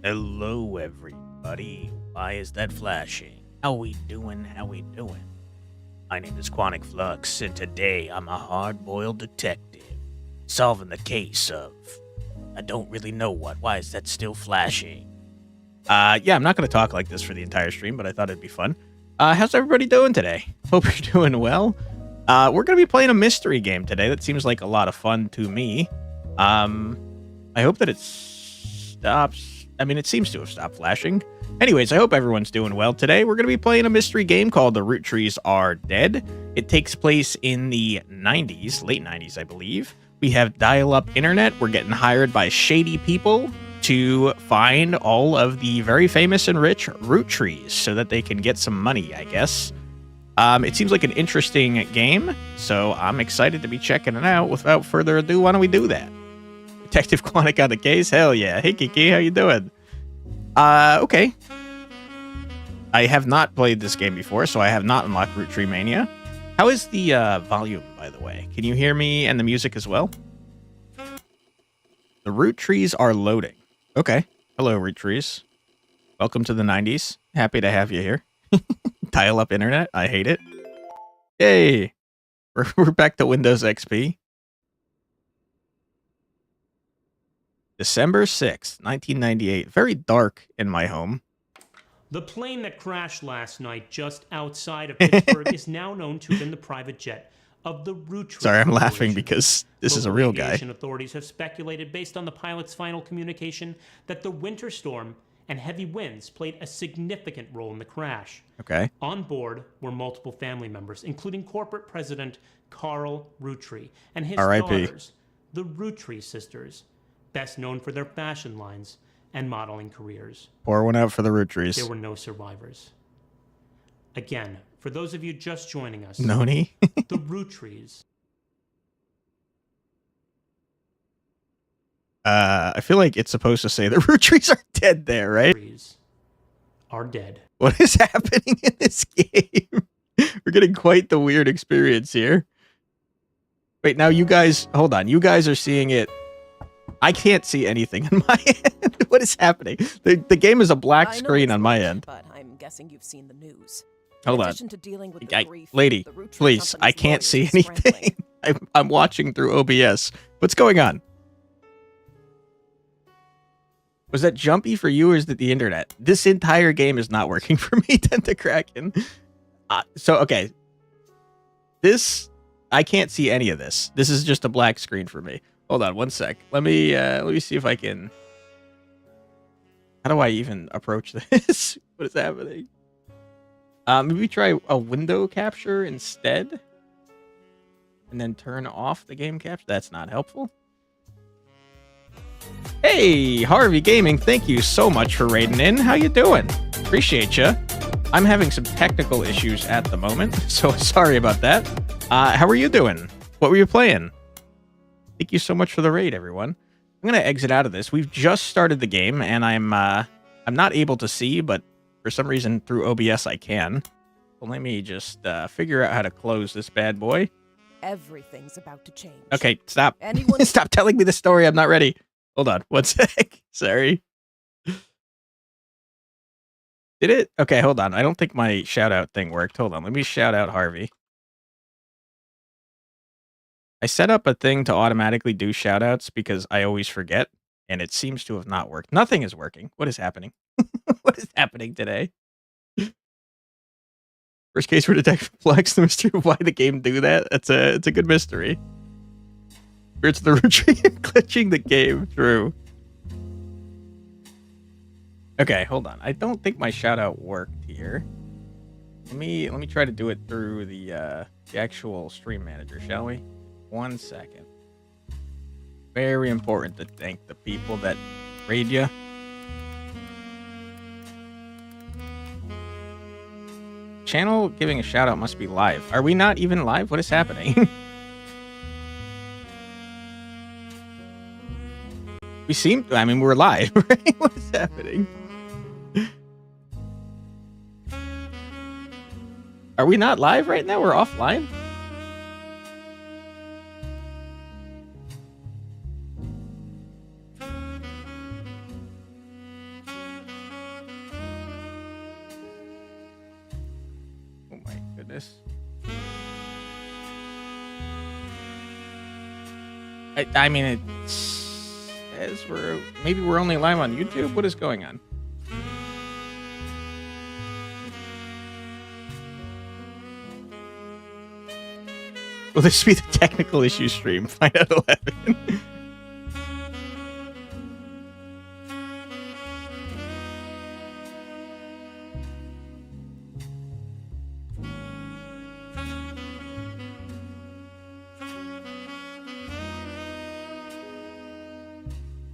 Hello, everybody. Why is that flashing? How we doing? How we doing? My name is Quanic Flux, and today I'm a hard-boiled detective solving the case of I don't really know what. Why is that still flashing? Yeah, I'm not going to talk like this for the entire stream, but I thought it'd be fun. How's everybody doing today? Hope you're doing well. We're going to be playing a mystery game today. That seems like a lot of fun to me. I hope that it stops. I mean, it seems to have stopped flashing. Anyways, I hope everyone's doing well. Today, we're going to be playing a mystery game called The Roottrees Are Dead. It takes place in the 90s, late 90s, I believe. We have dial-up internet. We're getting hired by shady people to find all of the very famous and rich Roottrees so that they can get some money, I guess. It seems like an interesting game, so I'm excited to be checking it out. Without further ado, why don't we do that? Detective Quantic on the case? Hell yeah. Hey, Kiki, how you doing? Okay. I have not played this game before, so I have not unlocked Roottree Mania. How is the volume, by the way? Can you hear me and the music as well? The Roottrees are loading. Okay. Hello, Roottrees. Welcome to the 90s. Happy to have you here. Dial-up internet. I hate it. Yay. We're back to Windows XP. December 6th, 1998. Very dark in my home. The plane that crashed last night just outside of Pittsburgh is now known to have been the private jet of the Roottree Sorry, I'm Corporation. laughing because this is a real guy. Aviation authorities have speculated, based on the pilot's final communication, that the winter storm and heavy winds played a significant role in the crash. Okay. On board were multiple family members, including corporate president Carl Roottree and his daughters, the Roottrie sisters, best known for their fashion lines and modeling careers. Pour one out for the Roottrees. There were no survivors. Again, for those of you just joining us, Noni? the Roottrees. I feel like it's supposed to say the Roottrees are dead there, right? Are dead. What is happening in this game? We're getting quite the weird experience here. Wait, now you guys, hold on. You guys are seeing it. I can't see anything on my end. What is happening? The game is a black screen on my end. But I'm guessing you've seen the news. Hold on. To dealing with the grief, lady, the Roottree please. I company's can't see lawyers anything. I'm watching through OBS. What's going on? Was that jumpy for you, or is it the internet? This entire game is not working for me, Tentakraken. Okay. This, I can't see any of this. This is just a black screen for me. Hold on one sec. Let me see if I can. How do I even approach this? What is happening? Maybe try a window capture instead, and then turn off the game capture. That's not helpful. Hey, Harvey Gaming, thank you so much for raiding in. How you doing? Appreciate you. I'm having some technical issues at the moment, so sorry about that. How are you doing? What were you playing? Thank you so much for the raid, everyone. I'm gonna exit out of this. We've just started the game, and I'm not able to see, but for some reason through OBS I can. Well, let me just figure out how to close this bad boy. Everything's about to change. Okay, stop. Anyone Stop telling me the story. I'm not ready. Hold on, one sec. Sorry. Did it? Okay, hold on. I don't think my shout out thing worked. Hold on, let me shout out Harvey. I set up a thing to automatically do shoutouts because I always forget, and it seems to have not worked. Nothing is working. What is happening? What is happening today? First case for Detective Flex, the mystery of why the game do that. It's a good mystery. It's the Roottree glitching the game through. Okay, hold on. I don't think my shoutout worked here. Let me try to do it through the actual stream manager, shall we? 1 second. Very important to thank the people that raid you. Channel giving a shout out must be live. Are we not even live? What is happening? I mean, we're live, right? What is happening? Are we not live right now? We're offline? this? I mean, it says maybe we're only live on YouTube. What is going on? Will this be the technical issue stream? Find out 11.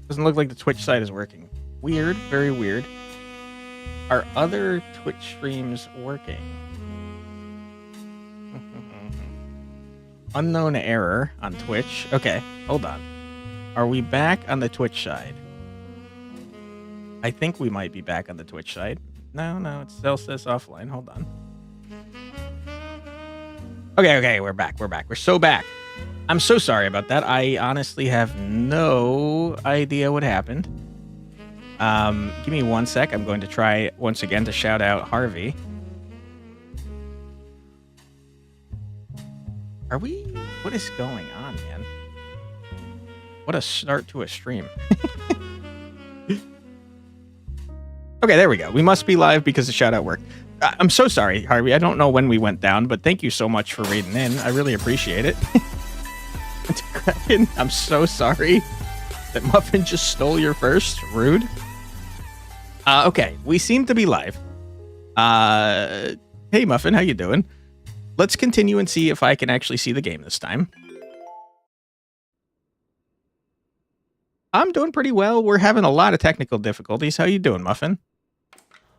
Doesn't look like the Twitch side is working. Weird, very weird. Are other Twitch streams working? Unknown error on Twitch. Okay, hold on. Are we back on the Twitch side? I think we might be back on the Twitch side. No, it still says offline. Hold on. Okay, we're back. We're so back. I'm so sorry about that. I honestly have no idea what happened. Give me 1 sec. I'm going to try once again to shout out Harvey. Are we? What is going on, man? What a start to a stream. Okay, there we go. We must be live because the shout out worked. I'm so sorry, Harvey. I don't know when we went down, but thank you so much for raiding in. I really appreciate it. I'm so sorry that Muffin just stole your first. Rude. Okay, we seem to be live. Hey, Muffin, how you doing? Let's continue and see if I can actually see the game this time. I'm doing pretty well. We're having a lot of technical difficulties. How you doing, Muffin?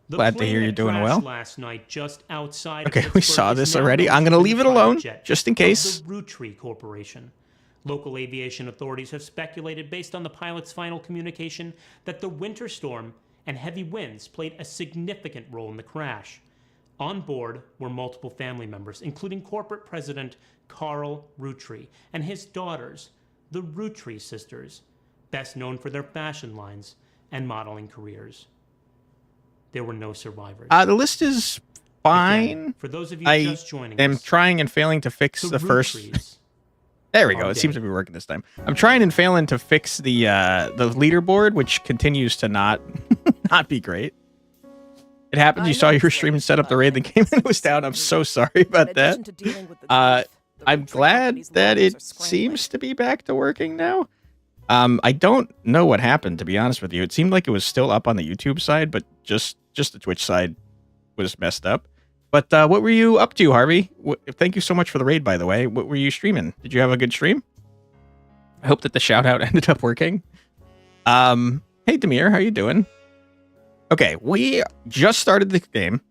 Glad to hear you're doing well. Last night, just outside okay, we saw this already. I'm going to leave it alone, just in case. The Roottree Corporation. Local aviation authorities have speculated, based on the pilot's final communication, that the winter storm and heavy winds played a significant role in the crash. On board were multiple family members, including corporate president Carl Roottree and his daughters, the Roottrees sisters, best known for their fashion lines and modeling careers. There were no survivors. The list is fine. Again, for those of you just joining us, I am trying and failing to fix the first. There we go. It seems to be working this time. I'm trying and failing to fix the leaderboard, which continues to not be great. It happened. You saw your stream and set up the raid. The game and it was down. I'm so sorry about that. I'm glad that it seems to be back to working now. I don't know what happened, to be honest with you. It seemed like it was still up on the YouTube side, but just the Twitch side was messed up. But what were you up to, Harvey? Thank you so much for the raid, by the way. What were you streaming? Did you have a good stream? I hope that the shout out ended up working. Hey, Demir, how you doing? Okay, we just started the game.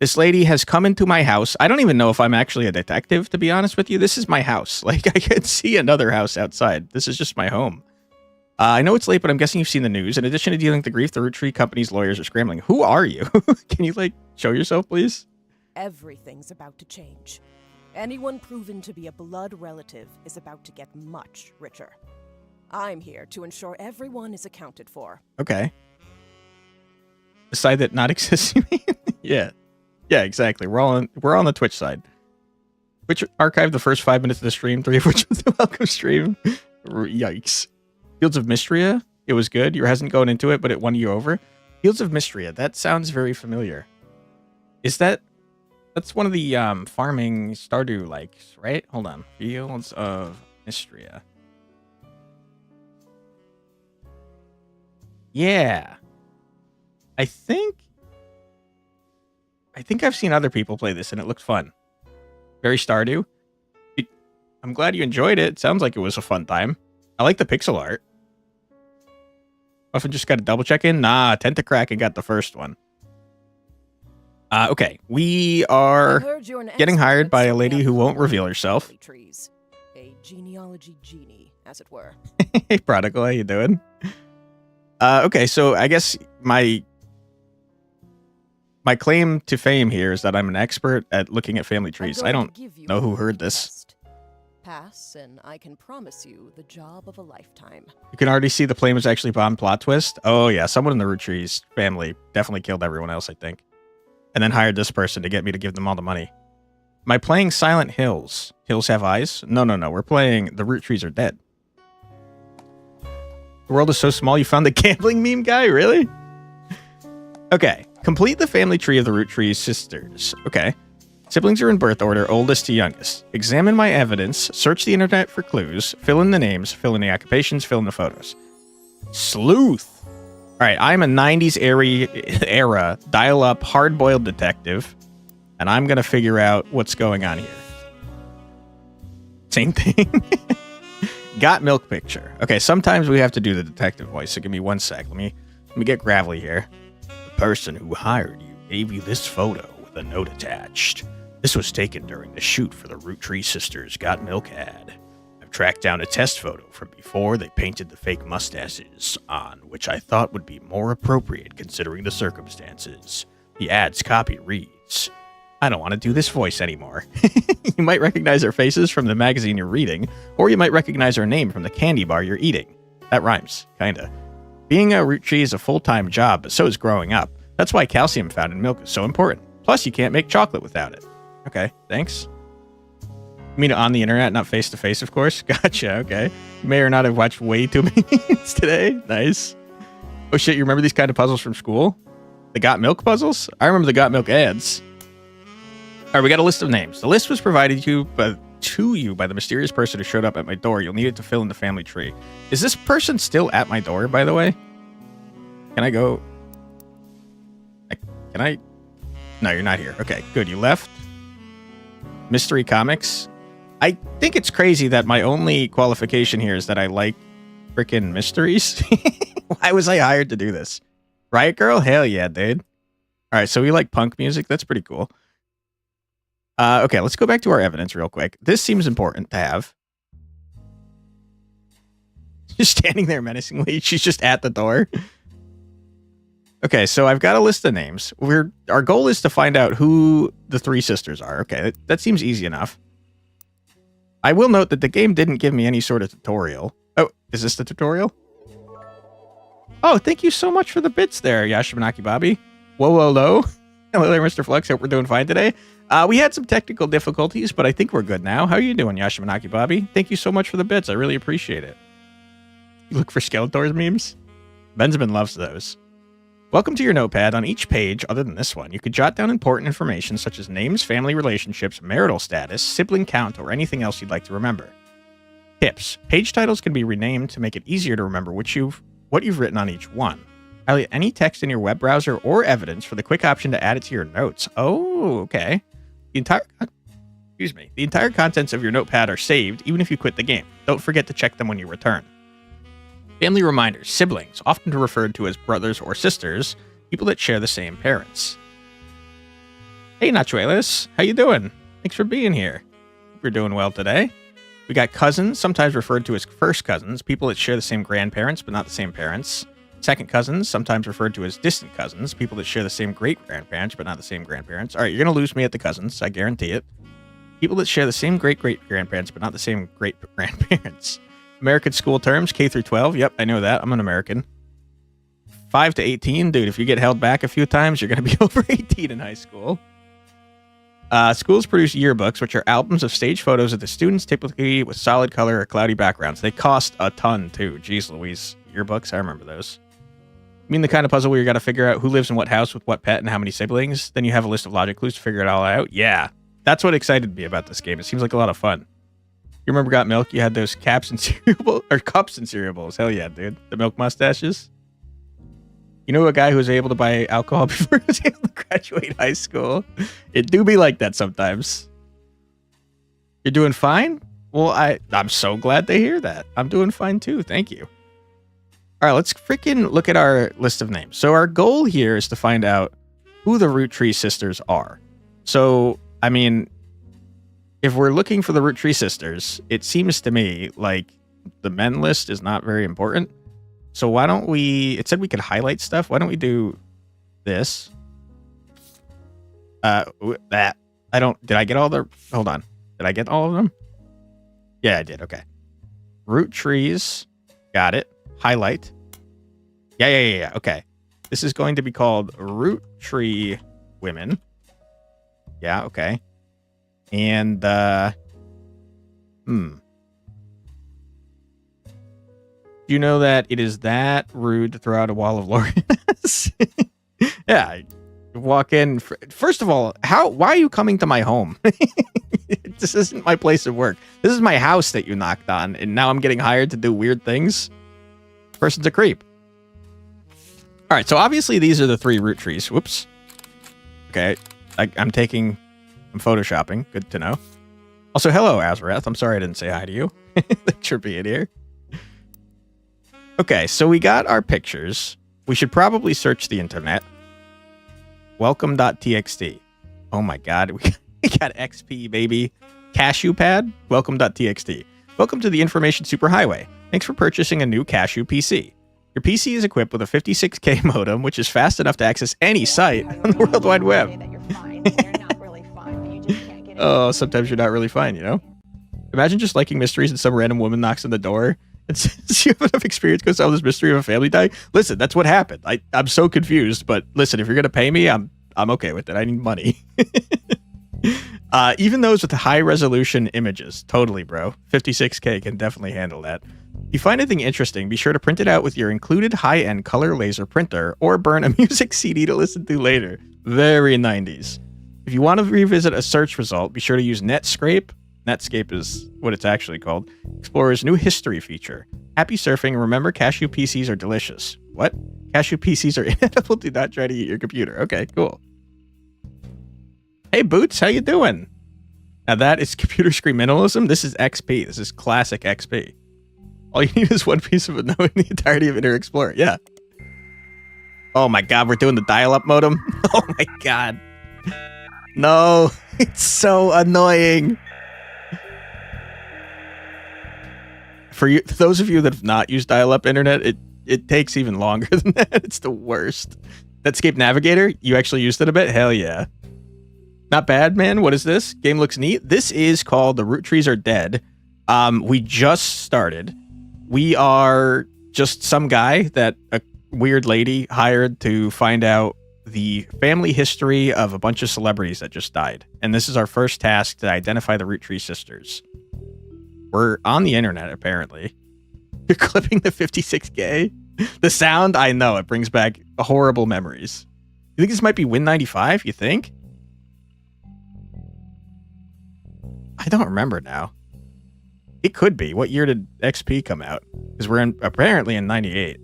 This lady has come into my house. I don't even know if I'm actually a detective, to be honest with you. This is my house. Like, I can see another house outside. This is just my home. I know it's late, but I'm guessing you've seen the news. In addition to dealing with the grief, the Roottree company's lawyers are scrambling. Who are you? Can you, show yourself, please? Everything's about to change. Anyone proven to be a blood relative is about to get much richer. I'm here to ensure everyone is accounted for. Okay. The side that not exists, you mean? Yeah, exactly. We're on the Twitch side. Twitch archived the first 5 minutes of the stream, 3 of which was the welcome stream. Yikes. Fields of Mystria. It was good. You hasn't gone into it, but it won you over. Fields of Mystria. That sounds very familiar. That's one of the farming Stardew likes, right? Hold on. Fields of Mystria. Yeah. I think I've seen other people play this and it looked fun. Very Stardew. I'm glad you enjoyed it. Sounds like it was a fun time. I like the pixel art. Muffin just got a double check in. Nah, Tentacrack got the first one. Okay, we are getting hired by a lady who won't reveal herself. A genealogy genie, as it were. Hey, Prodigal, how you doing? Okay, so I guess my claim to fame here is that I'm an expert at looking at family trees. I don't know who heard this. Pass, and I can promise you the job of a lifetime. You can already see the plane was actually bomb plot twist. Oh yeah, someone in the Roottrees family definitely killed everyone else, I think. And then hired this person to get me to give them all the money. Am I playing Silent Hills? Hills Have Eyes? No. We're playing The Roottrees Are Dead. The world is so small you found the gambling meme guy? Really? Okay. Complete the family tree of the Roottree sisters. Okay. Siblings are in birth order, oldest to youngest. Examine my evidence. Search the internet for clues. Fill in the names. Fill in the occupations. Fill in the photos. Sleuth. All right. I'm a 90s era dial-up hard-boiled detective. And I'm going to figure out what's going on here. Same thing. Got milk picture. Okay, sometimes we have to do the detective voice, so give me 1 sec. Let me get gravelly here. The person who hired you gave you this photo with a note attached. This was taken during the shoot for the Roottree Sisters Got Milk ad. I've tracked down a test photo from before they painted the fake mustaches on, which I thought would be more appropriate considering the circumstances. The ad's copy reads, I don't want to do this voice anymore. You might recognize our faces from the magazine you're reading, or you might recognize our name from the candy bar you're eating. That rhymes, kinda. Being a Roottree is a full-time job, but so is growing up. That's why calcium found in milk is so important. Plus, you can't make chocolate without it. Okay, thanks. You mean on the internet, not face-to-face, of course? Gotcha, okay. You may or not have watched way too many memes today. Nice. Oh shit, you remember these kind of puzzles from school? The Got Milk puzzles? I remember the Got Milk ads. All right, we got a list of names. The list was provided to you by the mysterious person who showed up at my door. You'll need it to fill in the family tree. Is this person still at my door, by the way? Can I go? Can I? No, you're not here. Okay, good. You left. Mystery Comics. I think it's crazy that my only qualification here is that I like freaking mysteries. Why was I hired to do this? Riot Girl? Hell yeah, dude. All right, so we like punk music. That's pretty cool. Okay, let's go back to our evidence real quick. This seems important to have. Just standing there menacingly. She's just at the door. Okay, so I've got a list of names. Our goal is to find out who the three sisters are. Okay, that seems easy enough. I will note that the game didn't give me any sort of tutorial. Oh, is this the tutorial? Oh, thank you so much for the bits there, Yashimanaki Bobby. Whoa, low. Hello there, Mr. Flux. Hope we're doing fine today. We had some technical difficulties, but I think we're good now. How are you doing, Yashimanaki Bobby? Thank you so much for the bits. I really appreciate it. You look for Skeletor's memes? Benjamin loves those. Welcome to your notepad. On each page, other than this one, you could jot down important information such as names, family relationships, marital status, sibling count, or anything else you'd like to remember. Tips. Page titles can be renamed to make it easier to remember what you've written on each one. Highlight any text in your web browser or evidence for the quick option to add it to your notes. Oh, okay. The entire contents of your notepad are saved, even if you quit the game. Don't forget to check them when you return. Family reminders. Siblings, often referred to as brothers or sisters, people that share the same parents. Hey, Nachuelas. How you doing? Thanks for being here. Hope you're doing well today. We got cousins, sometimes referred to as first cousins, people that share the same grandparents but not the same parents. Second cousins, sometimes referred to as distant cousins, people that share the same great-grandparents but not the same grandparents. All right, you're going to lose me at the cousins, I guarantee it. People that share the same great-great-grandparents but not the same great-grandparents. American school terms, K through 12. Yep, I know that. I'm an American. 5 to 18. Dude, if you get held back a few times, you're going to be over 18 in high school. Schools produce yearbooks, which are albums of stage photos of the students, typically with solid color or cloudy backgrounds. They cost a ton, too. Jeez Louise. Yearbooks, I remember those. You mean the kind of puzzle where you got to figure out who lives in what house with what pet and how many siblings? Then you have a list of logic clues to figure it all out? Yeah. That's what excited me about this game. It seems like a lot of fun. You remember Got Milk? You had those cups and cereal bowls. Hell yeah, dude. The milk mustaches. You know a guy who was able to buy alcohol before he was able to graduate high school? It do be like that sometimes. You're doing fine? Well, I'm so glad to hear that. I'm doing fine too. Thank you. All right, let's freaking look at our list of names. So our goal here is to find out who the Roottree sisters are. So, I mean, if we're looking for the Roottree sisters, it seems to me like the men list is not very important. So why don't we, it said we could highlight stuff. Why don't we do this? Did I get all the, hold on. Did I get all of them? Yeah, I did. Okay. Roottrees. Got it. Highlight. Yeah. Okay. This is going to be called Roottree Women. Yeah, okay. And, Do you know that it is that rude to throw out a wall of Lorians? Yeah, walk in. First of all, why are you coming to my home? This isn't my place of work. This is my house that you knocked on, and now I'm getting hired to do weird things. Person's a creep. All right, so obviously these are the 3 Roottrees. Whoops. Okay, I'm photoshopping. Good to know. Also, hello, Azareth. I'm sorry I didn't say hi to you. Thanks for being here. Okay, so we got our pictures. We should probably search the internet. Welcome.txt. Oh my god, we got XP, baby. Cashew pad. Welcome.txt. Welcome to the information superhighway. Thanks for purchasing a new Cashew PC. Your PC is equipped with a 56K modem, which is fast enough to access any site on the World Wide Web. Oh, sometimes you're not really fine, you know? Imagine just liking mysteries and some random woman knocks on the door and says you have enough experience to solve this mystery of a family dying. Listen, that's what happened. I'm so confused, but listen, if you're gonna pay me, I'm okay with it. I need money. Even those with the high resolution images, totally, bro. 56K can definitely handle that. If you find anything interesting, be sure to print it out with your included high-end color laser printer or burn a music CD to listen to later. Very 90s. If you want to revisit a search result, be sure to use Netscape. Netscape is what it's actually called. Explorer's new history feature. Happy surfing. Remember, Cashew PCs are delicious. What? Cashew PCs are inedible. Do not try to eat your computer. Okay, cool. Hey, Boots, how you doing? Now that is computer screen minimalism. This is XP. This is classic XP. All you need is one piece of it knowing the entirety of Internet Explorer. Yeah. Oh my god, we're doing the dial-up modem? Oh my god. No, it's so annoying. For those of you that have not used dial-up internet, it takes even longer than that. It's the worst. Netscape Navigator, you actually used it a bit? Hell yeah. Not bad, man. What is this? Game looks neat. This is called The Roottrees Are Dead. We just started. We are just some guy that a weird lady hired to find out the family history of a bunch of celebrities that just died. And this is our first task to identify the Roottree sisters. We're on the internet, apparently. You're clipping the 56K? The sound, I know, it brings back horrible memories. You think this might be Win95, you think? I don't remember now. It could be. What year did XP come out? Because we're apparently in 98.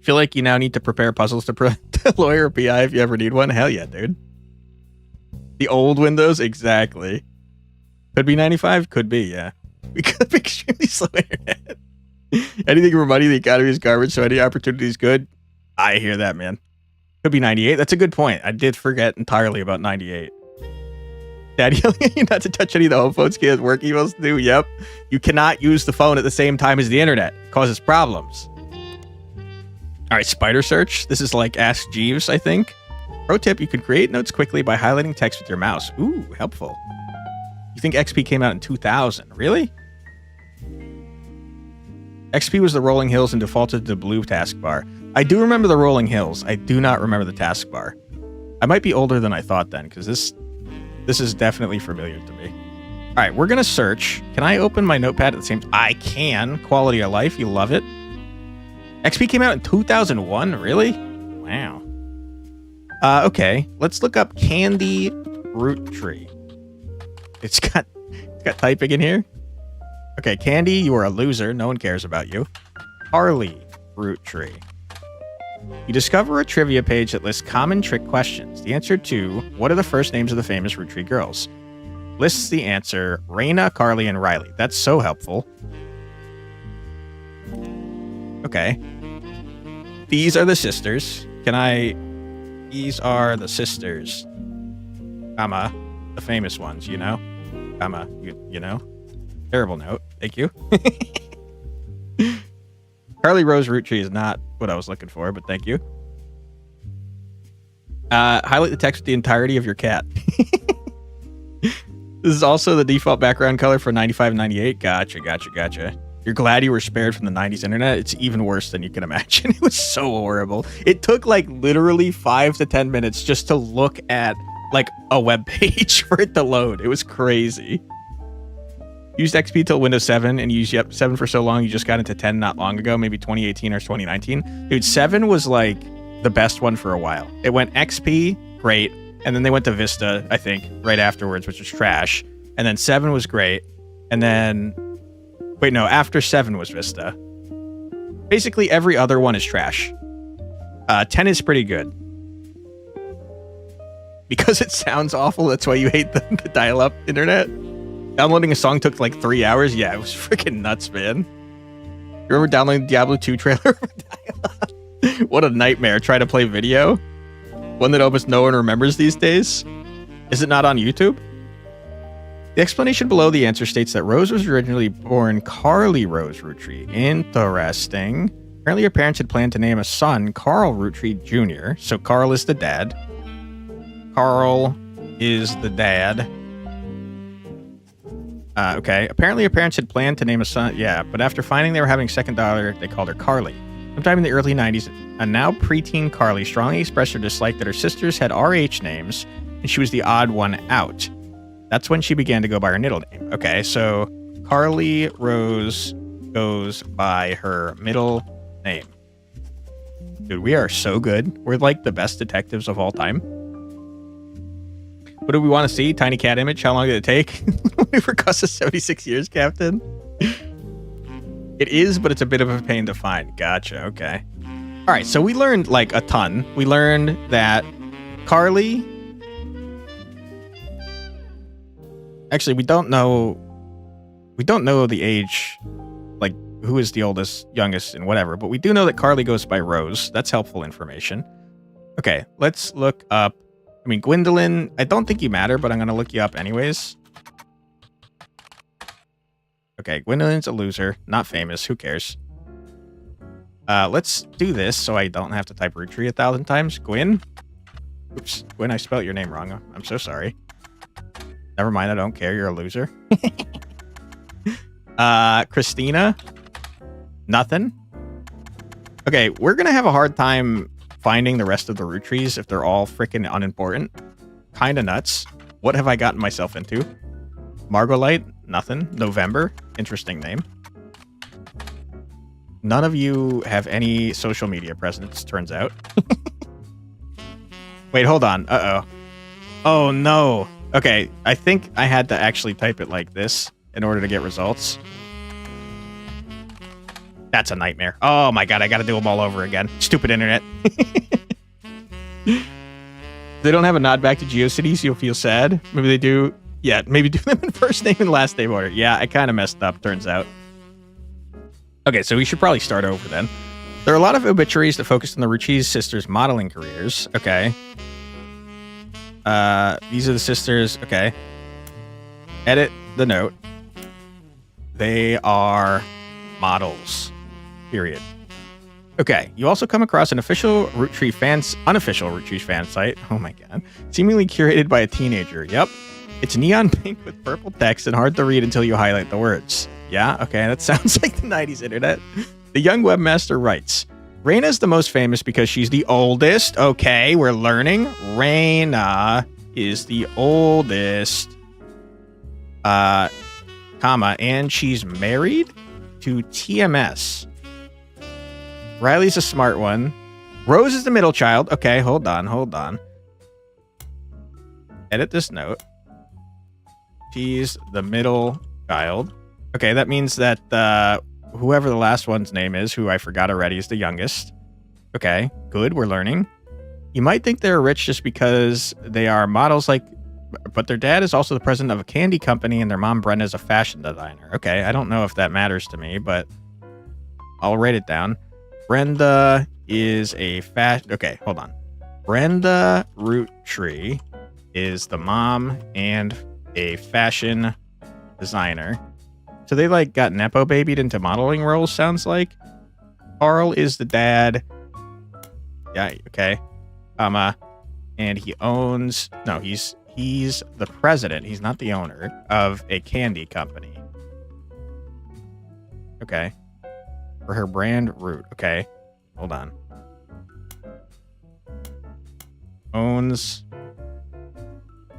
Feel like you now need to prepare puzzles to lawyer or PI if you ever need one? Hell yeah, dude. The old Windows? Exactly. Could be 95? Could be, yeah. We could have extremely slow internet. Anything for money, the economy is garbage, so any opportunity is good. I hear that, man. Could be 98. That's a good point. I did forget entirely about 98. Daddy yelling at you not to touch any of the home phones kids work emails do. Yep. You cannot use the phone at the same time as the internet. It causes problems. All right, spider search. This is like Ask Jeeves, I think. Pro tip, you can create notes quickly by highlighting text with your mouse. Ooh, helpful. You think XP came out in 2000? Really? XP was the Rolling Hills and defaulted to the blue taskbar. I do remember the Rolling Hills. I do not remember the taskbar. I might be older than I thought then, because this is definitely familiar to me. All right, we're going to search. Can I open my notepad at the same time? I can. Quality of life. You love it. XP came out in 2001? Really? Wow. Okay. Let's look up Candy Roottree. It's got typing in here. Okay, Candy, you are a loser. No one cares about you. Harley Roottree. You discover a trivia page that lists common trick questions. The answer to what are the first names of the famous Roottrie girls? Lists the answer Raina, Carly, and Riley. That's so helpful. Okay. These are the sisters. These are the sisters. Comma. The famous ones, you know? Comma. You know? Terrible note. Thank you. Carly Rose Roottree is not what I was looking for, but thank you. Highlight the text with the entirety of your cat. This is also the default background color for 95 and 98. Gotcha. You're glad you were spared from the 90s internet? It's even worse than you can imagine. It was so horrible. It took like literally 5 to 10 minutes just to look at like a web page for it to load. It was crazy. Used XP till Windows 7 and used 7 for so long. You just got into 10 not long ago, maybe 2018 or 2019. Dude, 7 was like the best one for a while. It went XP, great, and then they went to Vista, I think, right afterwards, which was trash. And then 7 was great, and then wait, no, after 7 was Vista. Basically, every other one is trash. 10 is pretty good. Because it sounds awful, that's why you hate the dial-up internet. Downloading a song took like 3 hours. Yeah, it was freaking nuts, man. You remember downloading the Diablo 2 trailer? What a nightmare. Try to play video. One that almost no one remembers these days. Is it not on YouTube? The explanation below the answer states that Rose was originally born Carly Rose Roottree. Interesting. Apparently her parents had planned to name a son Carl Roottree Jr. So Carl is the dad. Carl is the dad. Okay. Apparently her parents had planned to name a son. Yeah, but after finding they were having a second daughter, they called her Carly. Sometime in the early 90s, a now preteen Carly strongly expressed her dislike that her sisters had RH names, and she was the odd one out. That's when she began to go by her middle name. Okay, so Carly Rose goes by her middle name. Dude, we are so good. We're like the best detectives of all time. What do we want to see? Tiny cat image? How long did it take? For Cussa 76 years, Captain. It is, but it's a bit of a pain to find. Gotcha, okay. All right, so we learned like a ton. We learned that Carly... Actually, we don't know the age, like who is the oldest, youngest, and whatever, but we do know that Carly goes by Rose. That's helpful information. Okay, let's look up. I mean, Gwendolyn, I don't think you matter, but I'm going to look you up anyways. Okay, Gwendolyn's a loser. Not famous. Who cares? Let's do this so I don't have to type Roottree 1,000 times. Gwyn? Oops. Gwyn, I spelled your name wrong. I'm so sorry. Never mind, I don't care. You're a loser. Christina? Nothing? Okay, we're going to have a hard time finding the rest of the Roottrees if they're all freaking unimportant. Kinda nuts. What have I gotten myself into? Margolite? Nothing. November? Interesting name. None of you have any social media presence, turns out. Wait, hold on. Uh-oh. Oh, no. Okay, I think I had to actually type it like this in order to get results. That's a nightmare. Oh my god, I gotta do them all over again. Stupid internet. They don't have a nod back to GeoCities, you'll feel sad. Maybe they do. Yeah, maybe do them in first name and last name order. Yeah, I kind of messed up, turns out. Okay, so we should probably start over then. There are a lot of obituaries that focus on the Roottrees sisters' modeling careers. Okay. These are the sisters. Okay. Edit the note. They are models. Period. Okay. You also come across an unofficial Roottree fan site. Oh my god. Seemingly curated by a teenager. Yep. It's neon pink with purple text and hard to read until you highlight the words. Yeah, okay, that sounds like the 90s internet. The young webmaster writes, Raina's the most famous because she's the oldest. Okay, we're learning. Raina is the oldest. And she's married to TMS. Riley's a smart one. Rose is the middle child. Okay, hold on. Edit this note. She's the middle child. Okay, that means that whoever the last one's name is, who I forgot already, is the youngest. Okay, good, we're learning. You might think they're rich just because they are models but their dad is also the president of a candy company and their mom, Brenda, is a fashion designer. Okay, I don't know if that matters to me, but I'll write it down. Brenda is a okay, hold on. Brenda Roottree is the mom and a fashion designer. So they got nepo babied into modeling roles, sounds like. Carl is the dad. Yeah, okay. And he owns he's the president. He's not the owner of a candy company. Okay. For her brand Root. Okay. Hold on. Owns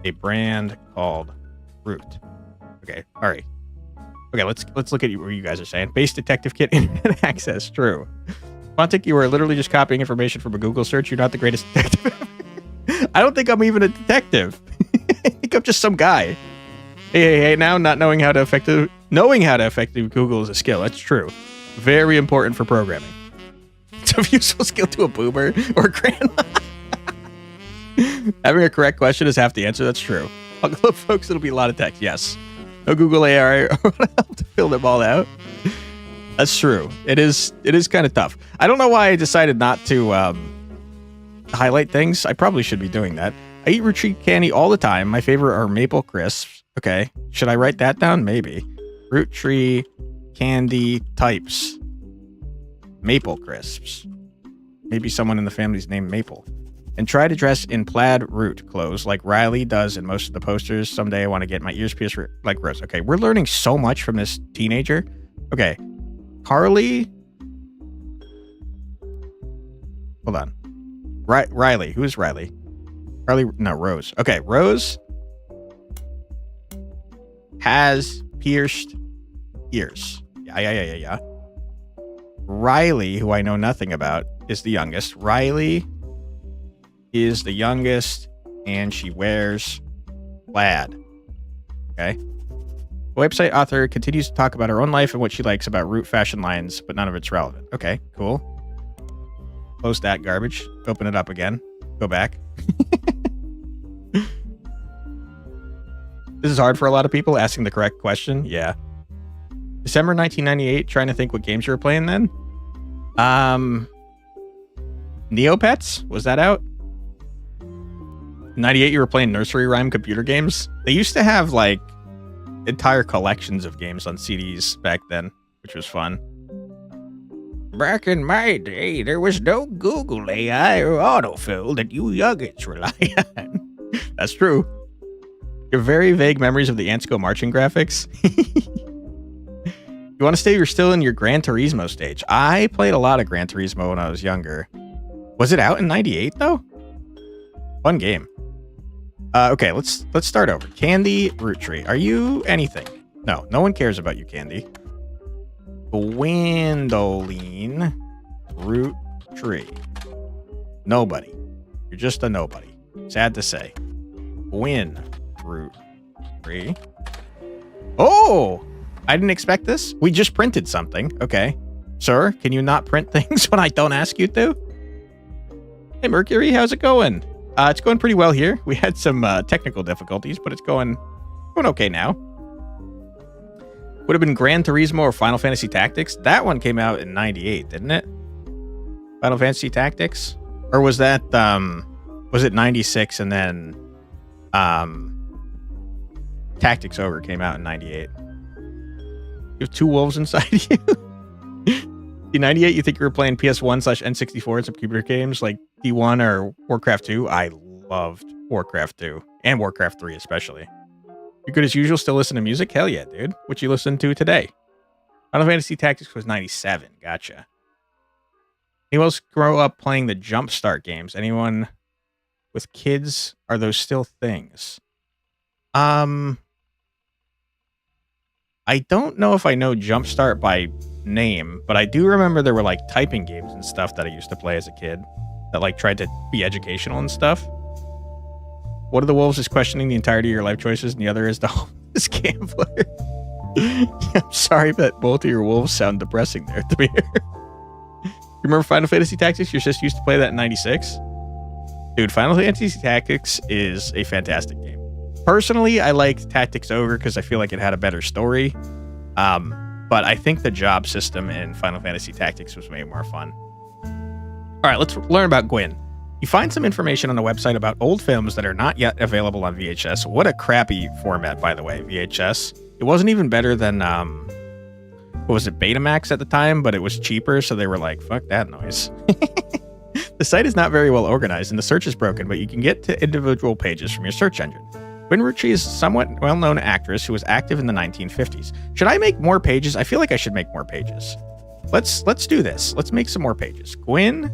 a brand called Root. Okay, all right. Okay, let's look at what you guys are saying. Base detective kit, internet access. True. Quantic, you are literally just copying information from a Google search. You're not the greatest detective ever. I don't think I'm even a detective. I think I'm just some guy. Hey, now not knowing how to effectively Google is a skill. That's true. Very important for programming. It's a useful skill to a boomer or a grandma. Having a correct question is half the answer. That's true. Look, folks, it'll be a lot of text. Yes. No Google AI will help to fill them all out. That's true. It is kind of tough. I don't know why I decided not to highlight things. I probably should be doing that. I eat Roottree candy all the time. My favorite are maple crisps. Okay. Should I write that down? Maybe. Roottree candy types. Maple crisps. Maybe someone in the family's named Maple. And try to dress in plaid root clothes like Riley does in most of the posters. Someday I want to get my ears pierced like Rose. Okay, we're learning so much from this teenager. Okay. Carly. Hold on. Riley. Who's Riley? Carly. No, Rose. Okay, Rose has pierced ears. Yeah. Riley, who I know nothing about, is the youngest. Riley is the youngest, and she wears plaid. Okay. The website author continues to talk about her own life and what she likes about Root fashion lines, but none of it's relevant. Okay, cool. Close that garbage. Open it up again. Go back. This is hard for a lot of people, asking the correct question. Yeah. December 1998, trying to think what games you were playing then. Neopets? Was that out? 98, you were playing nursery rhyme computer games? They used to have, like, entire collections of games on CDs back then, which was fun. Back in my day, there was no Google AI or autofill that you youngins rely on. That's true. Your very vague memories of the Ants Go Marching graphics. You want to say you're still in your Gran Turismo stage? I played a lot of Gran Turismo when I was younger. Was it out in 98 though? Fun game. Okay, let's start over. Candy Roottree. Are you anything? No one cares about you, Candy. Gwendoline Roottree. Nobody. You're just a nobody. Sad to say. Gwyn Roottree. Oh! I didn't expect this. We just printed something. Okay. Sir, can you not print things when I don't ask you to? Hey, Mercury, how's it going? It's going pretty well here. We had some technical difficulties, but it's going okay now. Would have been Gran Turismo or Final Fantasy Tactics. That one came out in 98, didn't it? Final Fantasy Tactics? Or was that, was it 96 and then Tactics Ogre came out in 98? You have two wolves inside you? In 98, you think you were playing PS1/N64 and some computer games like D1 or Warcraft 2? I loved Warcraft 2 and Warcraft 3 especially. You good as usual, still listen to music? Hell yeah, dude. What you listen to today? Final Fantasy Tactics was 97. Gotcha. Anyone else grow up playing the Jumpstart games? Anyone with kids? Are those still things? I don't know if I know Jumpstart by name, but I do remember there were like typing games and stuff that I used to play as a kid that like tried to be educational and stuff. One of the wolves is questioning the entirety of your life choices, and the other is the homeless gambler. I'm sorry, but both of your wolves sound depressing there to me. You remember Final Fantasy Tactics? Your sister used to play that in 96? Dude, Final Fantasy Tactics is a fantastic game. Personally, I liked Tactics Ogre because I feel like it had a better story. But I think the job system in Final Fantasy Tactics was way more fun. All right, let's learn about Gwyn. You find some information on the website about old films that are not yet available on VHS. What a crappy format, by the way, VHS. It wasn't even better than, what was it, Betamax at the time, but it was cheaper, so they were like, fuck that noise. The site is not very well organized, and the search is broken, but you can get to individual pages from your search engine. Gwyn Roottrees is a somewhat well-known actress who was active in the 1950s. Should I make more pages? I feel like I should make more pages. Let's do this. Let's make some more pages. Gwyn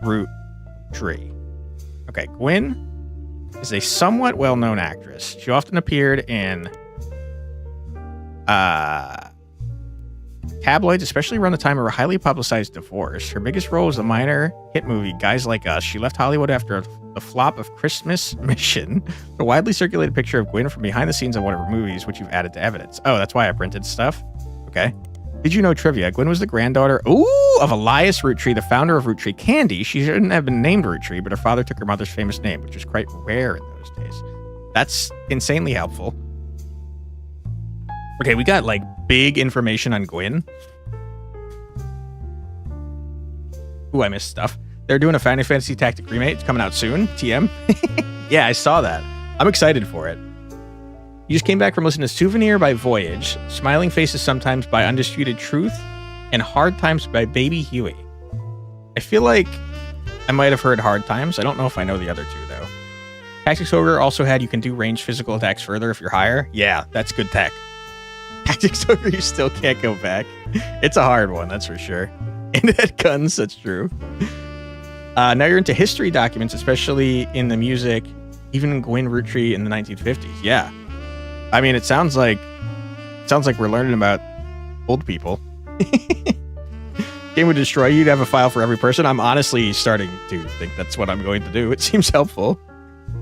Roottree. Okay, Gwyn is a somewhat well-known actress. She often appeared in tabloids, especially around the time of her highly publicized divorce. Her biggest role was the minor hit movie Guys Like Us. She left Hollywood after the flop of Christmas Mission, a widely circulated picture of Gwyn from behind the scenes of one of her movies, which you've added to evidence. Oh, that's why I printed stuff? Okay. Did you know trivia? Gwyn was the granddaughter, of Elias Roottree, the founder of Roottree Candy. She shouldn't have been named Roottree, but her father took her mother's famous name, which was quite rare in those days. That's insanely helpful. Okay, we got like big information on Gwyn. Ooh, I missed stuff. They're doing a Final Fantasy Tactic remake. It's coming out soon. TM. Yeah, I saw that. I'm excited for it. You just came back from listening to Souvenir by Voyage, Smiling Faces Sometimes by Undisputed Truth, and Hard Times by Baby Huey. I feel like I might have heard Hard Times. I don't know if I know the other two, though. Tactics Ogre also had you can do ranged physical attacks further if you're higher. Yeah, that's good tech. Tactics Ogre, you still can't go back. It's a hard one, that's for sure. And it had guns, that's true. Now you're into history documents, especially in the music, even Gwyn Roottree in the 1950s. Yeah. I mean, it sounds like we're learning about old people. Game would destroy you. You'd have a file for every person. I'm honestly starting to think that's what I'm going to do. It seems helpful.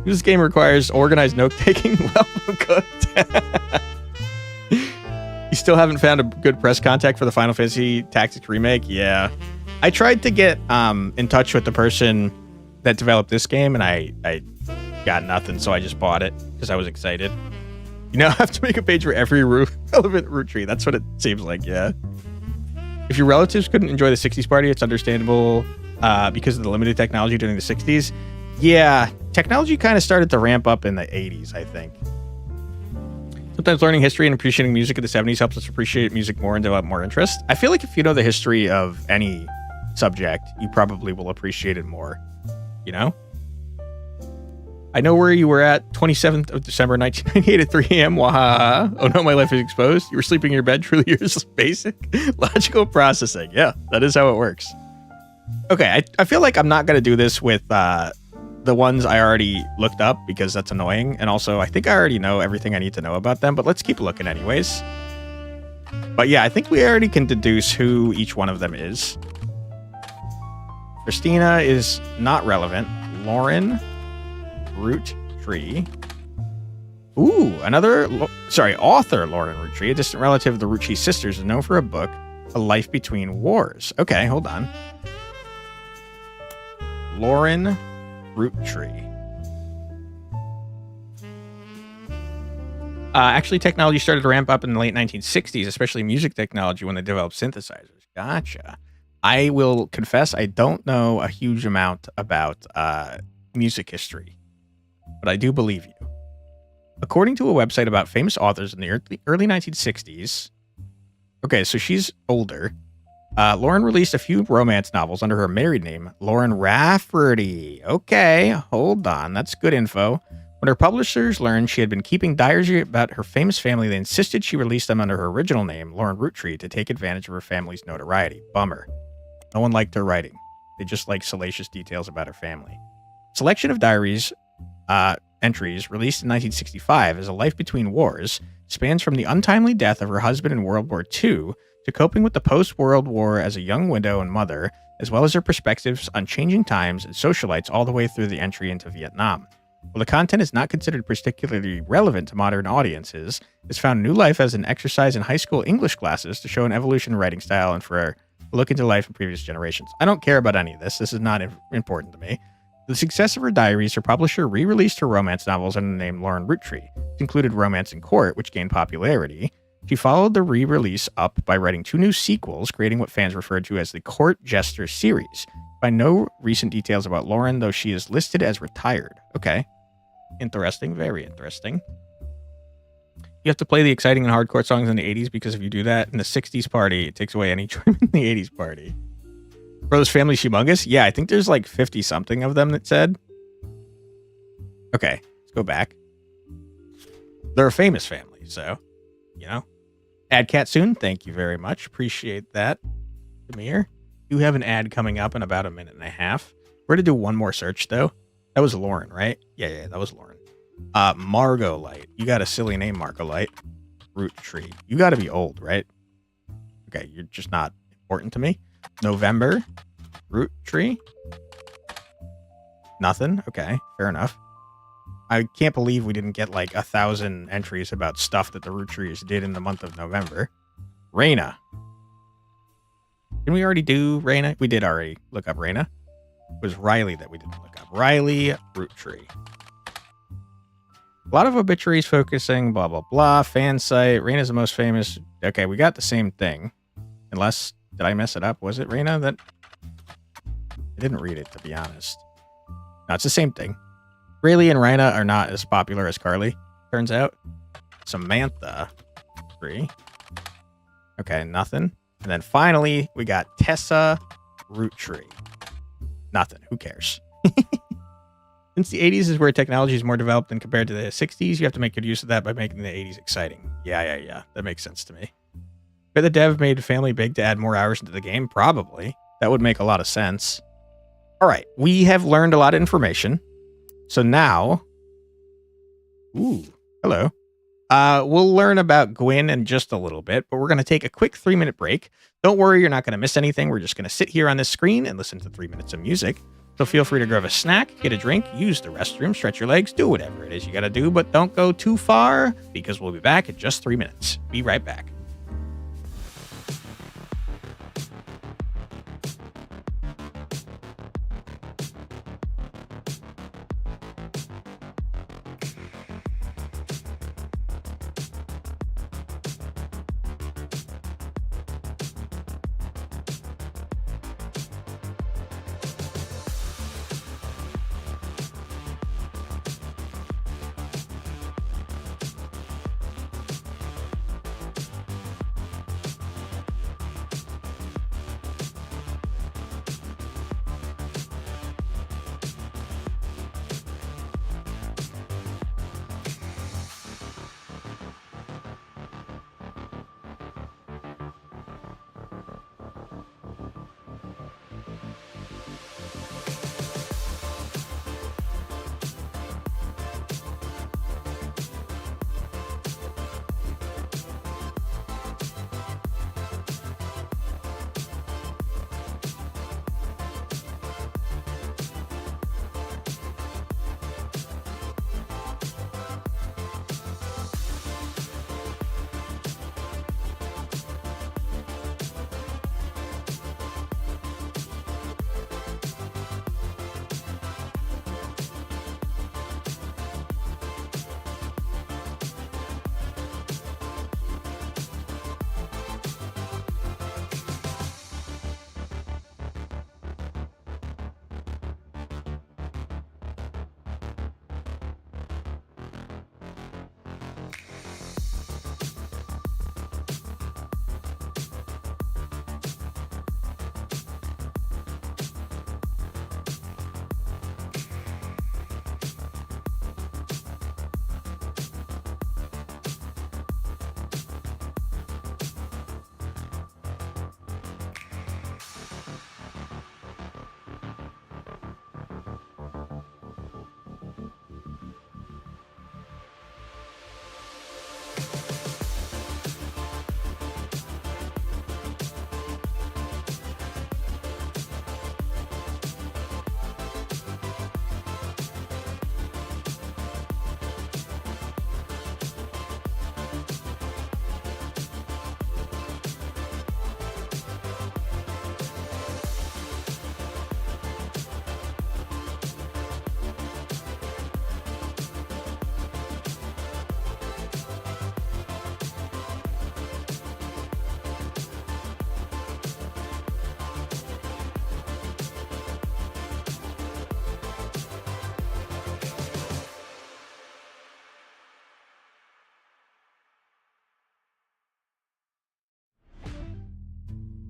This game requires organized note-taking. Well cooked. You still haven't found a good press contact for the Final Fantasy Tactics remake? Yeah. I tried to get in touch with the person that developed this game, and I got nothing, so I just bought it because I was excited. You now have to make a page for every relevant Roottree. That's what it seems like, yeah. If your relatives couldn't enjoy the 60s party, it's understandable because of the limited technology during the 60s. Yeah, technology kind of started to ramp up in the 80s, I think. Sometimes learning history and appreciating music in the 70s helps us appreciate music more and develop more interest. I feel like if you know the history of any subject, you probably will appreciate it more, you know? I know where you were at 27th of December, 1998 at 3 a.m. Wahaha. Oh no, my life is exposed. You were sleeping in your bed. Truly yours. Basic logical processing. Yeah, that is how it works. Okay, I feel like I'm not going to do this with the ones I already looked up because that's annoying. And also, I think I already know everything I need to know about them, but let's keep looking anyways. But yeah, I think we already can deduce who each one of them is. Christina is not relevant. Lauren Roottree. Ooh, author Lauren Roottree, a distant relative of the Roottrees sisters, is known for a book, A Life Between Wars. Okay, hold on. Lauren Roottree. Actually, technology started to ramp up in the late 1960s, especially music technology when they developed synthesizers. Gotcha. I will confess I don't know a huge amount about music history, but I do believe you. According to a website about famous authors in the early 1960s, okay, so she's older. Lauren released a few romance novels under her married name, Lauren Rafferty. Okay, hold on. That's good info. When her publishers learned she had been keeping diaries about her famous family, they insisted she release them under her original name, Lauren Roottree, to take advantage of her family's notoriety. Bummer. No one liked her writing. They just liked salacious details about her family. Selection of diaries entries released in 1965 as A Life Between Wars spans from the untimely death of her husband in World War II to coping with the post-World War as a young widow and mother, as well as her perspectives on changing times and socialites all the way through the entry into Vietnam. While the content is not considered particularly relevant to modern audiences, it's found new life as an exercise in high school English classes to show an evolution in writing style and for a look into life in previous generations. I don't care about any of this. This is not important to me. The success of her diaries, her publisher re-released her romance novels under the name Lauren Roottree. It included Romance in Court, which gained popularity. She followed the re-release up by writing 2 new sequels, creating what fans referred to as the Court Jester series. By no recent details about Lauren, though she is listed as retired. Okay. Interesting. Very interesting. You have to play the exciting and hardcore songs in the 80s because if you do that in the 60s party, it takes away any charm in the 80s party. Brothers Family Humongous? Yeah, I think there's like 50-something of them that said. Okay, let's go back. They're a famous family, so, you know. Ad cat soon. Thank you very much. Appreciate that. Demir. You have an ad coming up in about a minute and a half. We're going to do one more search, though. That was Lauren, right? Yeah, that was Lauren. Margolite. You got a silly name, Margolite. Roottree. You got to be old, right? Okay, you're just not important to me. November. Roottree. Nothing. Okay, fair enough. I can't believe we didn't get like 1,000 entries about stuff that the Rootrees did in the month of November. Raina. Didn't we already do Raina? We did already look up Raina. It was Riley that we didn't look up. Riley Roottree. A lot of obituaries focusing, blah, blah, blah. Fan site. Raina's the most famous. Okay, we got the same thing. Unless, did I mess it up? Was it Raina that... I didn't read it, to be honest. No, it's the same thing. Rayleigh and Raina are not as popular as Carly, turns out. Samantha. 3. Okay, nothing. And then finally, we got Tessa Roottree. Nothing. Who cares? Since the 80s is where technology is more developed than compared to the 60s, you have to make good use of that by making the 80s exciting. Yeah. That makes sense to me. Could the dev made Family Big to add more hours into the game? Probably. That would make a lot of sense. All right. We have learned a lot of information. So now... Ooh. Hello. We'll learn about Gwyn in just a little bit, but we're going to take a quick 3-minute break. Don't worry, you're not going to miss anything. We're just going to sit here on this screen and listen to 3 minutes of music. So feel free to grab a snack, get a drink, use the restroom, stretch your legs, do whatever it is you got to do, but don't go too far because we'll be back in just 3 minutes. Be right back.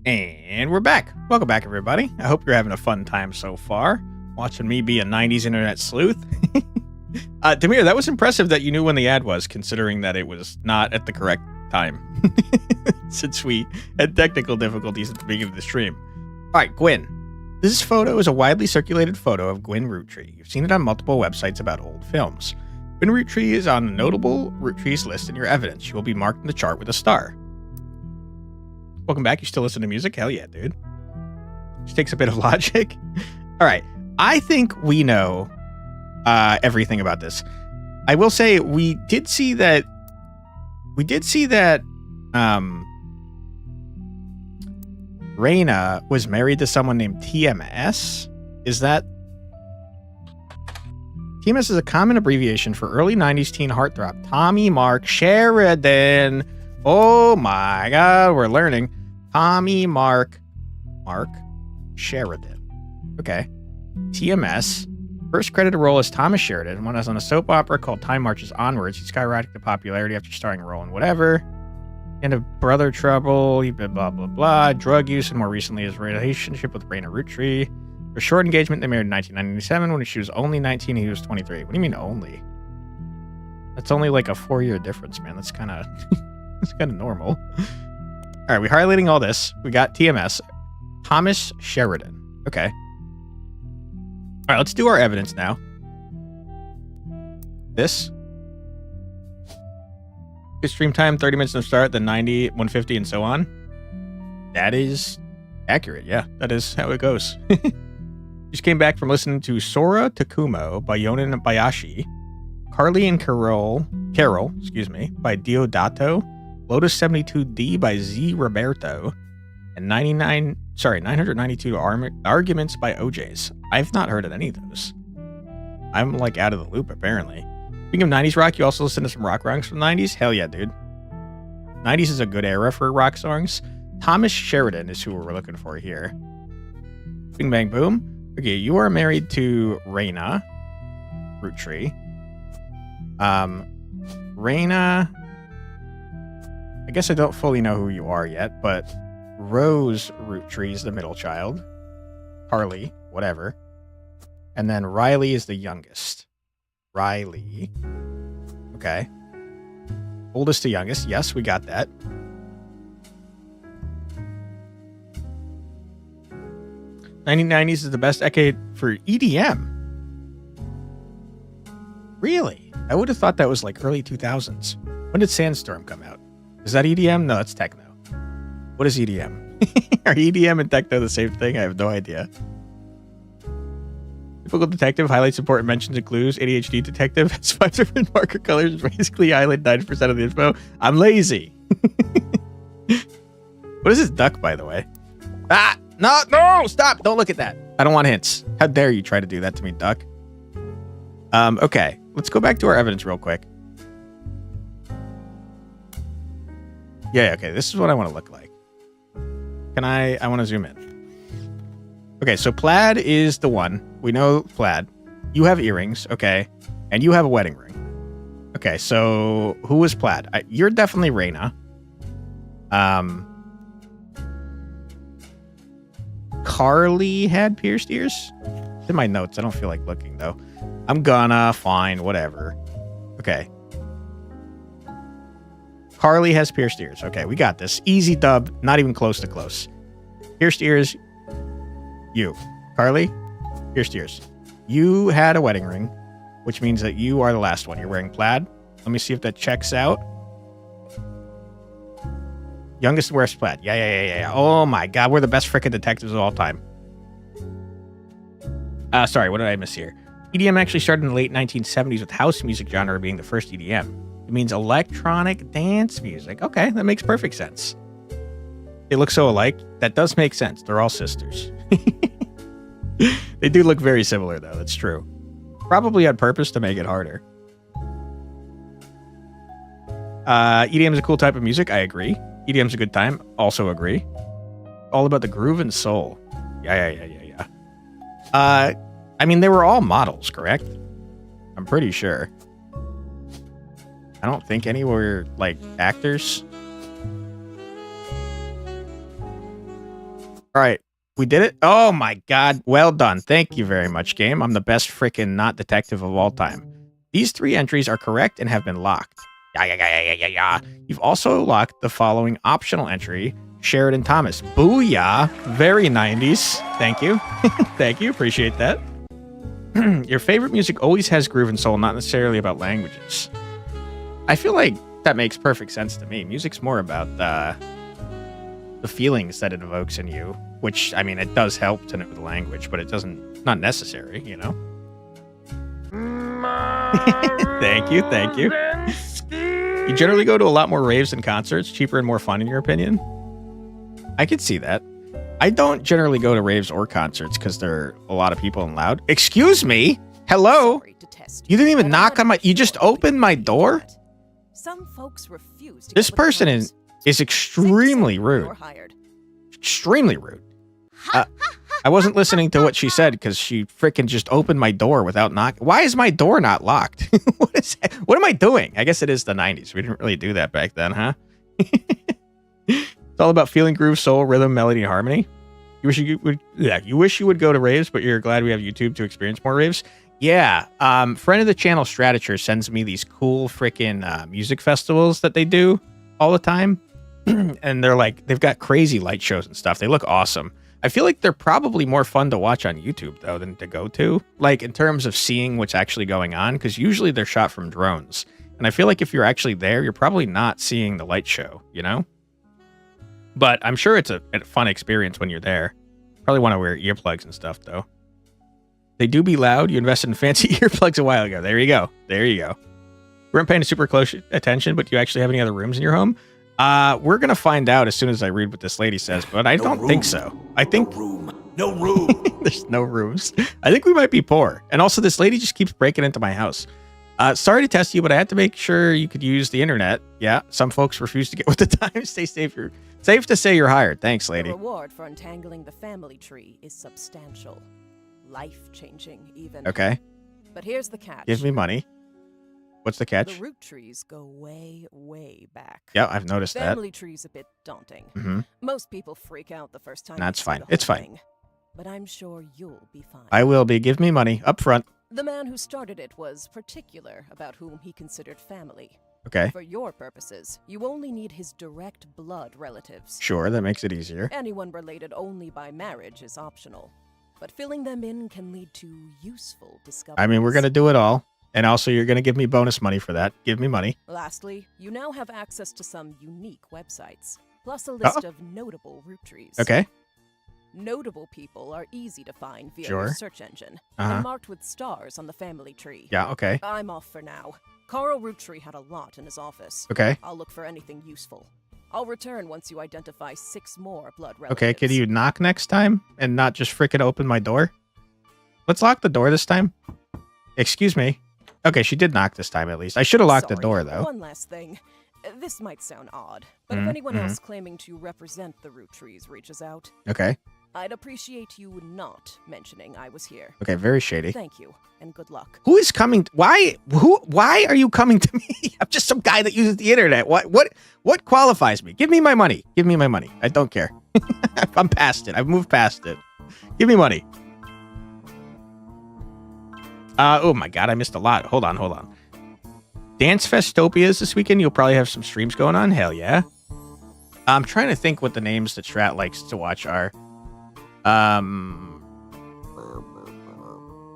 And we're back. Welcome back, everybody. I hope you're having a fun time so far, watching me be a 90s internet sleuth. Demir, that was impressive that you knew when the ad was, considering that it was not at the correct time, since we had technical difficulties at the beginning of the stream. All right, Gwyn. This photo is a widely circulated photo of Gwyn Roottree. You've seen it on multiple websites about old films. Gwyn Roottree is on the notable Roottrees list in your evidence. She will be marked in the chart with a star. Welcome back. You still listen to music? Hell yeah, dude. Just takes a bit of logic. All right. I think we know everything about this. I will say we did see that Raina was married to someone named TMS. Is that? TMS is a common abbreviation for early 90s teen heartthrob Tommy Mark Sheridan. Oh my God, we're learning. Tommy Mark Sheridan. Okay. TMS. First credited role as Thomas Sheridan. When I was on a soap opera called Time Marches Onwards, he skyrocketed to popularity after starring a role in whatever. End of brother trouble, blah, blah, blah, blah. Drug use, and more recently his relationship with Raina Roottree. For short engagement, they married in 1997 when she was only 19 and he was 23. What do you mean only? That's only like a 4-year difference, man. That's kind of that's kind of normal. All right, we're highlighting all this. We got TMS. Thomas Sheridan. Okay. All right, let's do our evidence now. This. Good stream time, 30 minutes from start, then 90, 150, and so on. That is accurate. Yeah, that is how it goes. Just came back from listening to Sora Takumo by Yonan Bayashi, Carly and Carol, by Diodato, Lotus 72D by Z Roberto, and 992 Arguments by OJs. I've not heard of any of those. I'm like out of the loop, apparently. Speaking of 90s rock, you also listen to some rock songs from the 90s? Hell yeah, dude. 90s is a good era for rock songs. Thomas Sheridan is who we're looking for here. Bing, bang, boom. Okay, you are married to Raina Roottree. Raina, I guess I don't fully know who you are yet, but Rose Roottree is the middle child. Carly, whatever. And then Riley is the youngest. Riley. Okay. Oldest to youngest. Yes, we got that. '90s is the best decade for EDM. Really? I would have thought that was like early 2000s. When did Sandstorm come out? Is that EDM? No, that's techno. What is EDM? Are EDM and techno the same thing? I have no idea. Typical detective highlights important mentions and clues. ADHD detective has 5 different marker colors. Basically, highlight 90% of the info. I'm lazy. What is this duck, by the way? Ah! No! Stop! Don't look at that. I don't want hints. How dare you try to do that to me, duck? Okay. Let's go back to our evidence real quick. Yeah, okay. This is what I want to look like. I want to zoom in. Okay, so plaid is the one. We know plaid. You have earrings, okay. And you have a wedding ring. Okay, so who was plaid? You're definitely Raina. Carly had pierced ears? It's in my notes. I don't feel like looking, though. I'm gonna. Fine, whatever. Okay. Carly has pierced ears. Okay, we got this. Easy dub. Not even close to close. Pierced ears. You. Carly, pierced ears. You had a wedding ring, which means that you are the last one. You're wearing plaid. Let me see if that checks out. Youngest wears plaid. Yeah. Oh my God, we're the best frickin' detectives of all time. Sorry, what did I miss here? EDM actually started in the late 1970s with house music genre being the first EDM. It means electronic dance music. Okay, that makes perfect sense. They look so alike. That does make sense. They're all sisters. They do look very similar, though. That's true. Probably on purpose to make it harder. EDM is a cool type of music. I agree. EDM's a good time. Also agree. All about the groove and soul. Yeah. I mean, they were all models, correct? I'm pretty sure. I don't think any were, like, actors. All right. We did it. Oh, my God. Well done. Thank you very much, game. I'm the best freaking not detective of all time. These 3 entries are correct and have been locked. Yeah. You've also locked the following optional entry Sheridan Thomas. Booyah. Very 90s. Thank you. Thank you. Appreciate that. Your favorite music always has groove and soul, not necessarily about languages. I feel like that makes perfect sense to me. Music's more about the feelings that it evokes in you, which, I mean, it does help to know the language, but it doesn't, not necessary, you know? Thank you. Thank you. You generally go to a lot more raves than concerts, cheaper and more fun, in your opinion? I could see that. I don't generally go to raves or concerts because there are a lot of people and loud. Excuse me? Hello? You didn't even knock on my... You just opened my door? Some folks refuse to This person is extremely rude. Extremely rude. I wasn't listening to what she said because she freaking just opened my door without knocking. Why is my door not locked? What am I doing? I guess it is the 90s. We didn't really do that back then, huh? It's all about feeling, groove, soul, rhythm, melody, and harmony. You wish you would go to raves, but you're glad we have YouTube to experience more raves. Yeah. Friend of the channel, Stratature, sends me these cool freaking music festivals that they do all the time. And they're like, they've got crazy light shows and stuff. They look awesome. I feel like they're probably more fun to watch on YouTube, though, than to go to. Like, in terms of seeing what's actually going on, because usually they're shot from drones. And I feel like if you're actually there, you're probably not seeing the light show, you know? But I'm sure it's a fun experience when you're there. Probably want to wear earplugs and stuff, though. They do be loud. You invested in fancy earplugs a while ago. There you go. There you go. We weren't paying super close attention, but do you actually have any other rooms in your home? We're going to find out as soon as I read what this lady says, but I don't think so. I think... No room. There's no rooms. I think we might be poor. And also, this lady just keeps breaking into my house. Sorry to test you, but I had to make sure you could use the internet. Yeah, some folks refuse to get with the times. Stay safe. Safe to say you're hired. Thanks, lady. The reward for untangling the family tree is substantial. Life-changing, even. Okay. But here's the catch. Give me money. What's the catch? The Roottrees go way, way back. Yeah, I've noticed that. Family tree's a bit daunting. Mm-hmm. Most people freak out the first time. That's fine. The It's fine. thing. But I'm sure you'll be fine. I will be. Give me money up front. The man who started it was particular about whom he considered family. Okay. For your purposes, you only need his direct blood relatives. Sure, that makes it easier. Anyone related only by marriage is optional, but filling them in can lead to useful discoveries. I mean, we're going to do it all. And also, you're going to give me bonus money for that. Give me money. Lastly, you now have access to some unique websites, plus a list of notable Roottrees. Okay. Notable people are easy to find via Sure. your search engine, and marked with stars on the family tree. Yeah, okay. I'm off for now. Carl Roottree had a lot in his office. Okay. I'll look for anything useful. I'll return once you identify 6 more blood relatives. Okay, could you knock next time and not just freaking open my door? Let's lock the door this time. Excuse me. Okay, she did knock this time at least. I should have locked the door, though. One last thing. This might sound odd, but if anyone else claiming to represent the Rootrees reaches out, Okay. I'd appreciate you not mentioning I was here. Okay, very shady. Thank you, and good luck. Who is coming? Why are you coming to me? I'm just some guy that uses the internet. What qualifies me? Give me my money. Give me my money. I don't care. I'm past it. I've moved past it. Give me money. Oh my god, I missed a lot. Hold on. Dance Festopias this weekend. You'll probably have some streams going on. Hell yeah. I'm trying to think what the names that Strat likes to watch are.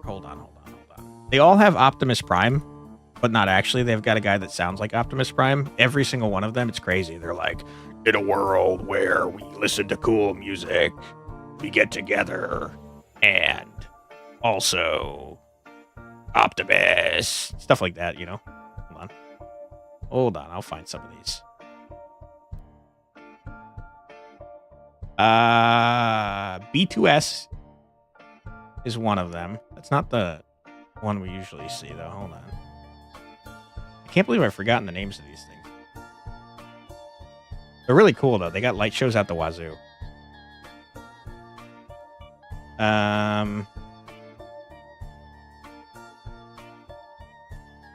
Hold on. They all have Optimus Prime, but not actually. They've got a guy that sounds like Optimus Prime. Every single one of them. It's crazy. They're like, in a world where we listen to cool music, we get together, and also Optimus. Stuff like that, you know? Hold on. I'll find some of these. B2S is one of them. That's not the one we usually see, though. Hold on. I can't believe I've forgotten the names of these things. They're really cool, though. They got light shows out the wazoo.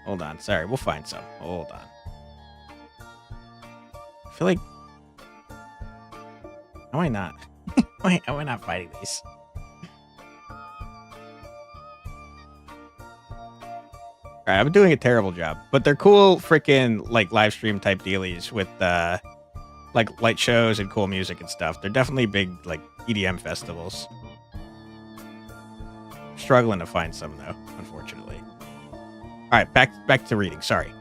Hold on. Sorry, we'll find some. Hold on. I feel like... Am I not? Wait, am I not fighting these? Alright, I'm doing a terrible job. But they're cool freaking like live stream type dealies with they're like light shows and cool music and stuff. They're definitely big like EDM festivals. Struggling to find some though, unfortunately. All right, back to reading. Sorry.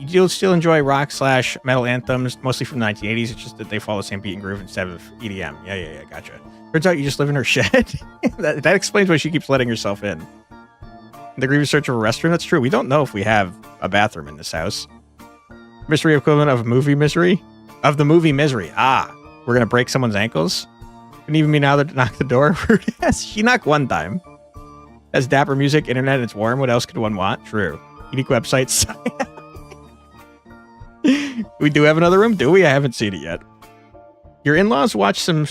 You'll still enjoy rock / metal anthems, mostly from the 1980s. It's just that they follow the same beat and groove instead of EDM. Yeah, gotcha. Turns out you just live in her shed. that explains why she keeps letting herself in. The grievous search of a restroom. That's true. We don't know if we have a bathroom in this house. Mystery equivalent of movie misery? Of the movie Misery. Ah, we're going to break someone's ankles? Couldn't even be now to knock the door. She knocked one time. Has dapper music, internet, and it's warm. What else could one want? True. Unique websites. We do have another room, do we? I haven't seen it yet. Your in-laws watched some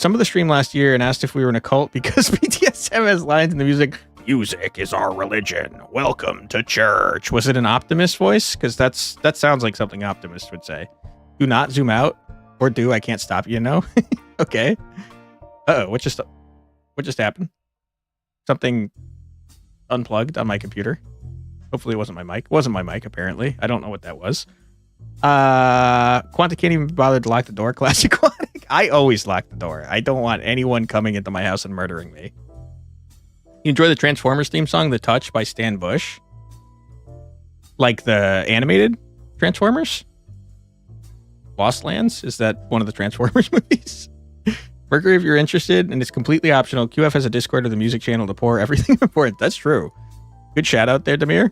of the stream last year and asked if we were in a cult because BDSM has lines in the music. Music is our religion. Welcome to church. Was it an Optimist voice? Because that sounds like something Optimist would say. Do not zoom out. Or do. I can't stop you, no? Okay. Uh-oh. What just happened? Something unplugged on my computer. Hopefully it wasn't my mic. It wasn't my mic, apparently. I don't know what that was. Quanta can't even be bothered to lock the door. Classic Quantic. I always lock the door. I don't want anyone coming into my house and murdering me. You enjoy the Transformers theme song, The Touch by Stan Bush? Like the animated Transformers? Lost Lands? Is that one of the Transformers movies? Mercury, if you're interested, and it's completely optional, QF has a Discord of the music channel to pour everything important. That's true. Good shout out there, Demir.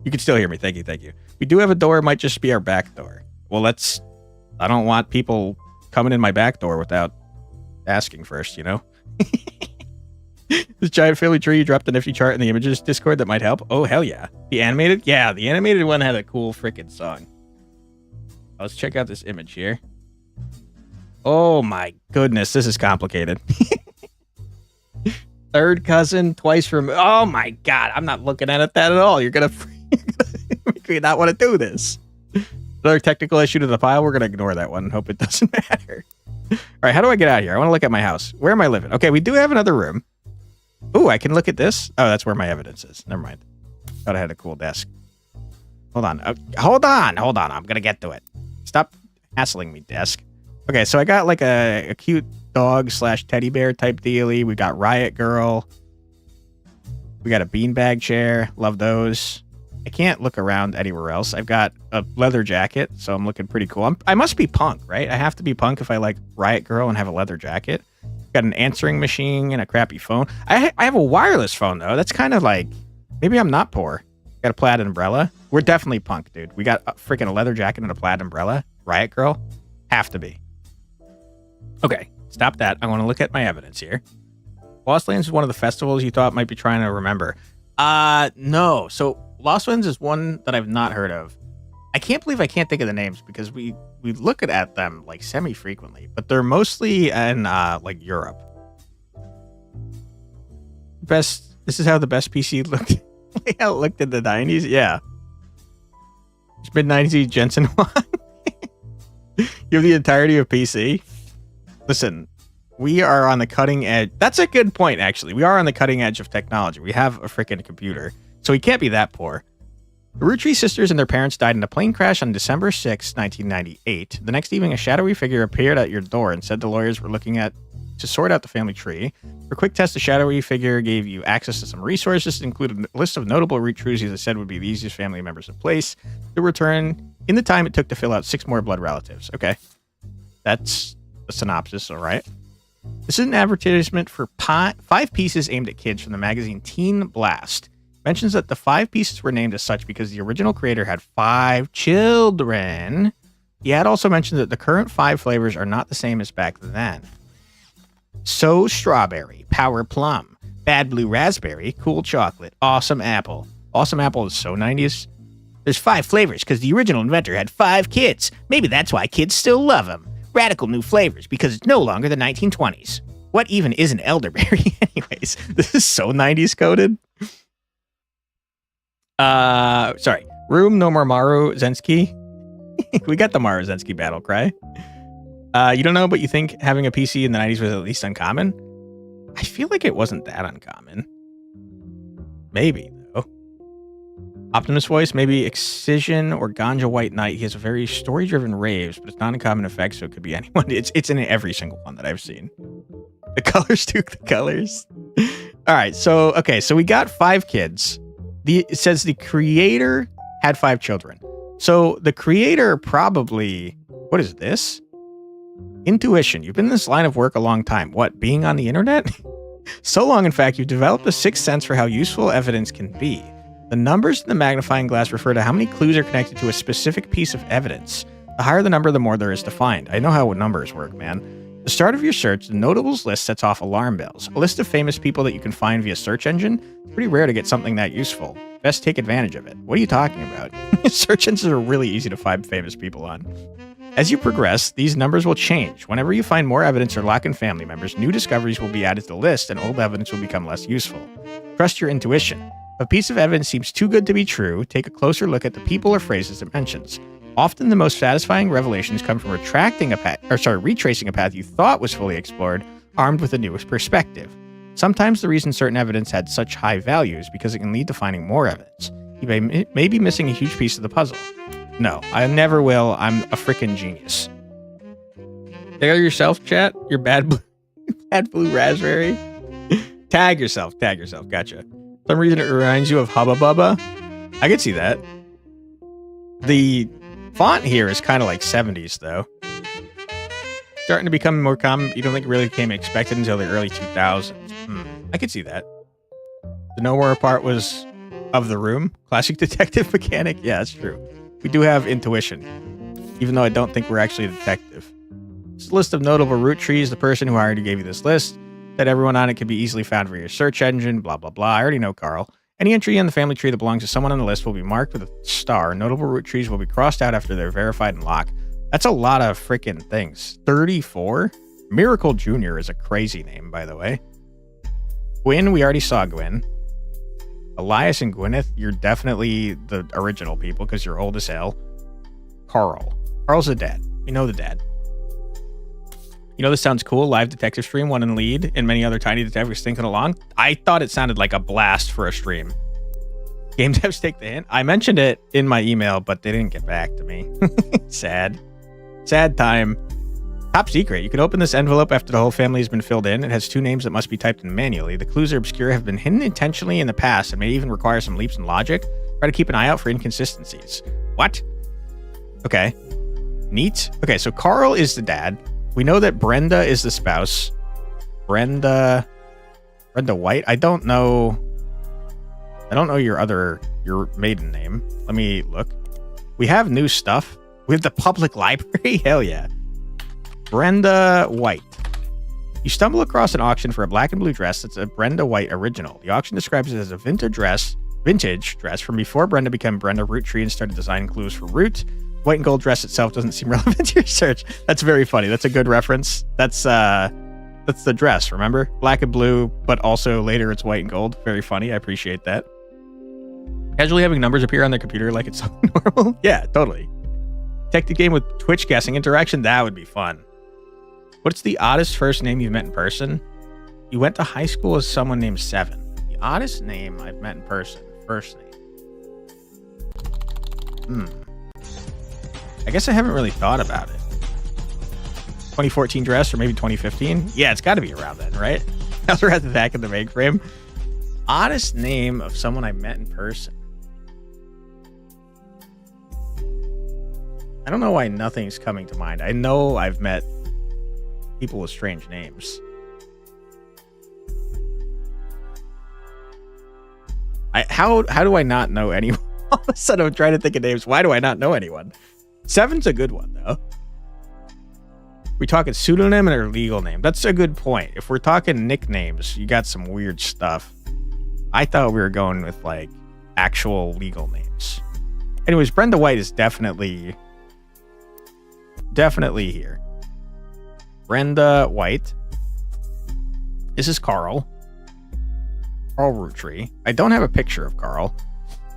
You can still hear me. Thank you. We do have a door. It might just be our back door. Well, I don't want people coming in my back door without asking first, you know? This giant Philly tree, you dropped a nifty chart in the images Discord that might help. Oh, hell yeah. The animated? Yeah, the animated one had a cool freaking song. Let's check out this image here. Oh my goodness, this is complicated. Third cousin, twice from... Oh my god, I'm not looking at that at all. You're gonna make me not want to do this. Another technical issue to the file. We're gonna ignore that one and hope it doesn't matter. All right, how do I get out of here? I want to look at my house. Where am I living? Okay, we do have another room. Ooh, I can look at this. Oh, that's where my evidence is. Never mind. Thought I had a cool desk. Hold on. Hold on. I'm gonna get to it. Stop hassling me, desk. Okay, so I got like a cute dog / teddy bear type dealie. We got Riot Girl. We got a beanbag chair. Love those. I can't look around anywhere else. I've got a leather jacket, so I'm looking pretty cool. I must be punk, right? I have to be punk if I like Riot Girl and have a leather jacket. Got an answering machine and a crappy phone. I have a wireless phone, though. That's kind of like... Maybe I'm not poor. Got a plaid umbrella. We're definitely punk, dude. We got a freaking leather jacket and a plaid umbrella. Riot Girl. Have to be. Okay, stop that. I want to look at my evidence here. Lost Lands is one of the festivals you thought might be trying to remember. No. So Lost Lands is one that I've not heard of. I can't believe I can't think of the names because we look at them like semi-frequently, but they're mostly in like Europe. This is how the best PC looked. How it looked in the 90s. Yeah. It's mid-90s Jensen Huang. You have the entirety of PC. Listen, we are on the cutting edge. That's a good point, actually. We are on the cutting edge of technology. We have a freaking computer, so we can't be that poor. The Roottrees sisters and their parents died in a plane crash on December 6, 1998. The next evening, a shadowy figure appeared at your door and said the lawyers were looking to sort out the family tree. For a quick test, the shadowy figure gave you access to some resources, including a list of notable Roottrees they said would be the easiest family members in place to return in the time it took to fill out 6 more blood relatives. Okay. That's a synopsis, all right. This is an advertisement for 5 pieces aimed at kids from the magazine Teen Blast. Mentions that the 5 pieces were named as such because the original creator had 5 children. The ad also mentioned that the current 5 flavors are not the same as back then. So Strawberry, Power Plum, Bad Blue Raspberry, Cool Chocolate, Awesome Apple. Awesome Apple is so 90s. There's 5 flavors because the original inventor had 5 kids. Maybe that's why kids still love them. Radical new flavors because it's no longer the 1920s. What even is an elderberry? Anyways, this is so 90s coded. Sorry. Room no more Maru Zensky. We got the Maru Zensky battle cry. You don't know, but you think having a PC in the 90s was at least uncommon? I feel like it wasn't that uncommon. Maybe, though. Optimus voice, maybe Excision or Ganja White Knight. He has a very story-driven raves, but it's not a common effect, so it could be anyone. It's in every single one that I've seen. The colors, Duke, the colors. All right, so we got 5 kids. It says the creator had 5 children. So the creator probably, what is this? Intuition. You've been in this line of work a long time. What, being on the internet? So long, in fact, you've developed a sixth sense for how useful evidence can be. The numbers in the magnifying glass refer to how many clues are connected to a specific piece of evidence. The higher the number, the more there is to find. I know how numbers work, man. At the start of your search, the notables list sets off alarm bells. A list of famous people that you can find via search engine. It's pretty rare to get something that useful. Best take advantage of it. What are you talking about? Search engines are really easy to find famous people on. As you progress, these numbers will change. Whenever you find more evidence or lock in family members, new discoveries will be added to the list and old evidence will become less useful. Trust your intuition. If a piece of evidence seems too good to be true, take a closer look at the people or phrases it mentions. Often the most satisfying revelations come from retracing a path you thought was fully explored, armed with a new perspective. Sometimes the reason certain evidence had such high value is because it can lead to finding more evidence. You may be missing a huge piece of the puzzle. No, I never will. I'm a freaking genius. Tag yourself, chat. Your bad blue raspberry. Tag yourself. Gotcha. For some reason it reminds you of Hubba Bubba. I could see that. The font here is kind of like 70s, though. Starting to become more common. You don't think it really became expected until the early 2000s. I could see that. The no more part was of the room. Classic detective mechanic. Yeah, that's true. We do have intuition, even though I don't think we're actually a detective. This list of notable Roottrees. The person who hired you gave you this list. Said everyone on it can be easily found via your search engine, blah, blah, blah. I already know Carl. Any entry in the family tree that belongs to someone on the list will be marked with a star. Notable Roottrees will be crossed out after they're verified and locked. That's a lot of freaking things. 34? Miracle Jr. is a crazy name, by the way. Gwyn, we already saw Gwyn. Elias and Gwyneth, you're definitely the original people because you're old as hell. Carl's the dad. We know the dad. You know, this sounds cool. Live detective stream, one in lead, and many other tiny detectives thinking along. I thought it sounded like a blast for a stream. Game devs take the hint. I mentioned it in my email, but they didn't get back to me. Sad time. Top secret. You can open this envelope after the whole family has been filled in. It has 2 names that must be typed in manually. The clues are obscure, have been hidden intentionally in the past, and may even require some leaps in logic. Try to keep an eye out for inconsistencies. What? Okay. Neat. Okay, so Carl is the dad. We know that Brenda is the spouse. Brenda White. I don't know your maiden name. Let me look. We have new stuff. We have the public library. Hell yeah. Brenda White. You stumble across an auction for a black and blue dress that's a Brenda White original. The auction describes it as a vintage dress from before Brenda became Brenda Roottree and started designing clues for Root. White and gold dress itself doesn't seem relevant to your search. That's very funny. That's a good reference. That's the dress, remember? Black and blue, but also later it's white and gold. Very funny. I appreciate that. Casually having numbers appear on their computer like it's normal. Yeah, totally. Detective game with Twitch guessing interaction. That would be fun. What's the oddest first name you've met in person? You went to high school with someone named Seven. The oddest name I've met in person. First name. I guess I haven't really thought about it. 2014 dress or maybe 2015? Yeah, it's got to be around then, right? I was at the back of the mainframe. Oddest name of someone I met in person. I don't know why nothing's coming to mind. I know I've met people with strange names. How do I not know anyone? All of a sudden I'm trying to think of names. Why do I not know anyone? Seven's a good one, though. We talking pseudonym or legal name? That's a good point. If we're talking nicknames, you got some weird stuff. I thought we were going with, like, actual legal names. Anyways, Brenda White is definitely here. Brenda White. This is Carl. Carl Roottree. I don't have a picture of Carl.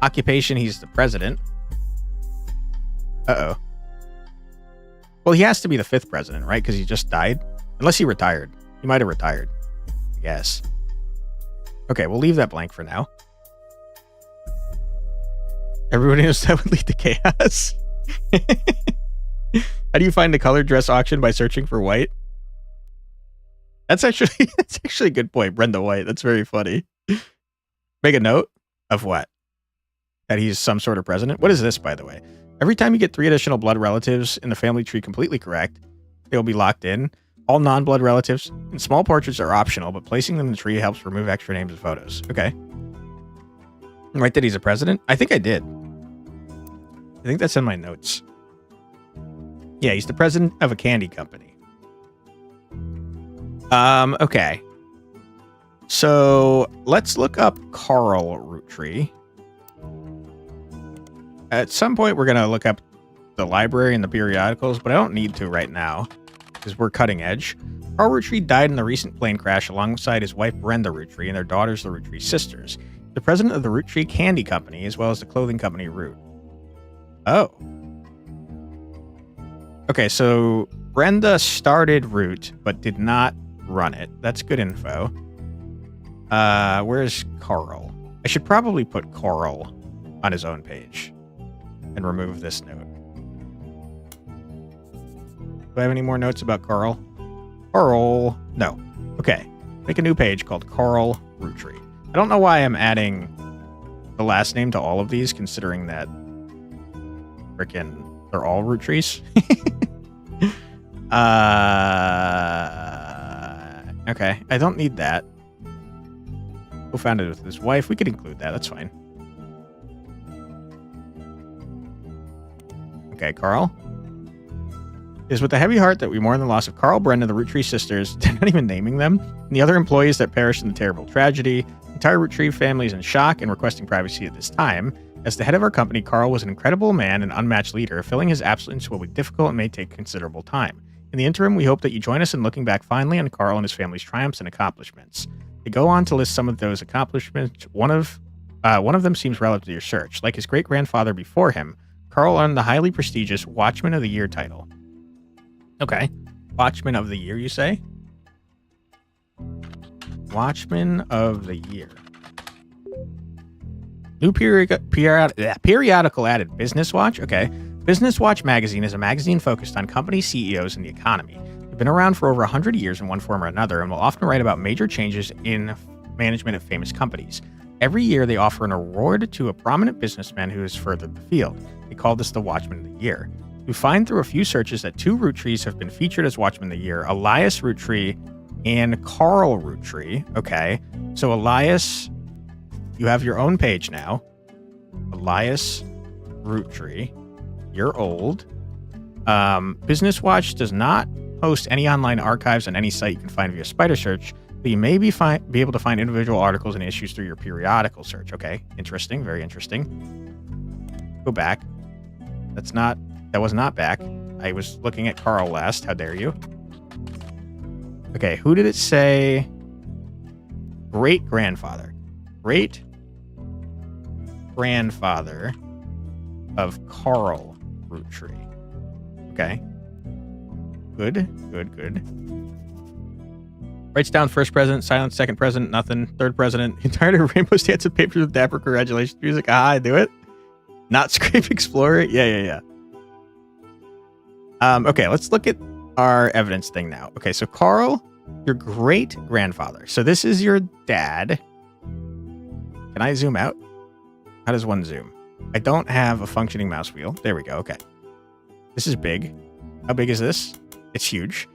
Occupation, he's the president. Uh-oh. Well, he has to be the 5th president, right? Because he just died. Unless he retired. He might have retired. I guess. Okay, we'll leave that blank for now. Everybody knows that would lead to chaos. How do you find a colored dress auction? By searching for white? That's actually a good point, Brenda White. That's very funny. Make a note of what? That he's some sort of president? What is this, by the way? Every time you get 3 additional blood relatives in the family tree completely correct, they'll be locked in. All non-blood relatives and small portraits are optional, but placing them in the tree helps remove extra names and photos. Okay. Right that he's a president? I think I did. I think that's in my notes. Yeah, he's the president of a candy company. Okay. So let's look up Carl Roottree. At some point, we're going to look up the library and the periodicals, but I don't need to right now because we're cutting edge. Carl Roottree died in the recent plane crash alongside his wife Brenda Roottree and their daughters, the Roottrees sisters. The president of the Roottree Candy Company, as well as the clothing company Root. Oh. Okay, so Brenda started Root, but did not run it. That's good info. Where's Carl? I should probably put Carl on his own page and remove this note. Do I have any more notes about Carl? Carl. No. Okay. Make a new page called Carl Roottree. I don't know why I'm adding the last name to all of these, considering that frickin' they're all Rootrees. Okay. I don't need that. Co-founded with his wife. We could include that. That's fine. Okay, Carl. It is with a heavy heart that we mourn the loss of Carl, Brenda, the Roottree sisters, not even naming them, and the other employees that perished in the terrible tragedy. The entire Roottree family is in shock and requesting privacy at this time. As the head of our company, Carl was an incredible man and unmatched leader. Filling his absence will be difficult and may take considerable time. In the interim, we hope that you join us in looking back fondly on Carl and his family's triumphs and accomplishments. They go on to list some of those accomplishments. One of them seems relevant to your search. Like his great-grandfather before him, Carl earned the highly prestigious Watchman of the Year title. Okay. Watchman of the Year, you say? Watchman of the Year. New periodical added. Business Watch? Okay. Business Watch magazine is a magazine focused on company CEOs and the economy. They've been around for over 100 years in one form or another and will often write about major changes in management of famous companies. Every year, they offer an award to a prominent businessman who has furthered the field. They call this the Watchman of the Year. We find through a few searches that 2 Roottrees have been featured as Watchmen of the Year, Elias Roottree and Carl Roottree. Okay, so Elias, you have your own page now. Elias Roottree, you're old. Business Watch does not host any online archives on any site you can find via spider search, but you may be able to find individual articles and issues through your periodical search. Okay, interesting, very interesting. Go back. That was not back. I was looking at Carl last. How dare you? Okay, who did it say? Great-grandfather. Great-grandfather of Carl Roottree. Okay. Good. Writes down first president, silent, second president, nothing, third president. Entire rainbow stance of papers with dapper congratulations music. Ah, I do it. Not Scrape Explorer. Yeah. Okay, let's look at our evidence thing now. Okay, so Carl, your great-grandfather. So this is your dad. Can I zoom out? How does one zoom? I don't have a functioning mouse wheel. There we go. Okay. This is big. How big is this? It's huge.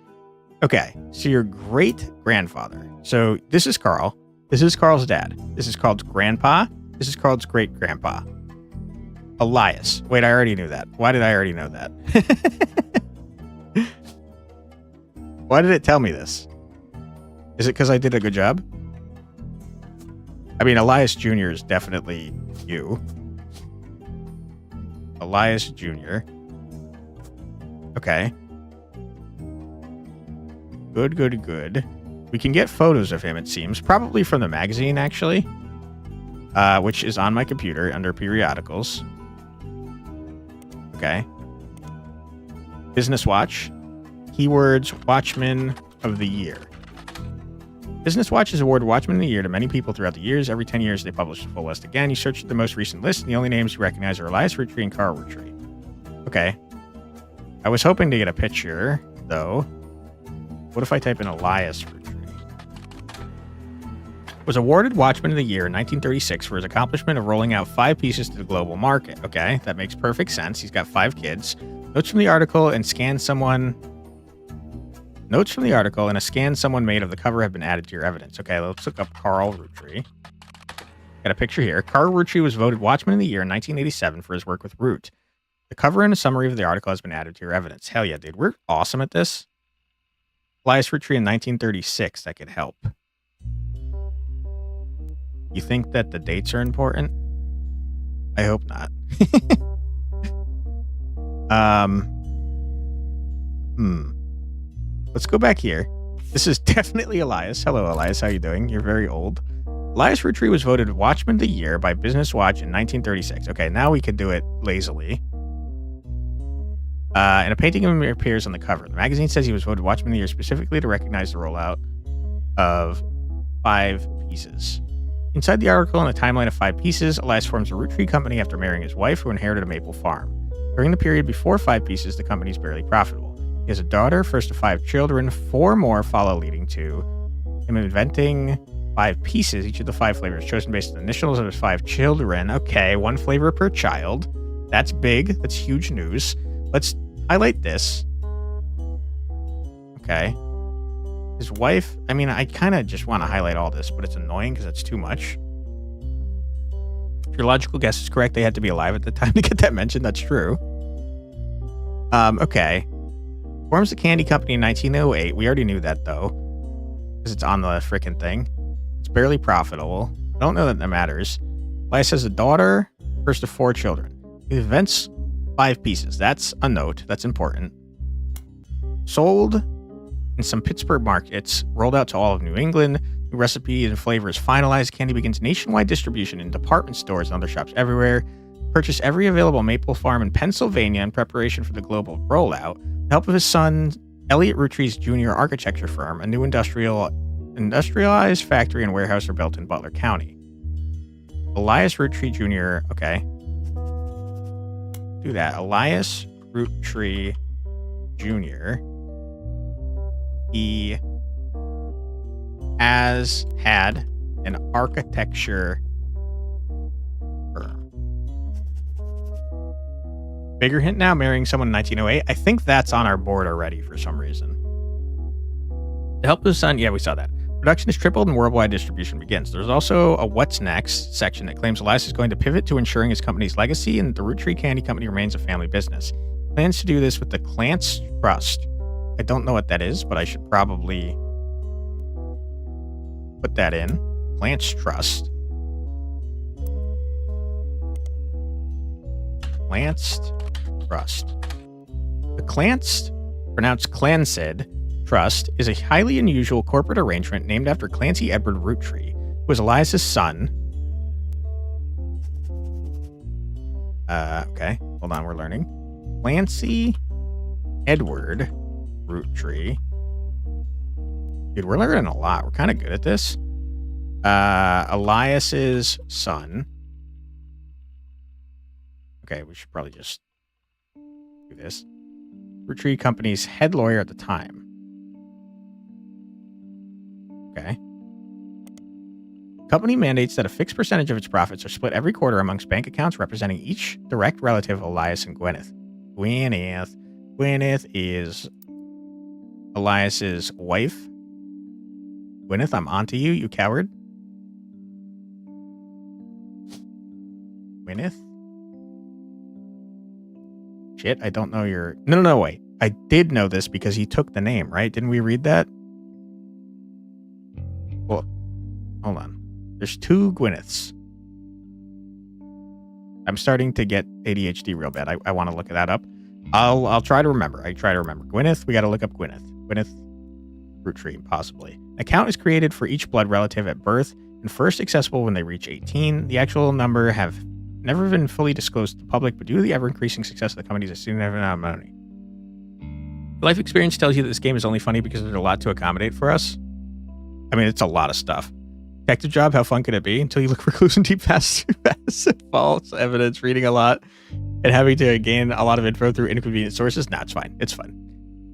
Okay, so your great-grandfather. So this is Carl. This is Carl's dad. This is Carl's grandpa. This is Carl's great-grandpa. Elias. Wait, I already knew that. Why did I already know that? Why did it tell me this? Is it because I did a good job? I mean, Elias Jr. is definitely you. Elias Jr. Okay. Good. We can get photos of him, it seems. Probably from the magazine, actually. Which is on my computer under periodicals. Okay. Business Watch. Keywords, Watchman of the Year. Business Watch has awarded Watchman of the Year to many people throughout the years. Every 10 years, they publish the full list again. You search the most recent list, and the only names you recognize are Elias Roottrie and Carl Roottrie. Okay. I was hoping to get a picture, though. What if I type in Elias Roottrie? Was awarded Watchman of the Year in 1936 for his accomplishment of rolling out 5 pieces to the global market. Okay, that makes perfect sense. He's got 5 kids. Notes from the article and a scan someone made of the cover have been added to your evidence. Okay, let's look up Carl Roottrie. Got a picture here. Carl Roottrie was voted Watchman of the Year in 1987 for his work with Root. The cover and a summary of the article has been added to your evidence. Hell yeah, dude. We're awesome at this. Elias Roottrie in 1936. That could help. You think that the dates are important? I hope not. Let's go back here. This is definitely Elias. Hello, Elias. How you doing? You're very old. Elias Roottrie was voted Watchman of the Year by Business Watch in 1936. Okay, now we could do it lazily. And a painting of him appears on the cover. The magazine says he was voted Watchman of the Year specifically to recognize the rollout of 5 pieces. Inside the article, in a timeline of 5 pieces, Elias forms a Roottree company after marrying his wife, who inherited a maple farm. During the period before 5 pieces, the company is barely profitable. He has a daughter, first of 5 children. 4 more follow, leading to him inventing 5 pieces. Each of the 5 flavors chosen based on the initials of his 5 children. Okay, 1 flavor per child. That's big. That's huge news. Let's highlight this. Okay. His wife, I mean, I kind of just want to highlight all this, but it's annoying because it's too much. If your logical guess is correct, they had to be alive at the time to get that mentioned. That's true. Okay. Forms the candy company in 1908. We already knew that, though, because it's on the freaking thing. It's barely profitable. I don't know that that matters. Elias has a daughter, first of 4 children. He invents 5 pieces. That's a note. That's important. Sold in some Pittsburgh markets, rolled out to all of New England. The recipe and flavor is finalized. Candy begins nationwide distribution in department stores and other shops everywhere. Purchase every available maple farm in Pennsylvania in preparation for the global rollout. With the help of his son, Elliot Roottree's junior architecture firm, a new industrialized factory and warehouse are built in Butler County. Elias Roottree Jr. Okay. Do that. Elias Roottree Jr. He has had an architecture firm. Bigger hint now, marrying someone in 1908. I think that's on our board already for some reason. To help his son, yeah, we saw that. Production is tripled and worldwide distribution begins. There's also a what's next section that claims Elias is going to pivot to ensuring his company's legacy and that the Roottree Candy Company remains a family business. He plans to do this with the Clance Trust. I don't know what that is, but I should probably put that in. Clance Trust. Clanced Trust. The Clanced, pronounced Clanced, Trust is a highly unusual corporate arrangement named after Clancy Edward Roottree, who was Elias's son. Okay, hold on, we're learning. Clancy Edward Roottree. Dude, we're learning a lot. We're kind of good at this. Elias's son. Okay, we should probably just do this. Roottree Company's head lawyer at the time. Okay. Company mandates that a fixed percentage of its profits are split every quarter amongst bank accounts representing each direct relative of Elias and Gwyneth. Gwyneth is Elias's wife. Gwyneth, I'm onto you, you coward. Gwyneth? Shit, I don't know your... No, wait. I did know this because he took the name, right? Didn't we read that? Well, hold on. There's 2 Gwyneths. I'm starting to get ADHD real bad. I want to look that up. I'll try to remember. Gwyneth, we got to look up Gwyneth. Gwyneth Roottree, possibly. An account is created for each blood relative at birth and first accessible when they reach 18. The actual number have never been fully disclosed to the public, but due to the ever-increasing success of the companies, I soon have enough money. Life experience tells you that this game is only funny because there's a lot to accommodate for us. I mean, it's a lot of stuff. Detective job, how fun could it be? Until you look for clues and deep passive false evidence, reading a lot, and having to gain a lot of info through inconvenient sources. Nah, it's fine. It's fun.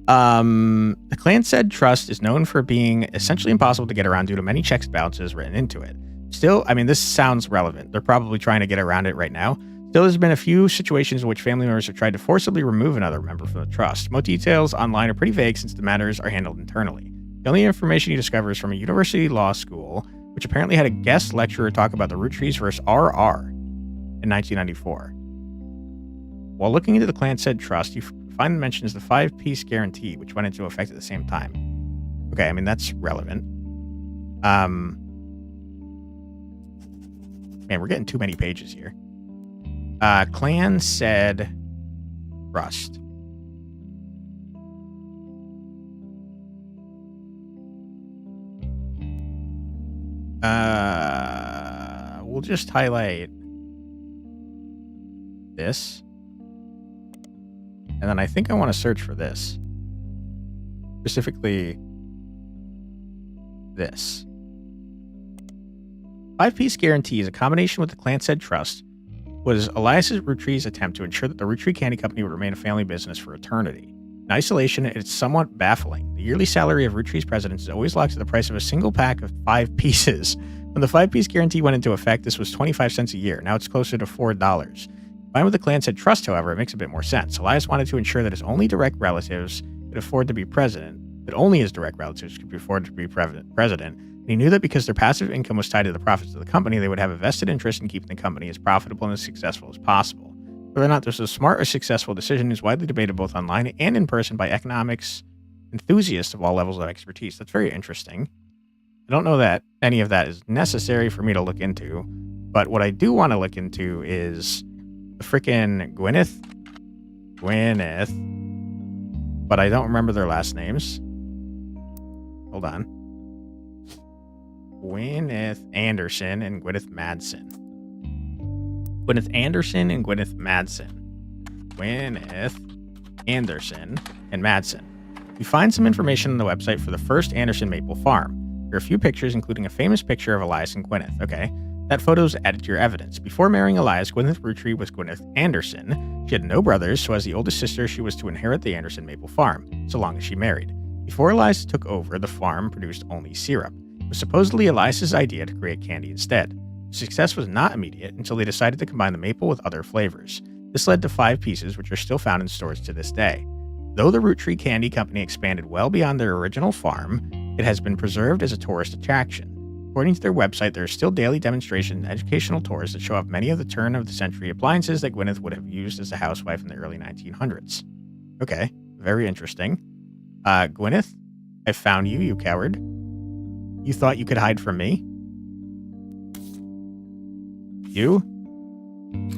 The clan said trust is known for being essentially impossible to get around due to many checks and balances written into it. Still, I mean, this sounds relevant. They're probably trying to get around it right now. Still, there's been a few situations in which family members have tried to forcibly remove another member from the trust. Most details online are pretty vague since the matters are handled internally. The only information you discover is from a university law school, which apparently had a guest lecturer talk about the Roottrees versus RR in 1994. While looking into the clan said trust, you find the mentions the 5-piece guarantee, which went into effect at the same time. Okay, I mean, that's relevant. Man, we're getting too many pages here. Clan said trust. We'll just highlight this. And then I think I want to search for this. Specifically, this. 5-piece guarantee is a combination with the clan said trust was Elias's Rootree's attempt to ensure that the Roottree Candy Company would remain a family business for eternity. In isolation, it's somewhat baffling. The yearly salary of Rootree's presidents is always locked to the price of a single pack of 5 pieces. When the 5-piece guarantee went into effect, this was 25 cents a year. Now it's closer to $4. Combined with the clan said trust, however, it makes a bit more sense. Elias wanted to ensure that his only direct relatives could afford to be president, that only his direct relatives could afford to be president. And he knew that because their passive income was tied to the profits of the company, they would have a vested interest in keeping the company as profitable and as successful as possible. Whether or not this was a smart or successful decision is widely debated both online and in person by economics enthusiasts of all levels of expertise. That's very interesting. I don't know that any of that is necessary for me to look into, but what I do want to look into is the frickin' Gwyneth, but I don't remember their last names. Hold on. Gwyneth Anderson and Gwyneth Madsen. Gwyneth Anderson and Gwyneth Madsen. Gwyneth Anderson and Madsen. We find some information on the website for the first Anderson Maple Farm. There are a few pictures, including a famous picture of Elias and Gwyneth. Okay, that photo's added to your evidence. Before marrying Elias, Gwyneth Roottree was Gwyneth Anderson. She had no brothers, so as the oldest sister, she was to inherit the Anderson Maple Farm, so long as she married. Before Elias took over, the farm produced only syrup. It was supposedly Elias's idea to create candy instead. Success was not immediate until they decided to combine the maple with other flavors. This led to 5 pieces, which are still found in stores to this day. Though the Roottree Candy Company expanded well beyond their original farm, it has been preserved as a tourist attraction. According to their website, there are still daily demonstration and educational tours that show off many of the turn-of-the-century appliances that Gwyneth would have used as a housewife in the early 1900s. Okay, very interesting. Gwyneth, I found you, you coward. You thought you could hide from me? You?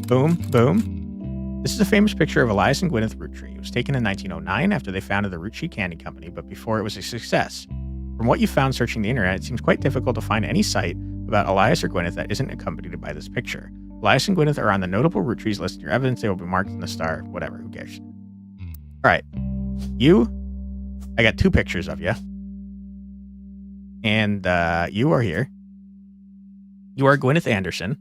Boom, boom. This is a famous picture of Elias and Gwyneth Roottree. It was taken in 1909 after they founded the Roottree Candy Company, but before it was a success. From what you found searching the internet, it seems quite difficult to find any site about Elias or Gwyneth that isn't accompanied by this picture. Elias and Gwyneth are on the notable Rootrees list in your evidence. They will be marked in the star. Whatever, who cares? Alright. You? I got 2 pictures of you. And you are here. You are Gwyneth Anderson.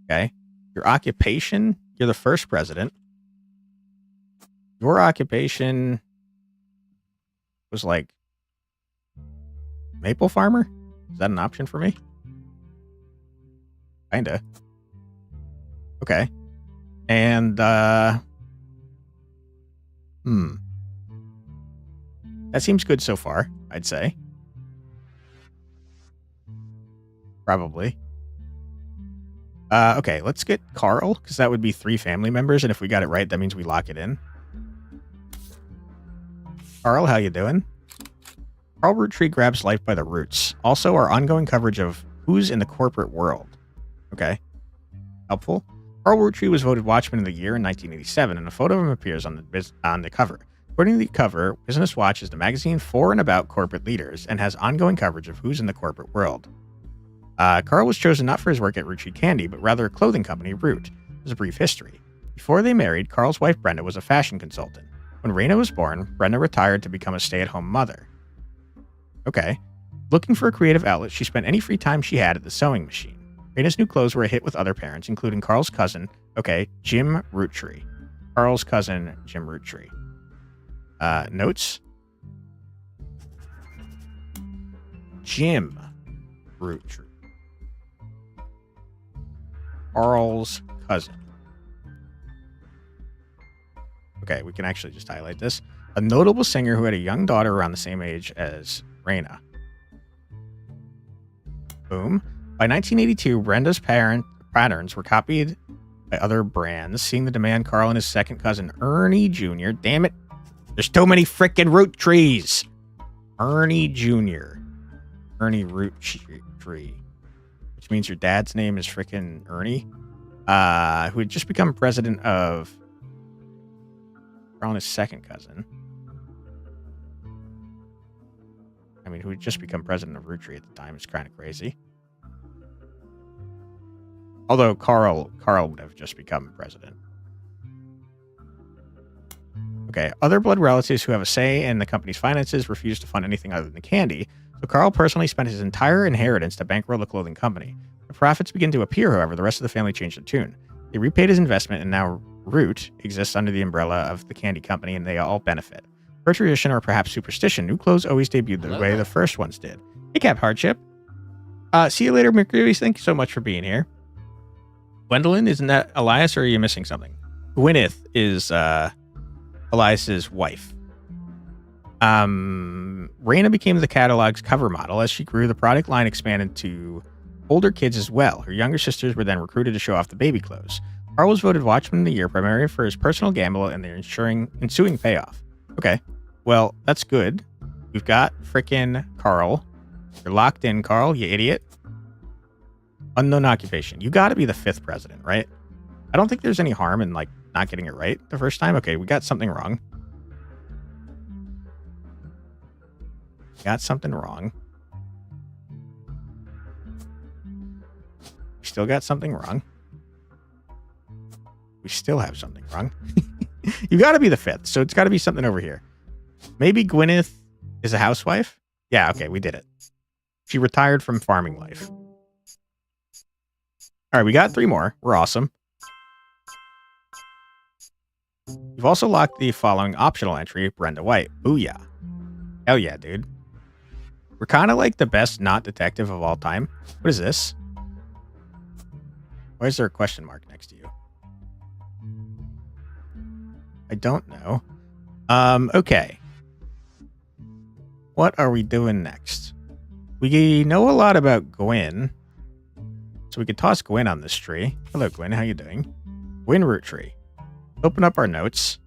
Okay. Your occupation, you're the first president. Your occupation was like maple farmer? Is that an option for me? Kinda. Okay. And that seems good so far, I'd say. Probably. Okay, let's get Carl, because that would be 3 family members, and if we got it right, that means we lock it in. Carl, how you doing? Carl Roottree grabs life by the roots. Also, our ongoing coverage of who's in the corporate world. Okay. Helpful. Carl Roottree was voted Watchman of the Year in 1987, and a photo of him appears on the cover. According to the cover, Business Watch is the magazine for and about corporate leaders, and has ongoing coverage of who's in the corporate world. Carl was chosen not for his work at Roottree Candy, but rather a clothing company, Root. There's a brief history. Before they married, Carl's wife Brenda was a fashion consultant. When Raina was born, Brenda retired to become a stay-at-home mother. Okay. Looking for a creative outlet, she spent any free time she had at the sewing machine. Raina's new clothes were a hit with other parents, including Carl's cousin, Jim Roottree. Carl's cousin, Jim Roottree. Notes? Jim Roottree. Carl's cousin. Okay, we can actually just highlight this. A notable singer who had a young daughter around the same age as Raina. Boom. By 1982, Brenda's patterns were copied by other brands, seeing the demand Carl and his second cousin, Ernie Jr. Damn it. There's too many frickin' Roottrees. Ernie Jr. Ernie Roottree. Which means your dad's name is frickin' Ernie. Who had just become president of Carl and his second cousin. I mean, who had just become president of Roottree at the time is kind of crazy. Although Carl would have just become president. Okay, other blood relatives who have a say in the company's finances refused to fund anything other than candy, so Carl personally spent his entire inheritance to bankroll the clothing company. The profits begin to appear, however, the rest of the family changed their tune. They repaid his investment, and now Root exists under the umbrella of the candy company, and they all benefit. For tradition or perhaps superstition, new clothes always debuted the way the first ones did. Hey, Cap Hardship. See you later, Mercury's. Thank you so much for being here. Gwendolyn, isn't that Elias, or are you missing something? Gwyneth is Elias's wife. Raina became the catalog's cover model. As she grew, the product line expanded to older kids as well. Her younger sisters were then recruited to show off the baby clothes. Carl was voted Watchman of the Year primarily for his personal gamble and their ensuing payoff. Okay, well, that's good. We've got frickin' Carl. You're locked in, Carl, you idiot. Unknown occupation. You got to be the 5th president, right? I don't think there's any harm in, like, not getting it right the first time. Okay, we got something wrong. Got something wrong. We still got something wrong. We still have something wrong. You got to be the 5th, so it's got to be something over here. Maybe Gwyneth is a housewife? Yeah, okay, we did it. She retired from farming life. All right, we got 3 more. We're awesome. You've also locked the following optional entry, Brenda White. Booyah. Hell yeah, dude. We're kind of like the best not detective of all time. What is this? Why is there a question mark next to you? I don't know. Okay. What are we doing next? We know a lot about Gwen. So we could toss Gwen on this tree. Hello, Gwen. How you doing? Gwen Roottree. Open up our notes.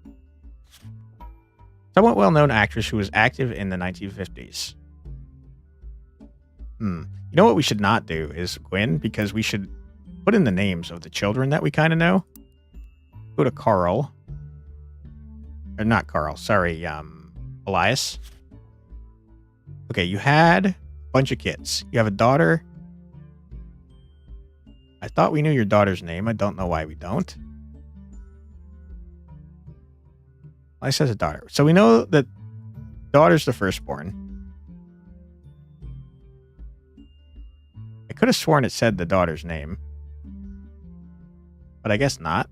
Somewhat well-known actress who was active in the 1950s. You know what we should not do is Gwen, because we should put in the names of the children that we kind of know. Go to Carl. Or not Carl, sorry, Elias. Okay, you had a bunch of kids. You have a daughter. I thought we knew your daughter's name. I don't know why we don't. Elias has a daughter. So we know that daughter's the firstborn. I could have sworn it said the daughter's name. But I guess not.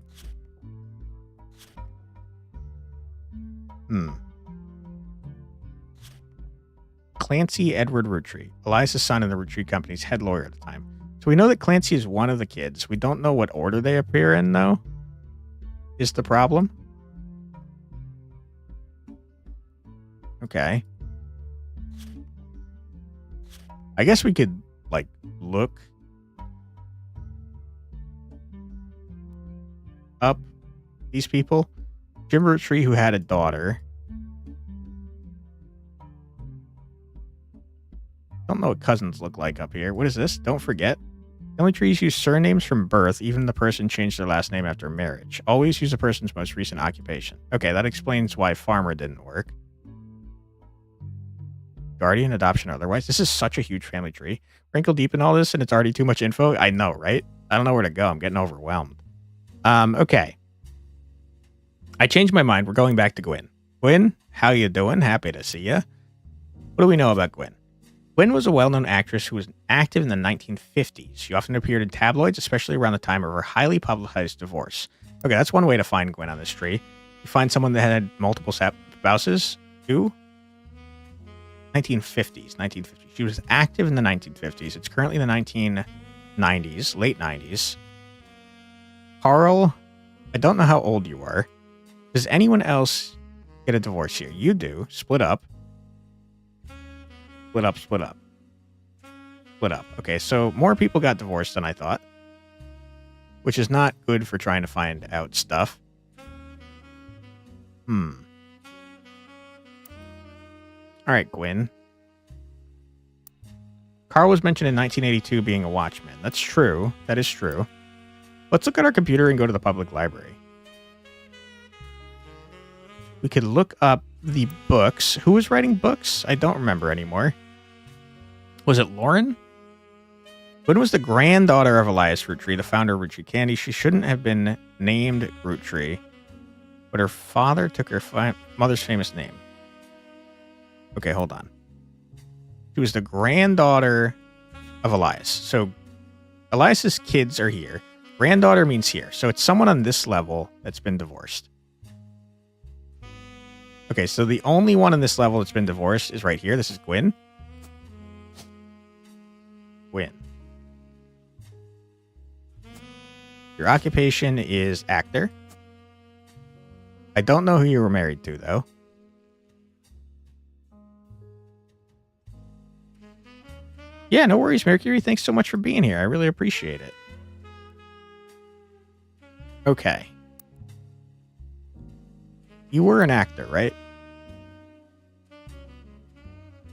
Clancy Edward Roottree, Elias' son and the Roottree Company's head lawyer at the time. So we know that Clancy is one of the kids. We don't know what order they appear in, though. Is the problem? Okay. I guess we could, like, look up these people. Jim Roottree, who had a daughter. Don't know what cousins look like up here. What is this? Don't forget. The only trees use surnames from birth. Even the person changed their last name after marriage. Always use a person's most recent occupation. Okay, that explains why farmer didn't work. Guardian, adoption, otherwise. This is such a huge family tree. Wrinkle deep in all this, and it's already too much info. I know, right? I don't know where to go. I'm getting overwhelmed. Okay. I changed my mind. We're going back to Gwen. Gwen, how you doing? Happy to see you. What do we know about Gwen? Gwen was a well-known actress who was active in the 1950s. She often appeared in tabloids, especially around the time of her highly publicized divorce. Okay, that's one way to find Gwen on this tree. You find someone that had multiple spouses. Who? 1950s. She was active in the 1950s. It's currently the 1990s, late 90s. Carl, I don't know how old you are. Does anyone else get a divorce here? You do. Split up. Split up, split up. Split up. Okay, so more people got divorced than I thought, which is not good for trying to find out stuff. All right, Gwen. Carl was mentioned in 1982 being a watchman. That's true. That is true. Let's look at our computer and go to the public library. We could look up the books. Who was writing books? I don't remember anymore. Was it Lauren? Gwen was the granddaughter of Elias Roottree, the founder of Roottree Candy. She shouldn't have been named Roottree, but her father took her mother's famous name. Okay, hold on. She was the granddaughter of Elias. So Elias's kids are here. Granddaughter means here. So it's someone on this level that's been divorced. Okay, so the only one on this level that's been divorced is right here. This is Gwen. Gwen. Your occupation is actor. I don't know who you were married to, though. Yeah, no worries, Mercury. Thanks so much for being here. I really appreciate it. Okay. You were an actor, right?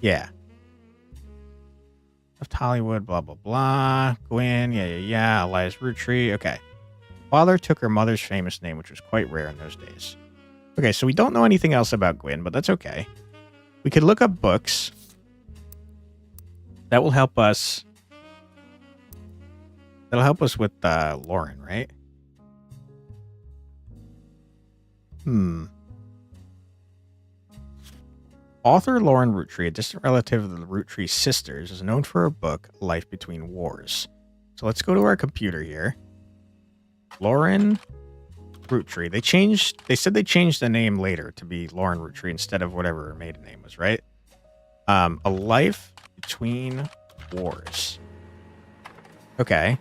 Yeah. Left Hollywood, blah, blah, blah. Gwen, yeah. Elias Roottree. Okay. Father took her mother's famous name, which was quite rare in those days. Okay, so we don't know anything else about Gwen, but that's okay. We could look up books. That will help us. That'll help us with Lauren, right? Author Lauren Roottree, a distant relative of the Roottree sisters, is known for her book, Life Between Wars. So let's go to our computer here. Lauren Roottree. They said they changed the name later to be Lauren Roottree instead of whatever her maiden name was, right? A Life Between Wars. Okay.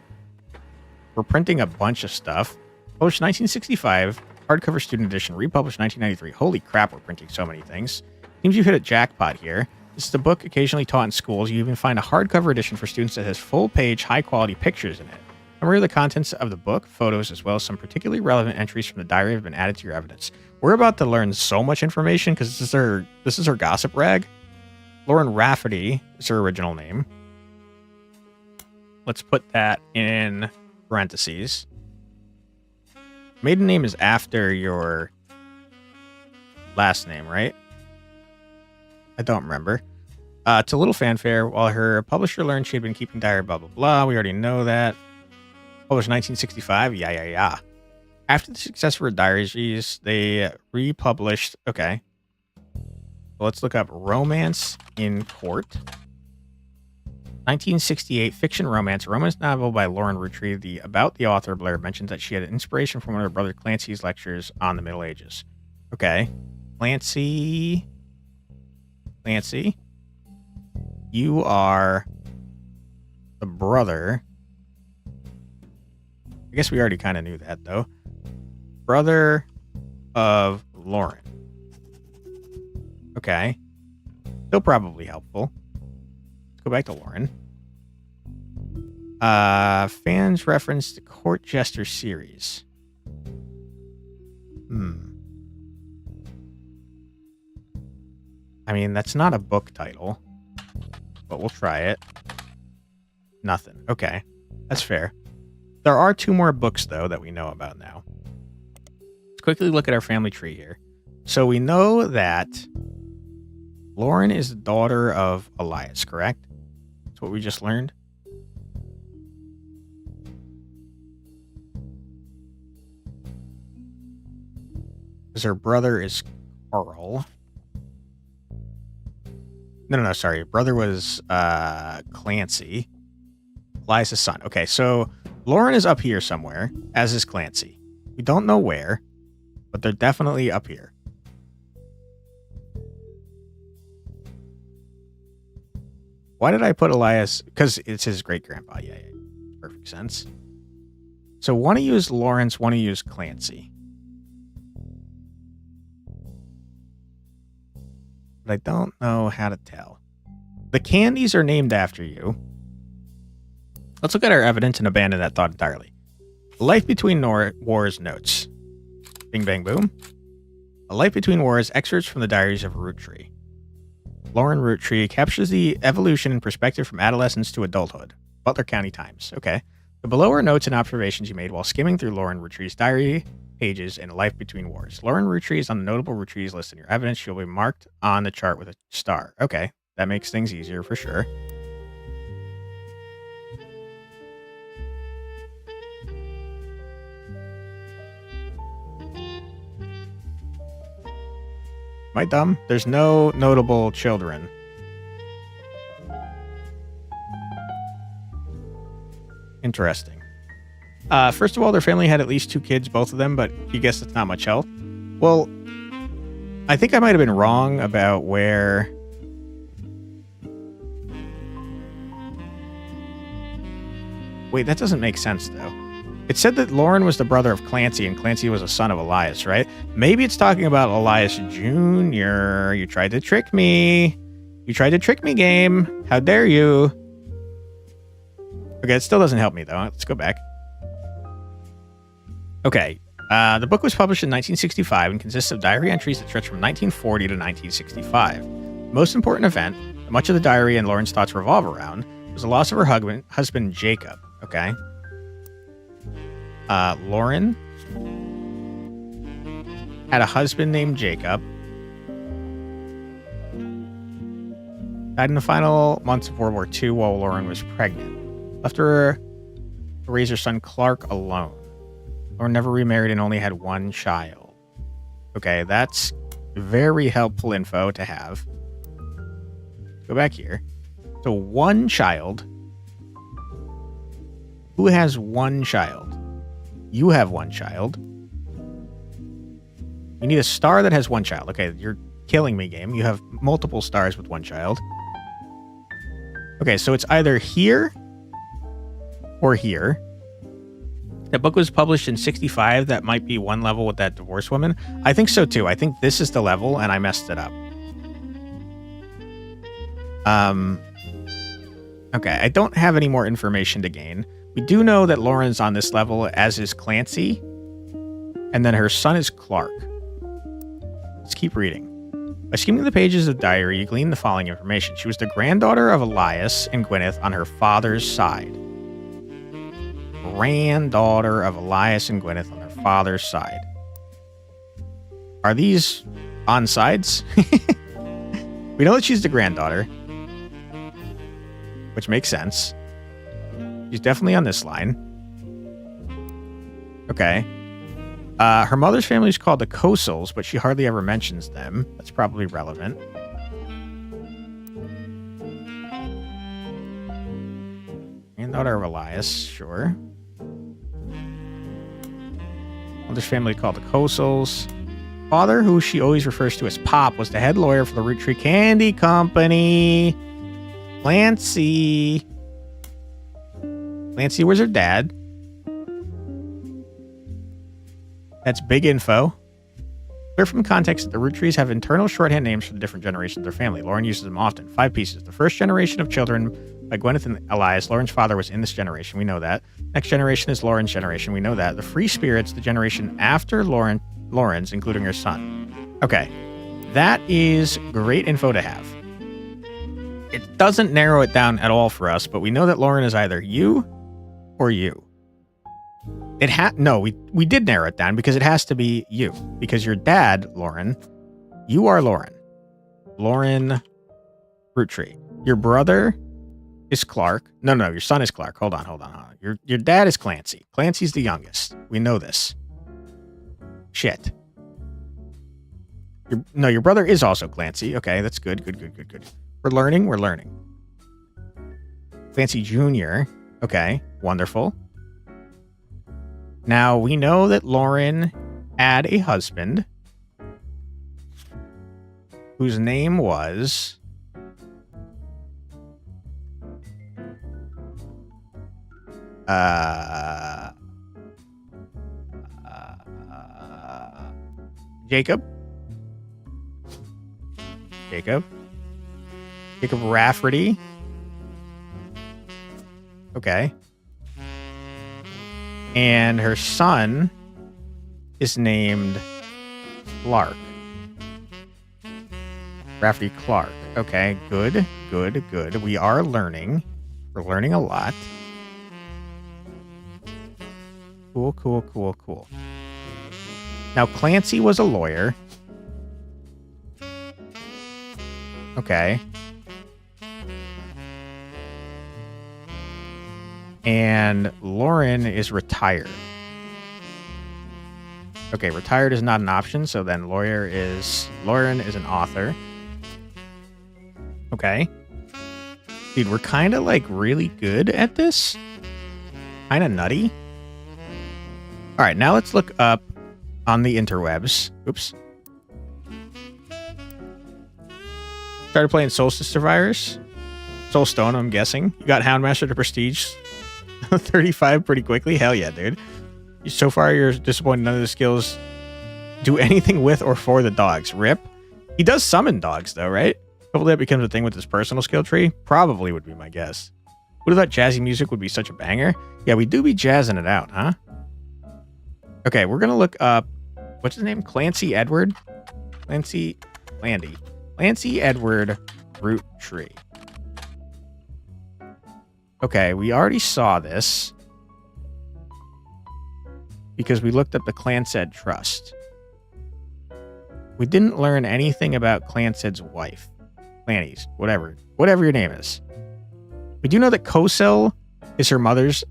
We're printing a bunch of stuff. Published 1965, hardcover student edition, republished 1993. Holy crap, we're printing so many things. Seems you've hit a jackpot here. This is a book occasionally taught in schools. You even find a hardcover edition for students that has full-page, high-quality pictures in it. Summary of the contents of the book, photos, as well as some particularly relevant entries from the diary have been added to your evidence. We're about to learn so much information because this is her gossip rag. Lauren Rafferty is her original name. Let's put that in parentheses. Maiden name is after your last name, right? I don't remember. To little fanfare, while her publisher learned she had been keeping diary, blah, blah, blah. We already know that. Published 1965. Yeah. After the success of her diaries, they republished. Okay. Well, let's look up Romance in Court. 1968 fiction romance novel by Lauren Roottree. About the author, Blair mentions that she had inspiration from one of her brother Clancy's lectures on the Middle Ages. Okay. Clancy, you are the brother. I guess we already kind of knew that, though. Brother of Lauren. Okay. Still probably helpful. Let's go back to Lauren. Fans reference the Court Jester series. I mean, that's not a book title, but we'll try it. Nothing. Okay. That's fair. There are 2 more books, though, that we know about now. Let's quickly look at our family tree here. So we know that Lauren is the daughter of Elias, correct? That's what we just learned. Because her brother is Carl. No, sorry. Brother was Clancy. Elias' son. Okay, so Lauren is up here somewhere, as is Clancy. We don't know where, but they're definitely up here. Why did I put Elias? Because it's his great-grandpa. Yeah, perfect sense. So one of you is Lawrence, one of you is Clancy. But I don't know how to tell. The candies are named after you. Let's look at our evidence and abandon that thought entirely. Life Between Wars notes. Bing, bang, boom. A Life Between Wars, excerpts from the diaries of Roottree. Lauren Roottrie captures the evolution and perspective from adolescence to adulthood. Butler County Times. Okay. The below are notes and observations you made while skimming through Lauren Roottree's diary pages in A Life Between Wars. Lauren Roottrie is on the notable Rootrees list in your evidence. She'll be marked on the chart with a star. Okay. That makes things easier for sure. Am I dumb? There's no notable children. Interesting. First of all, their family had at least 2 kids, both of them, but you guess that's not much help. Well, I think I might have been wrong about where... Wait, that doesn't make sense, though. It said that Lauren was the brother of Clancy, and Clancy was a son of Elias, right? Maybe it's talking about Elias Jr. You tried to trick me. You tried to trick me, game. How dare you? Okay, it still doesn't help me, though. Let's go back. Okay. The book was published in 1965 and consists of diary entries that stretch from 1940 to 1965. The most important event that much of the diary and Lauren's thoughts revolve around was the loss of her husband Jacob. Okay. Lauren had a husband named Jacob. Died in the final months of World War II while Lauren was pregnant. Left her to raise her son Clark alone. Lauren never remarried and only had 1 child. Okay, that's very helpful info to have. Go back here. So 1 child. Who has 1 child? You have 1 child. You need a star that has 1 child. Okay, you're killing me, game. You have multiple stars with 1 child. Okay, so it's either here or here. That book was published in 65. That might be one level with that divorced woman. I think so too. I think this is the level and I messed it up. Okay, I don't have any more information to gain. We do know that Lauren's on this level, as is Clancy. And then her son is Clark. Let's keep reading. By skimming the pages of the diary, you glean the following information. She was the granddaughter of Elias and Gwyneth on her father's side. Granddaughter of Elias and Gwyneth on her father's side. Are these on sides? We know that she's the granddaughter, which makes sense. She's definitely on this line. Okay. Her mother's family is called the Kosels, but she hardly ever mentions them. That's probably relevant. Granddaughter of Elias, sure. Mother's family called the Kosels. Father, who she always refers to as Pop, was the head lawyer for the Roottree Candy Company. Clancy was her dad. That's big info. Clear from context that the Roottrees have internal shorthand names for the different generations of their family. Lauren uses them often. 5 pieces. The first generation of children by Gwyneth and Elias. Lauren's father was in this generation. We know that. Next generation is Lauren's generation. We know that. The Free Spirits, the generation after Lauren's, including her son. Okay. That is great info to have. It doesn't narrow it down at all for us, but we know that Lauren is either you or you. No, we did narrow it down because it has to be you. Because your dad, Lauren, you are Lauren. Lauren Roottree. Your brother is Clark. No, your son is Clark. Hold on. Your dad is Clancy. Clancy's the youngest. We know this. Shit. Your brother is also Clancy. Okay, that's good. We're learning. We're learning. Clancy Jr. Okay, wonderful. Now, we know that Lauren had a husband whose name was... Jacob Rafferty. Okay. And her son is named Clark. Rafferty Clark. Okay, good. We are learning. We're learning a lot. Cool. Now, Clancy was a lawyer. Okay. And Lauren is retired. Okay, retired is not an option, so then Lauren is an author. Okay. Dude, we're kind of like really good at this. Kind of nutty. All right, now let's look up on the interwebs. Oops. Started playing Solstice Survivors. Soulstone, I'm guessing. You got Houndmaster to Prestige 35 pretty quickly. Hell yeah, dude. So far, you're disappointed none of the skills do anything with or for the dogs. Rip. He does summon dogs, though, right? Hopefully that becomes a thing with his personal skill tree. Probably would be my guess. Would have thought jazzy music would be such a banger. Yeah, we do be jazzing it out, huh? Okay, we're going to look up... What's his name? Clancy Edward? Clancy Edward Roottree. Okay, we already saw this because we looked up the Clansed Trust. We didn't learn anything about Clansed's wife. Clanny's, whatever your name is. We do know that Kosel is her mother's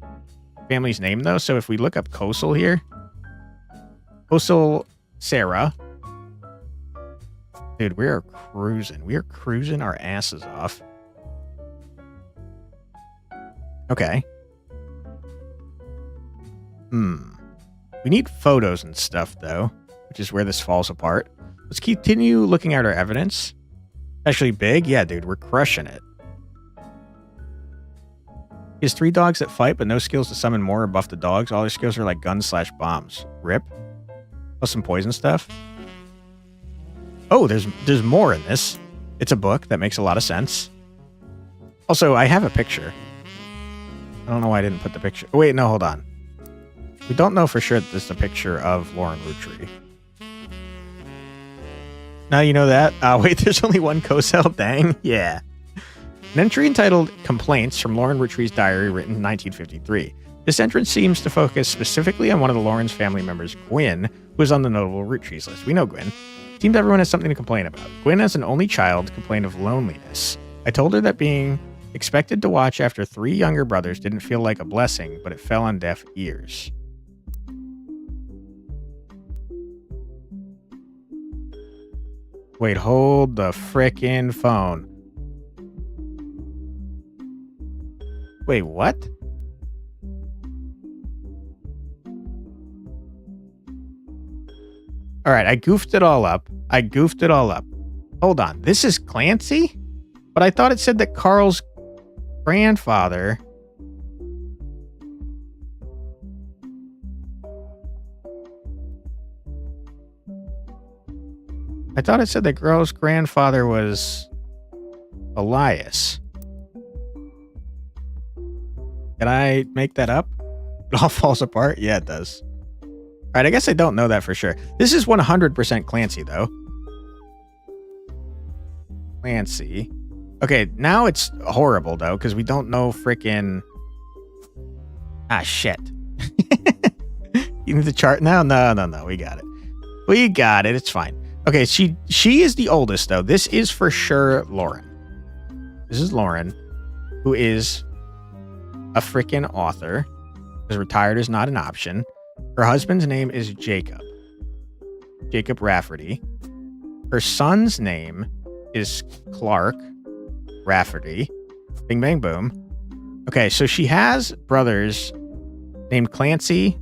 family's name, though, so if we look up Kosel here, Kosel Sarah. Dude, we are cruising. We are cruising our asses off. Okay. We need photos and stuff, though, which is where this falls apart. Let's continue looking at our evidence. Actually big? Yeah, dude, we're crushing it. He has 3 dogs that fight, but no skills to summon more or buff the dogs. All their skills are like guns/bombs. Rip. Plus some poison stuff. Oh, there's more in this. It's a book. That makes a lot of sense. Also, I have a picture. I don't know why I didn't put the picture. Oh, wait, no, hold on. We don't know for sure that this is a picture of Lauren Roottree. Now you know that. Wait, there's only one Kosel. Dang. Yeah. An entry entitled Complaints from Lauren Roottree's diary written in 1953. This entrance seems to focus specifically on one of the Lauren's family members, Gwyn, who is on the notable Roottrees list. We know Gwyn. Seems everyone has something to complain about. Gwyn, as an only child, complained of loneliness. I told her that being expected to watch after 3 younger brothers didn't feel like a blessing, but it fell on deaf ears. Wait, hold the frickin' phone. Wait, what? All right, I goofed it all up. Hold on. This is Clancy? But I thought it said that Carl's grandfather... I thought it said that Carl's grandfather was Elias. Did I make that up? It all falls apart? Yeah, it does. All right, I guess I don't know that for sure. This is 100% Clancy, though. Clancy. Okay, now it's horrible, though, because we don't know frickin'... Ah, shit. You need the chart now? No, we got it. We got it, it's fine. Okay, she is the oldest, though. This is for sure Lauren. This is Lauren, who is a frickin' author, because retired is not an option. Her husband's name is Jacob Rafferty. Her son's name is Clark. Rafferty. Bing, bang, boom. Okay, so she has brothers named Clancy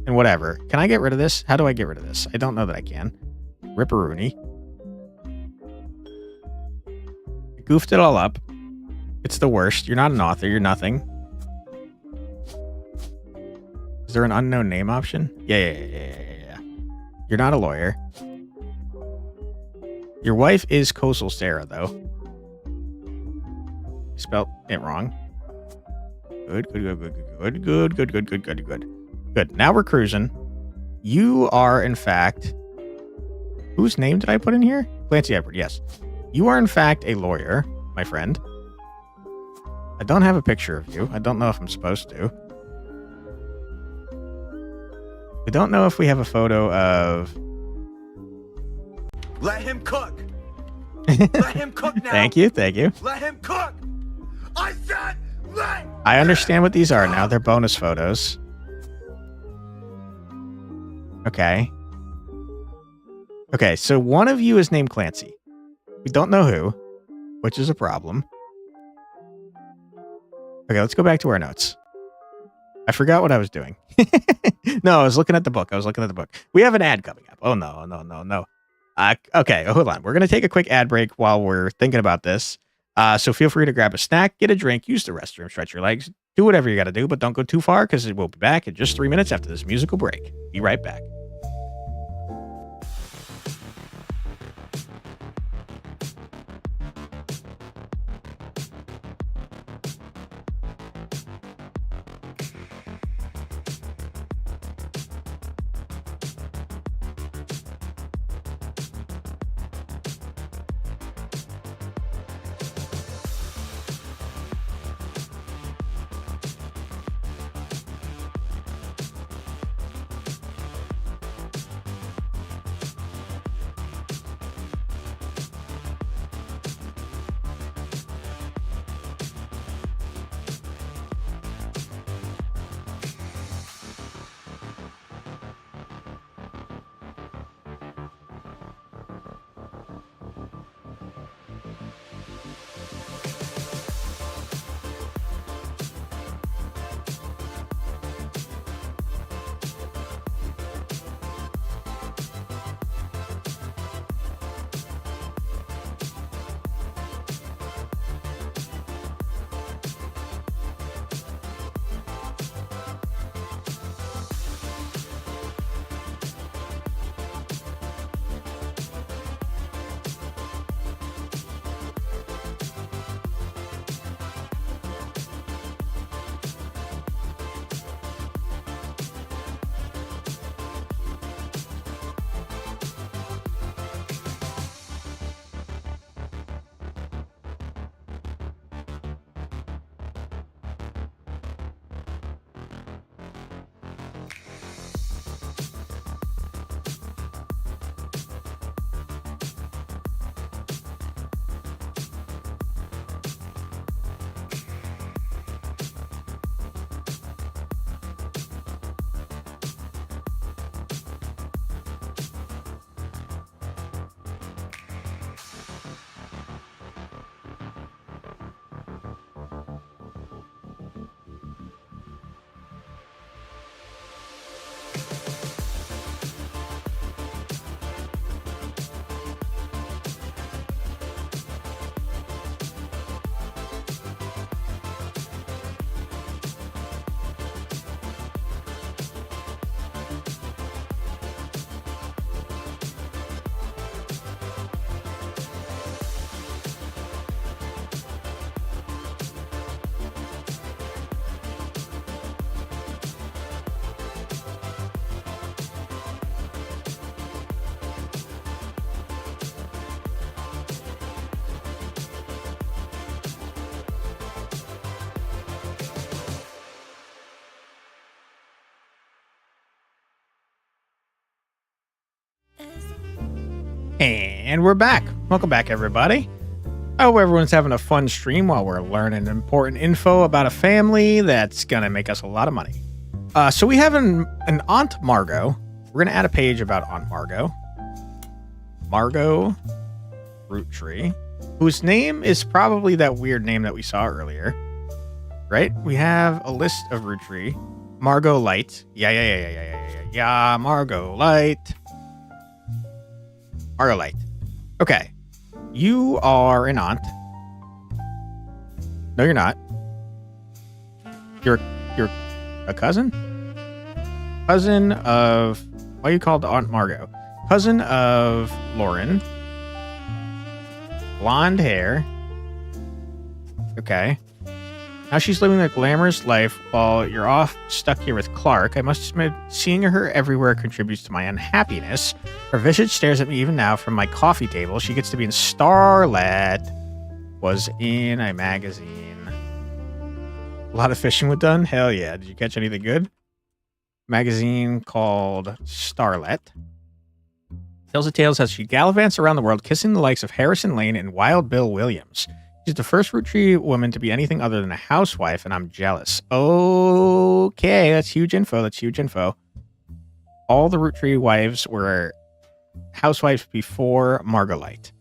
and whatever. Can I get rid of this? How do I get rid of this? I don't know that I can. Ripperoonie. I goofed it all up. It's the worst. You're not an author. You're nothing. Is there an unknown name option? Yeah. You're not a lawyer. Your wife is Coastal Sarah, though. You spelled it wrong. Good. Good. Now we're cruising. You are, in fact... Whose name did I put in here? Clancy Edward, yes. You are, in fact, a lawyer, my friend. I don't have a picture of you. I don't know if I'm supposed to. We don't know if we have a photo of... Let him cook! Let him cook now! Thank you. Let him cook! I said let I understand what these are now. They're bonus photos. Okay. Okay, so one of you is named Clancy. We don't know who, which is a problem. Okay, let's go back to our notes. I forgot what I was doing. No, I was looking at the book. We have an ad coming up. Oh, no. Okay, hold on. We're going to take a quick ad break while we're thinking about this. So feel free to grab a snack, get a drink, use the restroom, stretch your legs, do whatever you got to do, but don't go too far because we'll be back in just 3 minutes after this musical break. Be right back. And we're back. Welcome back, everybody. I hope everyone's having a fun stream while we're learning important info about a family that's going to make us a lot of money. So we have an Aunt Margot. We're going to add a page about Aunt Margot. Margot Roottree. whose name is probably that weird name that we saw earlier. Right? We have a list of Roottree. Margot Light. Yeah, Margot Light. Margot Light. Okay. You are an aunt. No, you're not. You're a cousin? Cousin of... Why are you called Aunt Margot? Cousin of Lauren. Blonde hair. Okay. Now she's living a glamorous life while you're off stuck here with Clark. I must admit, seeing her everywhere contributes to my unhappiness. Her visage stares at me even now from my coffee table. She gets to be in Starlet. Was in a magazine. A lot of fishing was done? Hell yeah. Did you catch anything good? Magazine called Starlet. Tells the tales as she gallivants around the world, kissing the likes of Harrison Lane and Wild Bill Williams. She's the first Roottree woman to be anything other than a housewife, and I'm jealous. Okay, that's huge info. That's huge info. All the Roottree wives were housewives before Margolite.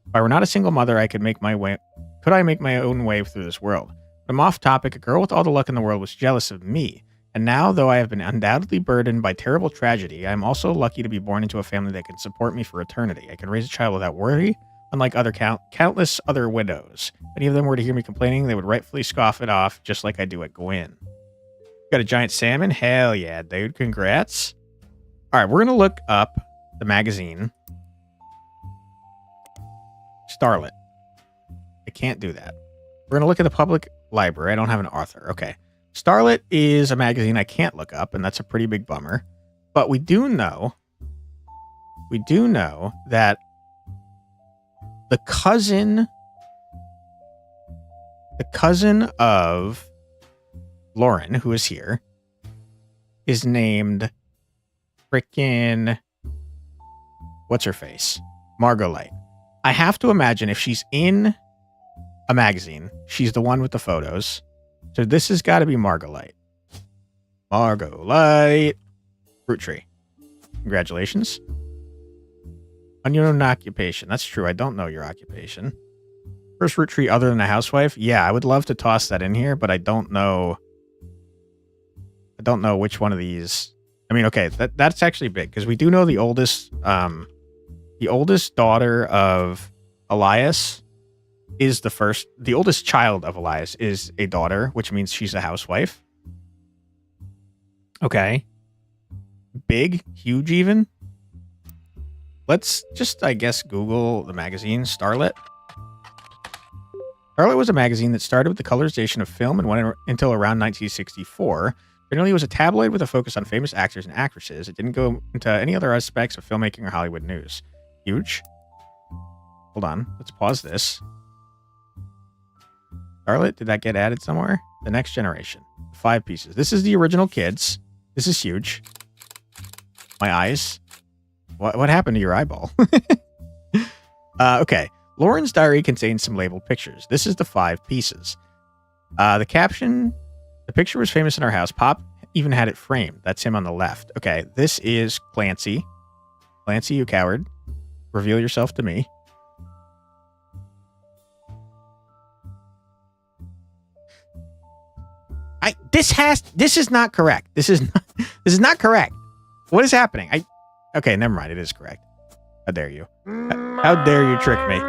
If I were not a single mother, I could make my way. Could I make my own way through this world? But I'm off topic. A girl with all the luck in the world was jealous of me. And now, though I have been undoubtedly burdened by terrible tragedy, I am also lucky to be born into a family that can support me for eternity. I can raise a child without worry. Unlike other countless other widows. If any of them were to hear me complaining, they would rightfully scoff it off, just like I do at Gwyn. Got a giant salmon? Hell yeah, dude. Congrats. All right, we're going to look up the magazine. Starlet. I can't do that. We're going to look at the public library. I don't have an author. Okay. Starlet is a magazine I can't look up, and that's a pretty big bummer. But we do know that the cousin of Lauren, who is here, is named frickin' what's her face? Margolite. I have to imagine if she's in a magazine, she's the one with the photos. So this has got to be Margolite. Margolite. Roottree. Congratulations. Unknown occupation. That's true. I don't know your occupation. First Roottree other than a housewife? Yeah, I would love to toss that in here, but I don't know. I don't know which one of these. I mean, okay, that's actually big because we do know the oldest daughter of Elias is the oldest child of Elias is a daughter, which means she's a housewife. Okay. Big, huge even. Let's just, I guess, Google the magazine, Starlet. Starlet was a magazine that started with the colorization of film and went until around 1964. Generally, it was a tabloid with a focus on famous actors and actresses. It didn't go into any other aspects of filmmaking or Hollywood news. Huge. Hold on. Let's pause this. Starlet, did that get added somewhere? The Next Generation. 5 pieces. This is the original kids. This is huge. My eyes. What happened to your eyeball? Okay. Lauren's diary contains some labeled pictures. This is the 5 pieces. The caption, the picture was famous in our house. Pop even had it framed. That's him on the left. Okay. This is Clancy. Clancy, you coward. Reveal yourself to me. This is not correct. This is not correct. What is happening? Okay, never mind. It is correct. How dare you? How dare you trick me?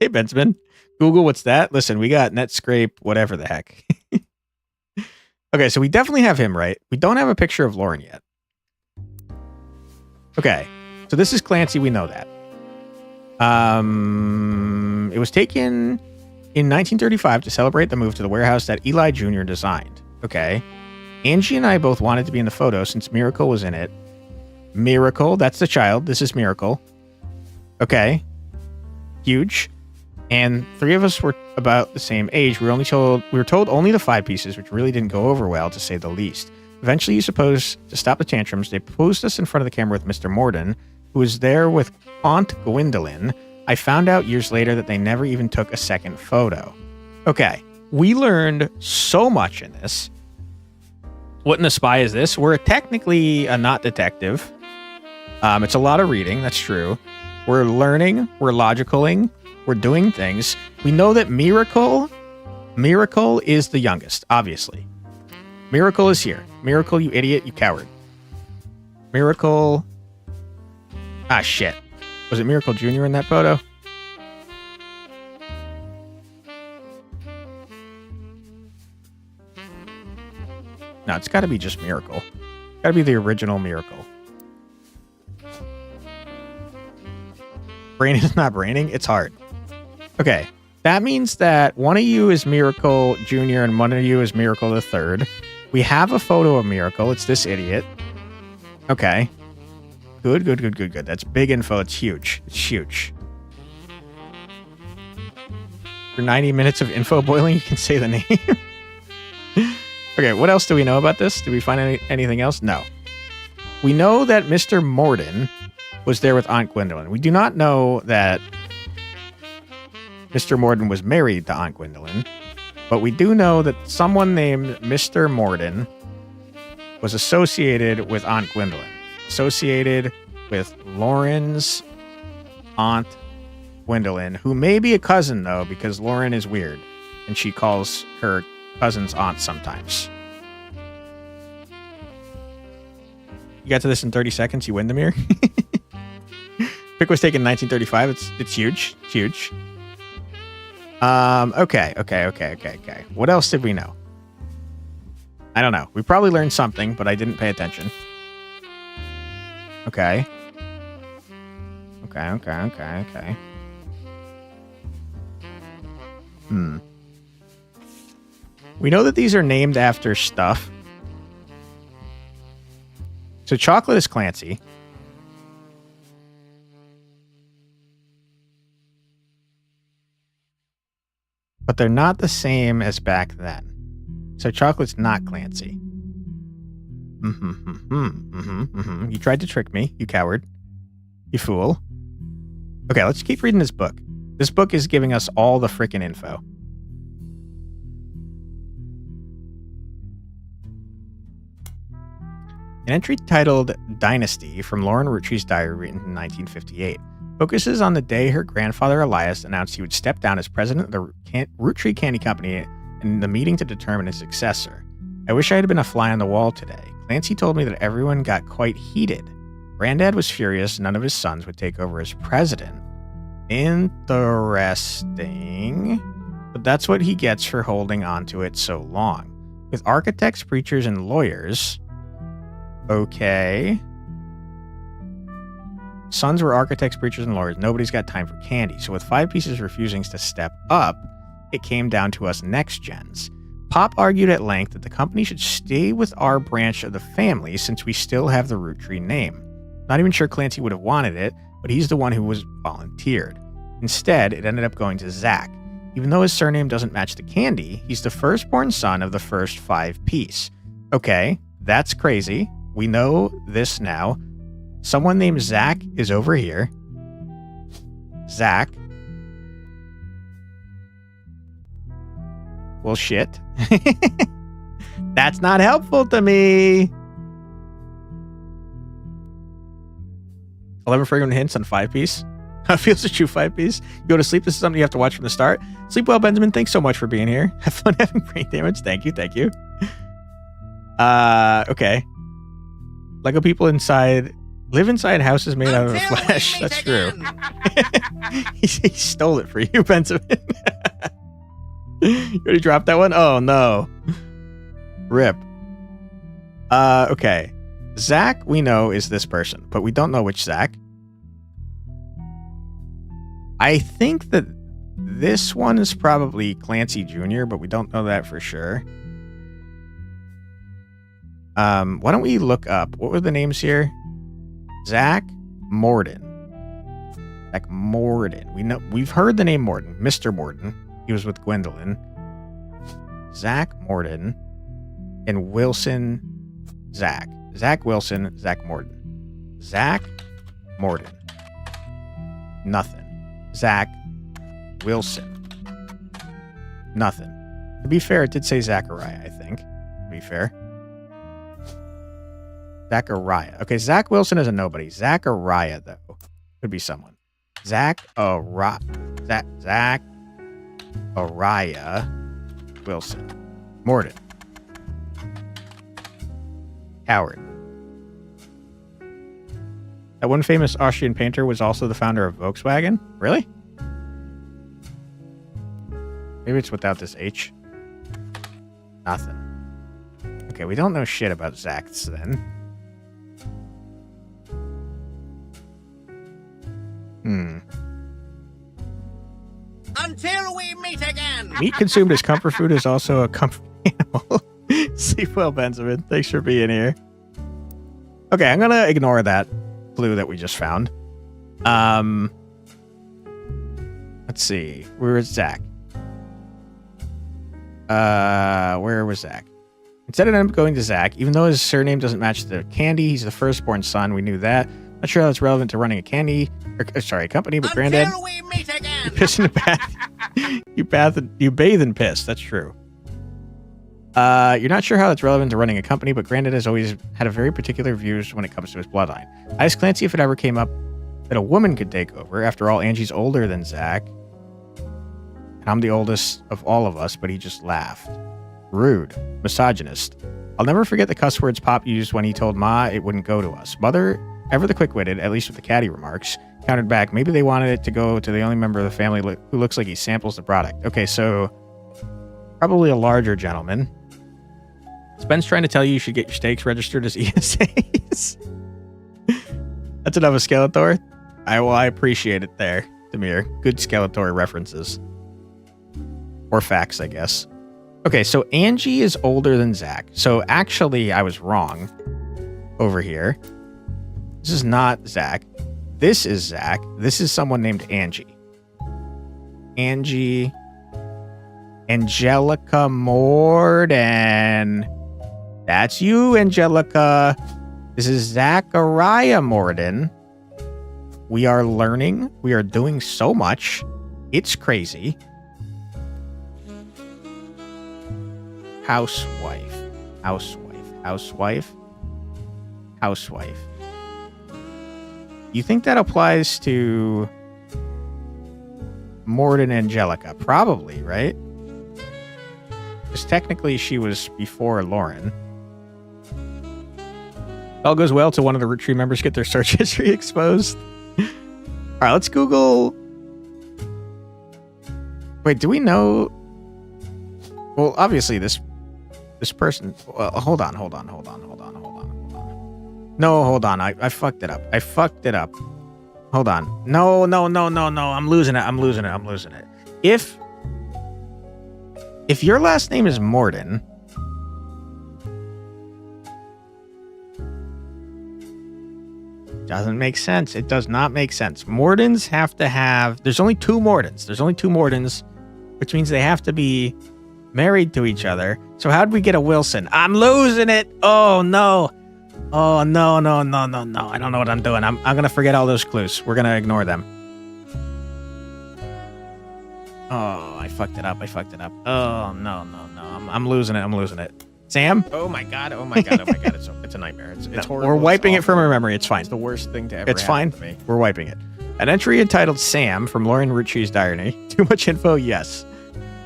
Hey, Benjamin. Google, what's that? Listen, we got Netscape, whatever the heck. Okay, so we definitely have him, right? We don't have a picture of Lauren yet. Okay, so this is Clancy. We know that. It was taken in 1935 to celebrate the move to the warehouse that Eli Jr. designed. Okay. Angie and I both wanted to be in the photo since Miracle was in it. Miracle, that's the child. This is Miracle. Okay. Huge. And 3 of us were about the same age. We were told only the 5 pieces, which really didn't go over well, to say the least. Eventually, you suppose, to stop the tantrums, they posed us in front of the camera with Mr. Morden, who was there with Aunt Gwendolyn. I found out years later that they never even took a second photo. Okay. We learned so much in this. What in the spy is this? We're technically a not detective. It's a lot of reading. That's true. We're learning. We're logicaling. We're doing things. We know that Miracle is the youngest, obviously. Miracle is here. Miracle, you idiot, you coward. Miracle. Ah, shit. Was it Miracle Jr. in that photo? No, it's got to be just Miracle. Got to be the original Miracle. Brain is not braining. It's hard. Okay. That means that one of you is Miracle Jr. and one of you is Miracle the Third. We have a photo of Miracle. It's this idiot. Okay. Good. That's big info. It's huge. It's huge. For 90 minutes of info boiling, you can say the name. Okay, what else do we know about this? Did we find anything else? No. We know that Mr. Morden was there with Aunt Gwendolyn. We do not know that Mr. Morden was married to Aunt Gwendolyn, but we do know that someone named Mr. Morden was associated with Aunt Gwendolyn. Associated with Lauren's Aunt Gwendolyn, who may be a cousin, though, because Lauren is weird, and she calls her cousin's aunt sometimes. You got to this in 30 seconds. You win the mirror. Pick was taken in 1935. It's huge. It's huge. Okay. What else did we know? I don't know. We probably learned something, but I didn't pay attention. Okay. We know that these are named after stuff. So chocolate is Clancy. But they're not the same as back then. So chocolate's not Clancy. You tried to trick me, you coward. You fool. Okay, let's keep reading this book. This book is giving us all the frickin' info. An entry titled Dynasty from Lauren Roottree's diary written in 1958 focuses on the day her grandfather Elias announced he would step down as president of the Roottree Candy Company in the meeting to determine his successor. I wish I had been a fly on the wall today. Clancy told me that everyone got quite heated. Granddad was furious none of his sons would take over as president. Interesting. But that's what he gets for holding on to it so long. With architects, preachers, and lawyers... Okay. Sons were architects, preachers, and lawyers. Nobody's got time for candy. So with 5 pieces refusing to step up, it came down to us next gens. Pop argued at length that the company should stay with our branch of the family since we still have the Roottree name. Not even sure Clancy would have wanted it, but he's the one who was volunteered. Instead, it ended up going to Zach. Even though his surname doesn't match the candy, he's the firstborn son of the first 5 piece. Okay, that's crazy. We know this now. Someone named Zach is over here. Zach. Well, shit. That's not helpful to me. 11 fragrant hints on 5 piece. How it feels to chew 5 piece. You go to sleep. This is something you have to watch from the start. Sleep well, Benjamin. Thanks so much for being here. Have fun having brain damage. Thank you. Okay. Lego people live inside houses made out of flesh. That's true. he stole it for you, Benjamin. You already dropped that one? Oh, no. Rip. Okay. Zach, we know, is this person, but we don't know which Zach. I think that this one is probably Clancy Jr., but we don't know that for sure. Why don't we look up, what were the names here? Zach Morden. Zach Morden. We've heard the name Morden. Mr. Morden. He was with Gwendolyn. Zach Morden and Wilson Zach. Zach Wilson, Zach Morden. Zach Morden. Nothing. Zach Wilson. Nothing. To be fair, it did say Zachariah, I think. To be fair. Zachariah. Okay, Zach Wilson is a nobody. Zachariah, though, could be someone. Zach Araya Wilson. Morden. Howard. That one famous Austrian painter was also the founder of Volkswagen? Really? Maybe it's without this H. Nothing. Okay, we don't know shit about Zach's then. Until we meet again. Meat consumed as comfort food is also a comfort animal. Sleep well, Benjamin. Thanks for being here. Okay, I'm gonna ignore that clue that we just found. Let's see. Where is Zach? Where was Zach? Instead of going to Zach, even though his surname doesn't match the candy, he's the firstborn son. We knew that. Not sure how that's relevant to running a company, but Granddad. Until we meet again. You piss in the bath. You bathe in piss. That's true. You're not sure how that's relevant to running a company, but Granddad has always had a very particular views when it comes to his bloodline. I asked Clancy if it ever came up that a woman could take over. After all, Angie's older than Zach. And I'm the oldest of all of us, but he just laughed. Rude. Misogynist. I'll never forget the cuss words Pop used when he told Ma it wouldn't go to us. Mother, ever the quick-witted, at least with the catty remarks, countered back, maybe they wanted it to go to the only member of the family who looks like he samples the product. Okay, so probably a larger gentleman. Ben's trying to tell you should get your steaks registered as ESAs. That's enough of Skeletor. I appreciate it there, Demir. Good Skeletor references. Or facts, I guess. Okay, so Angie is older than Zach. So actually, I was wrong over here. This is not Zach. This is Zach. This is someone named Angie. Angelica Morden. That's you, Angelica. This is Zachariah Morden. We are learning. We are doing so much. It's crazy. Housewife. You think that applies to Morden Angelica? Probably, right? Because technically she was before Lauren. All goes well till one of the Roottree members get their search history exposed. All right, let's Google. Wait, do we know? Well, obviously this person. Well, hold on. No, hold on. I fucked it up. Hold on. No. I'm losing it. If your last name is Morden, doesn't make sense. It does not make sense. Mordens have to have. There's only two Mordens, which means they have to be married to each other. So how'd we get a Wilson? I'm losing it. Oh no. I don't know what I'm doing. I'm gonna forget all those clues. We're gonna ignore them. Oh, I fucked it up. Oh no. I'm losing it. Sam? Oh my god. It's a nightmare. It's horrible. We're wiping it from our memory. It's fine. It's the worst thing to ever It's happen fine. to me. We're wiping it. An entry entitled Sam from Lauren Roottree's diary. Too much info? Yes.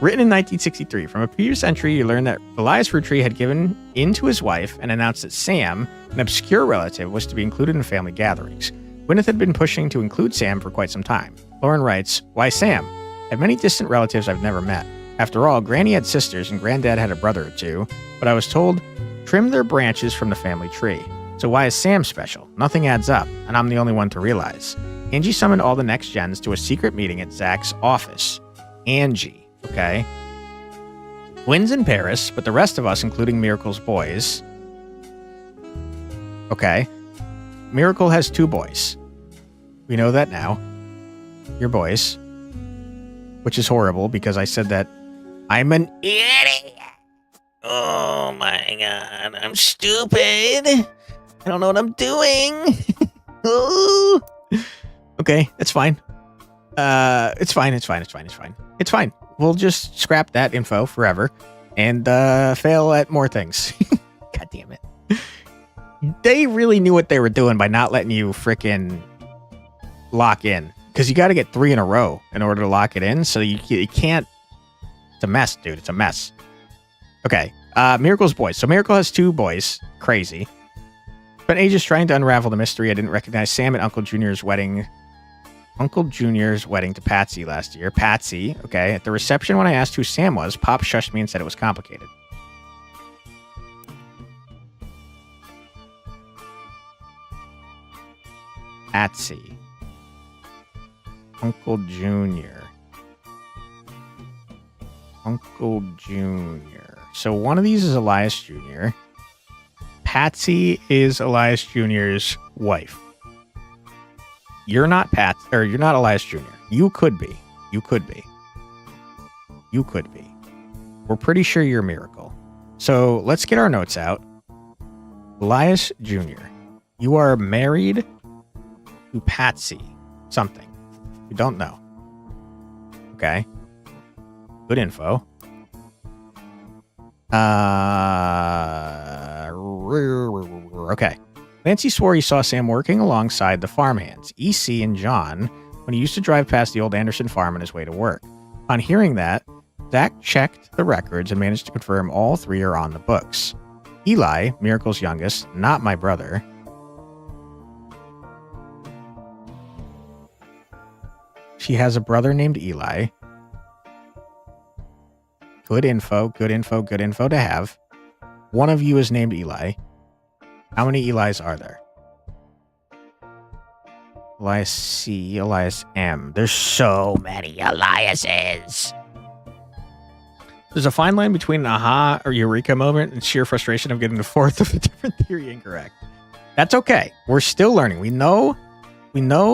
Written in 1963. From a previous entry, you learn that Elias Roottree had given in to his wife and announced that Sam, an obscure relative, was to be included in family gatherings. Gwyneth had been pushing to include Sam for quite some time. Lauren writes, "Why Sam? I have many distant relatives I've never met. After all, Granny had sisters and Granddad had a brother or two, but I was told, trim their branches from the family tree. So why is Sam special? Nothing adds up, and I'm the only one to realize." Angie summoned all the next gens to a secret meeting at Zach's office. Angie. Okay. Gwen's in Paris, but the rest of us, including Miracle's boys. Okay. Miracle has 2 boys. We know that now. Your boys. Which is horrible because I said that I'm an idiot. Oh my god, I'm stupid. I don't know what I'm doing. Ooh. Okay, it's fine. It's fine. We'll just scrap that info forever and fail at more things. God damn it. They really knew what they were doing by not letting you frickin' lock in. because you got to get 3 in a row in order to lock it in. So you can't. It's a mess, dude. It's a mess. Okay. Miracle's boys. So Miracle has 2 boys. Crazy. Spent ages trying to unravel the mystery. I didn't recognize Sam at Uncle Junior's wedding to Patsy last year. Patsy. Okay. At the reception, when I asked who Sam was, Pop shushed me and said it was complicated. Patsy. Uncle Junior. Uncle Junior. So one of these is Elias Jr. Patsy is Elias Jr.'s wife. You're not you're not Elias Jr. You could be. You could be. You could be. We're pretty sure you're Miracle. So let's get our notes out. Elias Jr. You are married to Patsy something. You don't know. Okay. Good info. Okay. Nancy swore he saw Sam working alongside the farmhands, EC and John, when he used to drive past the old Anderson farm on his way to work. On hearing that, Zach checked the records and managed to confirm all 3 are on the books. Eli, Miracle's youngest, not my brother. She has a brother named Eli. Good info, good info, good info to have. One of you is named Eli. How many Elis are there? Elias C, Elias M. There's so many Eliases. There's a fine line between an aha or eureka moment and sheer frustration of getting the 4th of a different theory incorrect. That's okay. We're still learning. We know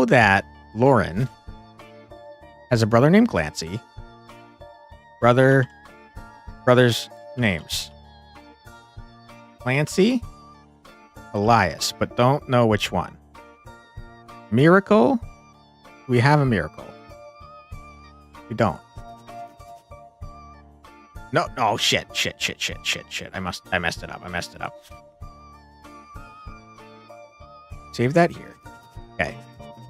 that Lauren has a brother named Clancy. Brothers' names. Clancy, Elias, but don't know which one. Miracle? We have a Miracle. We don't. No, shit. I messed it up. Save that here. Okay.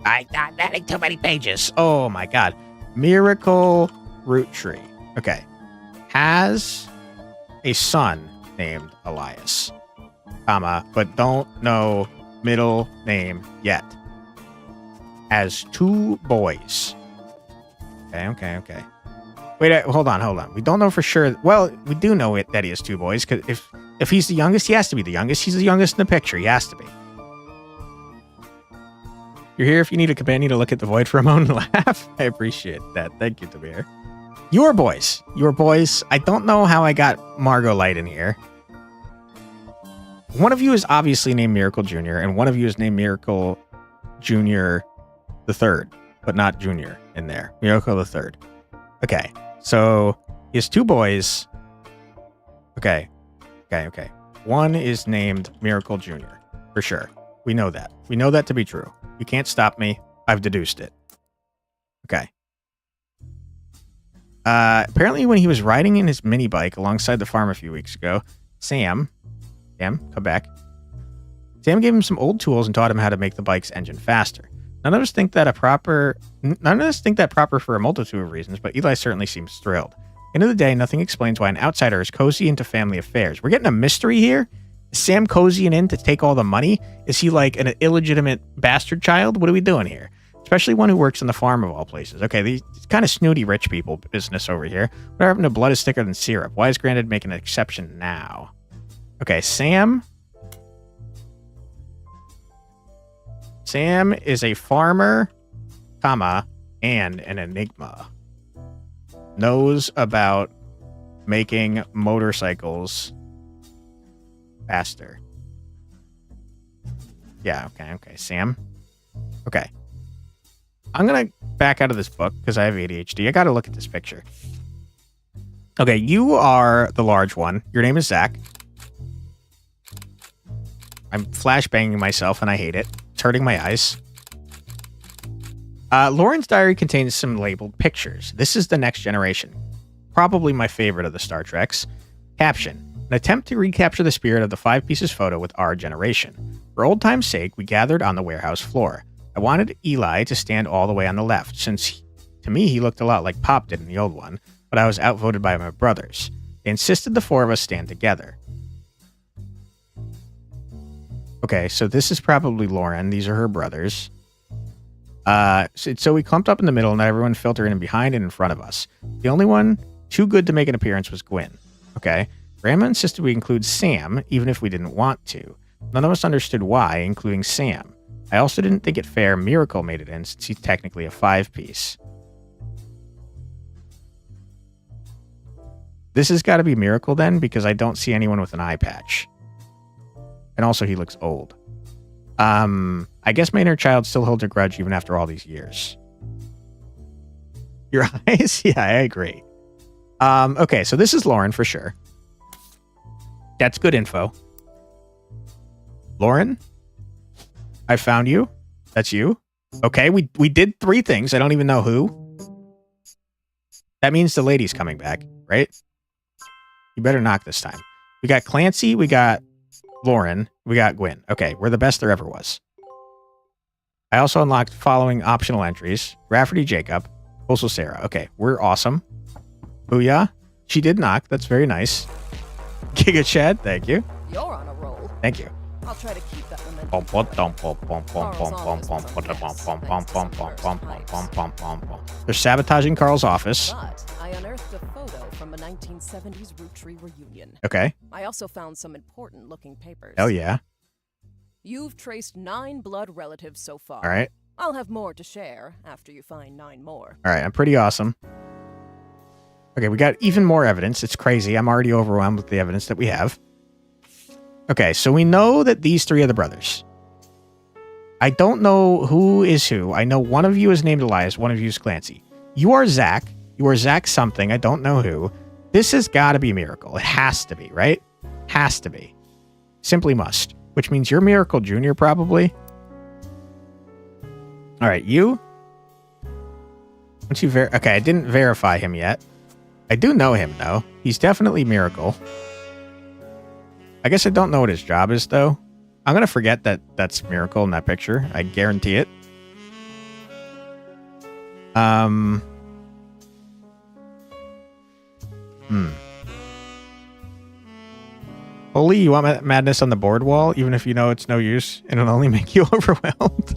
I'm adding too many pages. Oh my god. Miracle Roottree. Okay. Has a son named Elias, but don't know middle name yet. Has 2 boys. Okay. Wait, hold on. We don't know for sure. Well, we do know that he has 2 boys, because if he's the youngest, he has to be the youngest. He's the youngest in the picture. He has to be. You're here if you need a companion to look at the void for a moment and laugh. I appreciate that. Thank you, Tamir. Your boys. I don't know how I got Margot Light in here. One of you is obviously named Miracle Jr., and one of you is named Miracle Jr. the Third, but not Junior in there. Miracle the Third. Okay, so he has 2 boys. Okay. One is named Miracle Jr. for sure. We know that. We know that to be true. You can't stop me. I've deduced it. Okay. Apparently when he was riding in his mini bike alongside the farm a few weeks ago, Sam, come back. Sam gave him some old tools and taught him how to make the bike's engine faster. None of us think that proper for a multitude of reasons, but Eli certainly seems thrilled. End of the day, nothing explains why an outsider is cozy into family affairs. We're getting a mystery here. Is Sam cozying in to take all the money? Is he like an illegitimate bastard child? What are we doing here? Especially one who works on the farm of all places. Okay, these kind of snooty rich people business over here. What happened to blood is thicker than syrup? Why is Granted making an exception now? Okay, Sam is a farmer, and an enigma. Knows about making motorcycles faster. Yeah, okay, Sam. Okay. I'm going to back out of this book because I have ADHD. I got to look at this picture. Okay, you are the large one. Your name is Zach. I'm flashbanging myself and I hate it. It's hurting my eyes. Lauren's diary contains some labeled pictures. This is the next generation. Probably my favorite of the Star Treks. Caption: an attempt to recapture the spirit of the 5 pieces photo with our generation. For old time's sake, we gathered on the warehouse floor. I wanted Eli to stand all the way on the left, since to me he looked a lot like Pop did in the old one, but I was outvoted by my brothers. They insisted the four of us stand together. Okay, so this is probably Lauren. These are her brothers. So we clumped up in the middle and let everyone filter in behind and in front of us. The only one too good to make an appearance was Gwen. Okay. Grandma insisted we include Sam, even if we didn't want to. None of us understood why, including Sam. I also didn't think it fair Miracle made it in, since he's technically a 5-piece. This has got to be Miracle then, because I don't see anyone with an eye patch. And also he looks old. I guess my inner child still holds a grudge even after all these years. Your eyes? Yeah, I agree. Okay, so this is Lauren for sure. That's good info. Lauren? I found you. That's you. Okay, we did 3 things. I don't even know who. That means the lady's coming back, right? You better knock this time. We got Clancy, we got Lauren, we got Gwen. Okay, we're the best there ever was. I also unlocked following optional entries. Rafferty Jacob, Postal Sarah. Okay, we're awesome. Booyah. She did knock. That's very nice. Giga Chad, thank you. You're on a roll. Thank you. I'll try to keep that momentum. They're sabotaging Carl's office. But I unearthed a photo from a 1970s Roottree reunion. Okay. I also found some important looking papers. Hell yeah. You've traced 9 blood relatives so far. All right. I'll have more to share after you find 9 more. All right, I'm pretty awesome. Okay, we got even more evidence. It's crazy. I'm already overwhelmed with the evidence that we have. Okay, so we know that these 3 are the brothers. I don't know who is who. I know one of you is named Elias, one of you is Clancy. You are Zach. You are Zach something. I don't know who. This has got to be Miracle. It has to be, right? Has to be. Simply must. Which means you're Miracle Jr. probably. All right, you. Once you okay, I didn't verify him yet. I do know him though. He's definitely Miracle. I guess I don't know what his job is though. I'm gonna forget that that's Miracle in that picture. I guarantee it. Holy, you want madness on the board wall, even if you know it's no use and it'll only make you overwhelmed.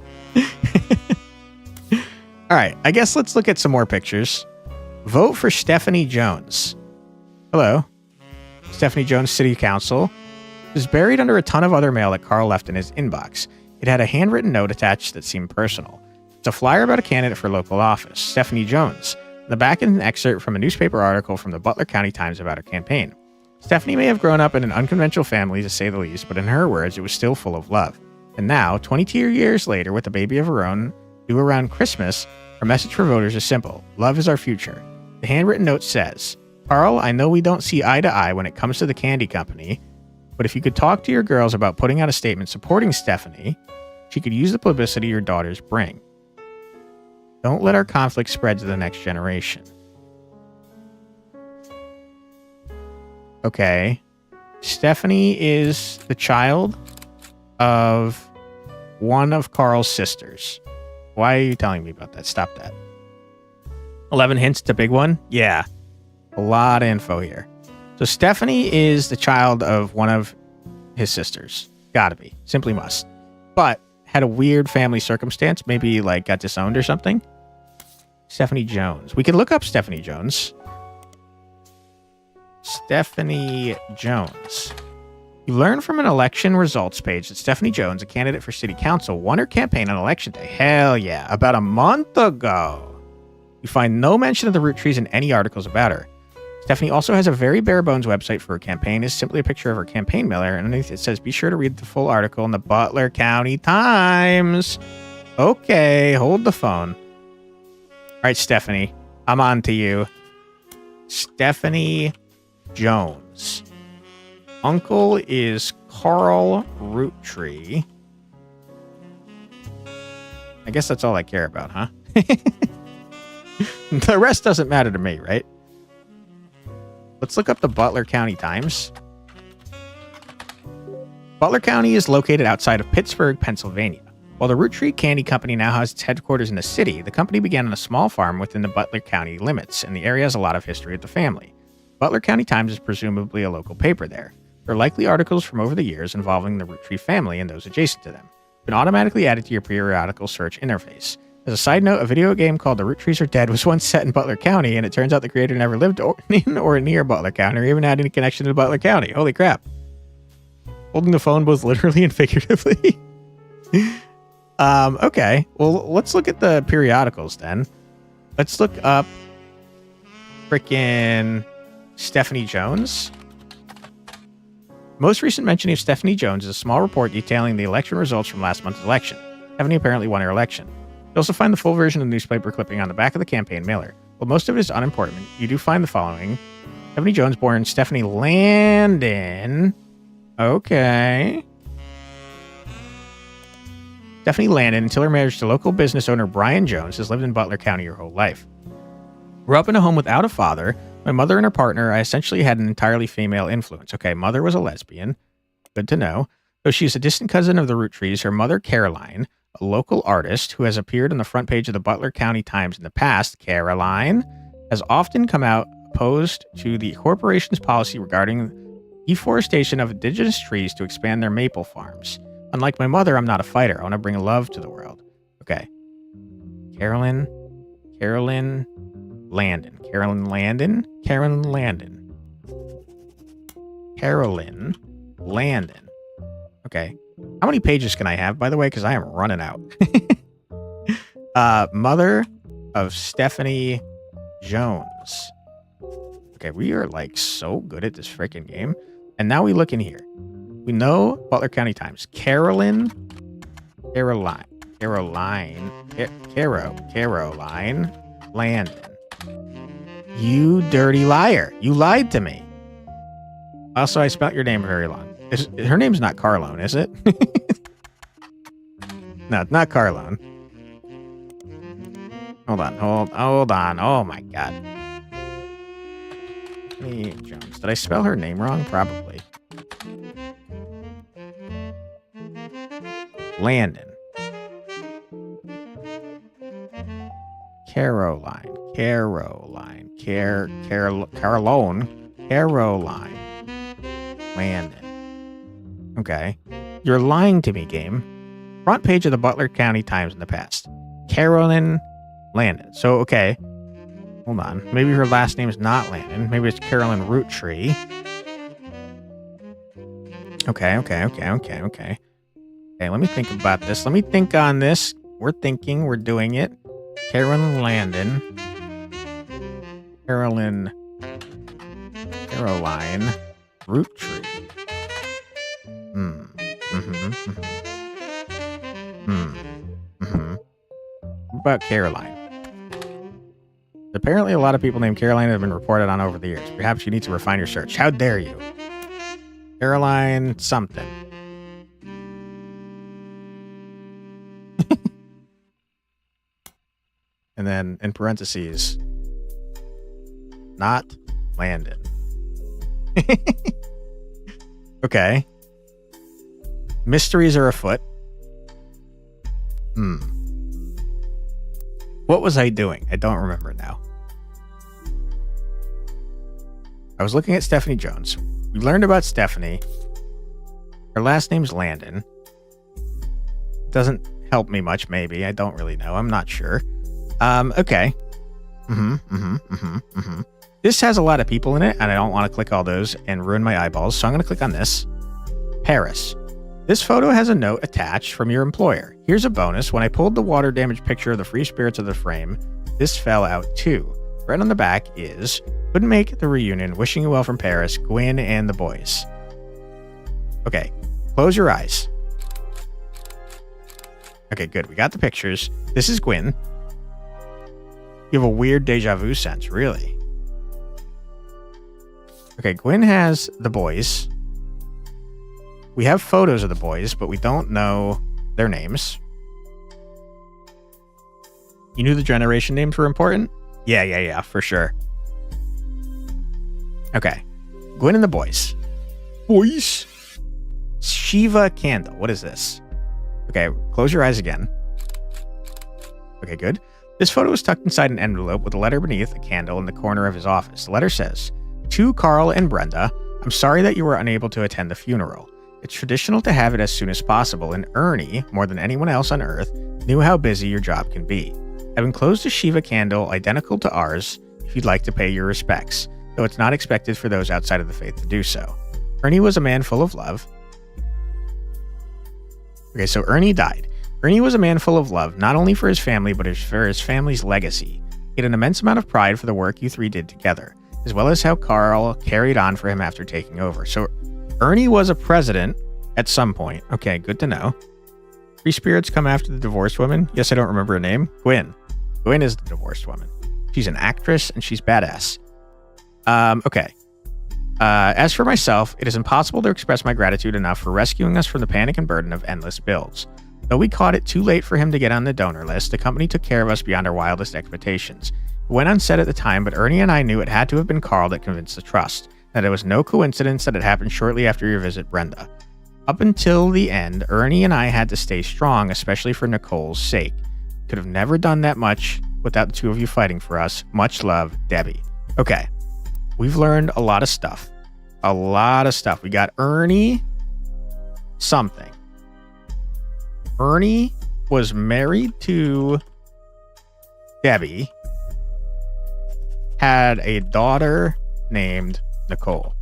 All right, I guess let's look at some more pictures. Vote for Stephanie Jones. Hello. Stephanie Jones City Council is buried under a ton of other mail that Carl left in his inbox. It had a handwritten note attached that seemed personal. It's a flyer about a candidate for local office, Stephanie Jones. In the back is an excerpt from a newspaper article from the Butler County Times about her campaign. Stephanie may have grown up in an unconventional family, to say the least, but in her words, it was still full of love. And now, 22 years later, with a baby of her own, due around Christmas, her message for voters is simple. Love is our future. The handwritten note says, Carl, I know we don't see eye to eye when it comes to the candy company, but if you could talk to your girls about putting out a statement supporting Stephanie, she could use the publicity your daughters bring. Don't let our conflict spread to the next generation. Okay. Stephanie is the child of one of Carl's sisters. Why are you telling me about that? Stop that. 11 hints, it's a big one? Yeah. A lot of info here. So Stephanie is the child of one of his sisters. Gotta be. Simply must. But had a weird family circumstance. Maybe like got disowned or something. Stephanie Jones. We can look up Stephanie Jones. Stephanie Jones. You learn from an election results page that Stephanie Jones, a candidate for city council, won her campaign on election day. Hell yeah. About a month ago. You find no mention of the Roottrees in any articles about her. Stephanie also has a very bare bones website for her campaign. It's simply a picture of her campaign mailer, and underneath it says, be sure to read the full article in the Butler County Times. Okay, hold the phone. All right, Stephanie, I'm on to you. Stephanie Jones. Uncle is Carl Roottree. I guess that's all I care about, huh? The rest doesn't matter to me, right? Let's look up the Butler County Times. Butler County is located outside of Pittsburgh, Pennsylvania. While the Roottree Candy Company now has its headquarters in the city, the company began on a small farm within the Butler County limits, and the area has a lot of history with the family. Butler County Times is presumably a local paper there. There are likely articles from over the years involving the Roottree family and those adjacent to them. Been automatically added to your periodical search interface. As a side note, a video game called The Roottrees Are Dead was once set in Butler County, and it turns out the creator never lived in or near Butler County, or even had any connection to Butler County. Holy crap. Holding the phone both literally and figuratively. Okay. Well, let's look at the periodicals then. Let's look up frickin' Stephanie Jones. Most recent mention of Stephanie Jones is a small report detailing the election results from last month's election. Stephanie apparently won her election. You'll also find the full version of the newspaper clipping on the back of the campaign mailer. While most of it is unimportant, you do find the following. Stephanie Jones, born Stephanie Landon. Okay. Stephanie Landon, until her marriage to local business owner Brian Jones, has lived in Butler County her whole life. Grew up in a home without a father. My mother and her partner, I essentially had an entirely female influence. Okay, mother was a lesbian. Good to know. Though she's a distant cousin of the Roottrees, her mother, Caroline, a local artist who has appeared on the front page of the Butler County Times in the past, Caroline, has often come out opposed to the corporation's policy regarding deforestation of indigenous trees to expand their maple farms. Unlike my mother, I'm not a fighter. I want to bring love to the world. Okay. Carolyn Landon. Carolyn Landon. Okay. How many pages can I have, by the way? Because I am running out. Mother of Stephanie Jones. Okay, we are like so good at this freaking game. And now we look in here. We know Butler County Times. Caroline Landon. You dirty liar. You lied to me. Also, I spelt your name very long. Her name's not Carlone, is it? No, it's not Carlone. Hold on. Oh my god. Stephanie Jones. Did I spell her name wrong? Probably. Landon. Caroline. Landon. Okay. You're lying to me, game. Front page of the Butler County Times in the past. Carolyn Landon. So, okay. Hold on. Maybe her last name is not Landon. Maybe it's Carolyn Roottree. Okay. Okay, let me think about this. Let me think on this. We're doing it. Caroline Roottree. What about Caroline? Apparently a lot of people named Caroline have been reported on over the years. Perhaps you need to refine your search. How dare you? Caroline something. And then in parentheses, not Landon. Okay. Mysteries are afoot. What was I doing? I don't remember now. I was looking at Stephanie Jones. We learned about Stephanie. Her last name's Landon. Doesn't help me much, maybe. I don't really know. I'm not sure. Okay. This has a lot of people in it, and I don't want to click all those and ruin my eyeballs, so I'm going to click on this. Paris. This photo has a note attached from your employer. Here's a bonus. When I pulled the water damage picture of the free spirits of the frame, this fell out too. Right on the back is, couldn't make the reunion, wishing you well from Paris, Gwen and the boys. Okay, close your eyes. Okay, good. We got the pictures. This is Gwen. You have a weird deja vu sense, really. Okay, Gwen has the boys. We have photos of the boys, but we don't know their names. You knew the generation names were important? Yeah, for sure. Okay. Gwen and the boys. Boys. Shiva Candle. What is this? Okay, close your eyes again. Okay, good. This photo is tucked inside an envelope with a letter beneath a candle in the corner of his office. The letter says, "To Carl and Brenda, I'm sorry that you were unable to attend the funeral. It's traditional to have it as soon as possible, and Ernie, more than anyone else on Earth, knew how busy your job can be. I've enclosed a Shiva candle identical to ours if you'd like to pay your respects, though it's not expected for those outside of the faith to do so. Ernie was a man full of love." Okay, so Ernie died. Ernie was a man full of love, not only for his family, but for his family's legacy. He had an immense amount of pride for the work you three did together, as well as how Carl carried on for him after taking over. So Ernie was a president at some point. Okay, good to know. Three spirits come after the divorced woman. Yes, I don't remember her name. Gwen. Gwen is the divorced woman. She's an actress and she's badass. Okay. As for myself, it is impossible to express my gratitude enough for rescuing us from the panic and burden of endless bills. Though we caught it too late for him to get on the donor list, the company took care of us beyond our wildest expectations. It went unsaid at the time, but Ernie and I knew it had to have been Carl that convinced the trust, that it was no coincidence that it happened shortly after your visit, Brenda. Up until the end, Ernie and I had to stay strong, especially for Nicole's sake. Could have never done that much without the two of you fighting for us. Much love, Debbie. Okay. We've learned a lot of stuff. A lot of stuff. We got Ernie something. Ernie was married to Debbie, had a daughter named Nicole.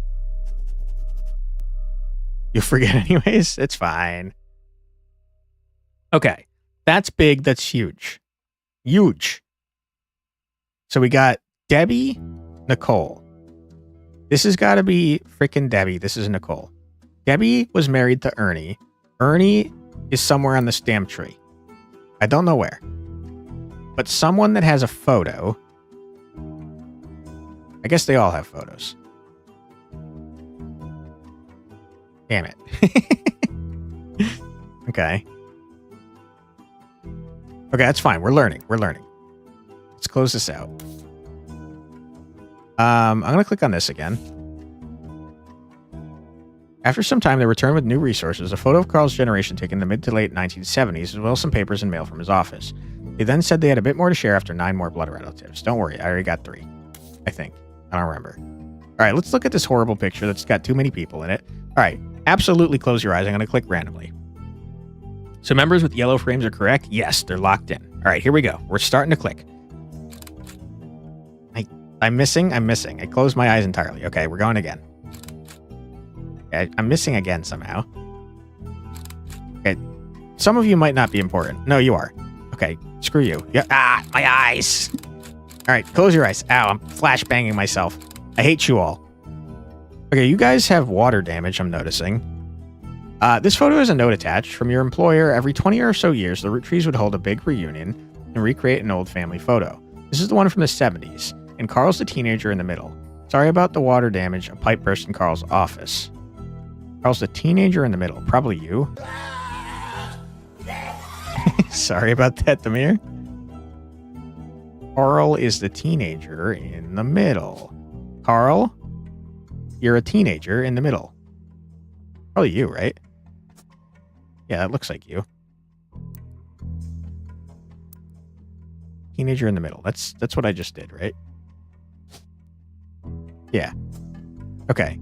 You forget anyways? It's fine. Okay. That's big. That's huge. Huge. So we got Debbie, Nicole. This has got to be freaking Debbie. This is Nicole. Debbie was married to Ernie. Ernie is somewhere on this damn tree. I don't know where. But someone that has a photo. I guess they all have photos. Damn it. Okay. Okay, that's fine. We're learning. Let's close this out. I'm going to click on this again. After some time, they returned with new resources, a photo of Carl's generation taken in the mid to late 1970s, as well as some papers and mail from his office. They then said they had a bit more to share after 9 more blood relatives. Don't worry, I already got 3. I think. I don't remember. All right, let's look at this horrible picture that's got too many people in it. All right, absolutely close your eyes. I'm going to click randomly. So members with yellow frames are correct? Yes, they're locked in. All right, here we go. We're starting to click. I'm missing. I closed my eyes entirely. Okay, we're going again. Okay, I'm missing again somehow. Okay, some of you might not be important. No, you are. Okay, screw you. Yeah, my eyes. All right, close your eyes. Ow, I'm flashbanging myself. I hate you all. Okay, you guys have water damage, I'm noticing. This photo has a note attached from your employer. Every 20 or so years, the Roottrees would hold a big reunion and recreate an old family photo. This is the one from the 70s, and Carl's the teenager in the middle. Sorry about the water damage. A pipe burst in Carl's office. Carl's the teenager in the middle. Probably you. Sorry about that, Demir. Carl is the teenager in the middle. Carl, you're a teenager in the middle. Probably you, right? Yeah, that looks like you. Teenager in the middle. That's what I just did, right? Yeah. Okay.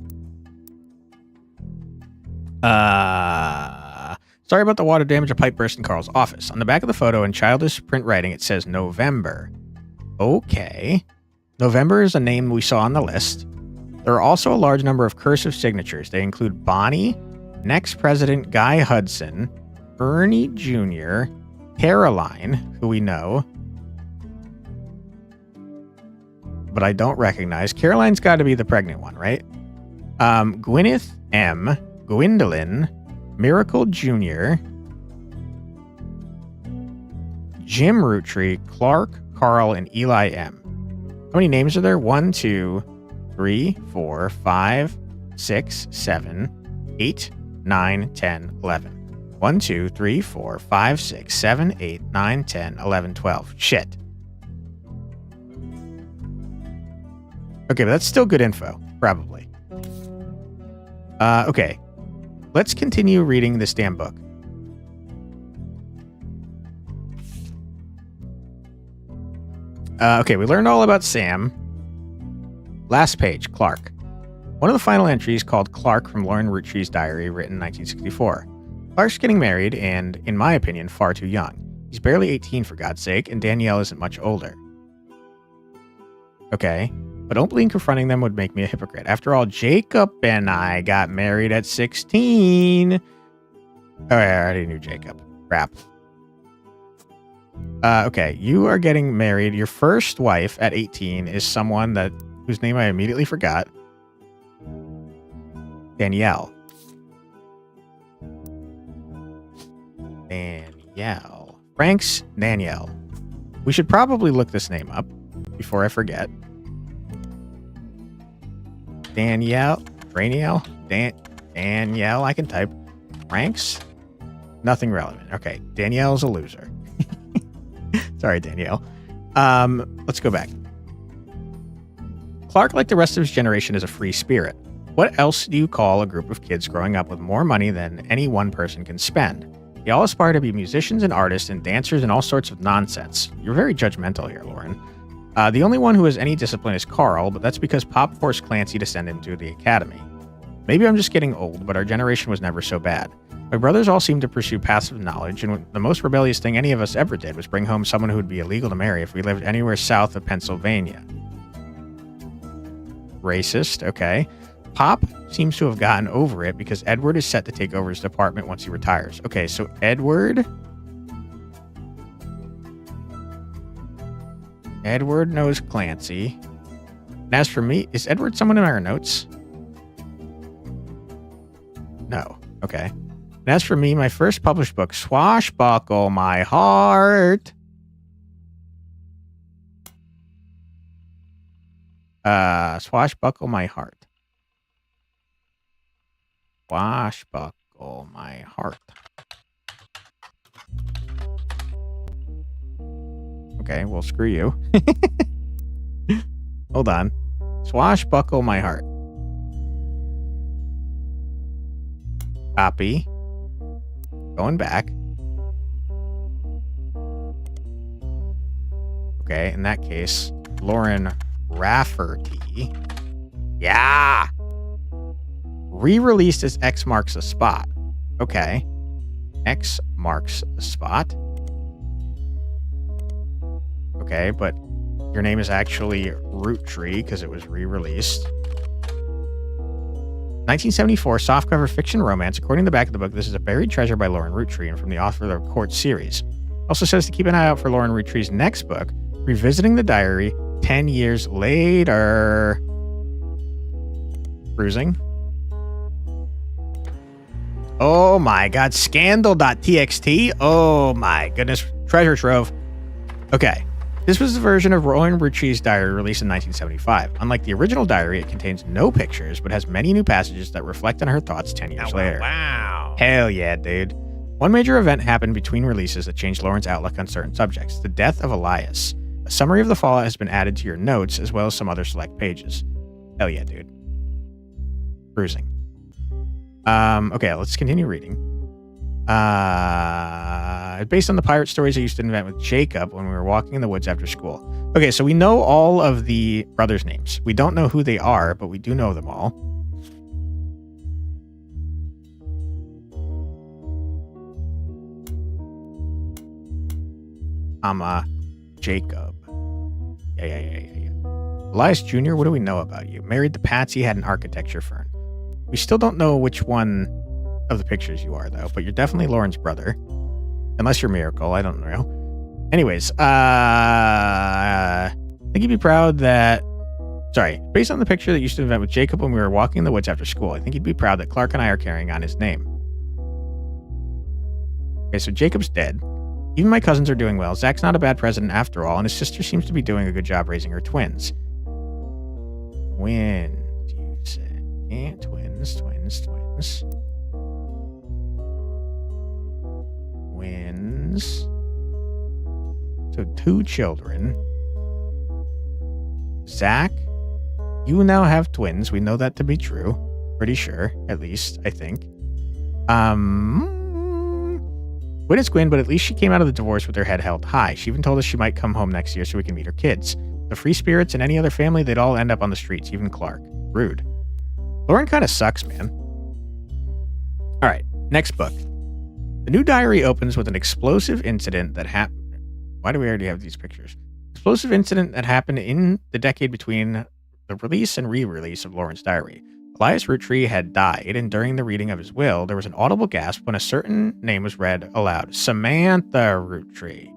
Sorry about the water damage. A pipe burst in Carl's office. On the back of the photo in childish print writing, it says November. Okay. November is a name we saw on the list. There are also a large number of cursive signatures. They include Bonnie, next president Guy Hudson, Ernie Jr., Caroline, who we know, but I don't recognize. Caroline's got to be the pregnant one, right? Gwyneth M., Gwendolyn, Miracle Jr., Jim Roottree, Clark, Carl, and Eli M. How many names are there? 1, 2, 3, 4, 5, 6, 7, 8, 9, 10, 11. 1, 2, 3, 4, 5, 6, 7, 8, 9, 10, 11, 12. Shit. Okay, but that's still good info, probably. Okay. Let's continue reading this damn book. Okay, we learned all about Sam. Last page, Clark. One of the final entries called Clark from Lauren Roottree's diary, written in 1964. Clark's getting married and, in my opinion, far too young. He's barely 18, for God's sake, and Danielle isn't much older. Okay, but openly confronting them would make me a hypocrite. After all, Jacob and I got married at 16. Oh, yeah, I already knew Jacob. Crap. Okay, you are getting married. Your first wife at 18 is someone whose name I immediately forgot. Danielle. Frank's Danielle. We should probably look this name up before I forget. Danielle, I can type. Frank's? Nothing relevant. Okay, Danielle's a loser. Sorry, Danielle. Let's go back. Clark, like the rest of his generation, is a free spirit. What else do you call a group of kids growing up with more money than any one person can spend? They all aspire to be musicians and artists and dancers and all sorts of nonsense. You're very judgmental here, Lauren. The only one who has any discipline is Carl, but that's because Pop forced Clancy to send him to the academy. Maybe I'm just getting old, but our generation was never so bad. My brothers all seemed to pursue passive knowledge, and the most rebellious thing any of us ever did was bring home someone who would be illegal to marry if we lived anywhere south of Pennsylvania. Racist, okay. Pop seems to have gotten over it because Edward is set to take over his department once he retires. Okay, so Edward knows Clancy. And as for me, is Edward someone in our notes? No. Okay. And as for me, my first published book, Swashbuckle My Heart. Swashbuckle My Heart. Swashbuckle My Heart. Okay, well, screw you. Hold on. Swashbuckle My Heart. Copy. Going back. Okay, in that case, Lauren Rafferty. Yeah! Re-released as X Marks the Spot. Okay. X Marks the Spot. Okay, but your name is actually Roottree because it was re-released. 1974 softcover fiction romance. According to the back of the book, this is a buried treasure by Lauren Roottree and from the author of the Court series. Also says to keep an eye out for Lauren Roottree's next book, Revisiting the Diary 10 years later. Cruising. Oh my god, scandal.txt. Oh my goodness, treasure trove. Okay, this was the version of Lauren Rootree's diary released in 1975. Unlike the original diary, it contains no pictures, but has many new passages that reflect on her thoughts 10 years later. Wow. Hell yeah, dude. One major event happened between releases that changed Lauren's outlook on certain subjects, the death of Elias. A summary of the fallout has been added to your notes, as well as some other select pages. Hell yeah, dude. Cruising. Okay, let's continue reading. Based on the pirate stories I used to invent with Jacob when we were walking in the woods after school. Okay, so we know all of the brothers' names. We don't know who they are, but we do know them all. Jacob. Yeah. Elias Jr., what do we know about you? Married to Patsy, had an architecture firm. We still don't know which one of the pictures you are, though, but you're definitely Lauren's brother. Unless you're Miracle, I don't know. Anyways, I think you'd be proud that... Sorry, based on the picture that you used to invent with Jacob when we were walking in the woods after school, I think you'd be proud that Clark and I are carrying on his name. Okay, so Jacob's dead. Even my cousins are doing well. Zach's not a bad president after all, and his sister seems to be doing a good job raising her twins. When do you say? Yeah, twins. So 2 children. Zach, you now have twins. We know that to be true. Pretty sure, at least, I think. Gwen is Gwen, but at least she came out of the divorce with her head held high. She even told us she might come home next year so we can meet her kids. The free spirits and any other family, they'd all end up on the streets, even Clark. Rude. Lauren kind of sucks, man. All right, next book. The new diary opens with an explosive incident that happened. Why do we already have these pictures? Explosive incident that happened in the decade between the release and re-release of Lauren's diary. Elias Roottree had died, and during the reading of his will, there was an audible gasp when a certain name was read aloud. Samantha Roottree.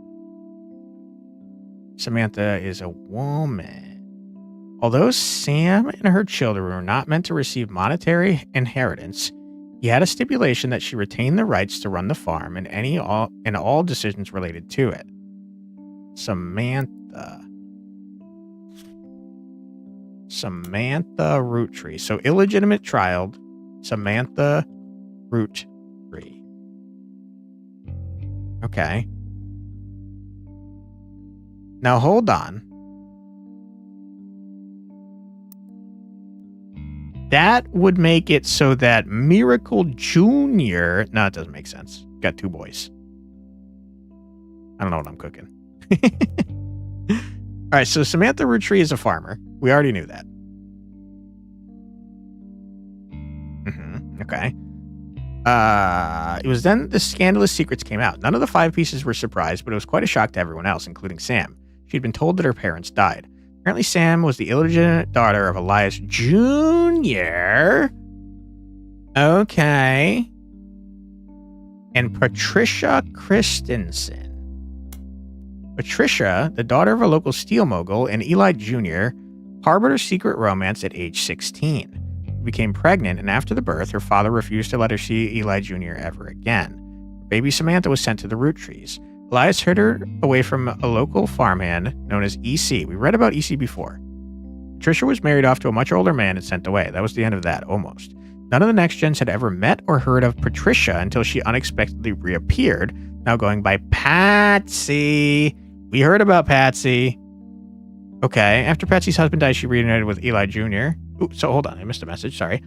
Samantha is a woman. Although Sam and her children were not meant to receive monetary inheritance, he had a stipulation that she retain the rights to run the farm and all decisions related to it. Samantha Roottree. So illegitimate child, Samantha Roottree. Okay. Now hold on. That would make it so that Miracle Jr. No, it doesn't make sense. Got 2 boys. I don't know what I'm cooking. All right, so Samantha Roottree is a farmer. We already knew that. Okay. It was then the scandalous secrets came out. None of the 5 pieces were surprised, but it was quite a shock to everyone else, including Sam. She'd been told that her parents died. Apparently, Sam was the illegitimate daughter of Elias Jr. Okay. And Patricia Christensen. Patricia, the daughter of a local steel mogul, and Eli Jr., harbored a secret romance at age 16. She became pregnant, and after the birth, her father refused to let her see Eli Jr. ever again. Baby Samantha was sent to the Roottrees. Elias hid her away from a local farmhand known as EC. We read about EC before. Patricia was married off to a much older man and sent away. That was the end of that, almost. None of the next gens had ever met or heard of Patricia until she unexpectedly reappeared, now going by Patsy. We heard about Patsy. Okay, after Patsy's husband died, she reunited with Eli Jr. Ooh, so hold on, I missed a message, sorry.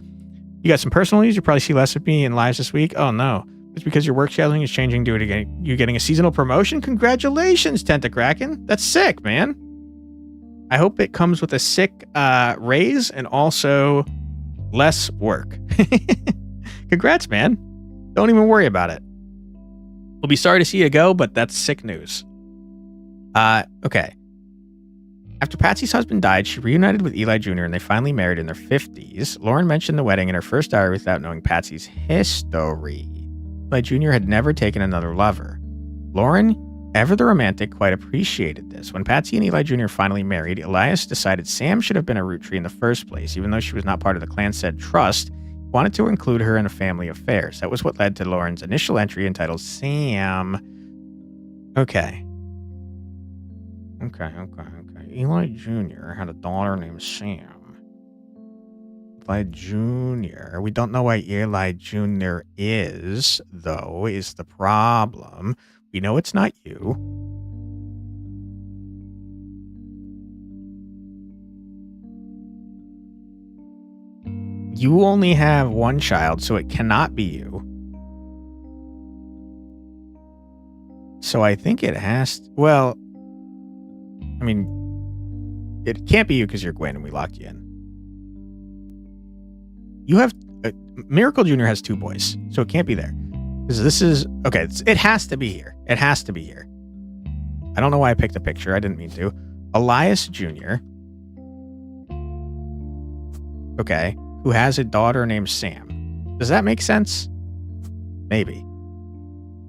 You got some personal news? You'll probably see less of me in lives this week? Oh no. It's because your work scheduling is changing due to you getting a seasonal promotion? Congratulations, Tentacraken. That's sick, man. I hope it comes with a sick raise and also less work. Congrats, man. Don't even worry about it. We'll be sorry to see you go, but that's sick news. Okay. After Patsy's husband died, she reunited with Eli Jr. and they finally married in their 50s. Lauren mentioned the wedding in her first diary without knowing Patsy's history. Eli Jr. had never taken another lover. Lauren, ever the romantic, quite appreciated this. When Patsy and Eli Jr. finally married, Elias decided Sam should have been a Roottree in the first place. Even though she was not part of the clan said trust, he wanted to include her in a family affairs. That was what led to Lauren's initial entry entitled Sam. Okay. Eli Jr. had a daughter named Sam. Eli Jr. We don't know why Eli Jr. is, though, is the problem. We know it's not you. You only have one child, so it cannot be you. So I think it has to, well, I mean, it can't be you because you're Gwen and we locked you in. You have Miracle Jr. has 2 boys, so it can't be there. Because this is okay. It has to be here. It has to be here. I don't know why I picked a picture. I didn't mean to. Elias Jr. Okay, who has a daughter named Sam. Does that make sense? Maybe.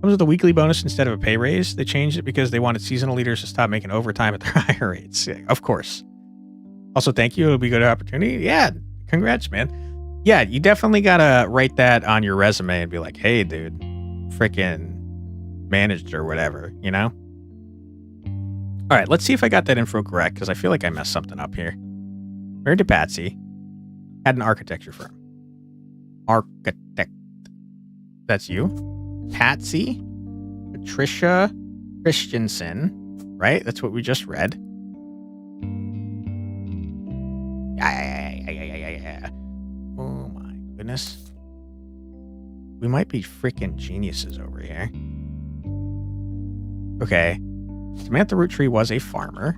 Comes with a weekly bonus instead of a pay raise. They changed it because they wanted seasonal leaders to stop making overtime at their higher rates. Yeah, of course. Also, thank you. It'll be a good opportunity. Yeah, congrats, man. Yeah, you definitely gotta write that on your resume and be like, hey, dude, freaking managed or whatever, you know? All right, let's see if I got that info correct, because I feel like I messed something up here. Married to Patsy. Had an architecture firm. Architect. That's you. Patsy. Patricia Christensen. Right? That's what we just read. Yeah. Oh my goodness. We might be freaking geniuses over here. Okay. Samantha Roottree was a farmer.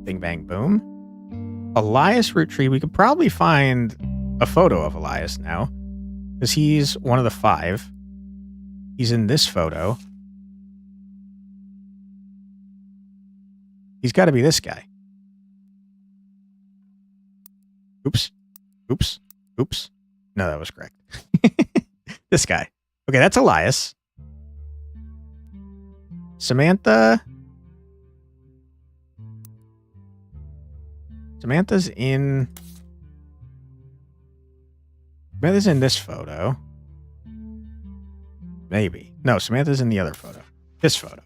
Bing, bang, boom. Elias Roottree, we could probably find a photo of Elias now, because he's one of the 5. He's in this photo. He's got to be this guy. Oops. Oops. Oops. No, that was correct. This guy. Okay, that's Elias. Samantha's in this photo. Maybe. No, Samantha's in the other photo. This photo.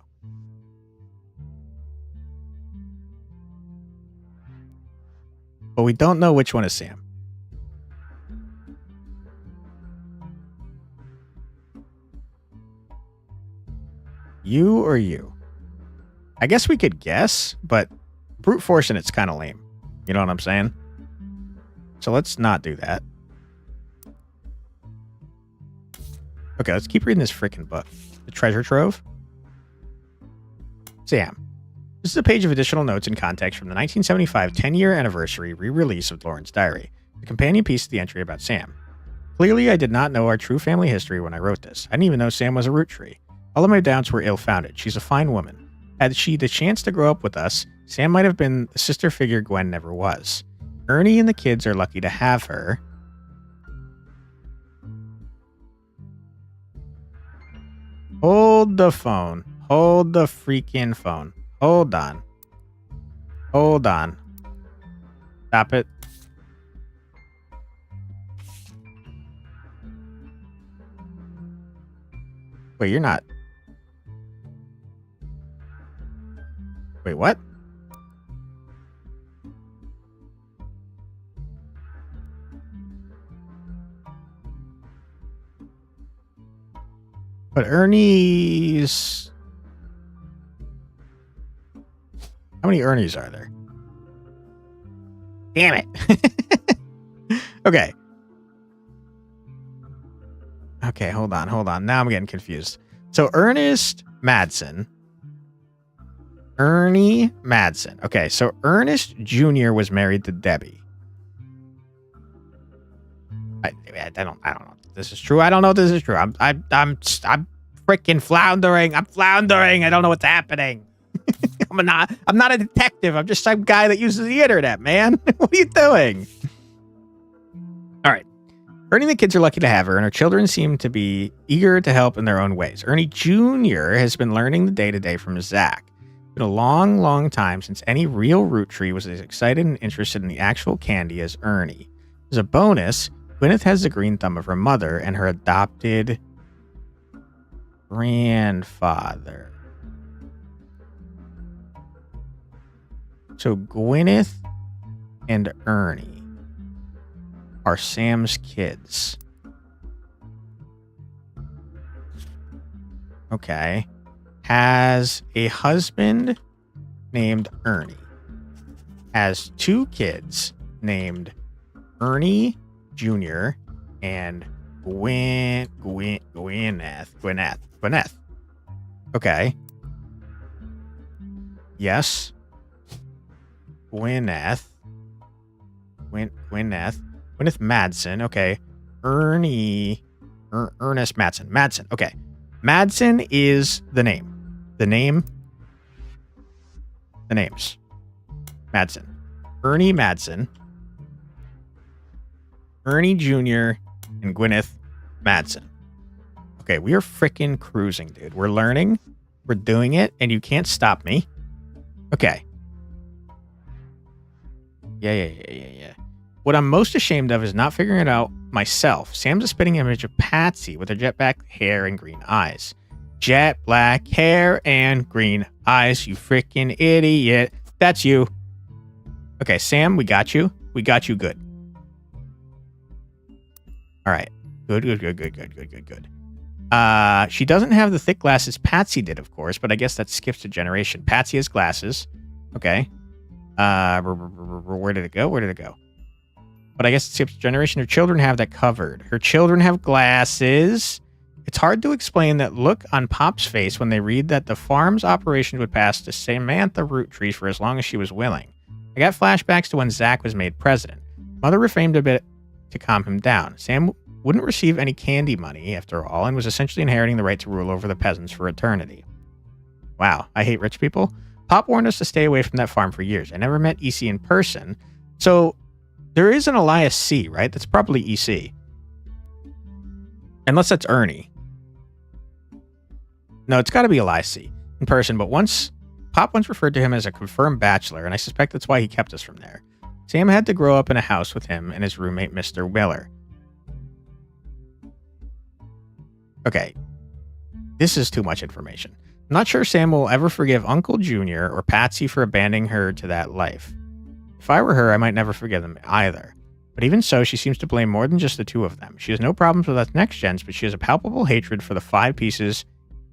But we don't know which one is Sam. You or you? I guess we could guess, but brute forcing it's kind of lame. You know what I'm saying? So let's not do that. Okay, let's keep reading this freaking book. The Treasure Trove. Sam. This is a page of additional notes and context from the 1975 10-year anniversary re-release of Lauren's diary, the companion piece to the entry about Sam. Clearly, I did not know our true family history when I wrote this. I didn't even know Sam was a Roottree. All of my doubts were ill-founded. She's a fine woman. Had she the chance to grow up with us, Sam might have been the sister figure Gwen never was. Ernie and the kids are lucky to have her. Hold the phone. Hold the freaking phone. Hold on. Hold on. Stop it. Wait, you're not. Wait, what? But Ernie's... How many Ernies are there? Damn it. Okay. Okay, hold on. Now I'm getting confused. So Ernest Madsen. Ernie Madsen. Okay, so Ernest Jr. was married to Debbie. I don't know if this is true. I don't know if this is true. I'm freaking floundering. I'm floundering. I don't know what's happening. I'm not a detective. I'm just some guy that uses the internet, man. What are you doing? All right. Ernie and the kids are lucky to have her, and her children seem to be eager to help in their own ways. Ernie Jr. has been learning the day-to-day from Zach. It's been a long, long time since any real Roottree was as excited and interested in the actual candy as Ernie. As a bonus, Gwyneth has the green thumb of her mother and her adopted grandfather. So Gwyneth and Ernie are Sam's kids. Okay. Has a husband named Ernie. Has 2 kids named Ernie Jr. and Gwyneth. Okay. Yes. Gwyneth Madsen. Okay. Ernest Madsen. Okay. Madsen is the name. The names. Madsen. Ernie Madsen. Ernie Jr. and Gwyneth Madsen. Okay, we are freaking cruising, dude. We're learning. We're doing it, and you can't stop me. Okay. Yeah. What I'm most ashamed of is not figuring it out myself. Sam's a spitting image of Patsy with her jet black hair and green eyes. Jet black hair and green eyes, you freaking idiot. That's you. Okay, Sam, we got you. We got you good. All right. Good. She doesn't have the thick glasses Patsy did, of course, but I guess that skips a generation. Patsy has glasses. Okay. Where did it go? But I guess it skips a generation. Her children have that covered. Her children have glasses. It's hard to explain that look on Pop's face when they read that the farm's operations would pass to Samantha Roottrees for as long as she was willing. I got flashbacks to when Zach was made president. Mother reframed a bit to calm him down. Sam wouldn't receive any candy money, after all, and was essentially inheriting the right to rule over the peasants for eternity. Wow, I hate rich people. Pop warned us to stay away from that farm for years. I never met EC in person. So there is an Elias C, right? That's probably EC. Unless that's Ernie. No, it's got to be Elias C in person, but Pop once referred to him as a confirmed bachelor, and I suspect that's why he kept us from there. Sam had to grow up in a house with him and his roommate, Mr. Willer. Okay, this is too much information. I'm not sure Sam will ever forgive Uncle Junior or Patsy for abandoning her to that life. If I were her, I might never forgive them either. But even so, she seems to blame more than just the two of them. She has no problems with us next gens, but she has a palpable hatred for the Five Pieces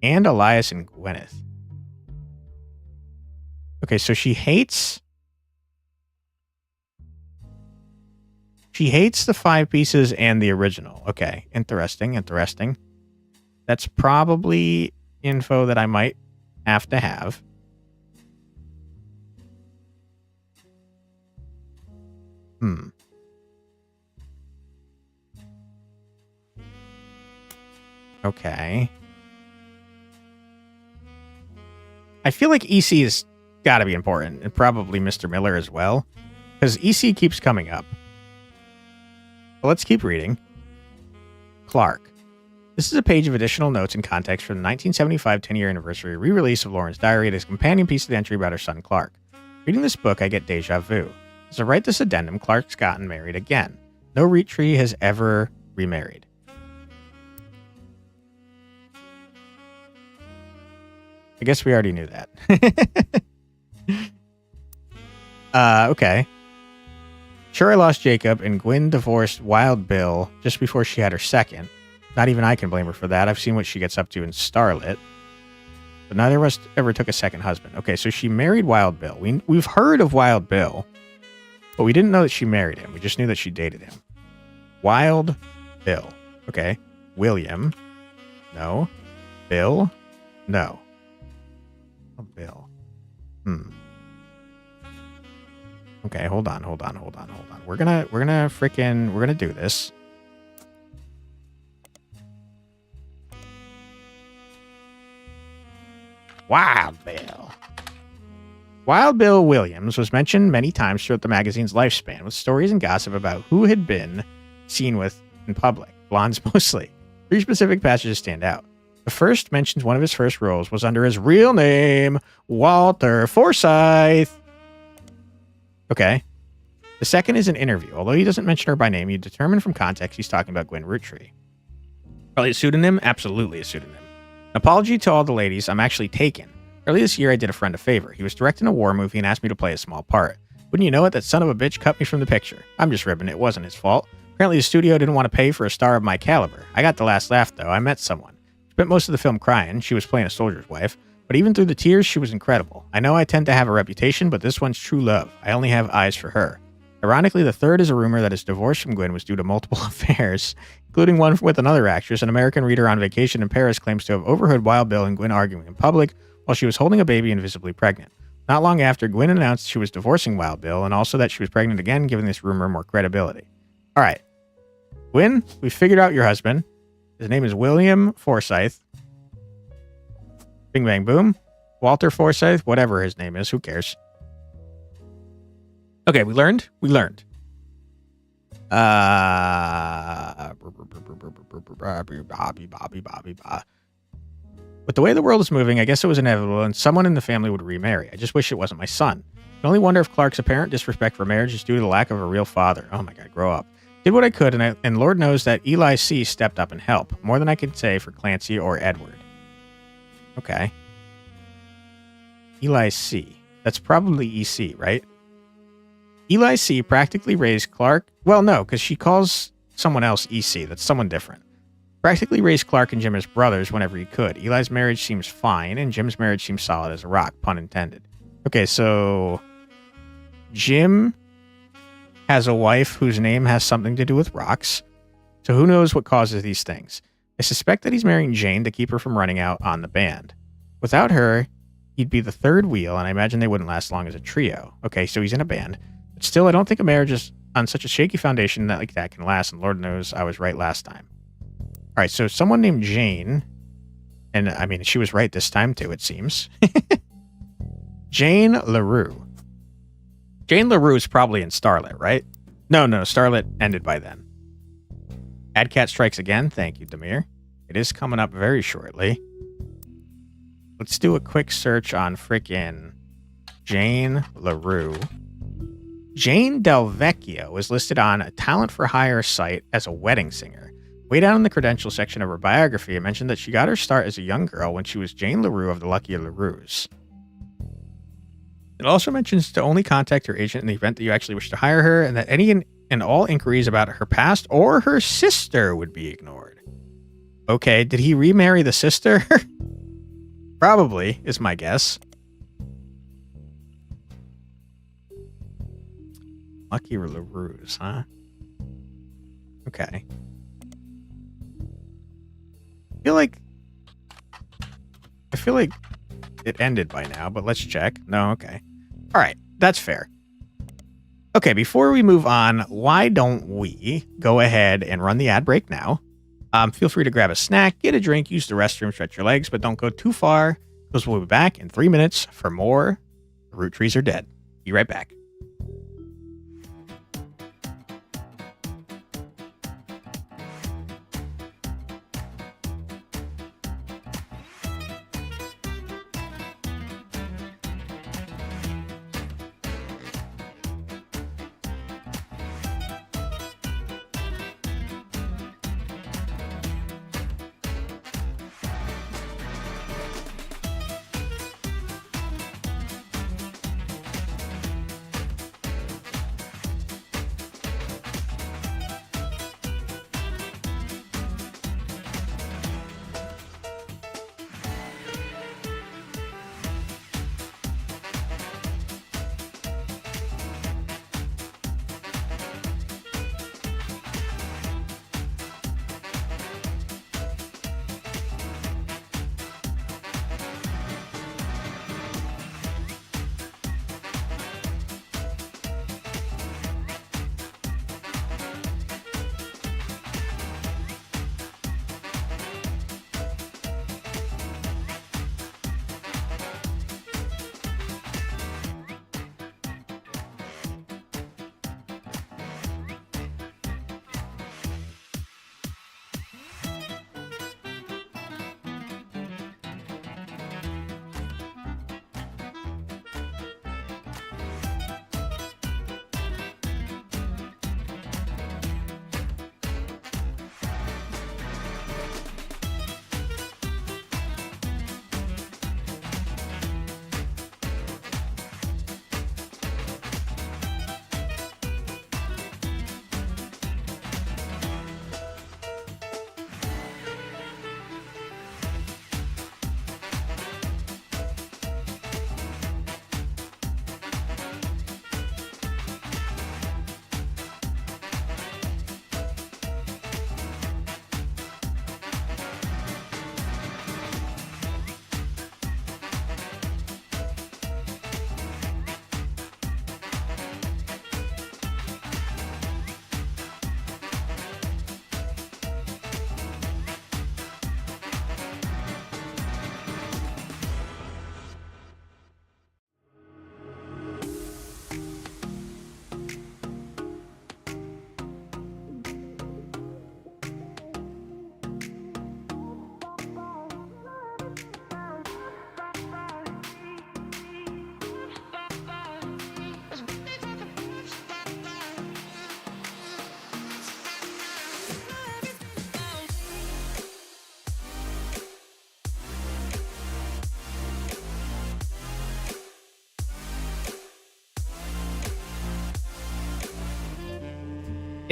and Elias and Gwyneth. Okay, so she hates the Five Pieces and the original. Okay, interesting. That's probably info that I might have to have. Okay. I feel like EC has got to be important, and probably Mr. Miller as well, because EC keeps coming up. But let's keep reading. Clark. This is a page of additional notes and context from the 1975 10-year anniversary re-release of Lauren's diary. It is a companion piece to the entry about her son Clark. Reading this book, I get deja vu. As I write this addendum, Clark's gotten married again. No Roottrie has ever remarried. I guess we already knew that. Okay. Sure, I lost Jacob, and Gwen divorced Wild Bill just before she had her second. Not even I can blame her for that. I've seen what she gets up to in Starlit. But neither of us ever took a second husband. Okay, so she married Wild Bill. We've heard of Wild Bill, but we didn't know that she married him. We just knew that she dated him. Wild Bill. Okay. William. No. Bill. No. Oh, Bill. Okay, hold on. We're gonna do this. Wild Bill. Wild Bill Williams was mentioned many times throughout the magazine's lifespan, with stories and gossip about who had been seen with in public. Blondes mostly. 3 specific passages stand out. The first mentions one of his first roles was under his real name, Walter Forsythe. Okay. The second is an interview. Although he doesn't mention her by name, you determine from context he's talking about Gwen Roottree. Probably a pseudonym? Absolutely a pseudonym. An apology to all the ladies, I'm actually taken. Early this year, I did a friend a favor. He was directing a war movie and asked me to play a small part. Wouldn't you know it, that son of a bitch cut me from the picture. I'm just ribbing, it wasn't his fault. Apparently the studio didn't want to pay for a star of my caliber. I got the last laugh, though. I met someone. Spent most of the film crying. She was playing a soldier's wife. But even through the tears, she was incredible. I know I tend to have a reputation, but this one's true love. I only have eyes for her. Ironically, the third is a rumor that his divorce from Gwen was due to multiple affairs, including one with another actress. An American reader on vacation in Paris claims to have overheard Wild Bill and Gwen arguing in public while she was holding a baby and visibly pregnant. Not long after, Gwen announced she was divorcing Wild Bill and also that she was pregnant again, giving this rumor more credibility. All right. Gwen, we figured out your husband. His name is William Forsythe. Bing, bang, boom. Walter Forsythe, whatever his name is, who cares? Okay, we learned. With the way the world is moving, I guess it was inevitable and someone in the family would remarry. I just wish it wasn't my son. I can only wonder if Clark's apparent disrespect for marriage is due to the lack of a real father. Oh my god, grow up. Did what I could, and Lord knows that Eli C. stepped up and helped. More than I could say for Clancy or Edward. Okay. Eli C. That's probably EC, right? Eli C. practically raised Clark. Well, no, because she calls someone else EC. That's someone different. Practically raised Clark and Jim as brothers whenever he could. Eli's marriage seems fine, and Jim's marriage seems solid as a rock, pun intended. Okay, so Jim has a wife whose name has something to do with rocks. So who knows what causes these things? I suspect that he's marrying Jane to keep her from running out on the band. Without her, he'd be the third wheel, and I imagine they wouldn't last long as a trio. Okay, so he's in a band. But still, I don't think a marriage is on such a shaky foundation that can last, and Lord knows I was right last time. All right, so someone named Jane, and I mean, she was right this time too, it seems. Jane LaRue. Jane LaRue is probably in Starlit, right? No, Starlit ended by then. AdCat strikes again. Thank you, Demir. It is coming up very shortly. Let's do a quick search on frickin' Jane LaRue. Jane Del Vecchio is listed on a talent for hire site as a wedding singer. Way down in the credentials section of her biography, it mentioned that she got her start as a young girl when she was Jane LaRue of the Lucky LaRues. It also mentions to only contact her agent in the event that you actually wish to hire her, and that any and all inquiries about her past or her sister would be ignored. Okay, did he remarry the sister? Probably, is my guess. Lucky LaRues, huh? Okay. I feel like it ended by now, but let's check. No, okay. All right, that's fair. Okay, before we move on, why don't we go ahead and run the ad break now? Feel free to grab a snack, get a drink, use the restroom, stretch your legs, but don't go too far, because we'll be back in 3 minutes for more Roottrees Are Dead. Be right back.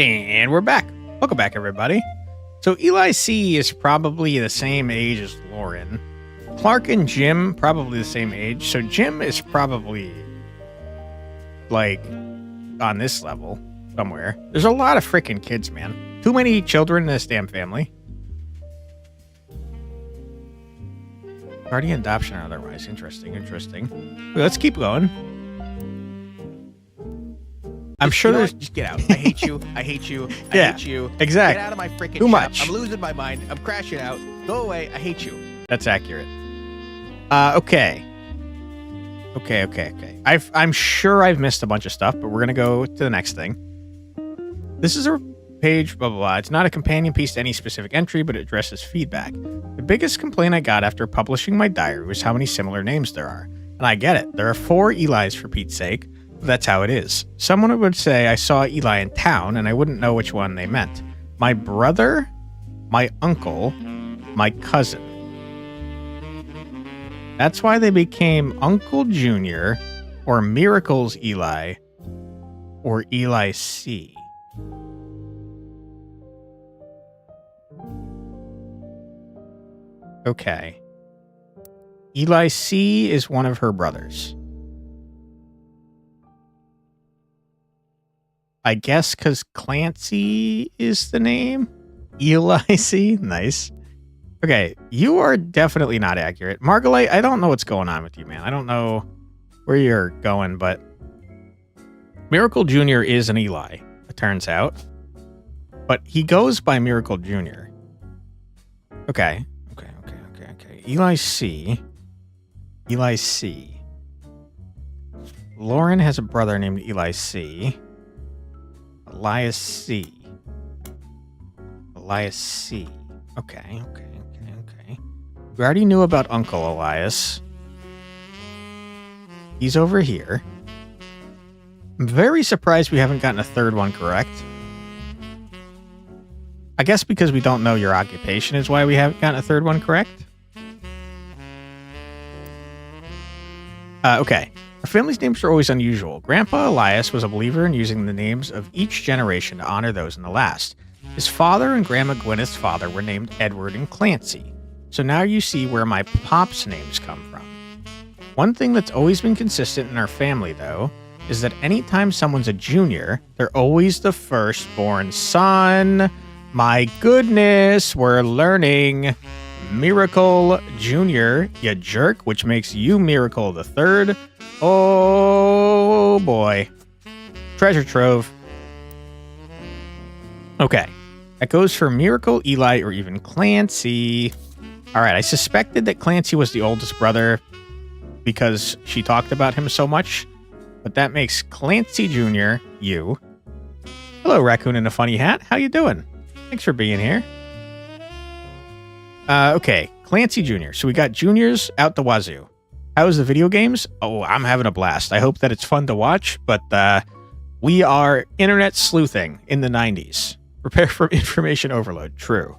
And we're back. Welcome back, everybody. So Eli C. is probably the same age as Lauren. Clark and Jim, probably the same age. So Jim is probably, like, on this level somewhere. There's a lot of freaking kids, man. Too many children in this damn family. Guardian adoption or otherwise. Interesting. Wait, let's keep going. I'm sure there's... Just get out. I hate you. I hate you. I Yeah, hate you. exactly. Get out of my freaking Too shop. much. I'm losing my mind. I'm crashing out. Go away. I hate you. That's accurate. Okay. I'm sure I've missed a bunch of stuff, but we're gonna go to the next thing. This is a page, blah, blah, blah. It's not a companion piece to any specific entry, but it addresses feedback. The biggest complaint I got after publishing my diary was how many similar names there are. And I get it. There are 4 Elis for Pete's sake. But that's how it is. Someone would say I saw Eli in town, and I wouldn't know which one they meant. My brother, my uncle, my cousin. That's why they became Uncle Jr. or Miracles Eli or Eli C. Okay. Eli C is one of her brothers. I guess because Clancy is the name? Eli C? Nice. Okay, you are definitely not accurate. Margolite, I don't know what's going on with you, man. I don't know where you're going, but Miracle Jr. is an Eli, it turns out. But he goes by Miracle Jr. Okay. Eli C. Lauren has a brother named Eli C. Elias C. Okay. We already knew about Uncle Elias. He's over here. I'm very surprised we haven't gotten a third one correct. I guess because we don't know your occupation is why we haven't gotten a third one correct. Okay. Our family's names are always unusual. Grandpa Elias was a believer in using the names of each generation to honor those in the last. His father and Grandma Gwyneth's father were named Edward and Clancy. So now you see where my pop's names come from. One thing that's always been consistent in our family, though, is that anytime someone's a junior, they're always the firstborn son. My goodness, we're learning. Miracle Jr., you jerk, which makes you Miracle the Third. Oh boy. Treasure trove. Okay. That goes for Miracle, Eli, or even Clancy. Alright, I suspected that Clancy was the oldest brother because she talked about him so much. But that makes Clancy Jr. you. Hello, Raccoon in a Funny Hat. How you doing? Thanks for being here. Okay, Clancy Jr. So we got juniors out the wazoo. How's the video games? Oh, I'm having a blast. I hope that it's fun to watch, but we are internet sleuthing in the 90s. Prepare for information overload. True.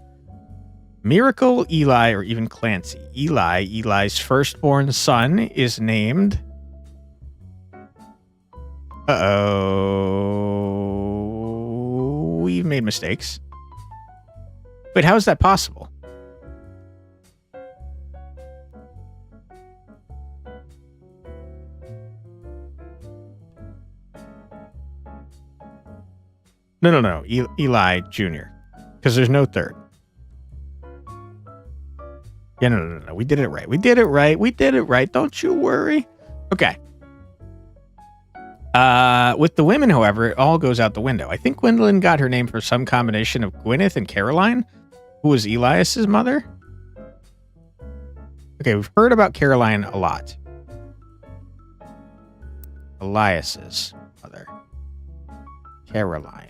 Miracle, Eli, or even Clancy. Eli's firstborn son is named... Uh-oh. We've made mistakes. Wait, how is that possible? No. Eli Jr. Because there's no third. Yeah, no. We did it right. We did it right. Don't you worry. Okay. With the women, however, it all goes out the window. I think Gwendolyn got her name for some combination of Gwyneth and Caroline, who was Elias's mother. Okay, we've heard about Caroline a lot. Elias's mother. Caroline.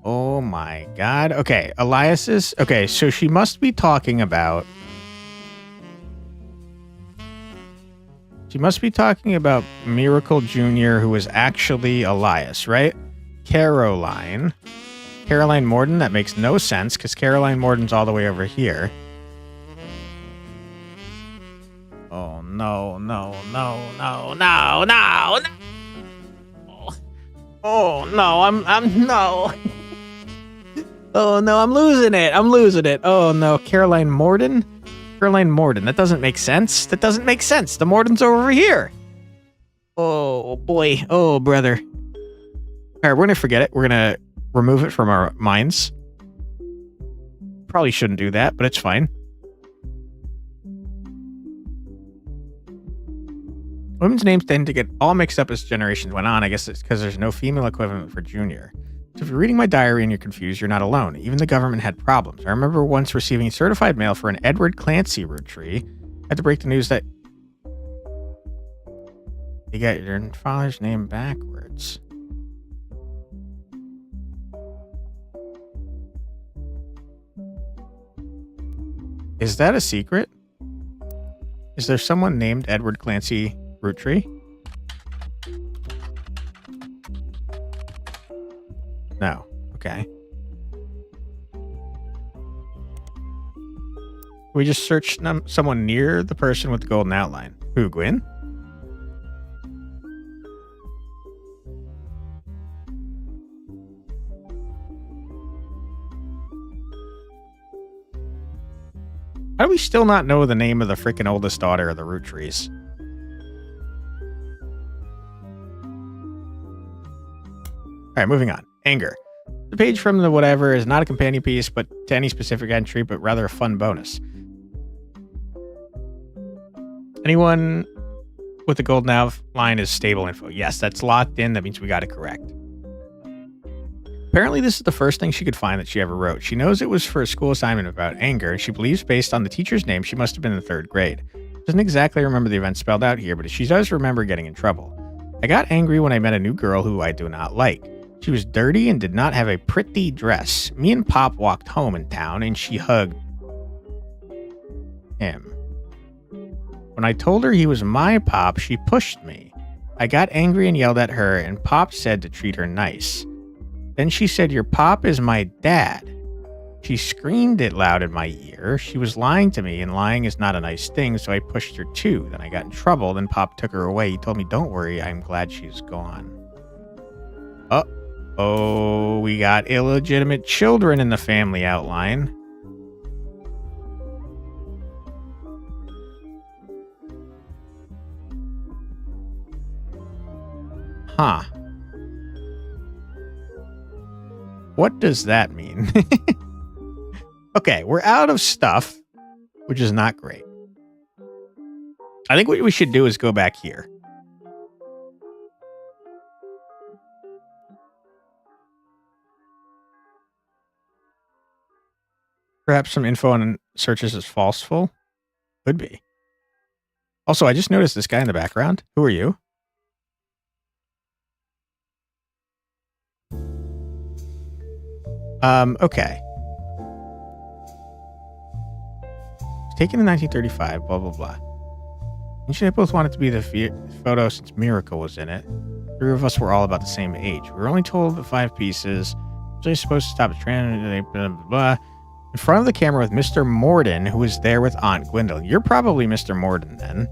Oh my god. Okay, Elias's... Okay, so she must be talking about... She must be talking about Miracle Jr., who was actually Elias, right? Caroline Morden, that makes no sense, because Caroline Morden's all the way over here. Oh, no. Oh, no, Oh, no, I'm losing it. Oh, no, Caroline Morden? That doesn't make sense. The Morden's over here. Oh, boy. Oh, brother. All right, we're going to forget it. We're going to remove it from our minds. Probably shouldn't do that, but it's fine. Women's names tend to get all mixed up as generations went on. I guess it's because there's no female equivalent for junior. So if you're reading my diary and you're confused, you're not alone. Even the government had problems. I remember once receiving certified mail for an Edward Clancy Rootree. I had to break the news that you got your father's name backwards. Is that a secret? Is there someone named Edward Clancy Rootree? No. Okay. We just searched someone near the person with the golden outline. Who, Gwyn? How do we still not know the name of the freaking oldest daughter of the Roottrees? Alright, moving on. Anger. The page from the whatever is not a companion piece, but to any specific entry, but rather a fun bonus. Anyone with the golden outline is stable info. Yes, that's locked in. That means we got it correct. Apparently, this is the first thing she could find that she ever wrote. She knows it was for a school assignment about anger, and she believes based on the teacher's name, she must have been in the 3rd grade. Doesn't exactly remember the events spelled out here, but she does remember getting in trouble. I got angry when I met a new girl who I do not like. She was dirty and did not have a pretty dress. Me and Pop walked home in town, and she hugged him. When I told her he was my Pop, she pushed me. I got angry and yelled at her, and Pop said to treat her nice. Then she said, "Your Pop is my dad." She screamed it loud in my ear. She was lying to me, and lying is not a nice thing, so I pushed her too. Then I got in trouble. Then Pop took her away. He told me, "Don't worry, I'm glad she's gone." Uh-oh, we got illegitimate children in the family outline. Huh. What does that mean? Okay, we're out of stuff, which is not great. I think what we should do is go back here. Perhaps some info on searches is falseful? Could be. Also, I just noticed this guy in the background. Who are you? Okay. Taken in 1935, blah, blah, blah. You should have both wanted to be the photo since Miracle was in it. 3 of us were all about the same age. We were only told the 5 pieces. Was I supposed to stop the train? Blah, blah, blah. In front of the camera with Mr. Morden, who was there with Aunt Gwendolyn. You're probably Mr. Morden then.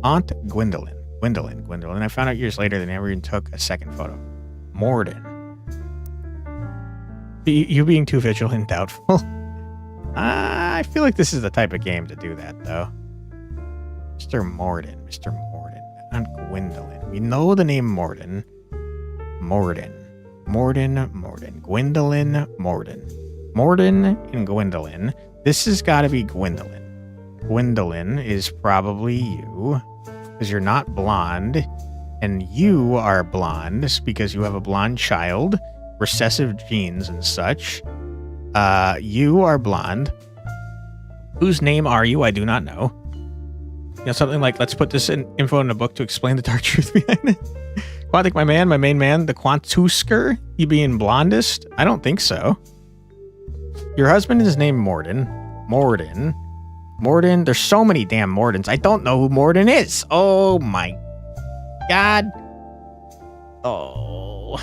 Aunt Gwendolyn. Gwendolyn. I found out years later they never even took a second photo. Morden. You being too vigilant, doubtful. I feel like this is the type of game to do that, though. Mr. Morden. Aunt Gwendolyn. We know the name Morden. Gwendolyn, Morden and Gwendolyn. This has got to be Gwendolyn. Gwendolyn is probably you, because you're not blonde, and you are blonde because you have a blonde child. Recessive genes and such. You are blonde. Whose name are you? I do not know. You know, something like, let's put this info in a book to explain the dark truth behind it. Quantic, my main man, the Quantusker, you being blondest? I don't think so. Your husband is named Morden. Morden. There's so many damn Mordens. I don't know who Morden is. Oh my God. Oh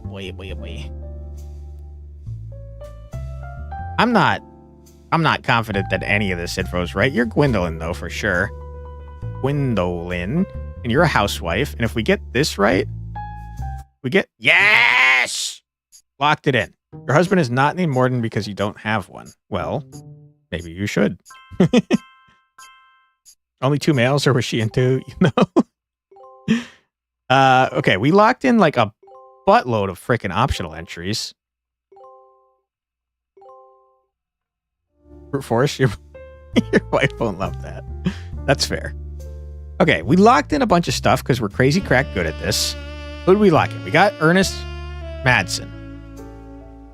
boy. I'm not confident that any of this info is right. You're Gwendolyn, though, for sure. Gwendolyn. And you're a housewife. And if we get this right, we get... Yes! Locked it in. Your husband is not named Morden because you don't have one. Well, maybe you should. Only 2 males, or was she into, Okay, we locked in like a buttload of freaking optional entries. Brute force, your wife won't love that. That's fair. Okay, we locked in a bunch of stuff because we're crazy crack good at this. Who did we lock in? We got Ernest Madsen.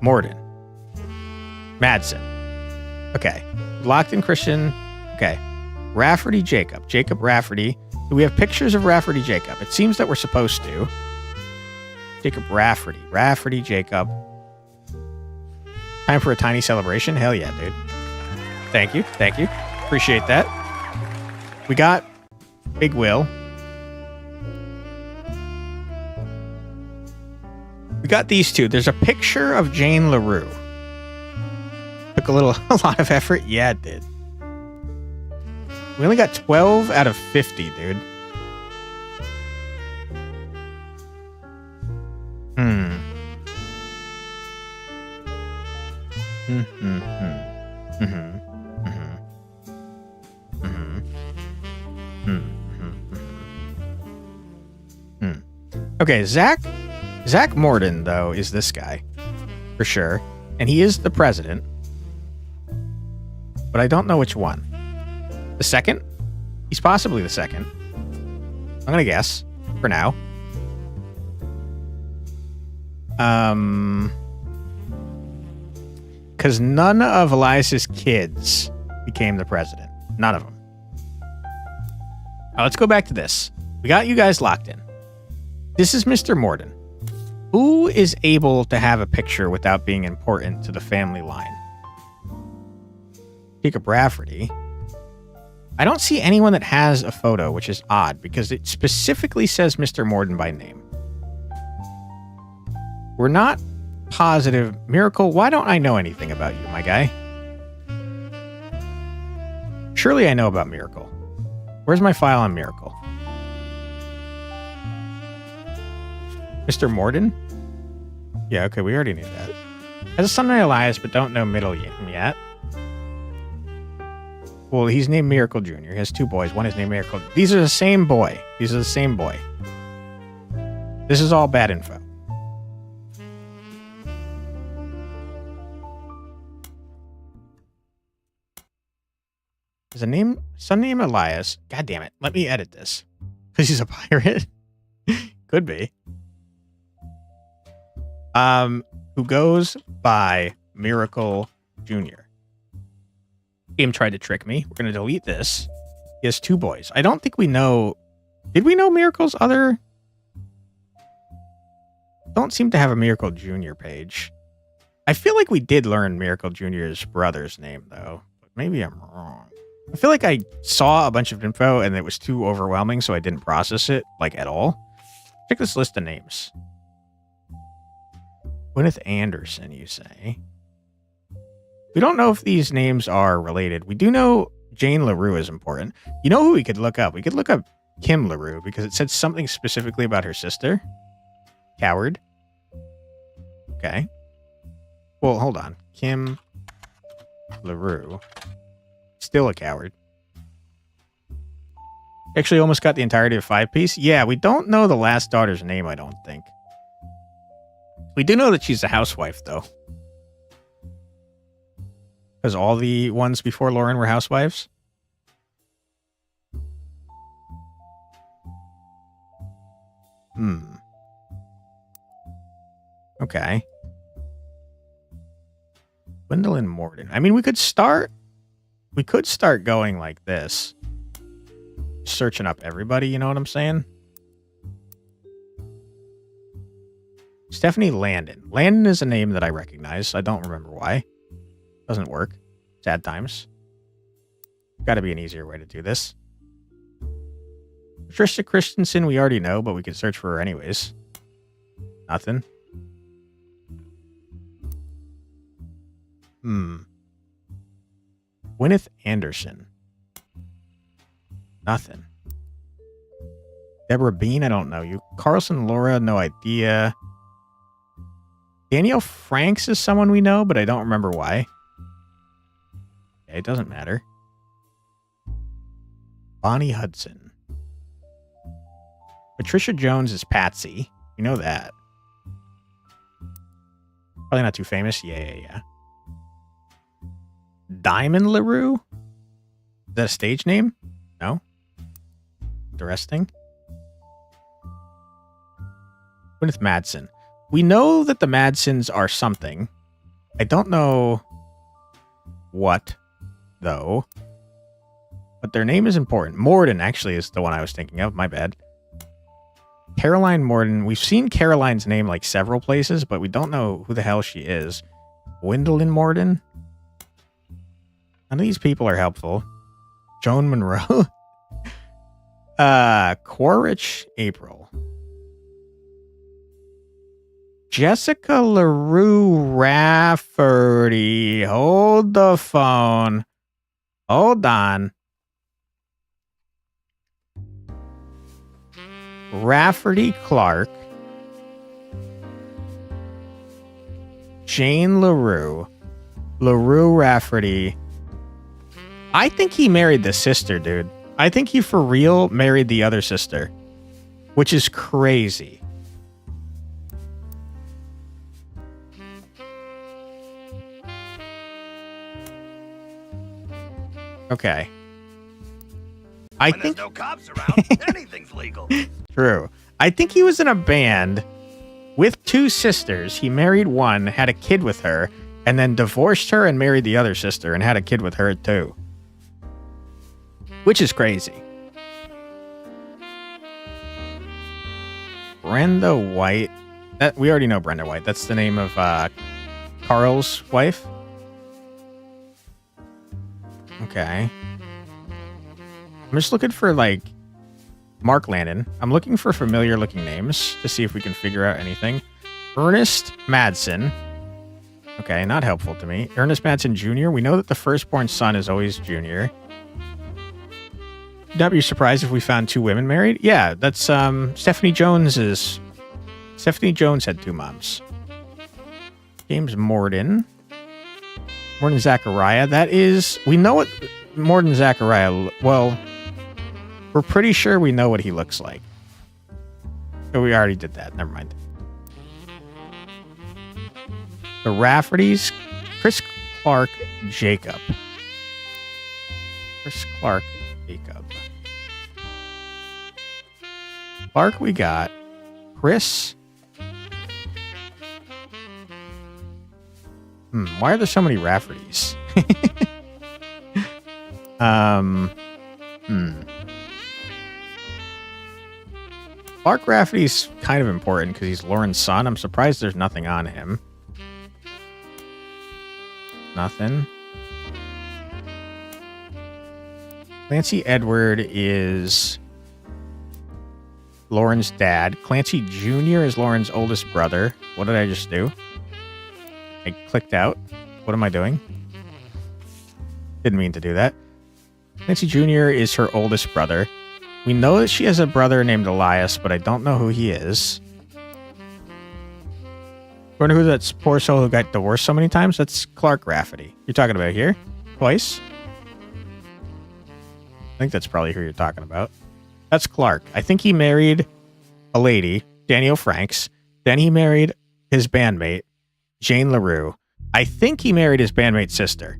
Morden. Madsen. Okay. Locked in Christian. Okay. Rafferty Jacob. Jacob Rafferty. Do we have pictures of Rafferty Jacob? It seems that we're supposed to. Jacob Rafferty. Rafferty Jacob. Time for a tiny celebration? Hell yeah, dude. Thank you. Thank you. Appreciate that. We got Big Will. We got these two. There's a picture of Jane LaRue. Took a lot of effort. Yeah, it did. We only got 12 out of 50, dude. Okay, Zach Morden, though, is this guy. For sure. And he is the president. But I don't know which one. The second? He's possibly the second. I'm gonna guess. For now. Because none of Elias's kids became the president. None of them. Now, let's go back to this. We got you guys locked in. This is Mr. Morden. Who is able to have a picture without being important to the family line? Jacob Rafferty. I don't see anyone that has a photo, which is odd because it specifically says Mr. Morden by name. We're not positive. Miracle, why don't I know anything about you, my guy? Surely I know about Miracle. Where's my file on Miracle? Mr. Morden? Yeah, okay, we already knew that. Has a son named Elias, but don't know middle yet. Well, he's named Miracle Jr. He has two boys. One is named Miracle. These are the same boy. These are the same boy. This is all bad info. There's a son named Elias. God damn it. Let me edit this. Because he's a pirate. Could be. Who goes by Miracle Jr. Game tried to trick me. We're going to delete this. He has two boys. I don't think we know... Did we know Miracle's other... Don't seem to have a Miracle Jr. page. I feel like we did learn Miracle Jr.'s brother's name, though. But maybe I'm wrong. I feel like I saw a bunch of info and it was too overwhelming, so I didn't process it, like, at all. Check this list of names. Gwyneth Anderson, you say? We don't know if these names are related. We do know Jane LaRue is important. You know who we could look up? We could look up Kim LaRue because it said something specifically about her sister. Coward. Okay. Well, hold on. Kim LaRue. Still a coward. Actually almost got the entirety of 5-piece. Yeah, we don't know the last daughter's name, I don't think. We do know that she's a housewife, though. Because all the ones before Lauren were housewives. Okay. Gwendolyn Morden. I mean, we could start going like this. Searching up everybody, you know what I'm saying? Stephanie Landon. Landon is a name that I recognize. I don't remember why. Doesn't work. Sad times. Gotta be an easier way to do this. Patricia Christensen, we already know, but we could search for her anyways. Nothing. Gwyneth Anderson. Nothing. Deborah Bean, I don't know you. Carlson Laura, no idea. Danielle Franks is someone we know, but I don't remember why. Okay, it doesn't matter. Bonnie Hudson. Patricia Jones is Patsy. We know that. Probably not too famous. Yeah. Diamond LaRue? Is that a stage name? No. interesting. Gwyneth Madsen. We know that the Madsens are something. I don't know what, though. But their name is important. Morden, actually, is the one I was thinking of. My bad. Caroline Morden. We've seen Caroline's name like several places, but we don't know who the hell she is. Gwendolyn Morden? None of these people are helpful. Joan Monroe? Quaritch April. Jessica LaRue Rafferty. Hold the phone. Hold on. Rafferty Clark. Jane LaRue. LaRue Rafferty. I think he married the sister, dude. I think he for real married the other sister. Which is crazy. Okay. I think there's no cops around, anything's legal. True. I think he was in a band with two sisters. He married one, had a kid with her, and then divorced her and married the other sister and had a kid with her too. Which is crazy. Brenda White. We already know Brenda White. That's the name of Carl's wife. Okay. I'm just looking for, like, Mark Landon. I'm looking for familiar looking names to see if we can figure out anything. Ernest Madsen. Okay, not helpful to me. Ernest Madsen Jr. We know that the firstborn son is always Junior. Would not be surprised if we found two women married. Yeah, that's Stephanie Jones's. Stephanie Jones had two moms. James Morden. Morden Zachariah. That is... We know what Morden Zachariah... Well... We're pretty sure we know what he looks like. So we already did that. Never mind. The Raffertys. Chris Clark Jacob. Chris Clark Jacob. Clark we got. Chris. Why are there so many Raffertys? Clark Rafferty's kind of important because he's Lauren's son. I'm surprised there's nothing on him. Nothing. Clancy Edward is Lauren's dad. Clancy Jr. is Lauren's oldest brother. What did I just do? I clicked out. What am I doing? Didn't mean to do that. Clancy Jr. is her oldest brother. We know that she has a brother named Elias, but I don't know who he is. Wonder who that poor soul who got divorced so many times? That's Clark Rafferty. You're talking about here? Twice? I think that's probably who you're talking about. That's Clark. I think he married a lady, Danielle Franks. Then he married his bandmate, Jane LaRue. I think he married his bandmate's sister.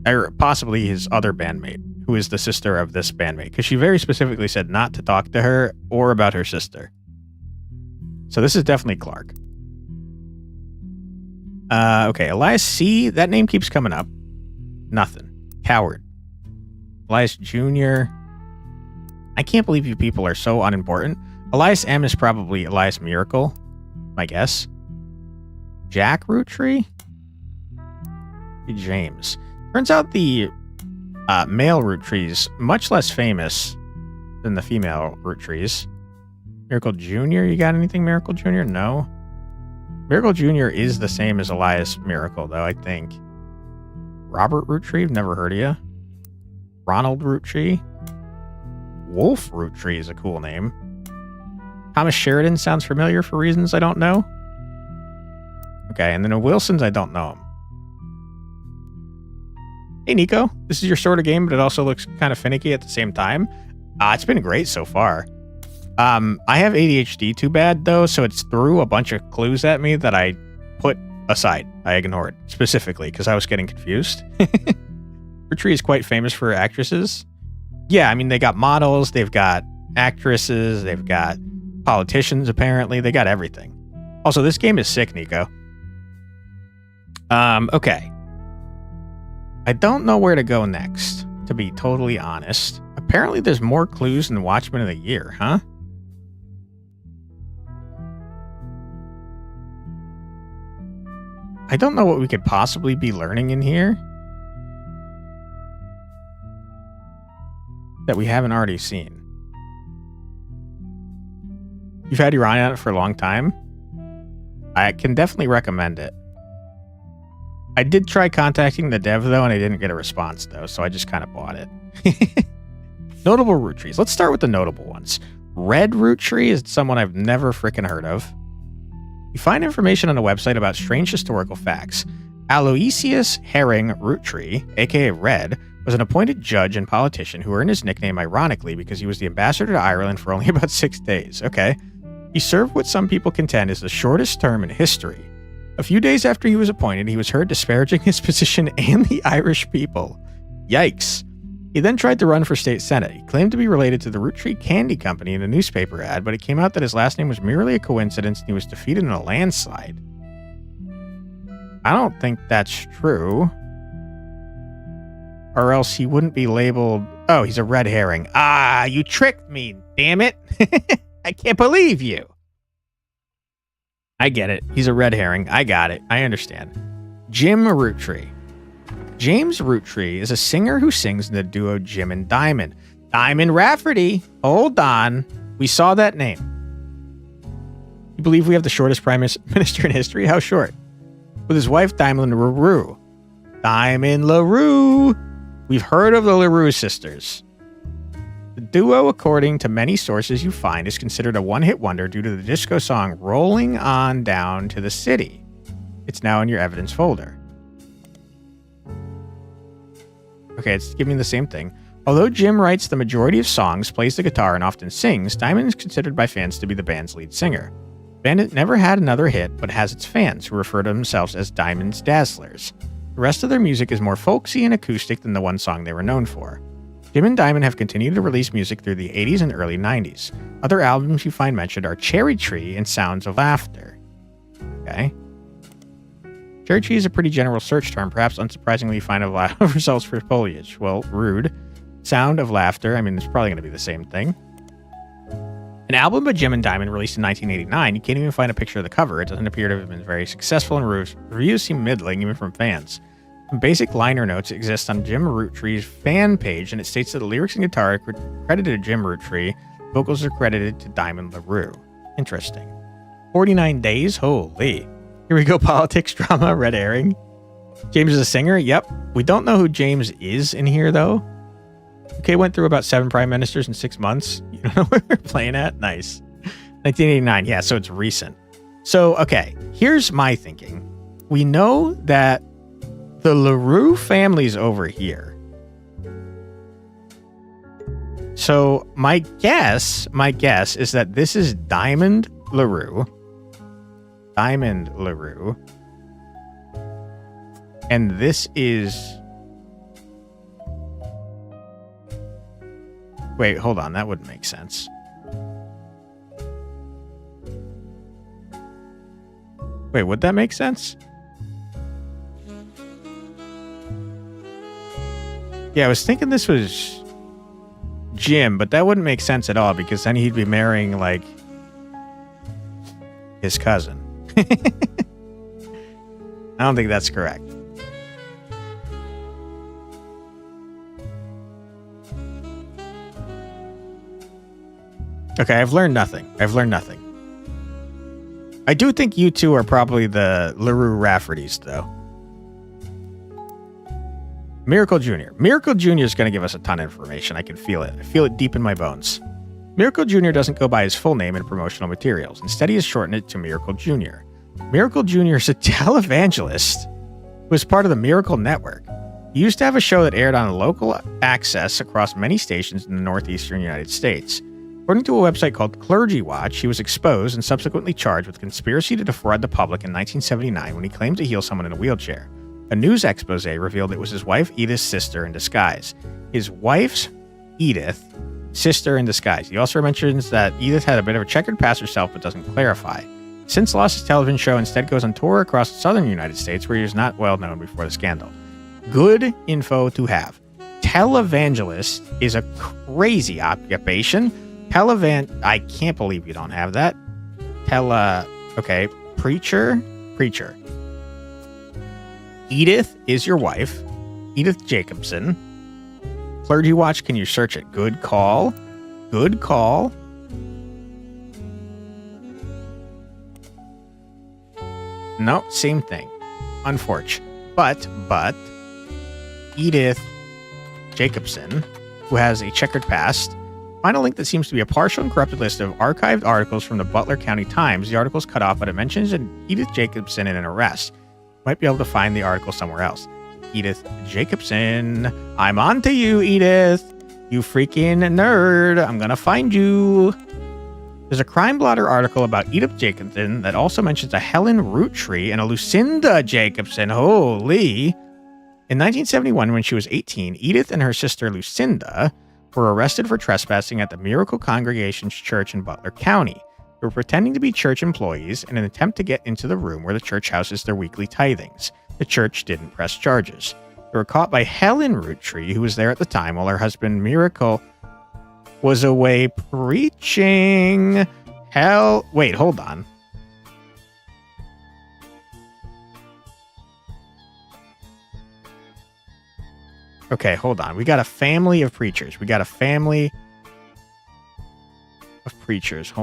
Or possibly his other bandmate, who is the sister of this bandmate. Because she very specifically said not to talk to her or about her sister. So this is definitely Clark. Okay, Elias C. That name keeps coming up. Nothing. Coward. Elias Jr. I can't believe you people are so unimportant. Elias M. is probably Elias Miracle, my guess. Jack Roottree? James. Turns out the male Roottrees much less famous than the female Roottrees. Miracle Jr. You got anything, Miracle Jr.? No. Miracle Jr. is the same as Elias Miracle, though, I think. Robert Roottree? Never heard of you. Ronald Roottree? Wolf Roottree is a cool name. Thomas Sheridan sounds familiar for reasons I don't know. Okay, and then the Wilsons, I don't know him. Hey, Nico. This is your sort of game, but it also looks kind of finicky at the same time. It's been great so far. I have ADHD too bad, though, so it's threw a bunch of clues at me that I put aside. I ignored, specifically, because I was getting confused. Roottrees is quite famous for actresses. Yeah, I mean, they got models, they've got actresses. They've got politicians, apparently. They got everything. Also, this game is sick, Nico. Okay. I don't know where to go next, to be totally honest. Apparently, there's more clues than Watchmen of the Year, huh? I don't know what we could possibly be learning in here that we haven't already seen. You've had your eye on it for a long time? I can definitely recommend it. I did try contacting the dev, though, and I didn't get a response, though, so I just kind of bought it. Notable Roottrees. Let's start with the notable ones. Red Roottree is someone I've never frickin' heard of. You find information on a website about strange historical facts. Aloysius Herring Roottree, aka Red, was an appointed judge and politician who earned his nickname ironically because he was the ambassador to Ireland for only about 6 days. Okay. He served what some people contend is the shortest term in history. A few days after he was appointed, he was heard disparaging his position and the Irish people. Yikes. He then tried to run for state senate. He claimed to be related to the Roottree Candy Company in a newspaper ad, but it came out that his last name was merely a coincidence and he was defeated in a landslide. I don't think that's true. Or else he wouldn't be labeled... Oh, he's a red herring. Ah, you tricked me, damn it. I can't believe you. I get it. He's a red herring. I got it. I understand. Jim Roottree. James Roottree is a singer who sings in the duo Jim and Diamond. Diamond Rafferty. Hold on. We saw that name. You believe we have the shortest prime minister in history? How short? With his wife, Diamond LaRue. Diamond LaRue. We've heard of the LaRue sisters. The duo, according to many sources you find, is considered a one-hit wonder due to the disco song Rolling On Down to the City. It's now in your evidence folder. Okay, it's giving me the same thing. Although Jim writes the majority of songs, plays the guitar, and often sings, Diamond is considered by fans to be the band's lead singer. The band never had another hit, but has its fans, who refer to themselves as Diamond's Dazzlers. The rest of their music is more folksy and acoustic than the one song they were known for. Jim and Diamond have continued to release music through the 80s and early 90s. Other albums you find mentioned are Cherry Tree and Sounds of Laughter. Okay. Cherry Tree is a pretty general search term. Perhaps unsurprisingly, you find a lot of results for foliage. Well, rude. Sound of Laughter. I mean, it's probably going to be the same thing. An album by Jim and Diamond released in 1989. You can't even find a picture of the cover. It doesn't appear to have been very successful, and reviews seem middling, even from fans. Some basic liner notes exist on Jim Roottree's fan page, and it states that the lyrics and guitar are credited to Jim Roottree. Vocals are credited to Diamond LaRue. Interesting. 49 days? Holy. Here we go. Politics, drama, red herring. James is a singer? Yep. We don't know who James is in here, though. Okay, went through about 7 prime ministers in 6 months. You don't know where we're playing at? Nice. 1989. Yeah, so it's recent. So, okay, here's my thinking. We know that the LaRue family's over here. So my guess is that this is Diamond LaRue. And this is... Wait, hold on. That wouldn't make sense. Wait, would that make sense? Yeah, I was thinking this was Jim, but that wouldn't make sense at all because then he'd be marrying, like, his cousin. I don't think that's correct. Okay, I've learned nothing. I do think you two are probably the LaRue Raffertys, though. Miracle Jr. Miracle Jr. is going to give us a ton of information. I can feel it. I feel it deep in my bones. Miracle Jr. doesn't go by his full name in promotional materials. Instead, he has shortened it to Miracle Jr. Miracle Jr. is a televangelist who was part of the Miracle Network. He used to have a show that aired on local access across many stations in the northeastern United States. According to a website called Clergy Watch, he was exposed and subsequently charged with conspiracy to defraud the public in 1979 when he claimed to heal someone in a wheelchair. A news expose revealed it was his wife Edith's sister in disguise. His wife's, Edith, sister in disguise. He also mentions that Edith had a bit of a checkered past herself, but doesn't clarify. Since lost his television show, instead goes on tour across the southern United States, where he was not well known before the scandal. Good info to have. Televangelist is a crazy occupation. I can't believe you don't have that. Okay. Preacher. Edith is your wife. Edith Jacobson. Clergy Watch, can you search it? Good call. No, same thing. Unfortunate. But Edith Jacobson, who has a checkered past. Find a link that seems to be a partial and corrupted list of archived articles from the Butler County Times. The article's cut off, but it mentions Edith Jacobson in an arrest. Might be able to find the article somewhere else. Edith Jacobson. I'm on to you, Edith. You freaking nerd. I'm gonna find you. There's a Crime Blotter article about Edith Jacobson that also mentions a Helen Roottree and a Lucinda Jacobson. Holy. In 1971, when she was 18, Edith and her sister Lucinda were arrested for trespassing at the Miracle Congregation's church in Butler County. They were pretending to be church employees in an attempt to get into the room where the church houses their weekly tithings. The church didn't press charges. They were caught by Helen Roottree, who was there at the time while her husband Miracle was away preaching. Wait, hold on. Okay, hold on. We got a family of preachers. Hold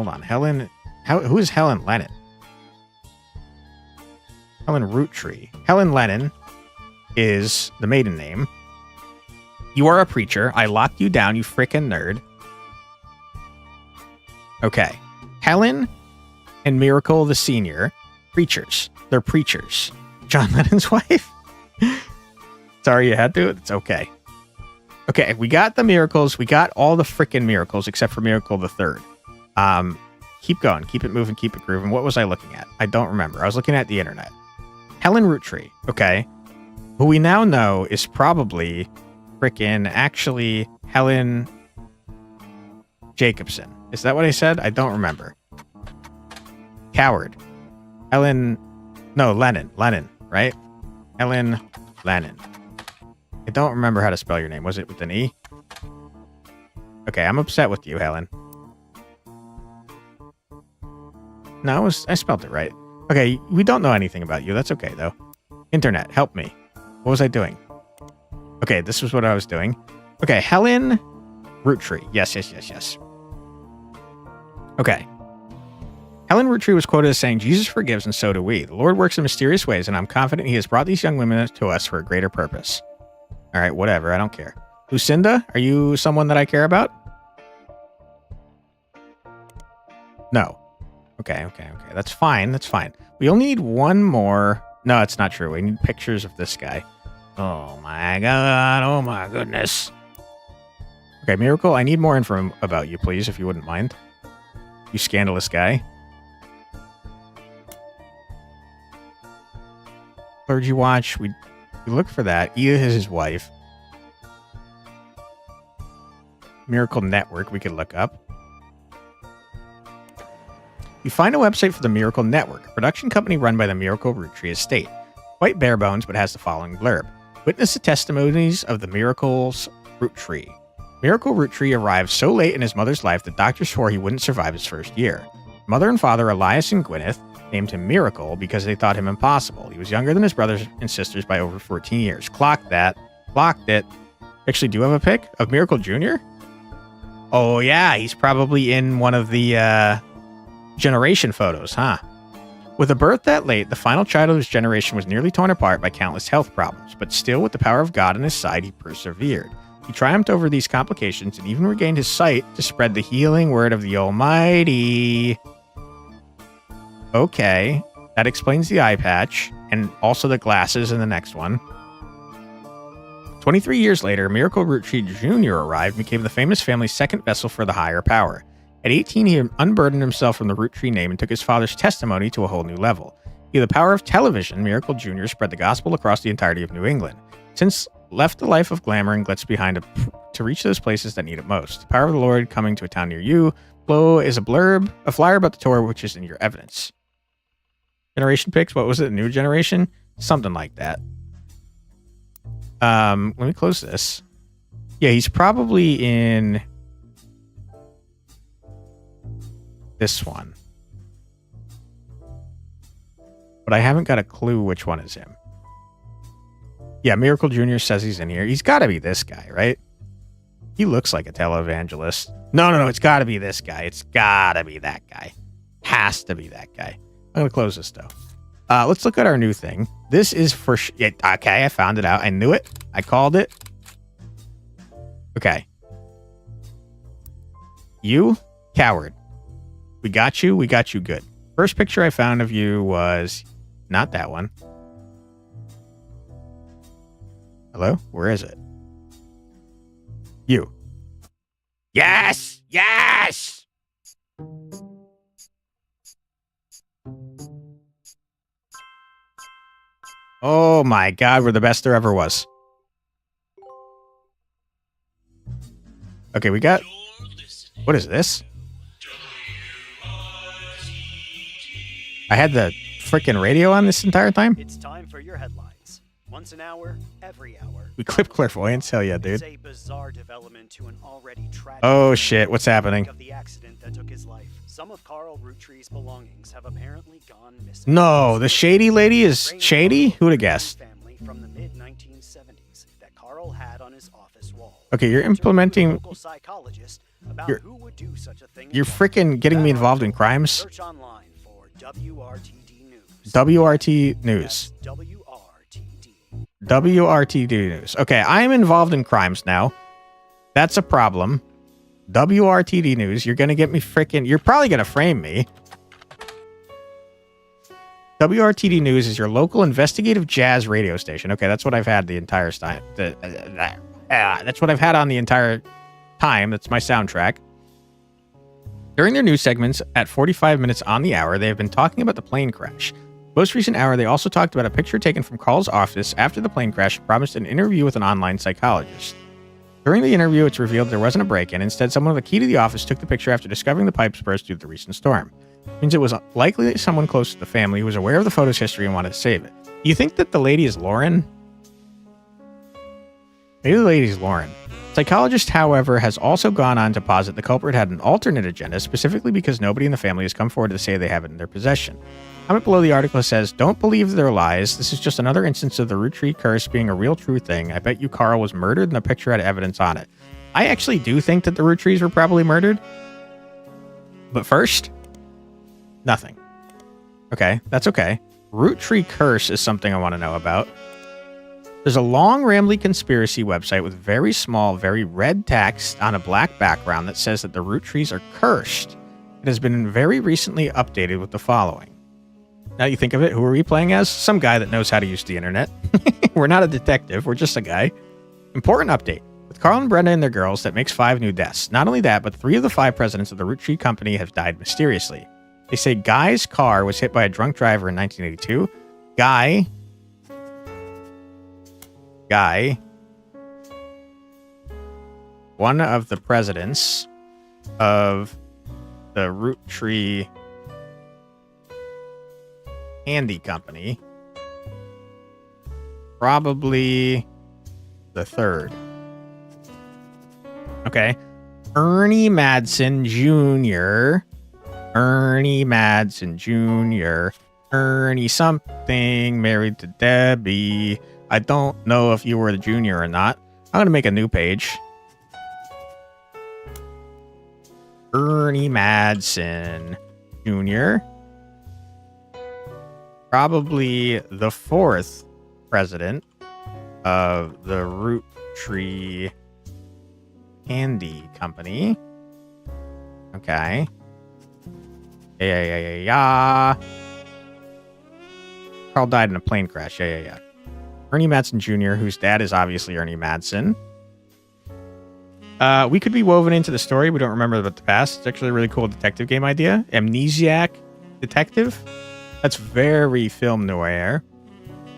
on. Who is Helen Lennon? Helen Roottree. Helen Lennon is the maiden name. You are a preacher. I locked you down, you frickin' nerd. Okay. Helen and Miracle the Senior, preachers. They're preachers. John Lennon's wife? Sorry you had to. It's okay. Okay, we got the miracles. We got all the frickin' miracles except for Miracle the Third. Keep going. Keep it moving. Keep it grooving. What was I looking at? I don't remember. I was looking at the internet. Helen Roottree. Okay. Who we now know is probably actually Helen Jacobson. Is that what I said? I don't remember. Coward. Lennon, right? Helen Lennon. I don't remember how to spell your name. Was it with an E? Okay, I'm upset with you, Helen. No, I spelled it right. Okay, we don't know anything about you. That's okay, though. Internet, help me. What was I doing? Okay, this was what I was doing. Okay, Helen Roottree. Yes. Okay. Helen Roottree was quoted as saying, "Jesus forgives and so do we. The Lord works in mysterious ways, and I'm confident he has brought these young women to us for a greater purpose." All right, whatever. I don't care. Lucinda, are you someone that I care about? No. Okay. That's fine. We only need one more. No, it's not true. We need pictures of this guy. Oh my god. Oh my goodness. Okay, Miracle, I need more info about you, please, if you wouldn't mind. You scandalous guy. Clergy Watch, we look for that. Edith is his wife. Miracle Network, we could look up. You find a website for the Miracle Network, a production company run by the Miracle Roottree estate. Quite bare bones, but has the following blurb. Witness the testimonies of the Miracle's Roottree. Miracle Roottree arrived so late in his mother's life that doctors swore he wouldn't survive his first year. Mother and father, Elias and Gwyneth, named him Miracle because they thought him impossible. He was younger than his brothers and sisters by over 14 years. Clocked that. Clocked it. Actually, do you have a pic of Miracle Jr.? Oh, yeah. He's probably in one of the generation photos, huh? With a birth that late, the final child of his generation was nearly torn apart by countless health problems, but still, with the power of God on his side, he persevered. He triumphed over these complications and even regained his sight to spread the healing word of the Almighty. Okay, that explains the eye patch, and also the glasses in the next one. 23 years later, Miracle Roottree Jr. arrived and became the famous family's second vessel for the higher power. At 18, he unburdened himself from the Roottree name and took his father's testimony to a whole new level. Via the power of television, Miracle Jr. spread the gospel across the entirety of New England. Since left the life of glamour and glitz behind to reach those places that need it most. The power of the Lord coming to a town near you. Below is a flyer about the tour, which is in your evidence. Generation picks. What was it? New generation? Something like that. Let me close this. Yeah, he's probably in this one. But I haven't got a clue which one is him. Yeah, Miracle Jr. says he's in here. He's got to be this guy, right? He looks like a televangelist. No, it's got to be this guy. It's got to be that guy. Has to be that guy. I'm going to close this, though. Let's look at our new thing. This is for... okay, I found it out. I knew it. I called it. Okay. You, coward. We got you. We got you good. First picture I found of you was... not that one. Hello? Where is it? You. Yes! Yes! Oh my god, we're the best there ever was. Okay, we got... what is this? I had the freaking radio on this entire time? It's time for your headlines. Once an hour, every hour. We clip clairvoyance? Hell yeah, dude. It's a bizarre development to an already tragic... oh shit, what's happening? ...of the accident that took his life. Some of Carl Roottree's belongings have apparently gone missing. No, the Shady lady is Shady? Who would have guessed? Family from the mid-1970s that Carl had on his office wall. Okay, you're implementing... Local psychologist about you're, who would do such a thing you're again. freaking getting me involved in crimes? Search online for WRTD News. WRT News. That's WRTD. WRTD News. Okay, I'm involved in crimes now. That's a problem. WRTD News. You're going to get me freaking... you're probably going to frame me. WRTD News is your local investigative jazz radio station. Okay, that's what I've had the entire time. That's what I've had on the entire time. That's my soundtrack. During their news segments at 45 minutes on the hour, they have been talking about the plane crash. Most recent hour, they also talked about a picture taken from Carl's office after the plane crash and promised an interview with an online psychologist. During the interview, it's revealed there wasn't a break-in. Instead, someone with a key to the office took the picture after discovering the pipes burst due to the recent storm. It means it was likely someone close to the family who was aware of the photo's history and wanted to save it. Do you think that the lady is Lauren? Maybe the lady's Lauren. Psychologist, however, has also gone on to posit the culprit had an alternate agenda, specifically because nobody in the family has come forward to say they have it in their possession. Comment below the article says, "Don't believe their lies. This is just another instance of the Roottree curse being a real true thing. I bet you Carl was murdered and the picture had evidence on it." I actually do think that the Roottrees were probably murdered. But first, nothing. Okay, that's okay. Roottree curse is something I want to know about. There's a long, rambly conspiracy website with very small, very red text on a black background that says that the Roottrees are cursed. It has been very recently updated with the following. Now you think of it, who are we playing as? Some guy that knows how to use the internet. We're not a detective, we're just a guy. Important update. With Carl and Brenda and their girls, that makes 5 new deaths. Not only that, but 3 of the 5 presidents of the Roottree Company have died mysteriously. They say Guy's car was hit by a drunk driver in 1982. Guy, one of the presidents of the Roottree Candy Company, probably the 3rd. Okay. Ernie Madsen Jr. Ernie something, married to Debbie. I don't know if you were the junior or not. I'm going to make a new page. Ernie Madsen Jr. Probably the 4th president of the Roottree Candy Company. Okay. Yeah. Carl died in a plane crash. Yeah. Ernie Madsen Jr., whose dad is obviously Ernie Madsen. We could be woven into the story. We don't remember about the past. It's actually a really cool detective game idea. Amnesiac Detective. That's very film noir,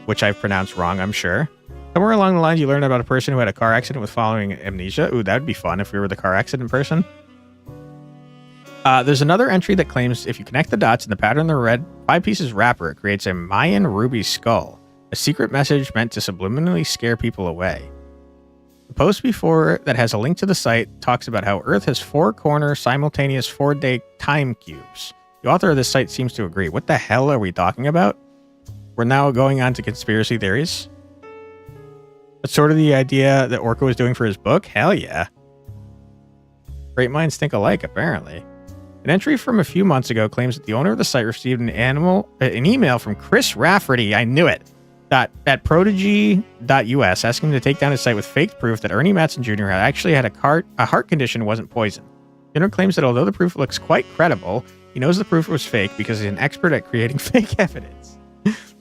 which I've pronounced wrong, I'm sure. Somewhere along the lines, you learned about a person who had a car accident with following amnesia. Ooh, that would be fun if we were the car accident person. There's another entry that claims if you connect the dots in the pattern of the red 5 pieces wrapper, it creates a Mayan ruby skull, a secret message meant to subliminally scare people away. The post before that has a link to the site talks about how Earth has 4 corner simultaneous 4-day time cubes. The author of this site seems to agree. What the hell are we talking about? We're now going on to conspiracy theories. That's sort of the idea that Orca was doing for his book? Hell yeah. Great minds think alike, apparently. An entry from a few months ago claims that the owner of the site received an email from Chris Rafferty, I knew it, at prodigy.us asking him to take down his site with faked proof that Ernie Matson Jr. had actually had a heart condition and wasn't poisoned. The owner claims that although the proof looks quite credible, he knows the proof was fake because he's an expert at creating fake evidence.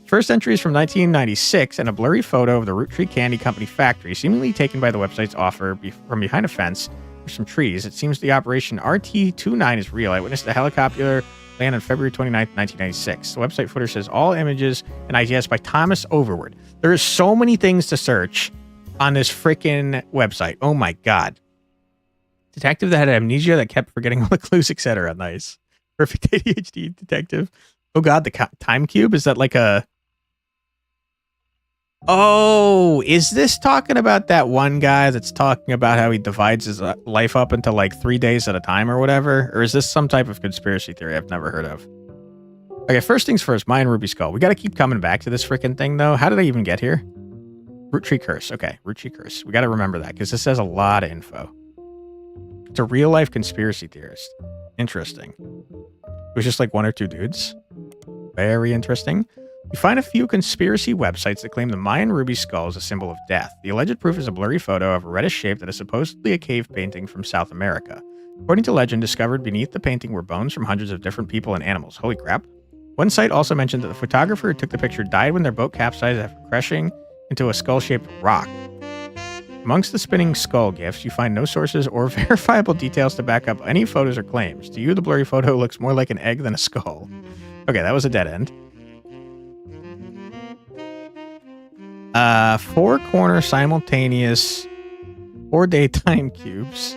First entry is from 1996 and a blurry photo of the Roottree Candy Company factory, seemingly taken by the website's offer from behind a fence with some trees. It seems the operation RT-29 is real. I witnessed the helicopter land on February 29th, 1996. The website footer says all images and ideas by Thomas Overwood. There is so many things to search on this freaking website. Oh my God. Detective that had amnesia that kept forgetting all the clues, etc. Nice. Perfect ADHD detective. Oh God, the time cube? Is that like a... Oh, is this talking about that one guy that's talking about how he divides his life up into like 3 days at a time or whatever? Or is this some type of conspiracy theory I've never heard of? Okay, first things first, Mayan Ruby Skull. We got to keep coming back to this freaking thing, though. How did I even get here? Roottree Curse. Okay, Roottree Curse. We got to remember that because this has a lot of info. It's a real-life conspiracy theorist. Interesting. It was just like 1 or 2 dudes. Very interesting. You find a few conspiracy websites that claim the Mayan ruby skull is a symbol of death. The alleged proof is a blurry photo of a reddish shape that is supposedly a cave painting from South America. According to legend, discovered beneath the painting were bones from hundreds of different people and animals. Holy crap. One site also mentioned that the photographer who took the picture died when their boat capsized after crashing into a skull-shaped rock. Amongst the spinning skull gifts, you find no sources or verifiable details to back up any photos or claims. To you, the blurry photo looks more like an egg than a skull. Okay, that was a dead end. 4 corner simultaneous 4-day time cubes.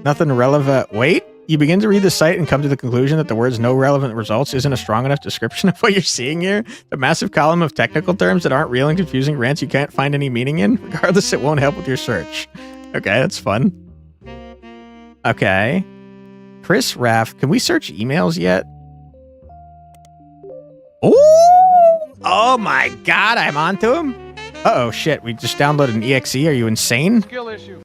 Nothing relevant. Wait, you begin to read the site and come to the conclusion that the words no relevant results isn't a strong enough description of what you're seeing here. The massive column of technical terms that aren't real and confusing rants you can't find any meaning in. Regardless, it won't help with your search. Okay, that's fun. Okay. Chris Raff. Can we search emails yet? Oh my God, I'm onto him. Uh-oh, shit. We just downloaded an EXE. Are you insane? Skill issue.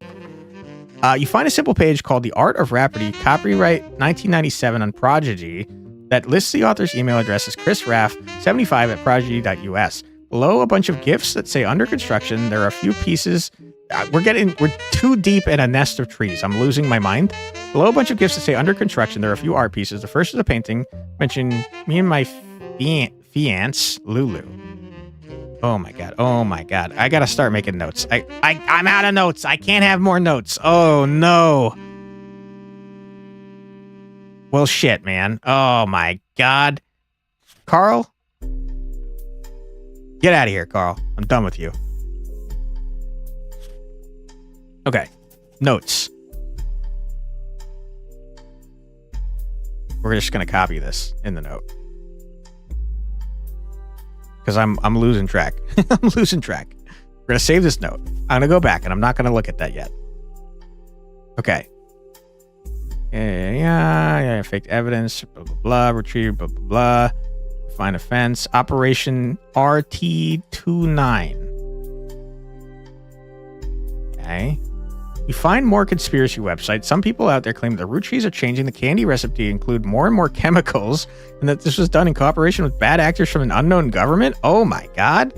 You find a simple page called The Art of Rhapsody, copyright 1997 on Prodigy, that lists the author's email address as chrisraff75 at prodigy.us. Below a bunch of GIFs that say under construction, there are a few pieces. We're too deep in a nest of trees. I'm losing my mind. Below a bunch of GIFs that say under construction, there are a few art pieces. The first is a painting mentioning me and my fiance, Lulu. Oh my God. Oh my God. I gotta start making notes. I'm out of notes. I can't have more notes. Oh no. Well, shit, man. Oh my God. Carl? Get out of here, Carl. I'm done with you. Okay. Notes. We're just gonna copy this in the note. Because I'm losing track. I'm losing track. We're going to save this note. I'm going to go back, and I'm not going to look at that yet. Okay. Yeah. Faked evidence. Blah, blah, blah. Retrieve. Blah, blah, blah. Find offense. Operation RT-29. Okay. You find more conspiracy websites. Some people out there claim the Roottrees are changing the candy recipe to include more and more chemicals, and that this was done in cooperation with bad actors from an unknown government. Oh my God.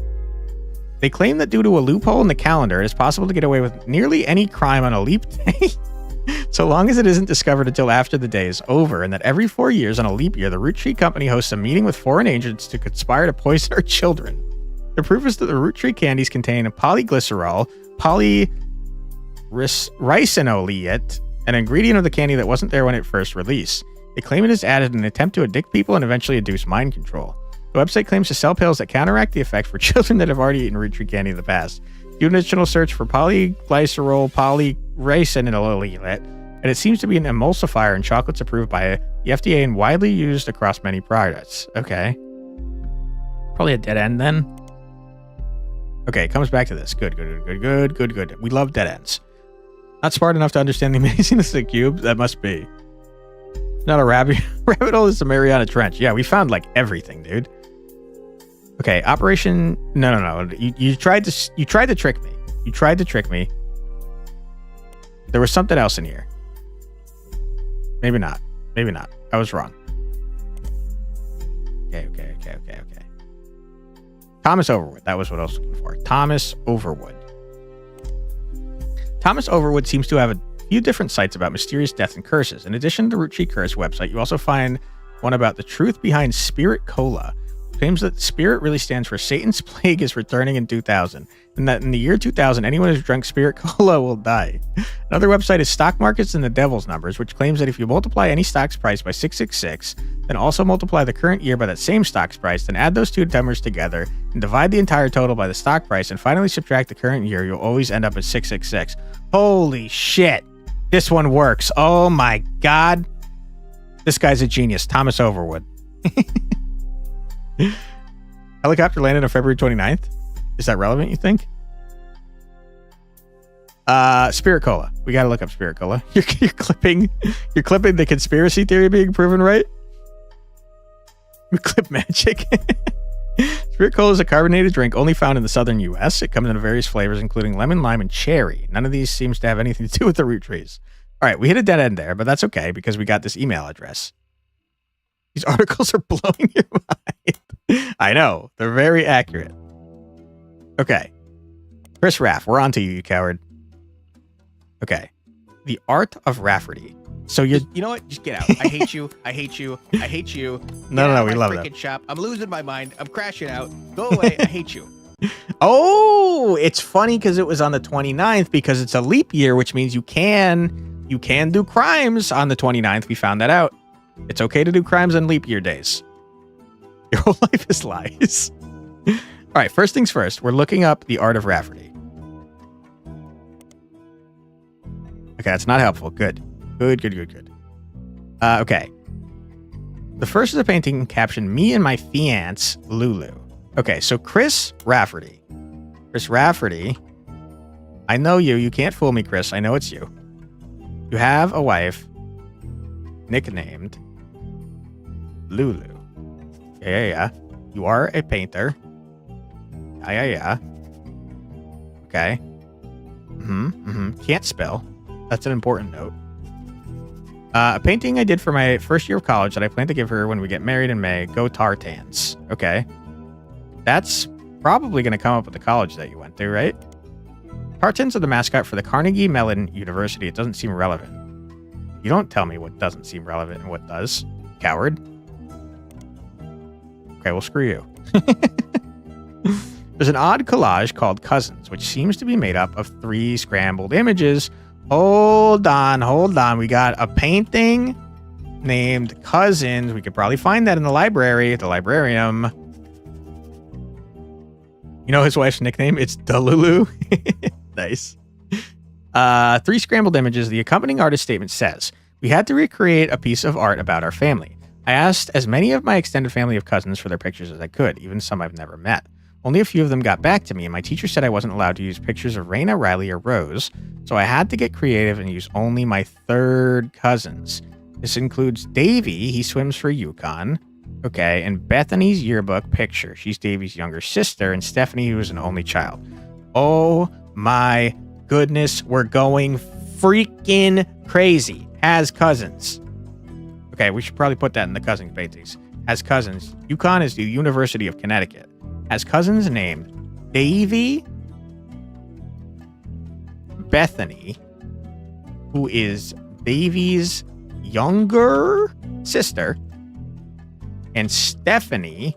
They claim that due to a loophole in the calendar, it is possible to get away with nearly any crime on a leap day, so long as it isn't discovered until after the day is over, and that every 4 years on a leap year, the Roottree Company hosts a meeting with foreign agents to conspire to poison our children. The proof is that the Roottree candies contain a polyglycerol, ricinoleate, an ingredient of the candy that wasn't there when it first released. They claim it is added in an attempt to addict people and eventually induce mind control. The website claims to sell pills that counteract the effect for children that have already eaten Roottree candy in the past. Do an additional search for polyglycerol polyracinoate, and it seems to be an emulsifier in chocolates approved by the FDA and widely used across many products. Okay. Probably a dead end then. Okay, it comes back to this. Good. We love dead ends. Not smart enough to understand the amazingness of the cube? That must be. Not a rabbit hole, it's a Mariana Trench. Yeah, we found like everything, dude. Okay, Operation... No. You tried to trick me. You tried to trick me. There was something else in here. Maybe not. I was wrong. Okay. Thomas Overwood. That was what I was looking for. Thomas Overwood. Thomas Overwood seems to have a few different sites about mysterious deaths and curses. In addition to the Roottree Curse website, you also find one about the truth behind Spirit Cola. Claims that Spirit really stands for Satan's Plague is returning in 2000, and that in the year 2000, anyone who's drunk Spirit Cola will die. Another website is Stock Markets and the Devil's Numbers, which claims that if you multiply any stock's price by 666, then also multiply the current year by that same stock's price, then add those two numbers together and divide the entire total by the stock price, and finally subtract the current year, you'll always end up at 666. Holy shit. This one works. Oh my god. This guy's a genius. Thomas Overwood. Helicopter landed on February 29th. Is that relevant, you think? Spirit Cola. We gotta look up Spirit Cola. You're clipping the conspiracy theory being proven right? We clip magic. Spirit Cola is a carbonated drink only found in the southern U.S. It comes in various flavors, including lemon, lime, and cherry. None of these seems to have anything to do with the Roottrees. All right, we hit a dead end there, but that's okay because we got this email address. These articles are blowing your mind. I know. They're very accurate. Okay. Chris Raff, we're on to you, you coward. Okay. The Art of Rafferty. So you know what? Just get out. I hate you. No, we love that. Shop. I'm losing my mind. I'm crashing out. Go away. I hate you. Oh, it's funny because it was on the 29th because it's a leap year, which means you can do crimes on the 29th. We found that out. It's okay to do crimes on leap year days. Your whole life is lies. All right, first things first. We're looking up the Art of Rafferty. Okay, that's not helpful. Good. Okay. The first is a painting captioned, "Me and my fiance, Lulu." Okay, so Chris Rafferty. I know you. You can't fool me, Chris. I know it's you. You have a wife nicknamed Lulu. Yeah. You are a painter. Yeah. Okay. Can't spell. That's an important note. A painting I did for my first year of college that I plan to give her when we get married in May. Go Tartans. Okay. That's probably going to come up with the college that you went to, right? Tartans are the mascot for the Carnegie Mellon University. It doesn't seem relevant. You don't tell me what doesn't seem relevant and what does. Coward. Okay, well, screw you. There's an odd collage called Cousins, which seems to be made up of 3 scrambled images. Hold on. We got a painting named Cousins. We could probably find that in the library, the librarium. You know his wife's nickname? It's Delulu. Nice. 3 scrambled images. The accompanying artist statement says, "We had to recreate a piece of art about our family. I asked as many of my extended family of cousins for their pictures as I could, even some I've never met. Only a few of them got back to me, and my teacher said I wasn't allowed to use pictures of Raina, Riley, or Rose, so I had to get creative and use only my 3rd cousins. This includes Davy, he swims for Yukon, okay, and Bethany's yearbook picture. She's Davy's younger sister, and Stephanie, who is an only child. Oh my goodness, we're going freaking crazy. Has cousins." Okay, we should probably put that in the cousins paintings. Has cousins. Yukon is the University of Connecticut. Has cousins named Davy, Bethany, who is Davy's younger sister, and Stephanie,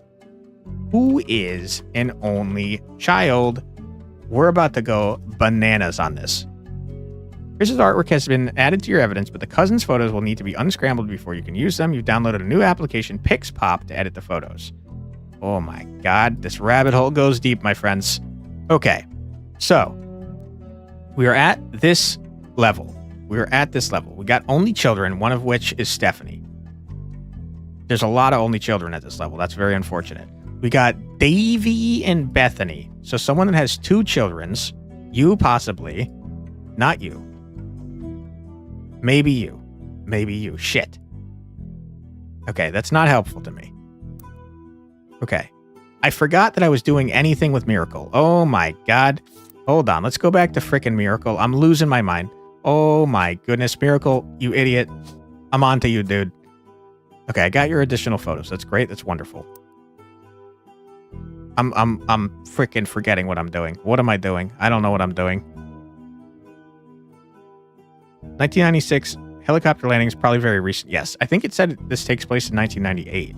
who is an only child. We're about to go bananas on this. Chris's artwork has been added to your evidence, but the cousins' photos will need to be unscrambled before you can use them. You've downloaded a new application, PixPop, to edit the photos. Oh my god, this rabbit hole goes deep, my friends. Okay, so we are at this level. We got only children, one of which is Stephanie. There's a lot of only children at this level. That's very unfortunate. We got Davy and Bethany. So someone that has 2 childrens. You possibly. Not you. Maybe you. Maybe you. Shit. Okay, that's not helpful to me. Okay. I forgot that I was doing anything with Miracle. Oh my god. Hold on. Let's go back to frickin' Miracle. I'm losing my mind. Oh my goodness. Miracle, you idiot. I'm on to you, dude. Okay, I got your additional photos. That's great. That's wonderful. I'm freaking forgetting what I'm doing. What am I doing? I don't know what I'm doing. 1996 helicopter landing is probably very recent. Yes, I think it said this takes place in 1998.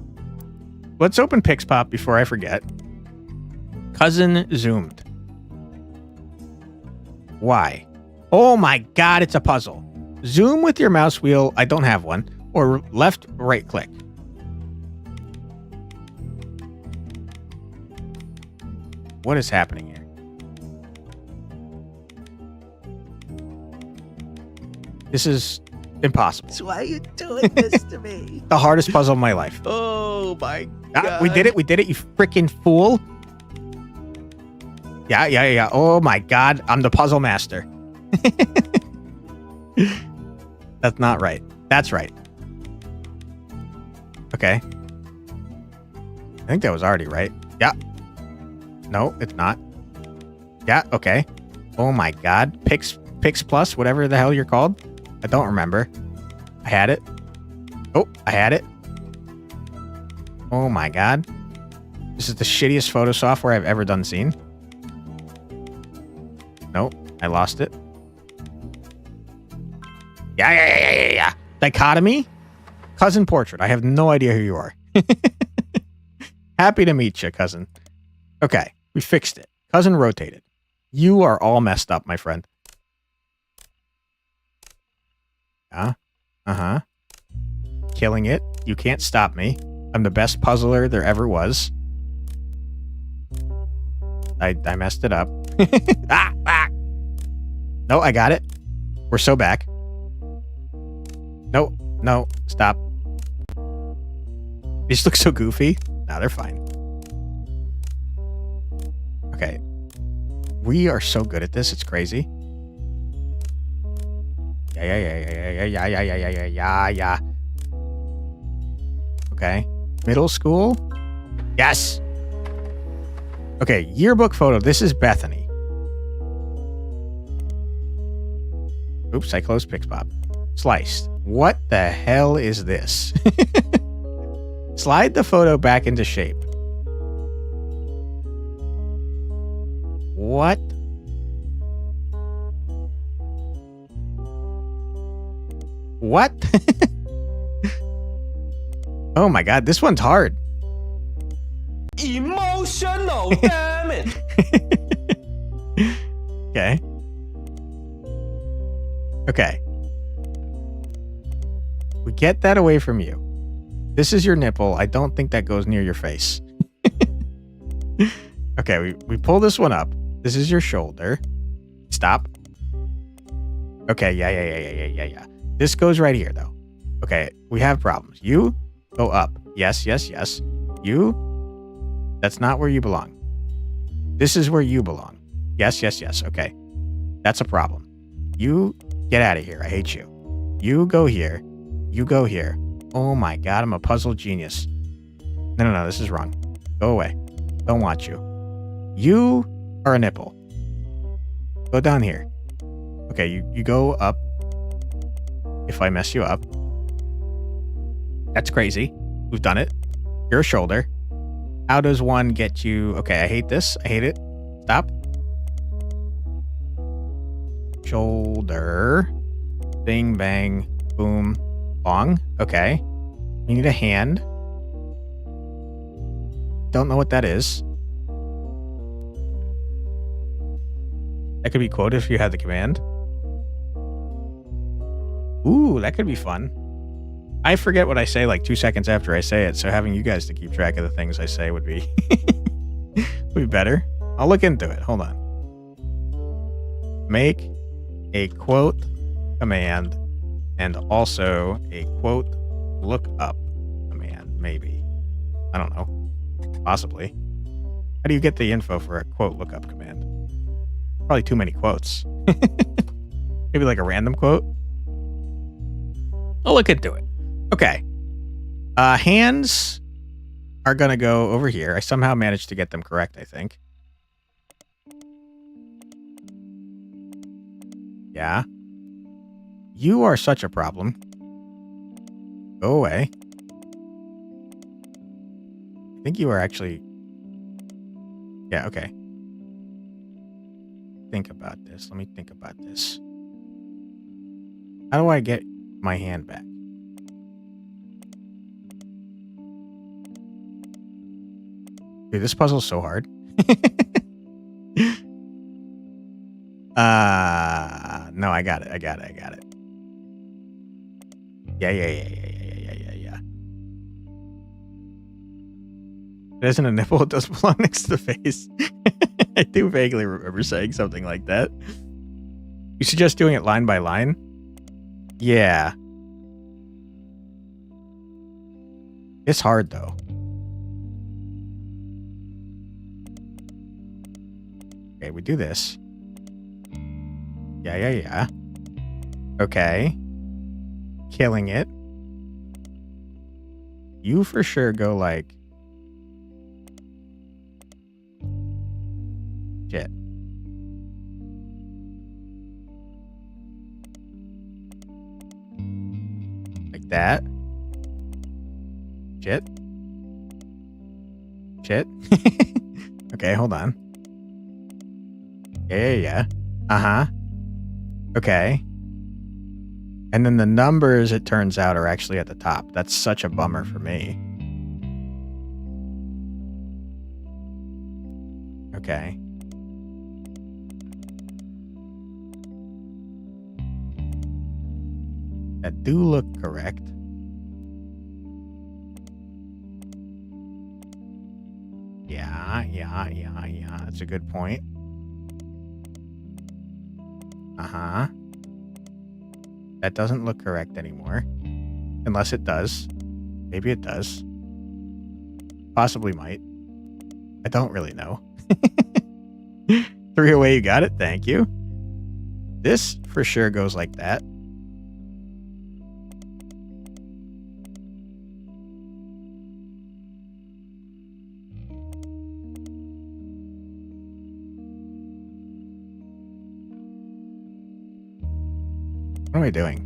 Let's open Pixpop before I forget. Cousin zoomed. Why? Oh my god, it's a puzzle. Zoom with your mouse wheel. I don't have one. Or left, right click. What is happening here? This is impossible. So why are you doing this to me? The hardest puzzle of my life. Oh my god. We did it, you freaking fool. Yeah. Oh my god, I'm the puzzle master. That's not right. That's right. Okay. I think that was already right. Yeah. No, it's not. Yeah, okay. Oh my god. Pix Plus, whatever the hell you're called. I don't remember. I had it. Oh, I had it. Oh my god. This is the shittiest photo software I've ever done seen. Nope, I lost it. Yeah. Dichotomy? Cousin portrait. I have no idea who you are. Happy to meet you, cousin. Okay, we fixed it. Cousin rotated. You are all messed up, my friend. Uh-huh. Killing it. You can't stop me. I'm the best puzzler there ever was. I messed it up. No, I got it. We're so back. No, stop. These look so goofy. Nah, they're fine. Okay. We are so good at this, it's crazy. Yeah. Okay. Middle school? Yes! Okay, yearbook photo. This is Bethany. Oops, I closed Pixpop. Sliced. What the hell is this? Slide the photo back into shape. What? What? Oh my god, this one's hard. Emotional damage. Okay. We get that away from you. This is your nipple. I don't think that goes near your face. Okay, we pull this one up. This is your shoulder. Stop. Okay, yeah. This goes right here, though. Okay, we have problems. You go up. Yes. You, that's not where you belong. This is where you belong. Yes. Okay, that's a problem. You get out of here. I hate you. You go here. You go here. Oh my god, I'm a puzzle genius. No, this is wrong. Go away. Don't want you. You are a nipple. Go down here. Okay, you go up. If I mess you up. That's crazy. We've done it. You're a shoulder. How does one get you? Okay, I hate this. I hate it. Stop. Shoulder. Bing, bang, boom, long. Okay. We need a hand. Don't know what that is. That could be quoted if you had the command. Ooh, that could be fun. I forget what I say like 2 seconds after I say it, so having you guys to keep track of the things I say would be would be better. I'll look into it. Hold on. Make a quote command and also a quote lookup command, maybe. I don't know. Possibly. How do you get the info for a quote lookup command? Probably too many quotes. Maybe like a random quote. I'll look into it. Okay. Hands are going to go over here. I somehow managed to get them correct, I think. Yeah. You are such a problem. Go away. I think you are actually... Yeah, okay. Think about this. Let me think about this. How do I get my hand back? Dude, this puzzle's so hard. No, I got it. Yeah. It isn't a nipple, it does belong next to the face. I do vaguely remember saying something like that. You suggest doing it line by line? Yeah. It's hard, though. Okay, we do this. Yeah. Okay. Killing it. You for sure go like... Shit. Like that. Shit. Okay, hold on. Yeah. Uh-huh. Okay. And then the numbers, it turns out, are actually at the top. That's such a bummer for me. Okay. That do look correct. Yeah. That's a good point. Uh-huh. That doesn't look correct anymore. Unless it does. Maybe it does. Possibly might. I don't really know. 3 away, you got it. Thank you. This for sure goes like that. What am I doing?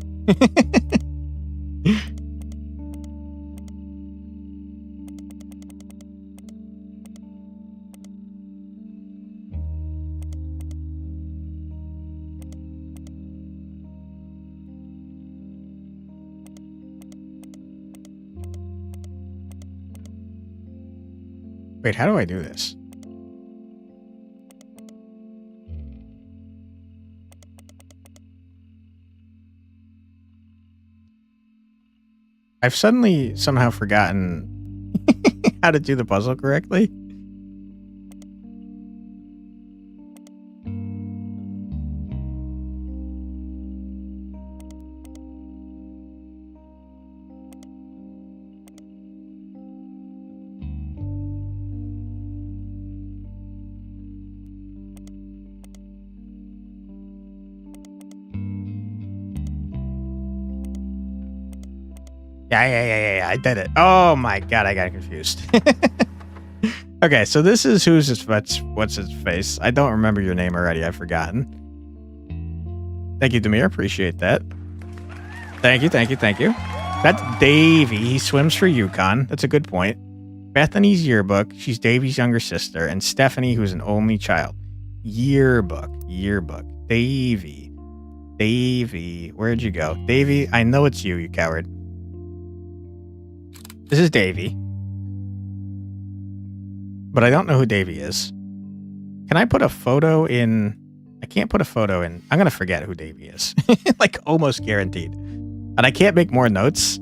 Wait, how do I do this? I've suddenly somehow forgotten how to do the puzzle correctly. Yeah, I did it. Oh my god, I got confused. Okay, so this is what's his face. I don't remember your name already. I've forgotten. Thank you, Demir. Appreciate that. Thank you. That's Davy. He swims for Yukon. That's a good point. Bethany's yearbook. She's Davy's younger sister. And Stephanie, who's an only child. Yearbook. Davy. Where'd you go? Davy, I know it's you, you coward. This is Davy. But I don't know who Davy is. Can I put a photo in? I can't put a photo in. I'm going to forget who Davy is. Like almost guaranteed. And I can't make more notes.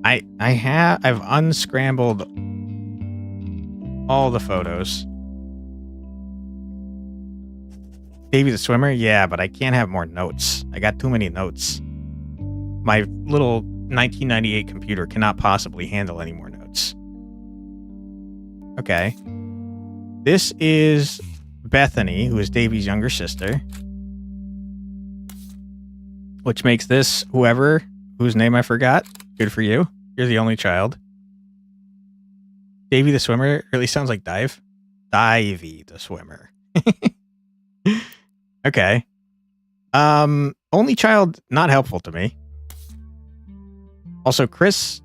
I've unscrambled all the photos. Davy the swimmer? Yeah, but I can't have more notes. I got too many notes. My little 1998 computer cannot possibly handle any more notes. Okay. This is Bethany, who is Davy's younger sister. Which makes this whoever whose name I forgot. Good for you. You're the only child. Davy the swimmer really sounds like Dive. Divey the swimmer. Okay. Only child, not helpful to me. Also, Chris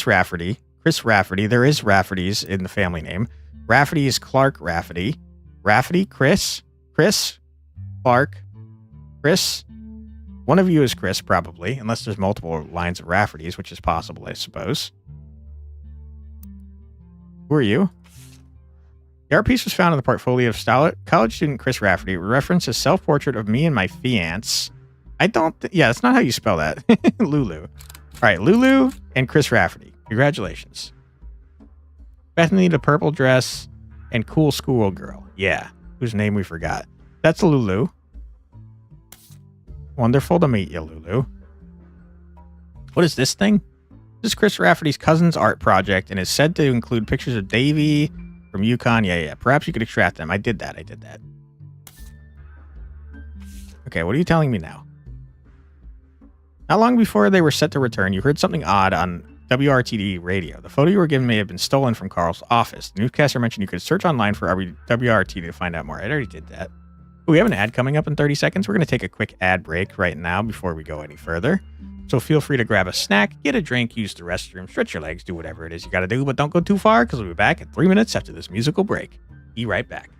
Rafferty. Chris Rafferty. There is Rafferty's in the family name. Rafferty is Clark Rafferty. Rafferty, Chris, Clark, Chris. One of you is Chris, probably, unless there's multiple lines of Rafferty's, which is possible, I suppose. Who are you? The art piece was found in the portfolio of college student Chris Rafferty. It references self-portrait of me and my fiance. Yeah, that's not how you spell that. Lulu. All right, Lulu and Chris Rafferty. Congratulations. Bethany, the purple dress, and cool schoolgirl. Yeah, whose name we forgot. That's Lulu. Wonderful to meet you, Lulu. What is this thing? This is Chris Rafferty's cousin's art project and is said to include pictures of Davy from Yukon. Yeah. Perhaps you could extract them. I did that. Okay, what are you telling me now? Not long before they were set to return, you heard something odd on WRTD radio. The photo you were given may have been stolen from Carl's office. The newscaster mentioned you could search online for WRTD to find out more. I already did that. We have an ad coming up in 30 seconds. We're going to take a quick ad break right now before we go any further. So feel free to grab a snack, get a drink, use the restroom, stretch your legs, do whatever it is you got to do, but don't go too far because we'll be back in 3 minutes after this musical break. Be right back.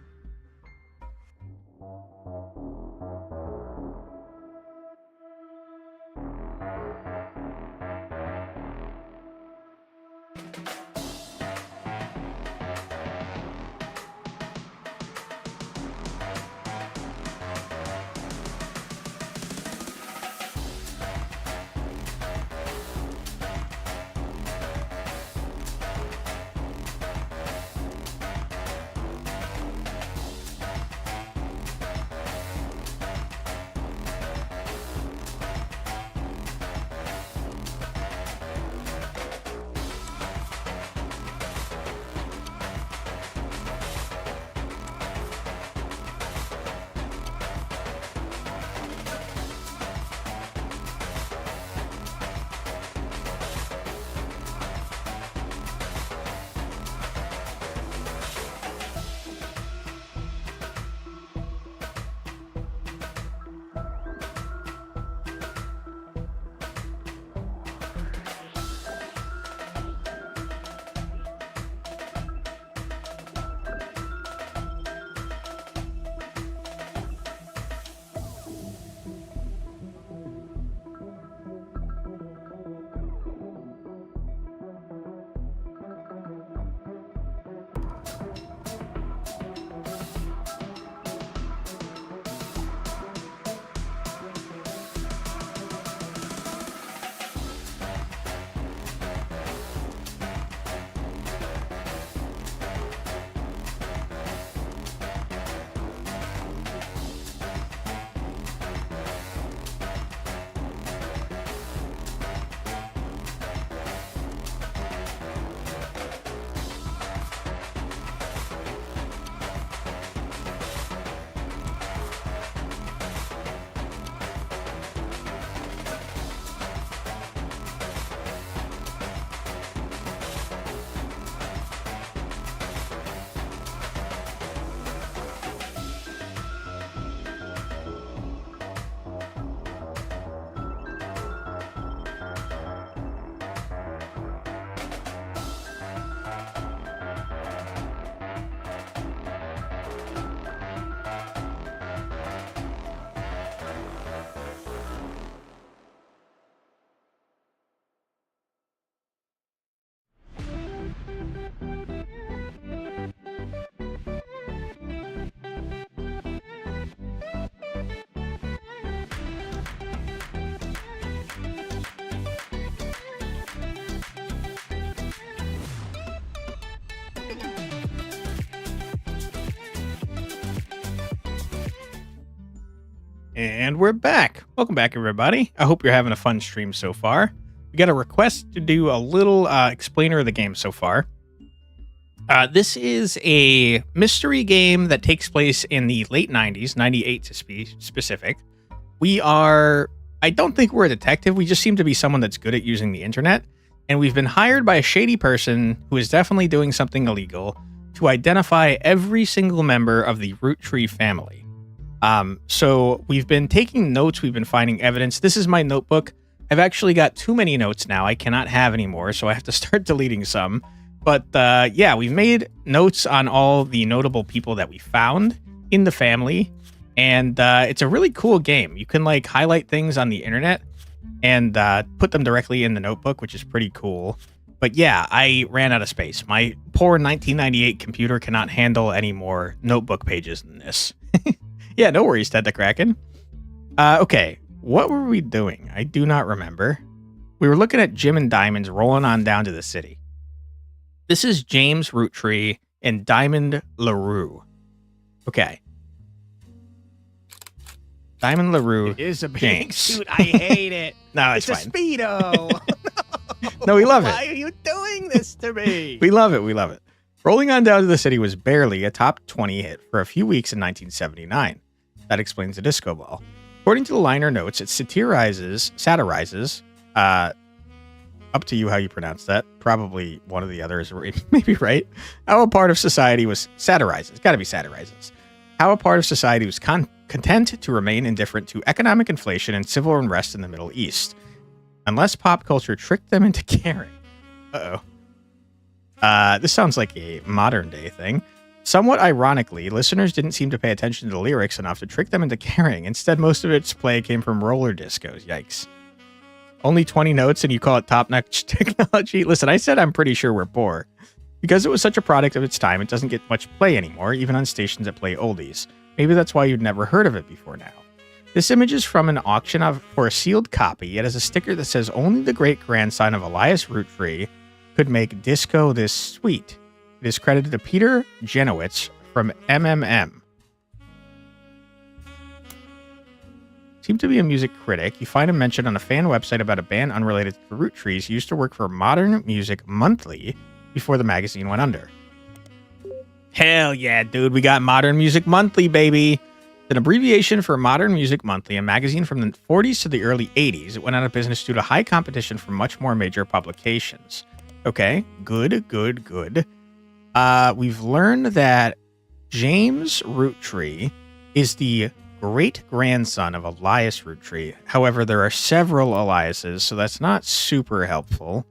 And we're back. Welcome back, everybody. I hope you're having a fun stream so far. We got a request to do a little explainer of the game so far. This is a mystery game that takes place in the late 90s, 98 to be specific. I don't think we're a detective. We just seem to be someone that's good at using the internet. And we've been hired by a shady person who is definitely doing something illegal to identify every single member of the Roottree family. So we've been taking notes. We've been finding evidence. This is my notebook. I've actually got too many notes now. I cannot have any more, so I have to start deleting some. But yeah, we've made notes on all the notable people that we found in the family. And it's a really cool game. You can like highlight things on the internet and put them directly in the notebook, which is pretty cool. But yeah, I ran out of space. My poor 1998 computer cannot handle any more notebook pages than this. Yeah, no worries, Ted the Kraken. Okay, what were we doing? I do not remember. We were looking at Jim and Diamond's rolling on down to the city. This is James Roottree and Diamond LaRue. Okay. Diamond LaRue. It is a big James. suit. I hate it. No, it's a fine. Speedo. No, we love it. Why are you doing this to me? We love it. We love it. Rolling on down to the city was barely a top 20 hit for a few weeks in 1979. That explains the disco ball. According to the liner notes, it satirizes, up to you how you pronounce that. Probably one of the others maybe right. How a part of society was satirizes. Got to be satirizes. How a part of society was content to remain indifferent to economic inflation and civil unrest in the Middle East, unless pop culture tricked them into caring. This sounds like a modern day thing. Somewhat ironically, listeners didn't seem to pay attention to the lyrics enough to trick them into caring. Instead, most of its play came from roller discos. Yikes. Only 20 notes and you call it top-notch technology? Listen, I said I'm pretty sure we're poor. Because it was such a product of its time, it doesn't get much play anymore, even on stations that play oldies. Maybe that's why you'd never heard of it before now. This image is from an auction for a sealed copy. It has a sticker that says only the great-grandson of Elias Roottree could make disco this sweet. It is credited to Peter Genowitz from MMM. Seemed to be a music critic. You find him mentioned on a fan website about a band unrelated to the Roottrees. He used to work for Modern Music Monthly before the magazine went under. Hell yeah, dude. We got Modern Music Monthly, baby. An abbreviation for Modern Music Monthly, a magazine from the 40s to the early 80s. It went out of business due to high competition from much more major publications. Okay, good. We've learned that James Roottree is the great-grandson of Elias Roottree. However, there are several Eliases, so that's not super helpful.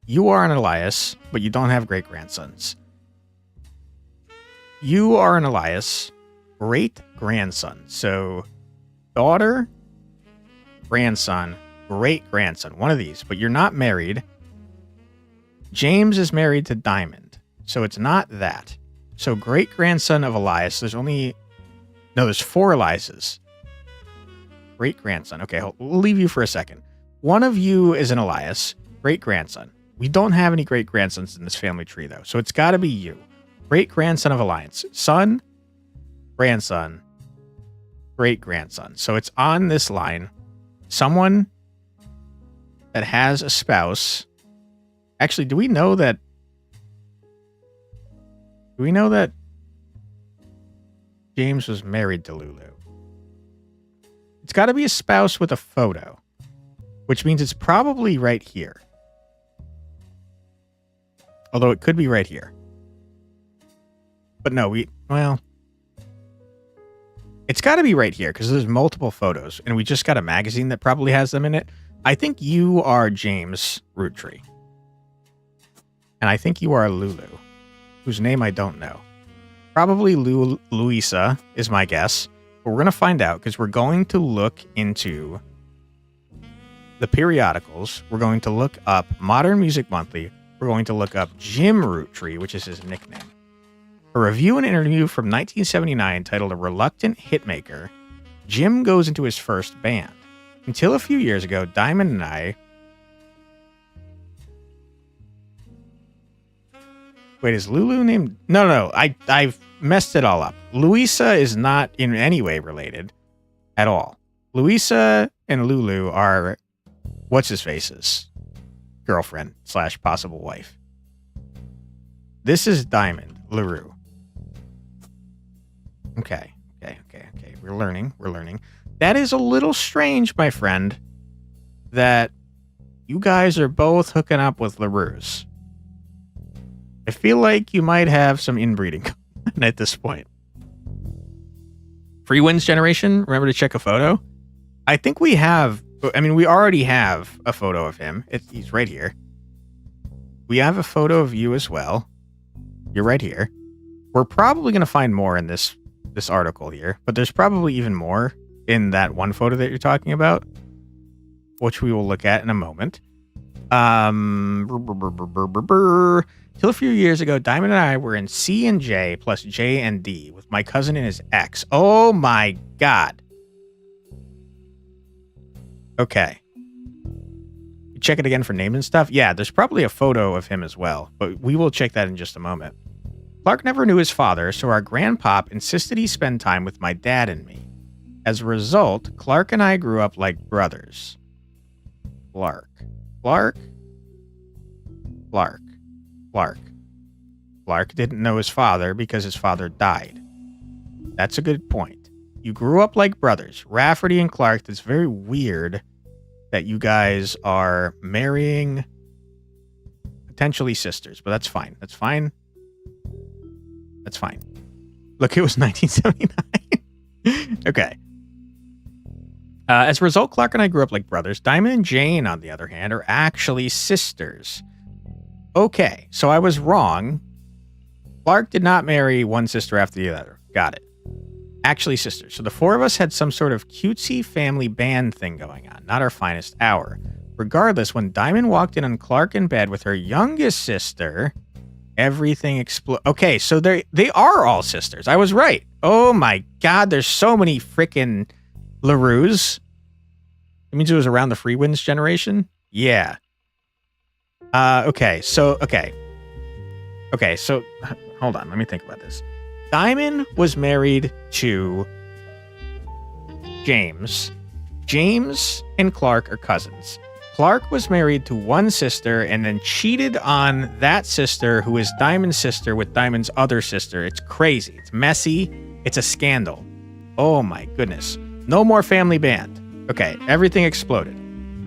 You are an Elias, but you don't have great-grandsons. You are an Elias, great-grandson. So, daughter, grandson, great-grandson. One of these, but you're not married. James is married to Diamond, so it's not that. So, great-grandson of Elias, there's 4 Eliases. Great-grandson. Okay, we'll leave you for a second. One of you is an Elias, great-grandson. We don't have any great-grandsons in this family tree, though, so it's got to be you. Great-grandson of Elias. Son, grandson, great-grandson. So it's on this line. Someone that has a spouse. Actually, do we know that James was married to Lulu? It's got to be a spouse with a photo, which means it's probably right here. Although it could be right here. But no, it's got to be right here because there's multiple photos and we just got a magazine that probably has them in it. I think you are James Roottree. And I think you are Lulu, whose name I don't know. Probably Louisa is my guess. But we're going to find out because we're going to look into the periodicals. We're going to look up Modern Music Monthly. We're going to look up Jim Roottree, which is his nickname. A review and interview from 1979 titled A Reluctant Hitmaker, Jim goes into his first band. Until a few years ago, Diamond and I... Wait, is Lulu named... No, I've messed it all up. Louisa is not in any way related. at all. Louisa and Lulu are what's-his-face's girlfriend / possible wife. This is Diamond LaRue. Okay. We're learning. That is a little strange, my friend, that you guys are both hooking up with LaRues. I feel like you might have some inbreeding at this point. Free Winds generation, remember to check a photo? I think we already have a photo of him. He's right here. We have a photo of you as well. You're right here. We're probably going to find more in this article here, but there's probably even more in that one photo that you're talking about, which we will look at in a moment. Till a few years ago, Diamond and I were in C and J plus J and D with my cousin and his ex. Oh my God. Okay. You check it again for names and stuff? Yeah, there's probably a photo of him as well, but we will check that in just a moment. Clark never knew his father, so our grandpop insisted he spend time with my dad and me. As a result, Clark and I grew up like brothers. Clark didn't know his father because his father died. That's a good point. You grew up like brothers, Rafferty and Clark. That's very weird that you guys are marrying potentially sisters, but that's fine. Look, it was 1979. Okay. As a result, Clark and I grew up like brothers. Diamond and Jane, on the other hand, are actually sisters. Okay, so I was wrong. Clark did not marry one sister after the other. Got it. Actually sisters. So the four of us had some sort of cutesy family band thing going on. Not our finest hour. Regardless, when Diamond walked in on Clark in bed with her youngest sister, everything exploded. Okay, so they are all sisters. I was right. Oh my God, there's so many freaking LaRues. It means it was around the Free Winds generation? Yeah. Okay, so hold on, let me think about this. Diamond was married to James. James and Clark are cousins. Clark was married to one sister and then cheated on that sister who is Diamond's sister with Diamond's other sister. It's crazy. It's messy. It's a scandal. Oh my goodness. No more family band. Okay, everything exploded.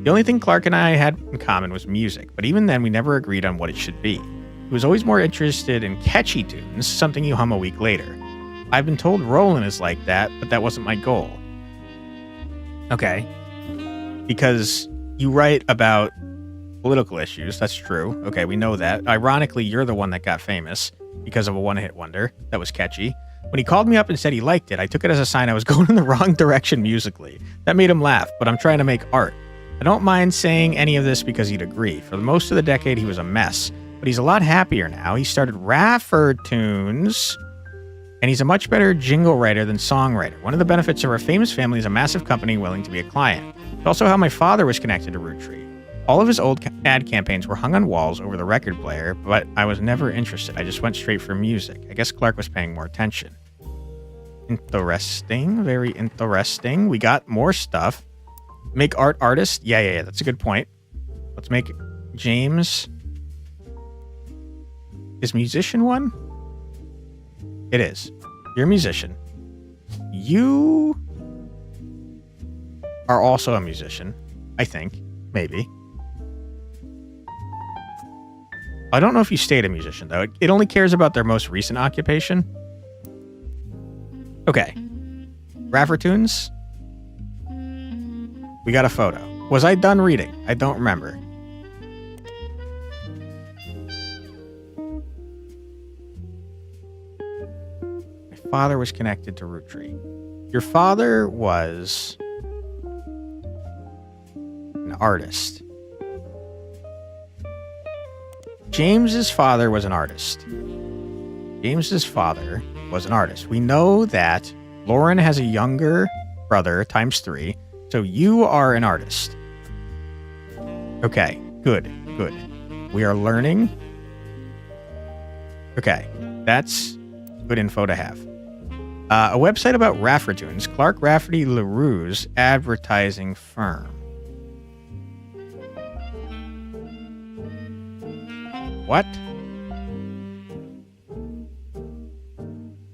The only thing Clark and I had in common was music, but even then we never agreed on what it should be. He was always more interested in catchy tunes, something you hum a week later. I've been told Roland is like that, but that wasn't my goal. Okay. Because you write about political issues, that's true. Okay, we know that. Ironically, you're the one that got famous because of a one-hit wonder that was catchy. When he called me up and said he liked it, I took it as a sign I was going in the wrong direction musically. That made him laugh, but I'm trying to make art. I don't mind saying any of this because he'd agree. For most of the decade, he was a mess, but he's a lot happier now. He started Rafford tunes, and he's a much better jingle writer than songwriter. One of the benefits of our famous family is a massive company willing to be a client. It's also how my father was connected to Roottree. All of his old ad campaigns were hung on walls over the record player, but I was never interested. I just went straight for music. I guess Clark was paying more attention. Interesting. Very interesting. We got more stuff. Make art artist? Yeah. That's a good point. Let's make James. Is musician one? It is. You're a musician. You are also a musician, I think. Maybe. I don't know if you stayed a musician, though. It only cares about their most recent occupation. Okay. Raffertunes. We got a photo. Was I done reading? I don't remember. My father was connected to Roottree. Your father was an artist. James's father was an artist. We know that Lauren has a younger brother times 3, so you are an artist. Okay, good. We are learning. Okay, that's good info to have. A website about Raffertoons, Clark Rafferty LaRue's advertising firm. What?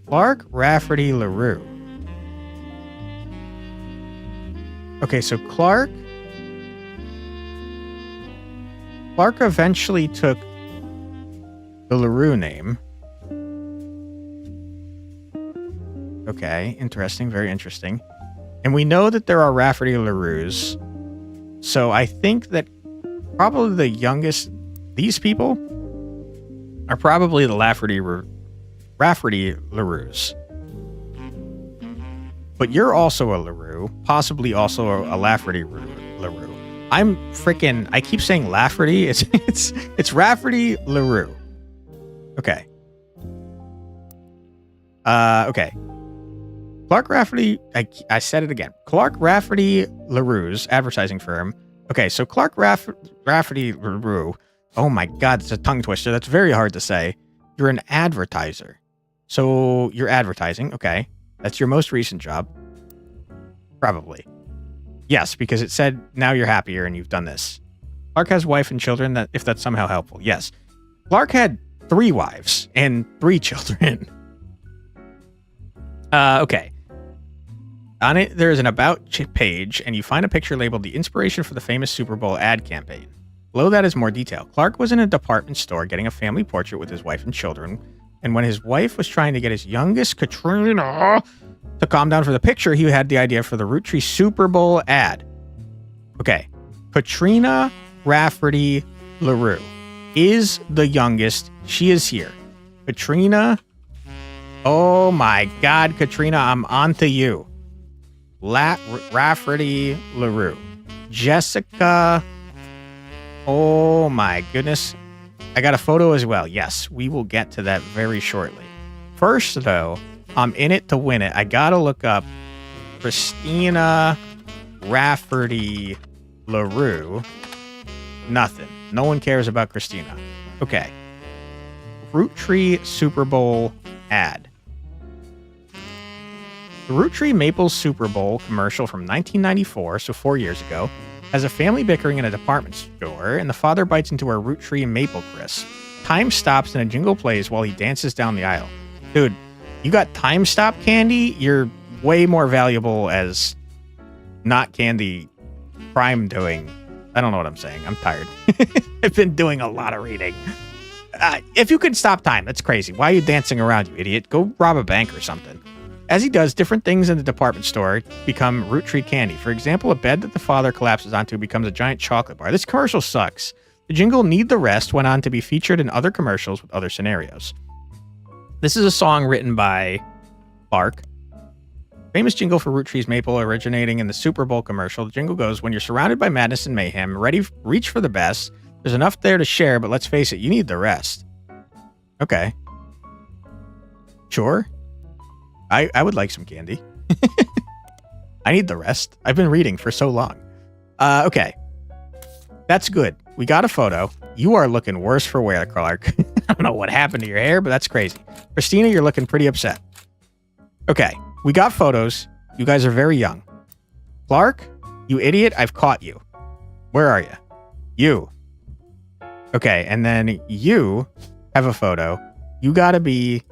Clark Rafferty LaRue. Okay, so Clark eventually took the LaRue name. Okay, interesting, very interesting. And we know that there are Rafferty LaRues. So I think that probably the youngest, these people are probably the Rafferty LaRues. But you're also a LaRue, possibly also a Lafferty LaRue. I keep saying Lafferty. It's Rafferty LaRue. Okay. Okay. Clark Rafferty, I said it again. Clark Rafferty LaRue's advertising firm. Okay, so Clark Rafferty LaRue. Oh my God, it's a tongue twister. That's very hard to say. You're an advertiser. So you're advertising. Okay. That's your most recent job. Probably. Yes, because it said now you're happier and you've done this. Clark has wife and children, if that's somehow helpful. Yes. Clark had 3 wives and 3 children. Okay. On it, there is an About page, and you find a picture labeled The Inspiration for the Famous Super Bowl Ad Campaign. Below that is more detail. Clark was in a department store getting a family portrait with his wife and children, and when his wife was trying to get his youngest, Katrina, to calm down for the picture, he had the idea for the Roottree Super Bowl ad. Okay. Katrina Rafferty LaRue is the youngest. She is here. Katrina. Oh my God, Katrina, I'm on to you. Rafferty LaRue. Jessica. Oh my goodness. I got a photo as well. Yes, we will get to that very shortly. First, though, I'm in it to win it. I gotta look up Christina Rafferty LaRue. Nothing. No one cares about Christina. Okay. Roottree Super Bowl ad. The Roottree Maple Super Bowl commercial from 1994, so 4 years ago, has a family bickering in a department store, and the father bites into a Roottree Maple Crisp. Time stops and a jingle plays while he dances down the aisle. Dude, you got time stop candy? You're way more valuable as not candy crime doing. I don't know what I'm saying. I'm tired. I've been doing a lot of reading. If you could stop time, that's crazy. Why are you dancing around, you idiot? Go rob a bank or something. As he does, different things in the department store become Roottree candy. For example, a bed that the father collapses onto becomes a giant chocolate bar. This commercial sucks. The jingle Need the Rest went on to be featured in other commercials with other scenarios. This is a song written by Clark. Famous jingle for Roottree's Maple originating in the Super Bowl commercial. The jingle goes, when you're surrounded by madness and mayhem, reach for the best. There's enough there to share, but let's face it, you need the rest. Okay. Sure. I would like some candy. I need the rest. I've been reading for so long. Okay. That's good. We got a photo. You are looking worse for wear, Clark. I don't know what happened to your hair, but that's crazy. Christina, you're looking pretty upset. Okay. We got photos. You guys are very young. Clark, you idiot, I've caught you. Where are you? You. Okay, and then you have a photo. You gotta be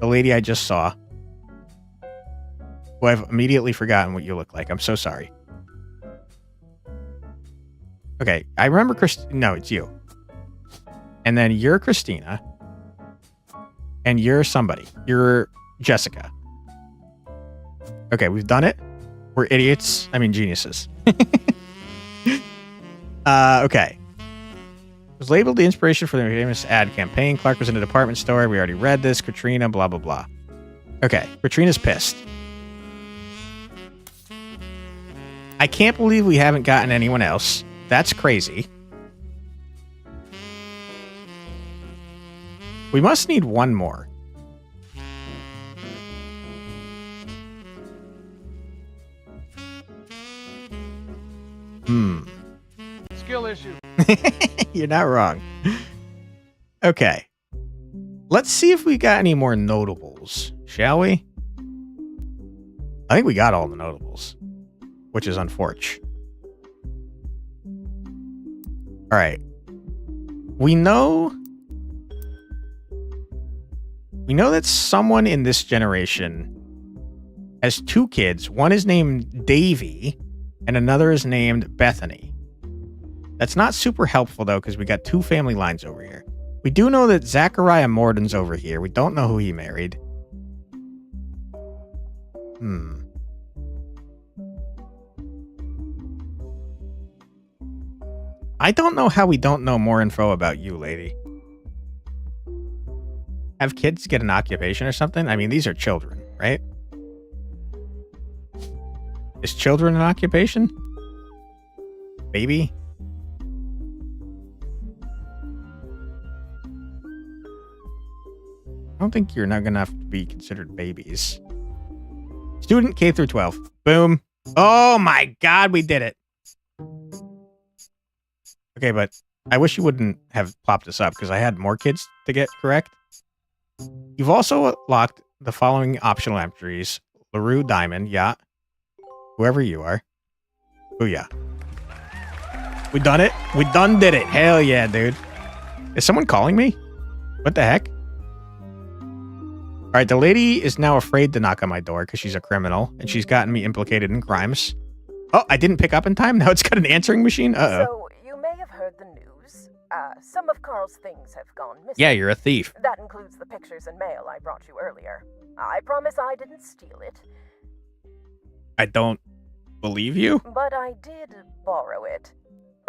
the lady I just saw. Who I've immediately forgotten what you look like. I'm so sorry. Okay, I remember No, it's you. And then you're Christina. And you're somebody. You're Jessica. Okay, we've done it. We're idiots. I mean, geniuses. Okay. It was labeled the inspiration for the famous ad campaign. Clark was in a department store. We already read this. Katrina, blah, blah, blah. Okay, Katrina's pissed. I can't believe we haven't gotten anyone else. That's crazy. We must need one more. Skill issue. You're not wrong. Okay. Let's see if we got any more notables, shall we? I think we got all the notables, which is unfortunate. All right. We know that someone in this generation has 2 kids. One is named Davy and another is named Bethany. That's not super helpful, though, because we got 2 family lines over here. We do know that Zachariah Morden's over here. We don't know who he married. I don't know how we don't know more info about you, lady. Have kids get an occupation or something? I mean, these are children, right? Is children an occupation? Baby? I don't think you're not going to have to be considered babies. Student K through 12. Boom. Oh my God, we did it. Okay, but I wish you wouldn't have plopped this up because I had more kids to get correct. You've also locked the following optional entries. LaRue Diamond, yeah. Whoever you are. Booyah. We done it. We done did it. Hell yeah, dude. Is someone calling me? What the heck? All right, the lady is now afraid to knock on my door because she's a criminal and she's gotten me implicated in crimes. Oh, I didn't pick up in time? Now it's got an answering machine? Uh-oh. So, you may have heard the news. Some of Carl's things have gone missing. Yeah, you're a thief. That includes the pictures and mail I brought you earlier. I promise I didn't steal it. I don't believe you? But I did borrow it.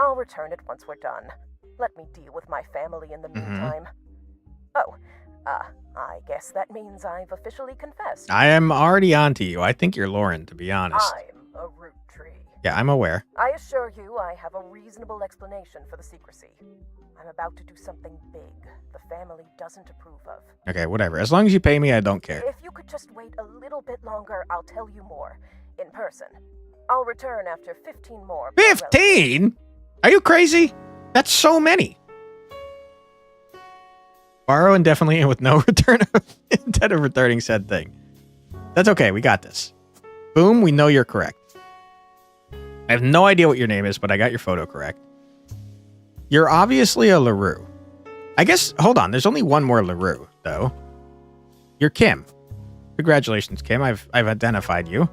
I'll return it once we're done. Let me deal with my family in the meantime. Oh, I guess that means I've officially confessed. I am already onto you. I think you're Lauren, to be honest. I'm a Roottree. Yeah, I'm aware. I assure you I have a reasonable explanation for the secrecy. I'm about to do something big the family doesn't approve of. Okay, whatever. As long as you pay me, I don't care. If you could just wait a little bit longer, I'll tell you more. In person. I'll return after 15 more. 15? Are you crazy? That's so many. Borrow indefinitely and with no return instead of returning said thing. That's okay. We got this. Boom. We know you're correct. I have no idea what your name is, but I got your photo correct. You're obviously a LaRue. I guess, hold on. There's only one more LaRue, though. You're Kim. Congratulations, Kim. I've identified you.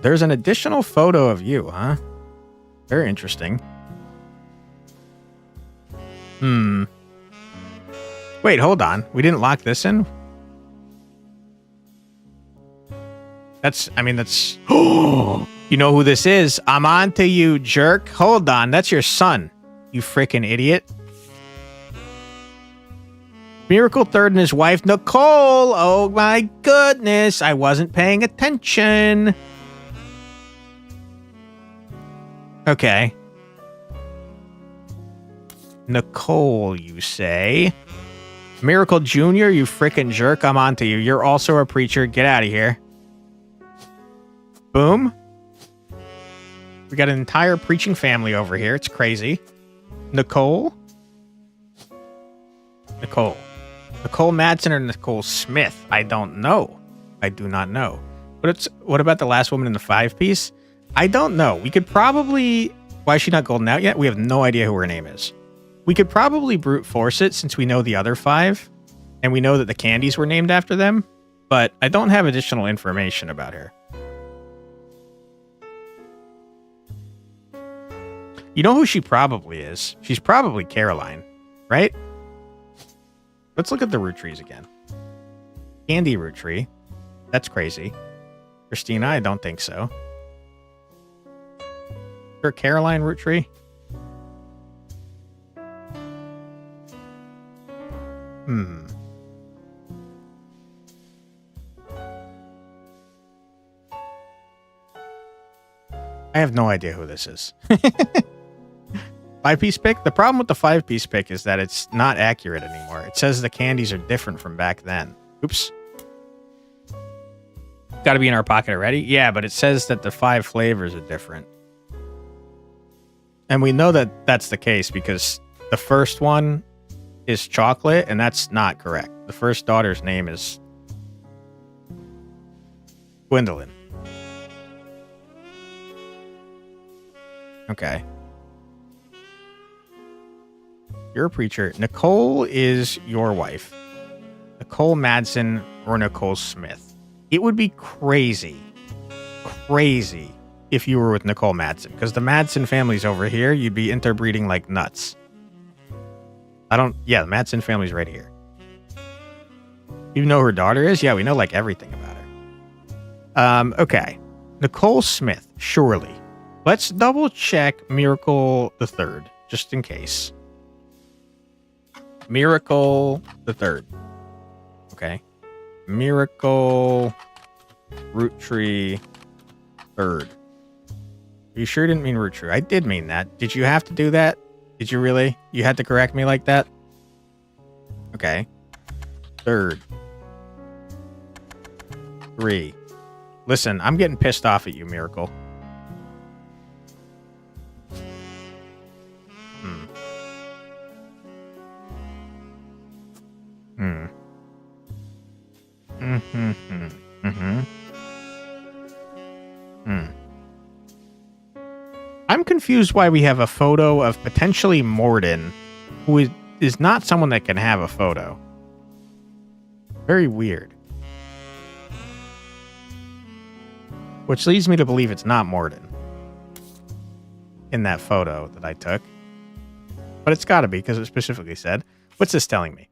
There's an additional photo of you, huh? Very interesting. Wait, hold on. We didn't lock this in? That's... You know who this is? I'm on to you, jerk. Hold on. That's your son, you freaking idiot. Miracle Third and his wife, Nicole. Oh my goodness. I wasn't paying attention. Okay. Nicole, you say? Miracle Jr., you frickin' jerk. I'm on to you. You're also a preacher. Get out of here. Boom. We got an entire preaching family over here. It's crazy. Nicole? Nicole Madsen or Nicole Smith? I don't know. I do not know. But what about the last woman in the 5-piece? I don't know. We could probably... Why is she not golden out yet? We have no idea who her name is. We could probably brute force it since we know the other 5. And we know that the candies were named after them. But I don't have additional information about her. You know who she probably is? She's probably Caroline, right? Let's look at the Roottrees again. Candy Roottree. That's crazy. Christina, I don't think so. Or Caroline Roottree? I have no idea who this is. 5-piece pick? The problem with the 5-piece pick is that it's not accurate anymore. It says the candies are different from back then. Oops. Got to be in our pocket already? Yeah, but it says that the 5 flavors are different. And we know that that's the case because the first one is chocolate, and that's not correct. The first daughter's name is... Gwendolyn. Okay. You're a preacher. Nicole is your wife. Nicole Madsen or Nicole Smith. It would be crazy if you were with Nicole Madsen, because the Madsen family's over here. You'd be interbreeding like nuts. The Madsen family's right here. You know who her daughter is? Yeah, we know like everything about her. Okay. Nicole Smith, surely. Let's double check Miracle the Third, just in case. Miracle the Third. Okay. Miracle Roottree Third. You sure didn't mean Roottree? I did mean that. Did you have to do that? Did you really? You had to correct me like that? Okay. Third. 3. Listen, I'm getting pissed off at you, Miracle. I'm confused why we have a photo of potentially Morden, who is not someone that can have a photo. Very weird. Which leads me to believe it's not Morden in that photo that I took. But it's got to be, because it specifically said. What's this telling me?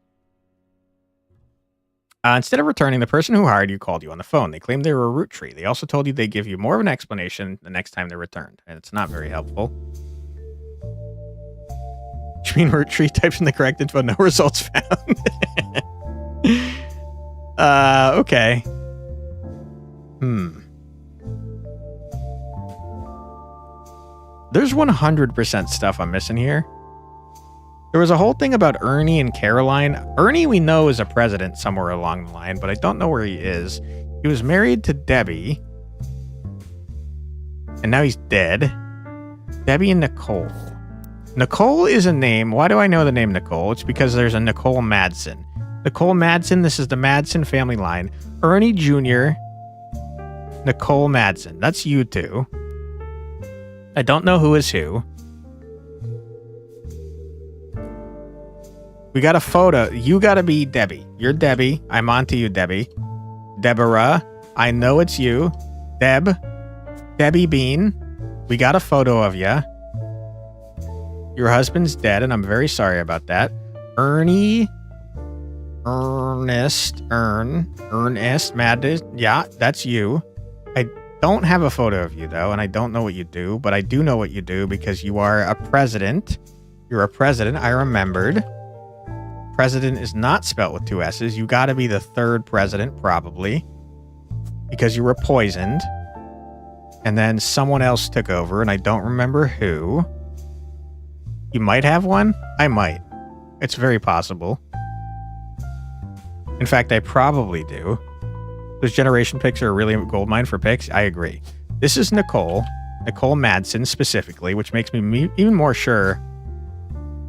Instead of returning, the person who hired you called you on the phone. They claimed they were a Roottree. They also told you they'd give you more of an explanation the next time they returned. And it's not very helpful. Do you mean Roottree types in the correct info? No results found. Okay. There's 100% stuff I'm missing here. There was a whole thing about Ernie and Caroline. Ernie we know is a president somewhere along the line, but I don't know where he is. He was married to Debbie. And now he's dead. Debbie and Nicole. Nicole is a name. Why do I know the name Nicole? It's because there's a Nicole Madsen. Nicole Madsen, this is the Madsen family line. Ernie Jr., Nicole Madsen. That's you two. I don't know who is who. We got a photo. You got to be Debbie. You're Debbie. I'm on to you, Debbie. Deborah. I know it's you. Debbie Bean. We got a photo of you. Your husband's dead, and I'm very sorry about that. Ernest, Madness. Yeah, that's you. I don't have a photo of you, though, and I don't know what you do, but I do know what you do because you are a president. You're a president. I remembered. President is not spelt with 2 S's. You got to be the 3rd president, probably, because you were poisoned. And then someone else took over, and I don't remember who. You might have one? I might. It's very possible. In fact, I probably do. Those generation picks are really a goldmine for picks. I agree. This is Nicole Madsen specifically, which makes me even more sure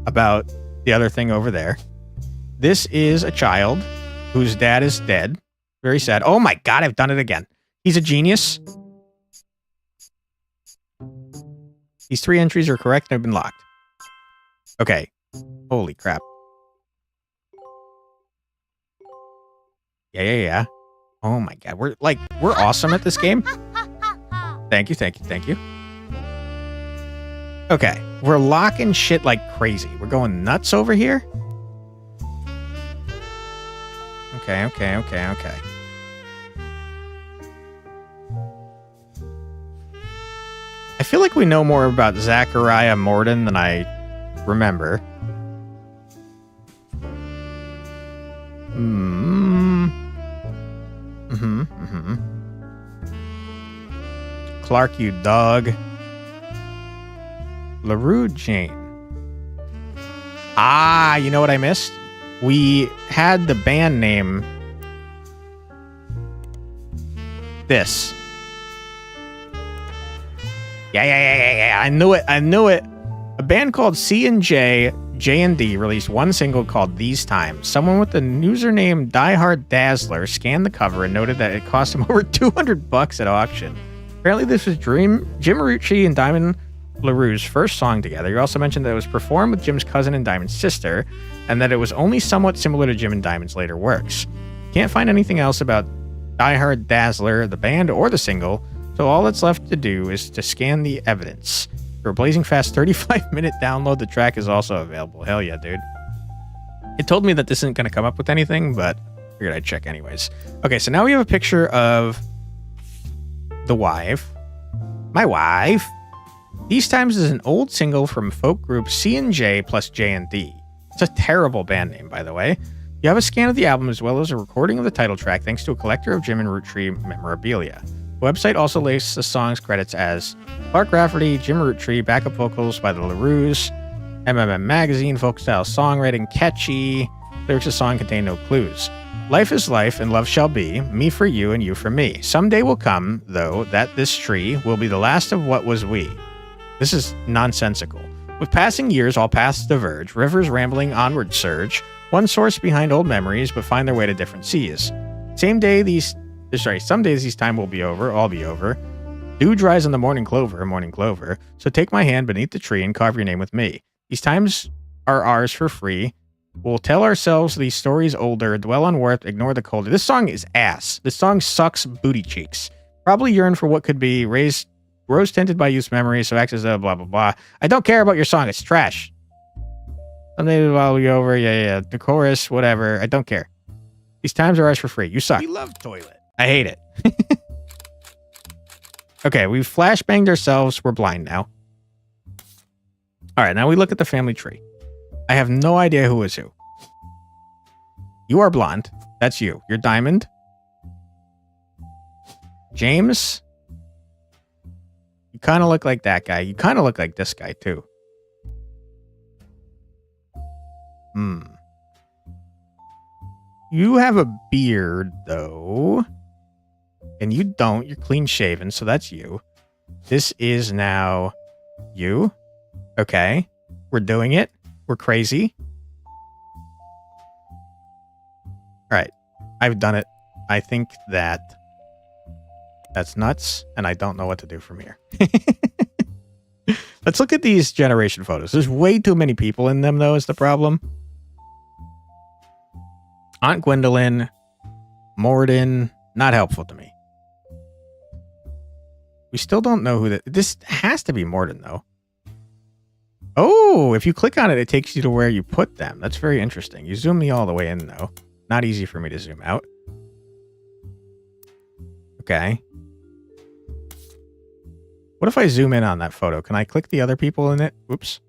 about the other thing over there. This is a child whose dad is dead. Very sad. Oh my God, I've done it again. He's a genius. These 3 entries are correct and have been locked. Okay. Holy crap. Yeah. Oh my God. We're awesome at this game. Thank you. Okay. We're locking shit like crazy. We're going nuts over here. Okay. I feel like we know more about Zachariah Morden than I remember. Clark, you dog. LaRue Jane. Ah, you know what I missed? We had the band name. This. Yeah. I knew it. A band called C&J J&D released one single called These Times. Someone with the username Diehard Dazzler scanned the cover and noted that it cost him over $200 at auction. Apparently this was Jim Roottrees and Diamond LaRue's first song together. He also mentioned that it was performed with Jim's cousin and Diamond's sister, and that it was only somewhat similar to Jim and Diamond's later works. Can't find anything else about Diehard Dazzler, the band, or the single, so all that's left to do is to scan the evidence. For a blazing fast 35-minute download, the track is also available. Hell yeah, dude. It told me that this isn't going to come up with anything, but I figured I'd check anyways. Okay, so now we have a picture of the wife. My wife. These Times is an old single from folk group C&J plus J&D. It's a terrible band name, by the way. You have a scan of the album as well as a recording of the title track thanks to a collector of Jim and Roottree memorabilia. The website also lists the song's credits as Clark Rafferty, Jim Roottree, backup vocals by the LaRues, MMM Magazine, folk style songwriting, catchy. Lyrics of the song contain no clues. Life is life and love shall be, me for you and you for me. Someday will come, though, that this tree will be the last of what was we. This is nonsensical. With passing years, all paths diverge, rivers rambling onward surge, one source behind old memories, but find their way to different seas. Someday these time will be over, all be over. Dew dries on the morning clover, so take my hand beneath the tree and carve your name with me. These times are ours for free. We'll tell ourselves these stories older, dwell on worth, ignore the colder. This song is ass. This song sucks booty cheeks. Probably yearn for what could be, rose-tinted by youth's memories, so acts as a blah, blah, blah. I don't care about your song. It's trash. Someday it'll be over. Yeah. The chorus, whatever. I don't care. These times are ours for free. You suck. We love toilet. I hate it. Okay, we've flashbanged ourselves. We're blind now. All right, now we look at the family tree. I have no idea who is who. You are blonde. That's you. You're Diamond. James. You kind of look like that guy. You kind of look like this guy, too. You have a beard, though. And you don't. You're clean shaven, so that's you. This is now you. Okay. We're doing it. We're crazy. All right. I've done it. I think that's nuts, and I don't know what to do from here. Let's look at these generation photos. There's way too many people in them, though, is the problem. Aunt Gwendolyn, Morden, not helpful to me. We still don't know who this has to be Morden, though. Oh, if you click on it, it takes you to where you put them. That's very interesting. You zoom me all the way in, though. Not easy for me to zoom out. Okay. What if I zoom in on that photo? Can I click the other people in it? Oops.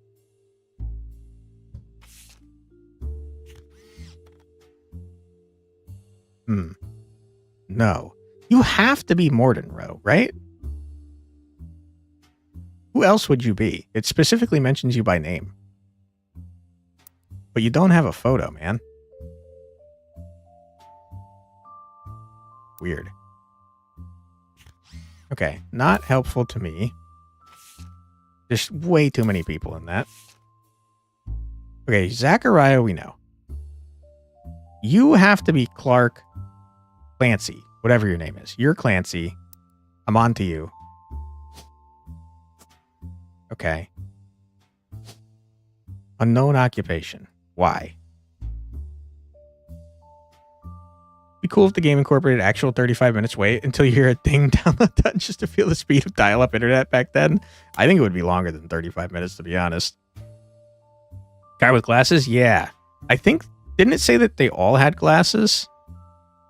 No. You have to be Morden Rowe, right? Who else would you be? It specifically mentions you by name. But you don't have a photo, man. Weird. Okay, not helpful to me. There's way too many people in that. Okay, Zachariah, we know. You have to be Clark Clancy, whatever your name is. You're Clancy. I'm on to you. Okay. Unknown occupation. Why? Be cool if the game incorporated actual 35 minutes wait until you hear a ding down the button just to feel the speed of dial-up internet back then. I think it would be longer than 35 minutes, to be honest. Guy with glasses? Yeah. I think, didn't it say that they all had glasses?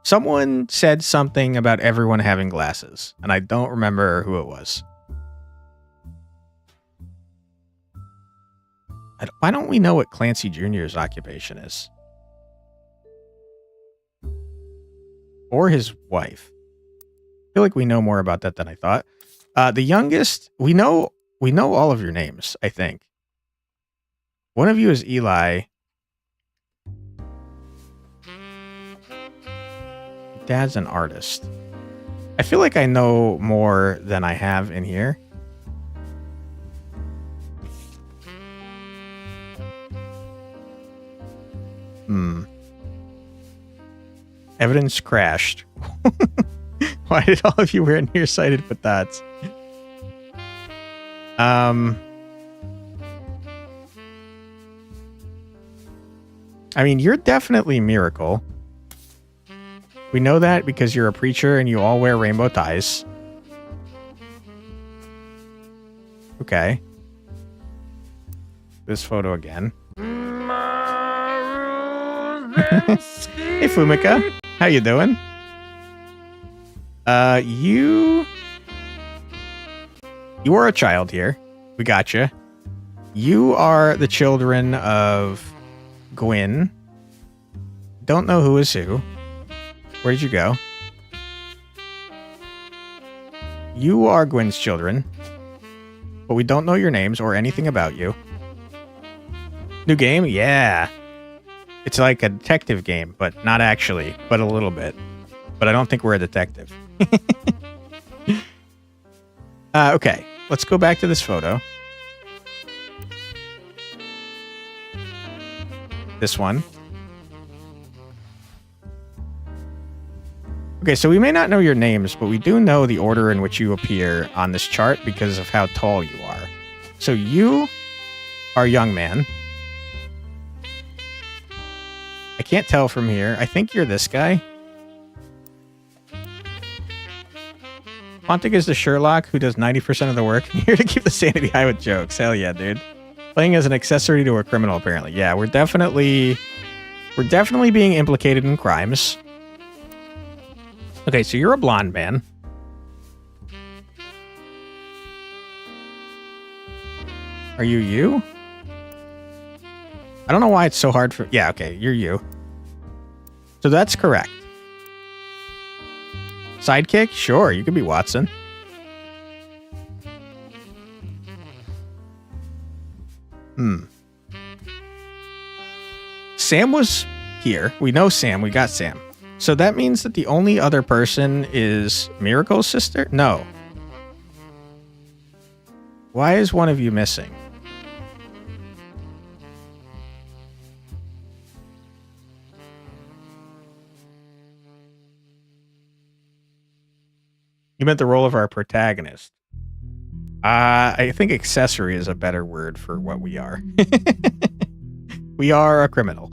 Someone said something about everyone having glasses, and I don't remember who it was. Why don't we know what Clancy Jr.'s occupation is? Or his wife. I feel like we know more about that than I thought. The youngest, we know all of your names, I think. One of you is Eli. Dad's an artist. I feel like I know more than I have in here. Evidence crashed. Why did all of you wear nearsighted but dots? I mean, you're definitely Miracle. We know that because you're a preacher and you all wear rainbow ties. Okay. This photo again. Hey, Fumika. How you doing? You are a child here. We got you. You are the children of Gwyn. Don't know who is who. Where did you go? You are Gwyn's children, but we don't know your names or anything about you. New game? Yeah. It's like a detective game, but not actually, but a little bit. But I don't think we're a detective. Okay, let's go back to this photo. This one. Okay, so we may not know your names, but we do know the order in which you appear on this chart because of how tall you are. So you are a young man. I can't tell from here. I think you're this guy. Quantic is the Sherlock who does 90% of the work. Here to keep the sanity high with jokes. Hell yeah, dude. Playing as an accessory to a criminal, apparently. Yeah, we're definitely being implicated in crimes. Okay, so you're a blonde man. Are you you? I don't know why it's so hard for... Yeah, okay, you're you. So that's correct. Sidekick? Sure, you could be Watson. Sam was here. We know Sam. We got Sam. So that means that the only other person is Miracle's sister? No. Why is one of you missing? You meant the role of our protagonist. I think accessory is a better word for what we are. We are a criminal.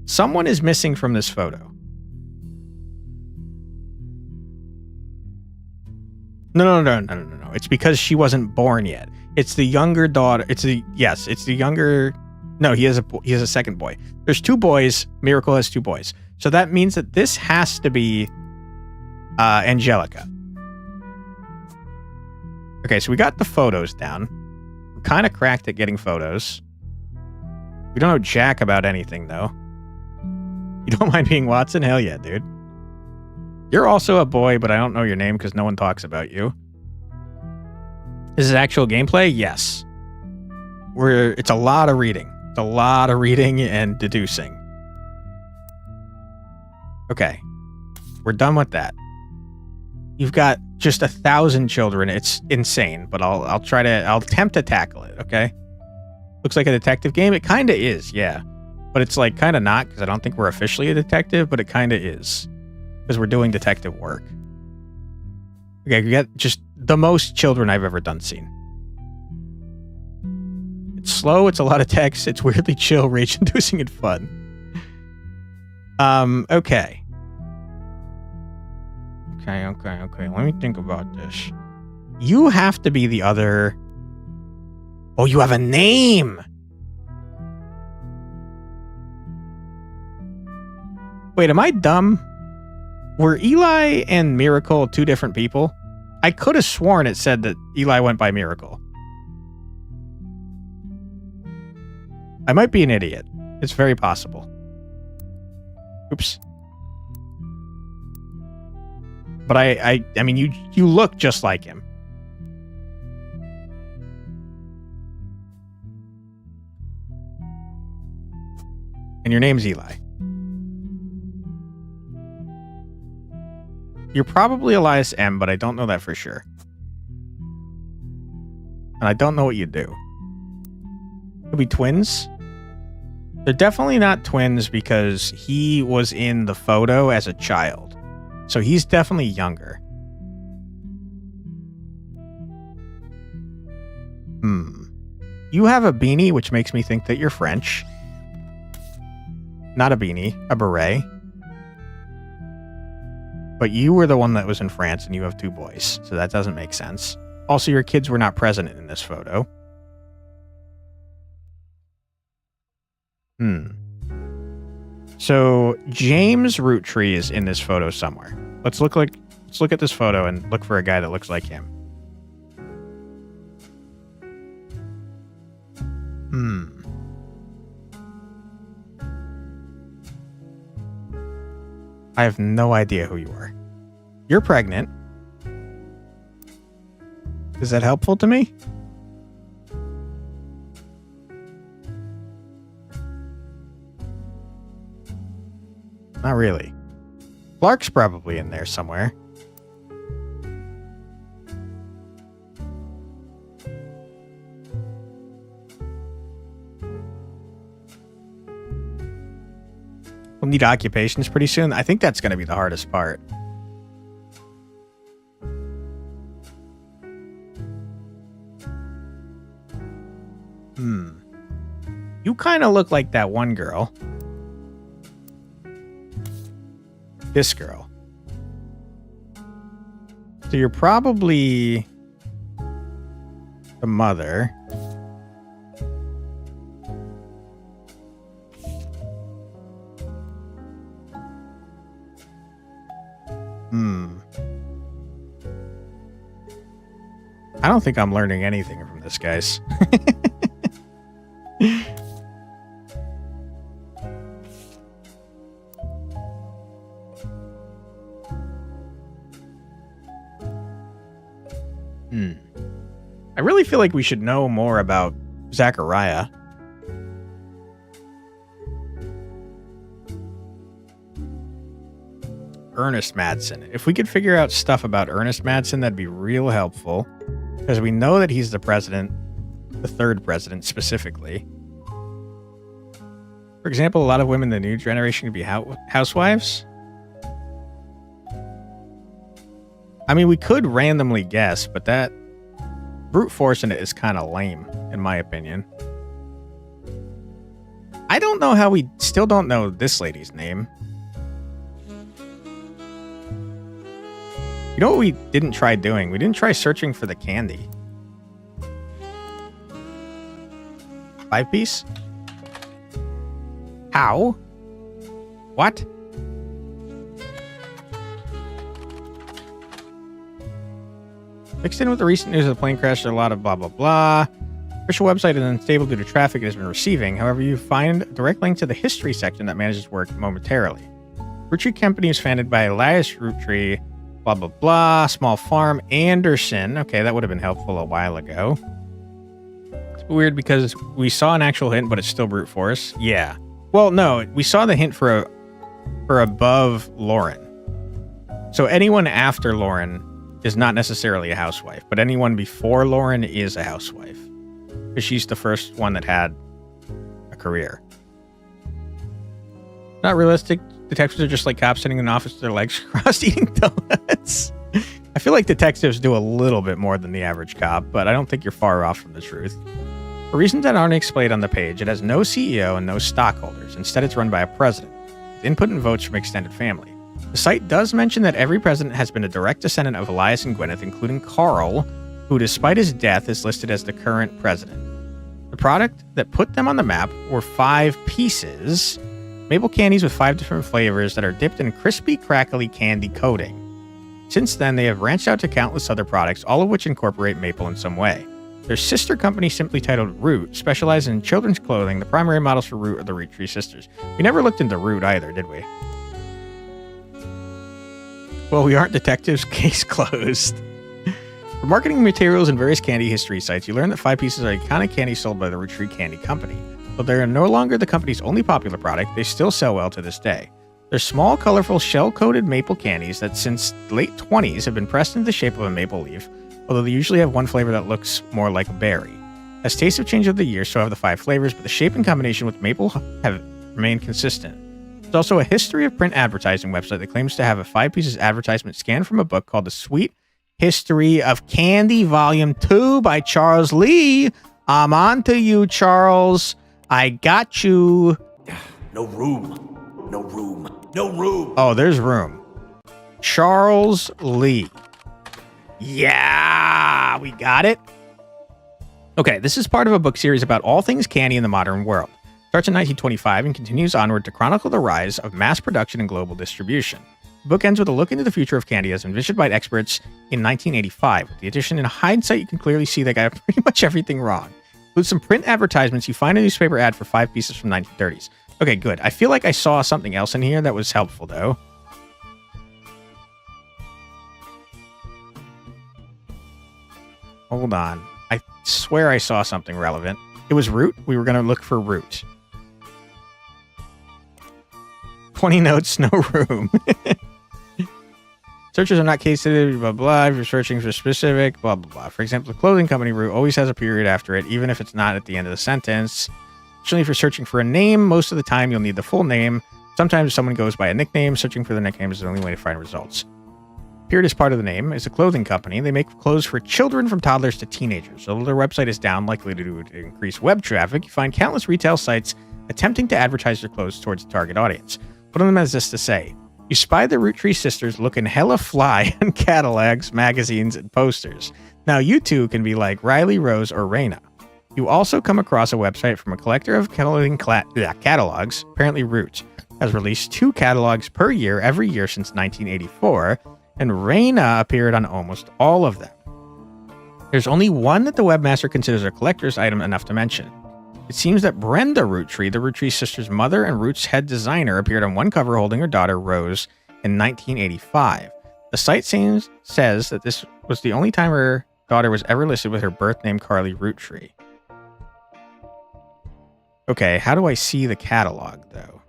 Someone is missing from this photo. No. It's because she wasn't born yet. It's the younger daughter. It's the younger. No, he has a second boy. There's two boys. Miracle has two boys. So that means that this has to be Angelica. Okay, so we got the photos down. We're kind of cracked at getting photos. We don't know jack about anything, though. You don't mind being Watson? Hell yeah, dude. You're also a boy, but I don't know your name because no one talks about you. This is actual gameplay? Yes. It's a lot of reading. It's a lot of reading and deducing. Okay. We're done with that. You've got just 1,000 children. It's insane, but I'll attempt to tackle it, okay? Looks like a detective game. It kind of is, yeah. But it's like kind of not because I don't think we're officially a detective, but it kind of is because we're doing detective work. Okay, we got just the most children I've ever done seen. It's slow. It's a lot of text. It's weirdly chill, rage-inducing, and fun. Okay. Okay. Let me think about this. You have to be the other... Oh, you have a name! Wait, am I dumb? Were Eli and Miracle two different people? I could have sworn it said that Eli went by Miracle. I might be an idiot. It's very possible. Oops. But I mean, you look just like him. And your name's Eli. You're probably Elias M, but I don't know that for sure. And I don't know what you do. Could be twins. They're definitely not twins because he was in the photo as a child. So he's definitely younger. You have a beanie, which makes me think that you're French. Not a beanie, a beret. But you were the one that was in France and you have 2 boys, so that doesn't make sense. Also, your kids were not present in this photo. So James Roottree is in this photo somewhere. Let's look at this photo and look for a guy that looks like him. I have no idea who you are. You're pregnant. Is that helpful to me? Not really. Clark's probably in there somewhere. We'll need occupations pretty soon. I think that's going to be the hardest part. You kind of look like that one girl. This girl. So you're probably the mother. I don't think I'm learning anything from this, guys. I really feel like we should know more about Zachariah. Ernest Madsen. If we could figure out stuff about Ernest Madsen, that'd be real helpful. Because we know that he's the president, the 3rd president specifically. For example, a lot of women in the new generation could be housewives. I mean, we could randomly guess, but that brute force in it is kind of lame, in my opinion. I don't know how we still don't know this lady's name. You know what we didn't try doing? We didn't try searching for the candy. 5-piece? How? What? Mixed in with the recent news of the plane crash, there are a lot of blah, blah, blah. Official website is unstable due to traffic it has been receiving. However, you find a direct link to the history section that manages work momentarily. Roottree Company is founded by Elias Roottree, blah, blah, blah. Small farm, Anderson. Okay, that would have been helpful a while ago. It's weird because we saw an actual hint, but it's still brute force. Yeah. Well, no, we saw the hint for above Lauren. So anyone after Lauren is not necessarily a housewife, but anyone before Lauren is a housewife. Because she's the first one that had a career. Not realistic. Detectives are just like cops sitting in an office with their legs crossed eating donuts. I feel like detectives do a little bit more than the average cop, but I don't think you're far off from the truth. For reasons that aren't explained on the page, it has no CEO and no stockholders. Instead, it's run by a president, with input and votes from extended family. The site does mention that every president has been a direct descendant of Elias and Gwyneth, including Carl, who, despite his death, is listed as the current president. The product that put them on the map were 5 pieces, maple candies with 5 different flavors that are dipped in crispy, crackly candy coating. Since then, they have branched out to countless other products, all of which incorporate maple in some way. Their sister company, simply titled Root, specializes in children's clothing. The primary models for Root are the Roottree sisters. We never looked into Root either, did we? Well, we aren't detectives. Case closed. For marketing materials and various candy history sites, you learn that 5 pieces are iconic candy sold by the Roottree Candy Company. Though they are no longer the company's only popular product, they still sell well to this day. They're small, colorful, shell-coated maple candies that since the late 20s have been pressed into the shape of a maple leaf, although they usually have one flavor that looks more like a berry. As tastes have changed over the years, so have the 5 flavors, but the shape and combination with maple have remained consistent. There's also a history of print advertising website that claims to have a 5 pieces advertisement scanned from a book called The Sweet History of Candy Volume 2 by Charles Lee. I'm on to you, Charles. I got you. No room. No room. No room. Oh, there's room. Charles Lee. Yeah, we got it. Okay, this is part of a book series about all things candy in the modern world. Starts in 1925 and continues onward to chronicle the rise of mass production and global distribution. The book ends with a look into the future of candy as envisioned by experts in 1985. With the addition, in hindsight, you can clearly see they got pretty much everything wrong. Includes some print advertisements. You find a newspaper ad for 5 pieces from 1930s. Okay, good. I feel like I saw something else in here that was helpful, though. Hold on. I swear I saw something relevant. It was root. We were going to look for root. 20 notes, no room. Searches are not case sensitive, blah, blah. If you're searching for specific, blah, blah, blah. For example, the clothing company root always has a period after it, even if it's not at the end of the sentence. Additionally, if you're searching for a name, most of the time you'll need the full name. Sometimes someone goes by a nickname. Searching for the nickname is the only way to find results. Period is part of the name. It's a clothing company. They make clothes for children from toddlers to teenagers. Although their website is down, likely to increase web traffic, you find countless retail sites attempting to advertise their clothes towards the target audience. One of them has this to say: you spy the Roottree sisters looking hella fly on catalogs, magazines, and posters. Now you too can be like Riley, Rose, or Raina. You also come across a website from a collector of clothing catalogs, apparently Root, has released 2 catalogs per year every year since 1984, and Raina appeared on almost all of them. There's only one that the webmaster considers a collector's item enough to mention. It seems that Brenda Roottree, the Roottree sisters' mother and Root's head designer, appeared on one cover holding her daughter, Rose, in 1985. The site says that this was the only time her daughter was ever listed with her birth name, Carly Roottree. Okay, how do I see the catalog, though?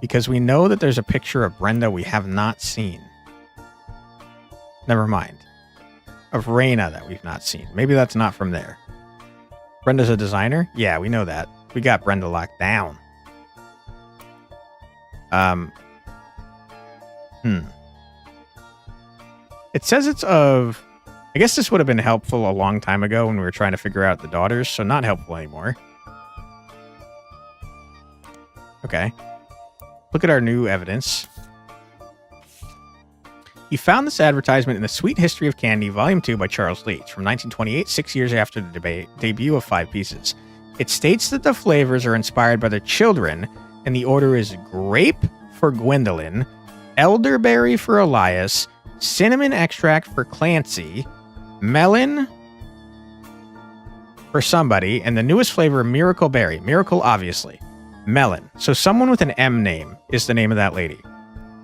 Because we know that there's a picture of Brenda we have not seen. Never mind. Of Raina that we've not seen. Maybe that's not from there. Brenda's a designer? Yeah, we know that. We got Brenda locked down. It says it's of... I guess this would have been helpful a long time ago when we were trying to figure out the daughters, so not helpful anymore. Okay. Look at our new evidence. He found this advertisement in The Sweet History of Candy, Volume 2 by Charles Lee. It's from 1928, 6 years after the debut of 5 Pieces. It states that the flavors are inspired by their children, and the order is grape for Gwendolyn, elderberry for Elias, cinnamon extract for Clancy, melon for somebody, and the newest flavor, Miracle Berry. Miracle, obviously. Melon. So someone with an M name is the name of that lady.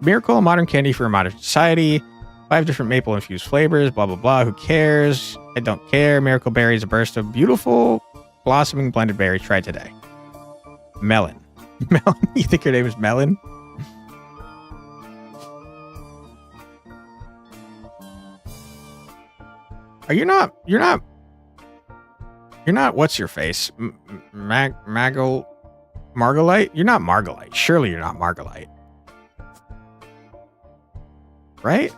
Miracle, a modern candy for a modern society. 5 different maple-infused flavors, blah, blah, blah. Who cares? I don't care. Miracle Berry is a burst of beautiful, blossoming blended berry. Try today. Melon. Melon? You think her name is Melon? You're not, what's your face? Margolite? You're not Margolite. Surely you're not Margolite. Right?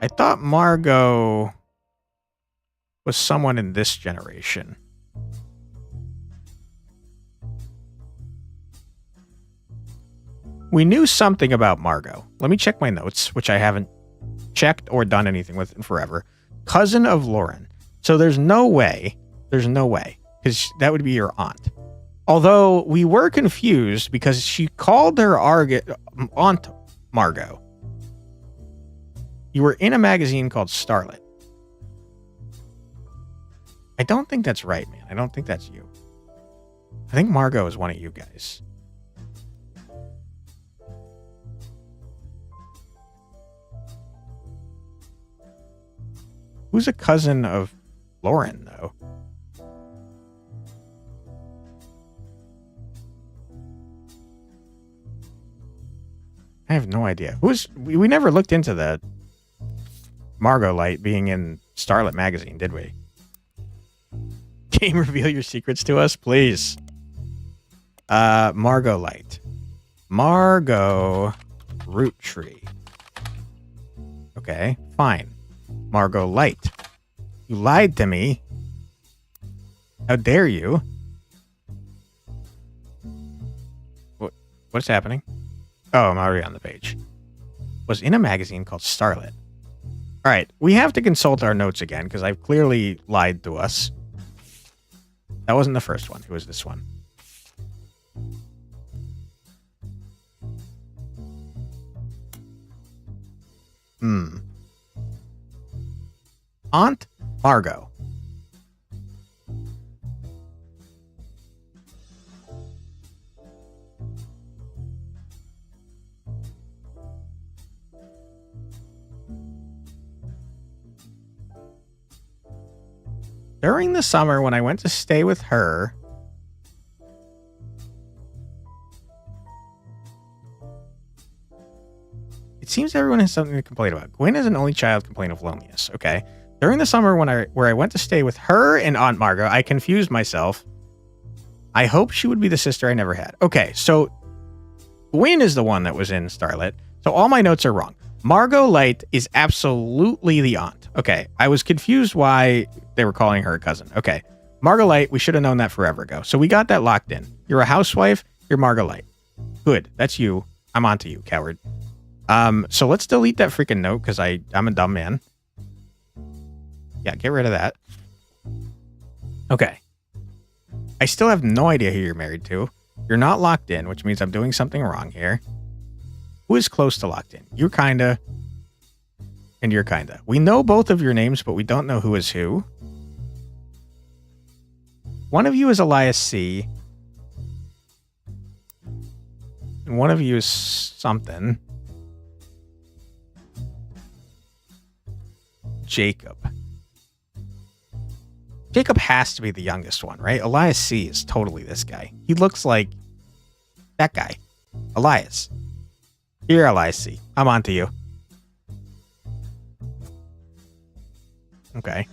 I thought Margot was someone in this generation. We knew something about Margot. Let me check my notes, which I haven't checked or done anything with in forever. Cousin of Lauren. So there's no way, because that would be your aunt. Although we were confused because she called her aunt Margot. You were in a magazine called Starlet. I don't think that's right, man. I don't think that's you. I think Margot is one of you guys. Who's a cousin of Lauren, though? I have no idea. We never looked into the Margot Light being in Starlet magazine, did we? Can you reveal your secrets to us, please? Margot Light. Margot Roottree. Okay, fine. Margot Light. You lied to me. How dare you? What's happening? Oh, I'm already on the page. Was in a magazine called Starlet. All right, we have to consult our notes again because I've clearly lied to us. That wasn't the first one. It was this one. Aunt Margot. During the summer when I went to stay with her, it seems everyone has something to complain about. Gwen is an only child complaint of loneliness. Okay. During the summer where I went to stay with her and Aunt Margot, I confused myself. I hoped she would be the sister I never had. Okay, so Gwen is the one that was in Starlet. So all my notes are wrong. Margot Light is absolutely the aunt. Okay, I was confused why they were calling her a cousin. Okay, Margot Light, we should have known that forever ago. So we got that locked in. You're a housewife. You're Margot Light. Good, that's you. I'm onto you, coward. So let's delete that freaking note because I'm a dumb man. Yeah, get rid of that. Okay. I still have no idea who you're married to. You're not locked in, which means I'm doing something wrong here. Who is close to locked in? You're kinda. And you're kinda. We know both of your names, but we don't know who is who. One of you is Elias C. And one of you is something. Jacob. Jacob has to be the youngest one, right? Elias C is totally this guy. He looks like that guy. Elias. Here, Elias C. I'm on to you. Okay.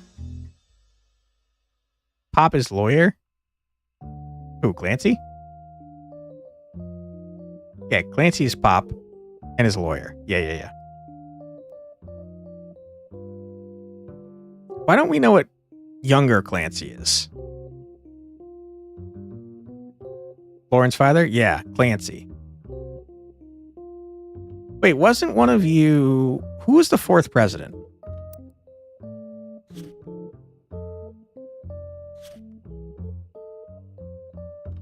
Pop is lawyer? Who, Clancy? Yeah, Clancy is Pop and his lawyer. Yeah. Why don't we know what younger Clancy is? Lauren's father? Yeah, Clancy. Wait, wasn't one of you... Who was the fourth president?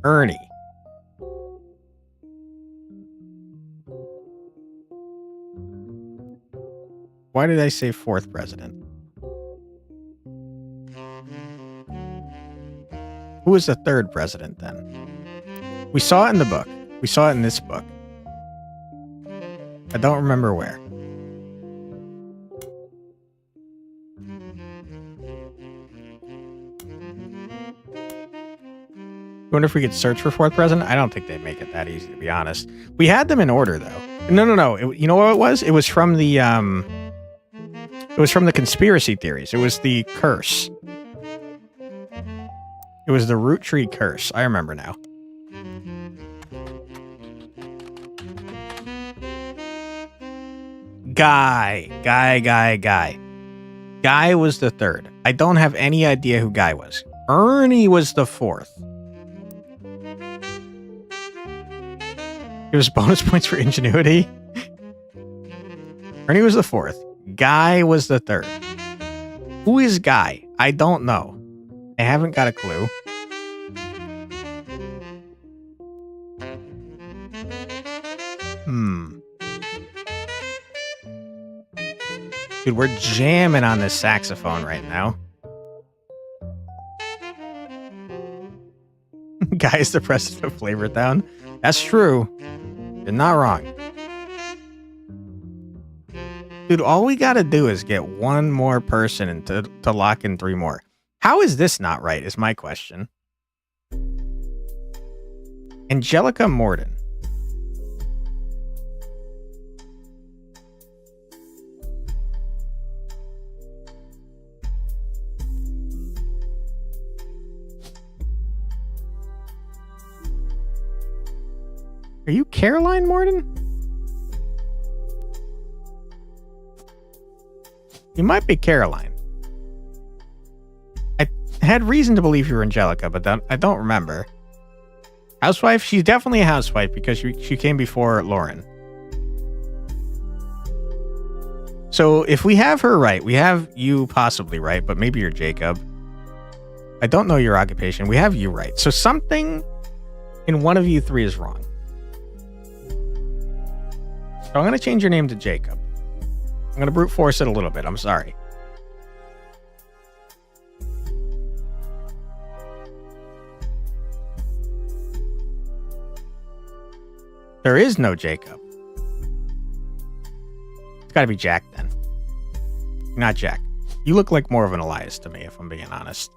Ernie. Why did I say fourth president? Who was the third president then? We saw it in the book. We saw it in this book. I don't remember where. I wonder if we could search for fourth president. I don't think they'd make it that easy, to be honest. We had them in order, though. No. You know what it was? It was from the conspiracy theories. It was the curse. It was the Roottree curse. I remember now. Guy. Guy was the third. I don't have any idea who Guy was. Ernie was the fourth. It was bonus points for ingenuity. Ernie was the fourth. Guy was the third. Who is Guy? I don't know. I haven't got a clue. Dude, we're jamming on this saxophone right now. Guy is the president of Flavortown. That's true. You're not wrong. Dude, all we gotta do is get one more person to lock in 3 more. How is this not right, is my question. Angelica Morden. Are you Caroline Morden? You might be Caroline. I had reason to believe you were Angelica, but I don't remember. Housewife? She's definitely a housewife because she came before Lauren. So if we have her right, we have you possibly right, but maybe you're Jacob. I don't know your occupation. We have you right. So something in one of you three is wrong. So I'm going to change your name to Jacob. I'm going to brute force it a little bit. I'm sorry. There is no Jacob. It's got to be Jack then. Not Jack. You look like more of an Elias to me, if I'm being honest.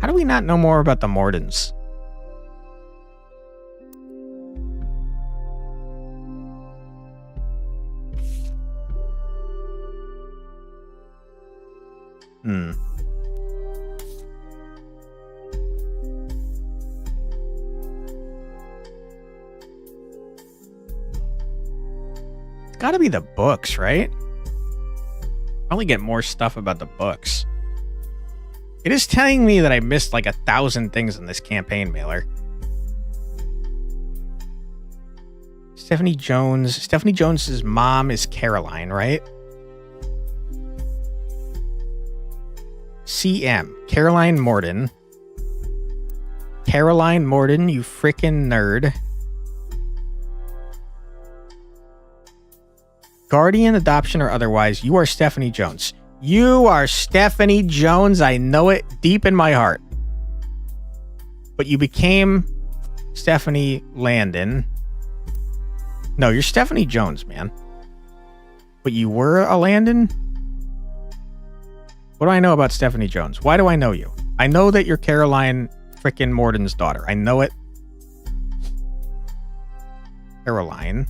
How do we not know more about the Mordens? It's gotta be the books, right? Probably get more stuff about the books. It is telling me that I missed like 1,000 things in this campaign mailer. Stephanie Jones. Stephanie Jones's mom is Caroline, right? CM. Caroline Morden. Caroline Morden, you frickin' nerd. Guardian, adoption, or otherwise, you are Stephanie Jones. You are Stephanie Jones. I know it deep in my heart. But you became Stephanie Landon. No, you're Stephanie Jones, man. But you were a Landon? What do I know about Stephanie Jones? Why do I know you? I know that you're Caroline frickin' Morden's daughter. I know it. Caroline.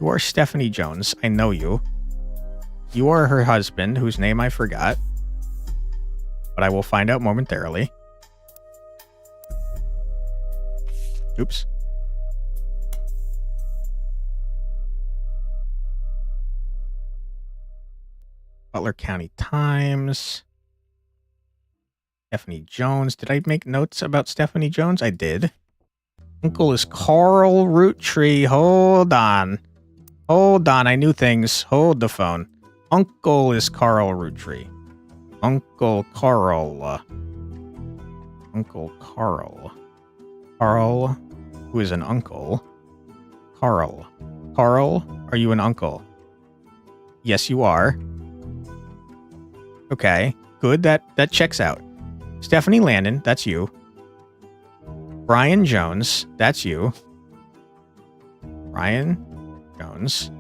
You are Stephanie Jones. I know you. You are her husband, whose name I forgot. But I will find out momentarily. Oops. Butler County Times. Stephanie Jones. Did I make notes about Stephanie Jones? I did. Uncle is Carl Roottree. Hold on. Hold on, I knew things. Hold the phone. Uncle is Carl Roottree. Uncle Carl. Uncle Carl. Carl, who is an uncle. Carl. Carl, are you an uncle? Yes, you are. Okay, good. That checks out. Stephanie Landon, that's you. Brian Jones, that's you. Brian Jones.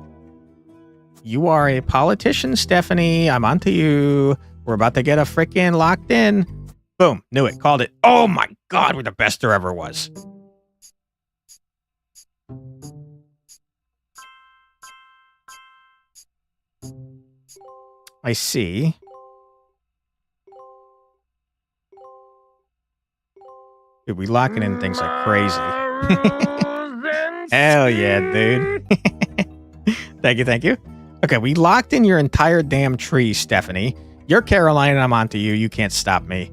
You are a politician, Stephanie. I'm onto you. We're about to get a frickin' locked in. Boom. Knew it. Called it. Oh my God, we're the best there ever was. I see. Dude, we locking in things like crazy. Hell yeah, dude. Thank you. Okay, we locked in your entire damn tree, Stephanie. You're Caroline and I'm onto you. You can't stop me.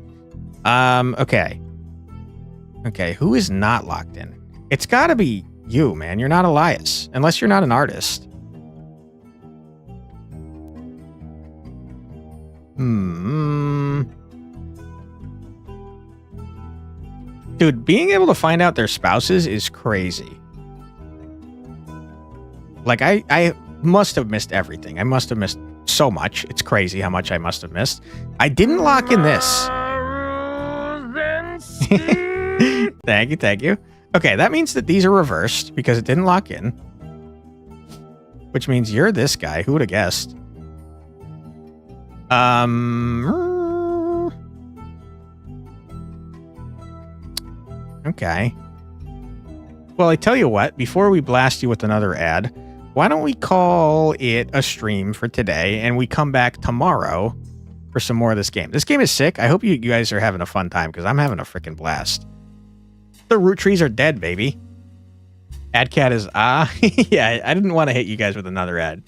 Okay. Okay, who is not locked in? It's gotta be you, man. You're not Elias. Unless you're not an artist. Dude, being able to find out their spouses is crazy. Like, I must have missed everything. I must have missed so much. It's crazy how much I must have missed. I didn't lock in this. Thank you. Okay, that means that these are reversed because it didn't lock in. Which means you're this guy. Who would have guessed? Okay. Well, I tell you what, before we blast you with another ad, why don't we call it a stream for today and we come back tomorrow for some more of this game. This game is sick. I hope you guys are having a fun time because I'm having a freaking blast. The Roottrees are dead, baby. Adcat is yeah, I didn't want to hit you guys with another ad.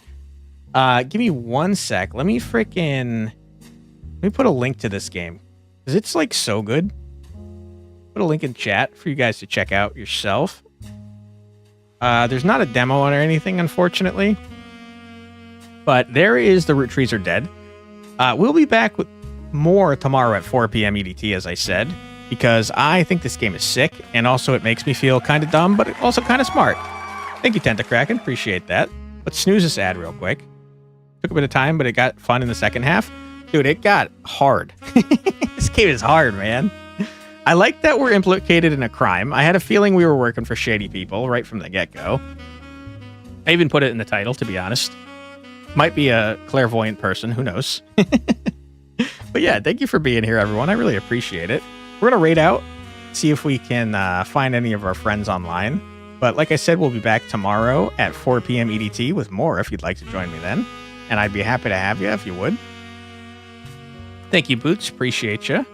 Give me 1 sec. Let me put a link to this game because it's like so good. Put a link in chat for you guys to check out yourself. There's not a demo on or anything, unfortunately. But there is the Roottrees are dead. We'll be back with more tomorrow at 4 p.m. EDT, as I said, because I think this game is sick, and also it makes me feel kind of dumb, but also kind of smart. Thank you, Tentacracken. Appreciate that. Let's snooze this ad real quick. Took a bit of time, but it got fun in the second half. Dude, it got hard. This game is hard, man. I like that we're implicated in a crime. I had a feeling we were working for shady people right from the get-go. I even put it in the title, to be honest. Might be a clairvoyant person, who knows? But yeah, thank you for being here, everyone. I really appreciate it. We're going to raid out, see if we can find any of our friends online. But like I said, we'll be back tomorrow at 4 p.m. EDT with more if you'd like to join me then. And I'd be happy to have you if you would. Thank you, Boots. Appreciate you.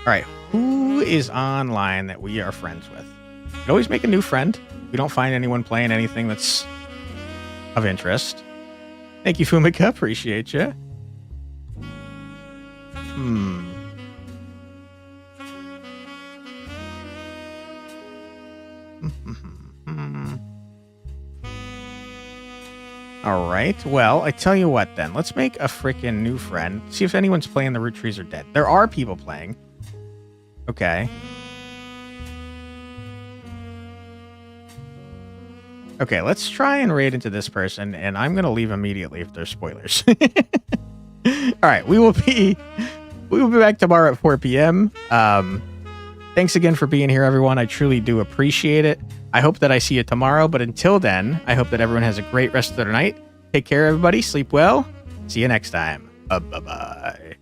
All right, who is online that we are friends with? You can always make a new friend. We don't find anyone playing anything that's of interest. Thank you, Fumika. Appreciate you. All right. Well, I tell you what then. Let's make a freaking new friend. See if anyone's playing the Roottrees are dead. There are people playing. Okay. Okay, let's try and raid into this person, and I'm going to leave immediately if there's spoilers. All right, we will be back tomorrow at 4 p.m. Thanks again for being here, everyone. I truly do appreciate it. I hope that I see you tomorrow, but until then, I hope that everyone has a great rest of their night. Take care, everybody. Sleep well. See you next time. Bye-bye.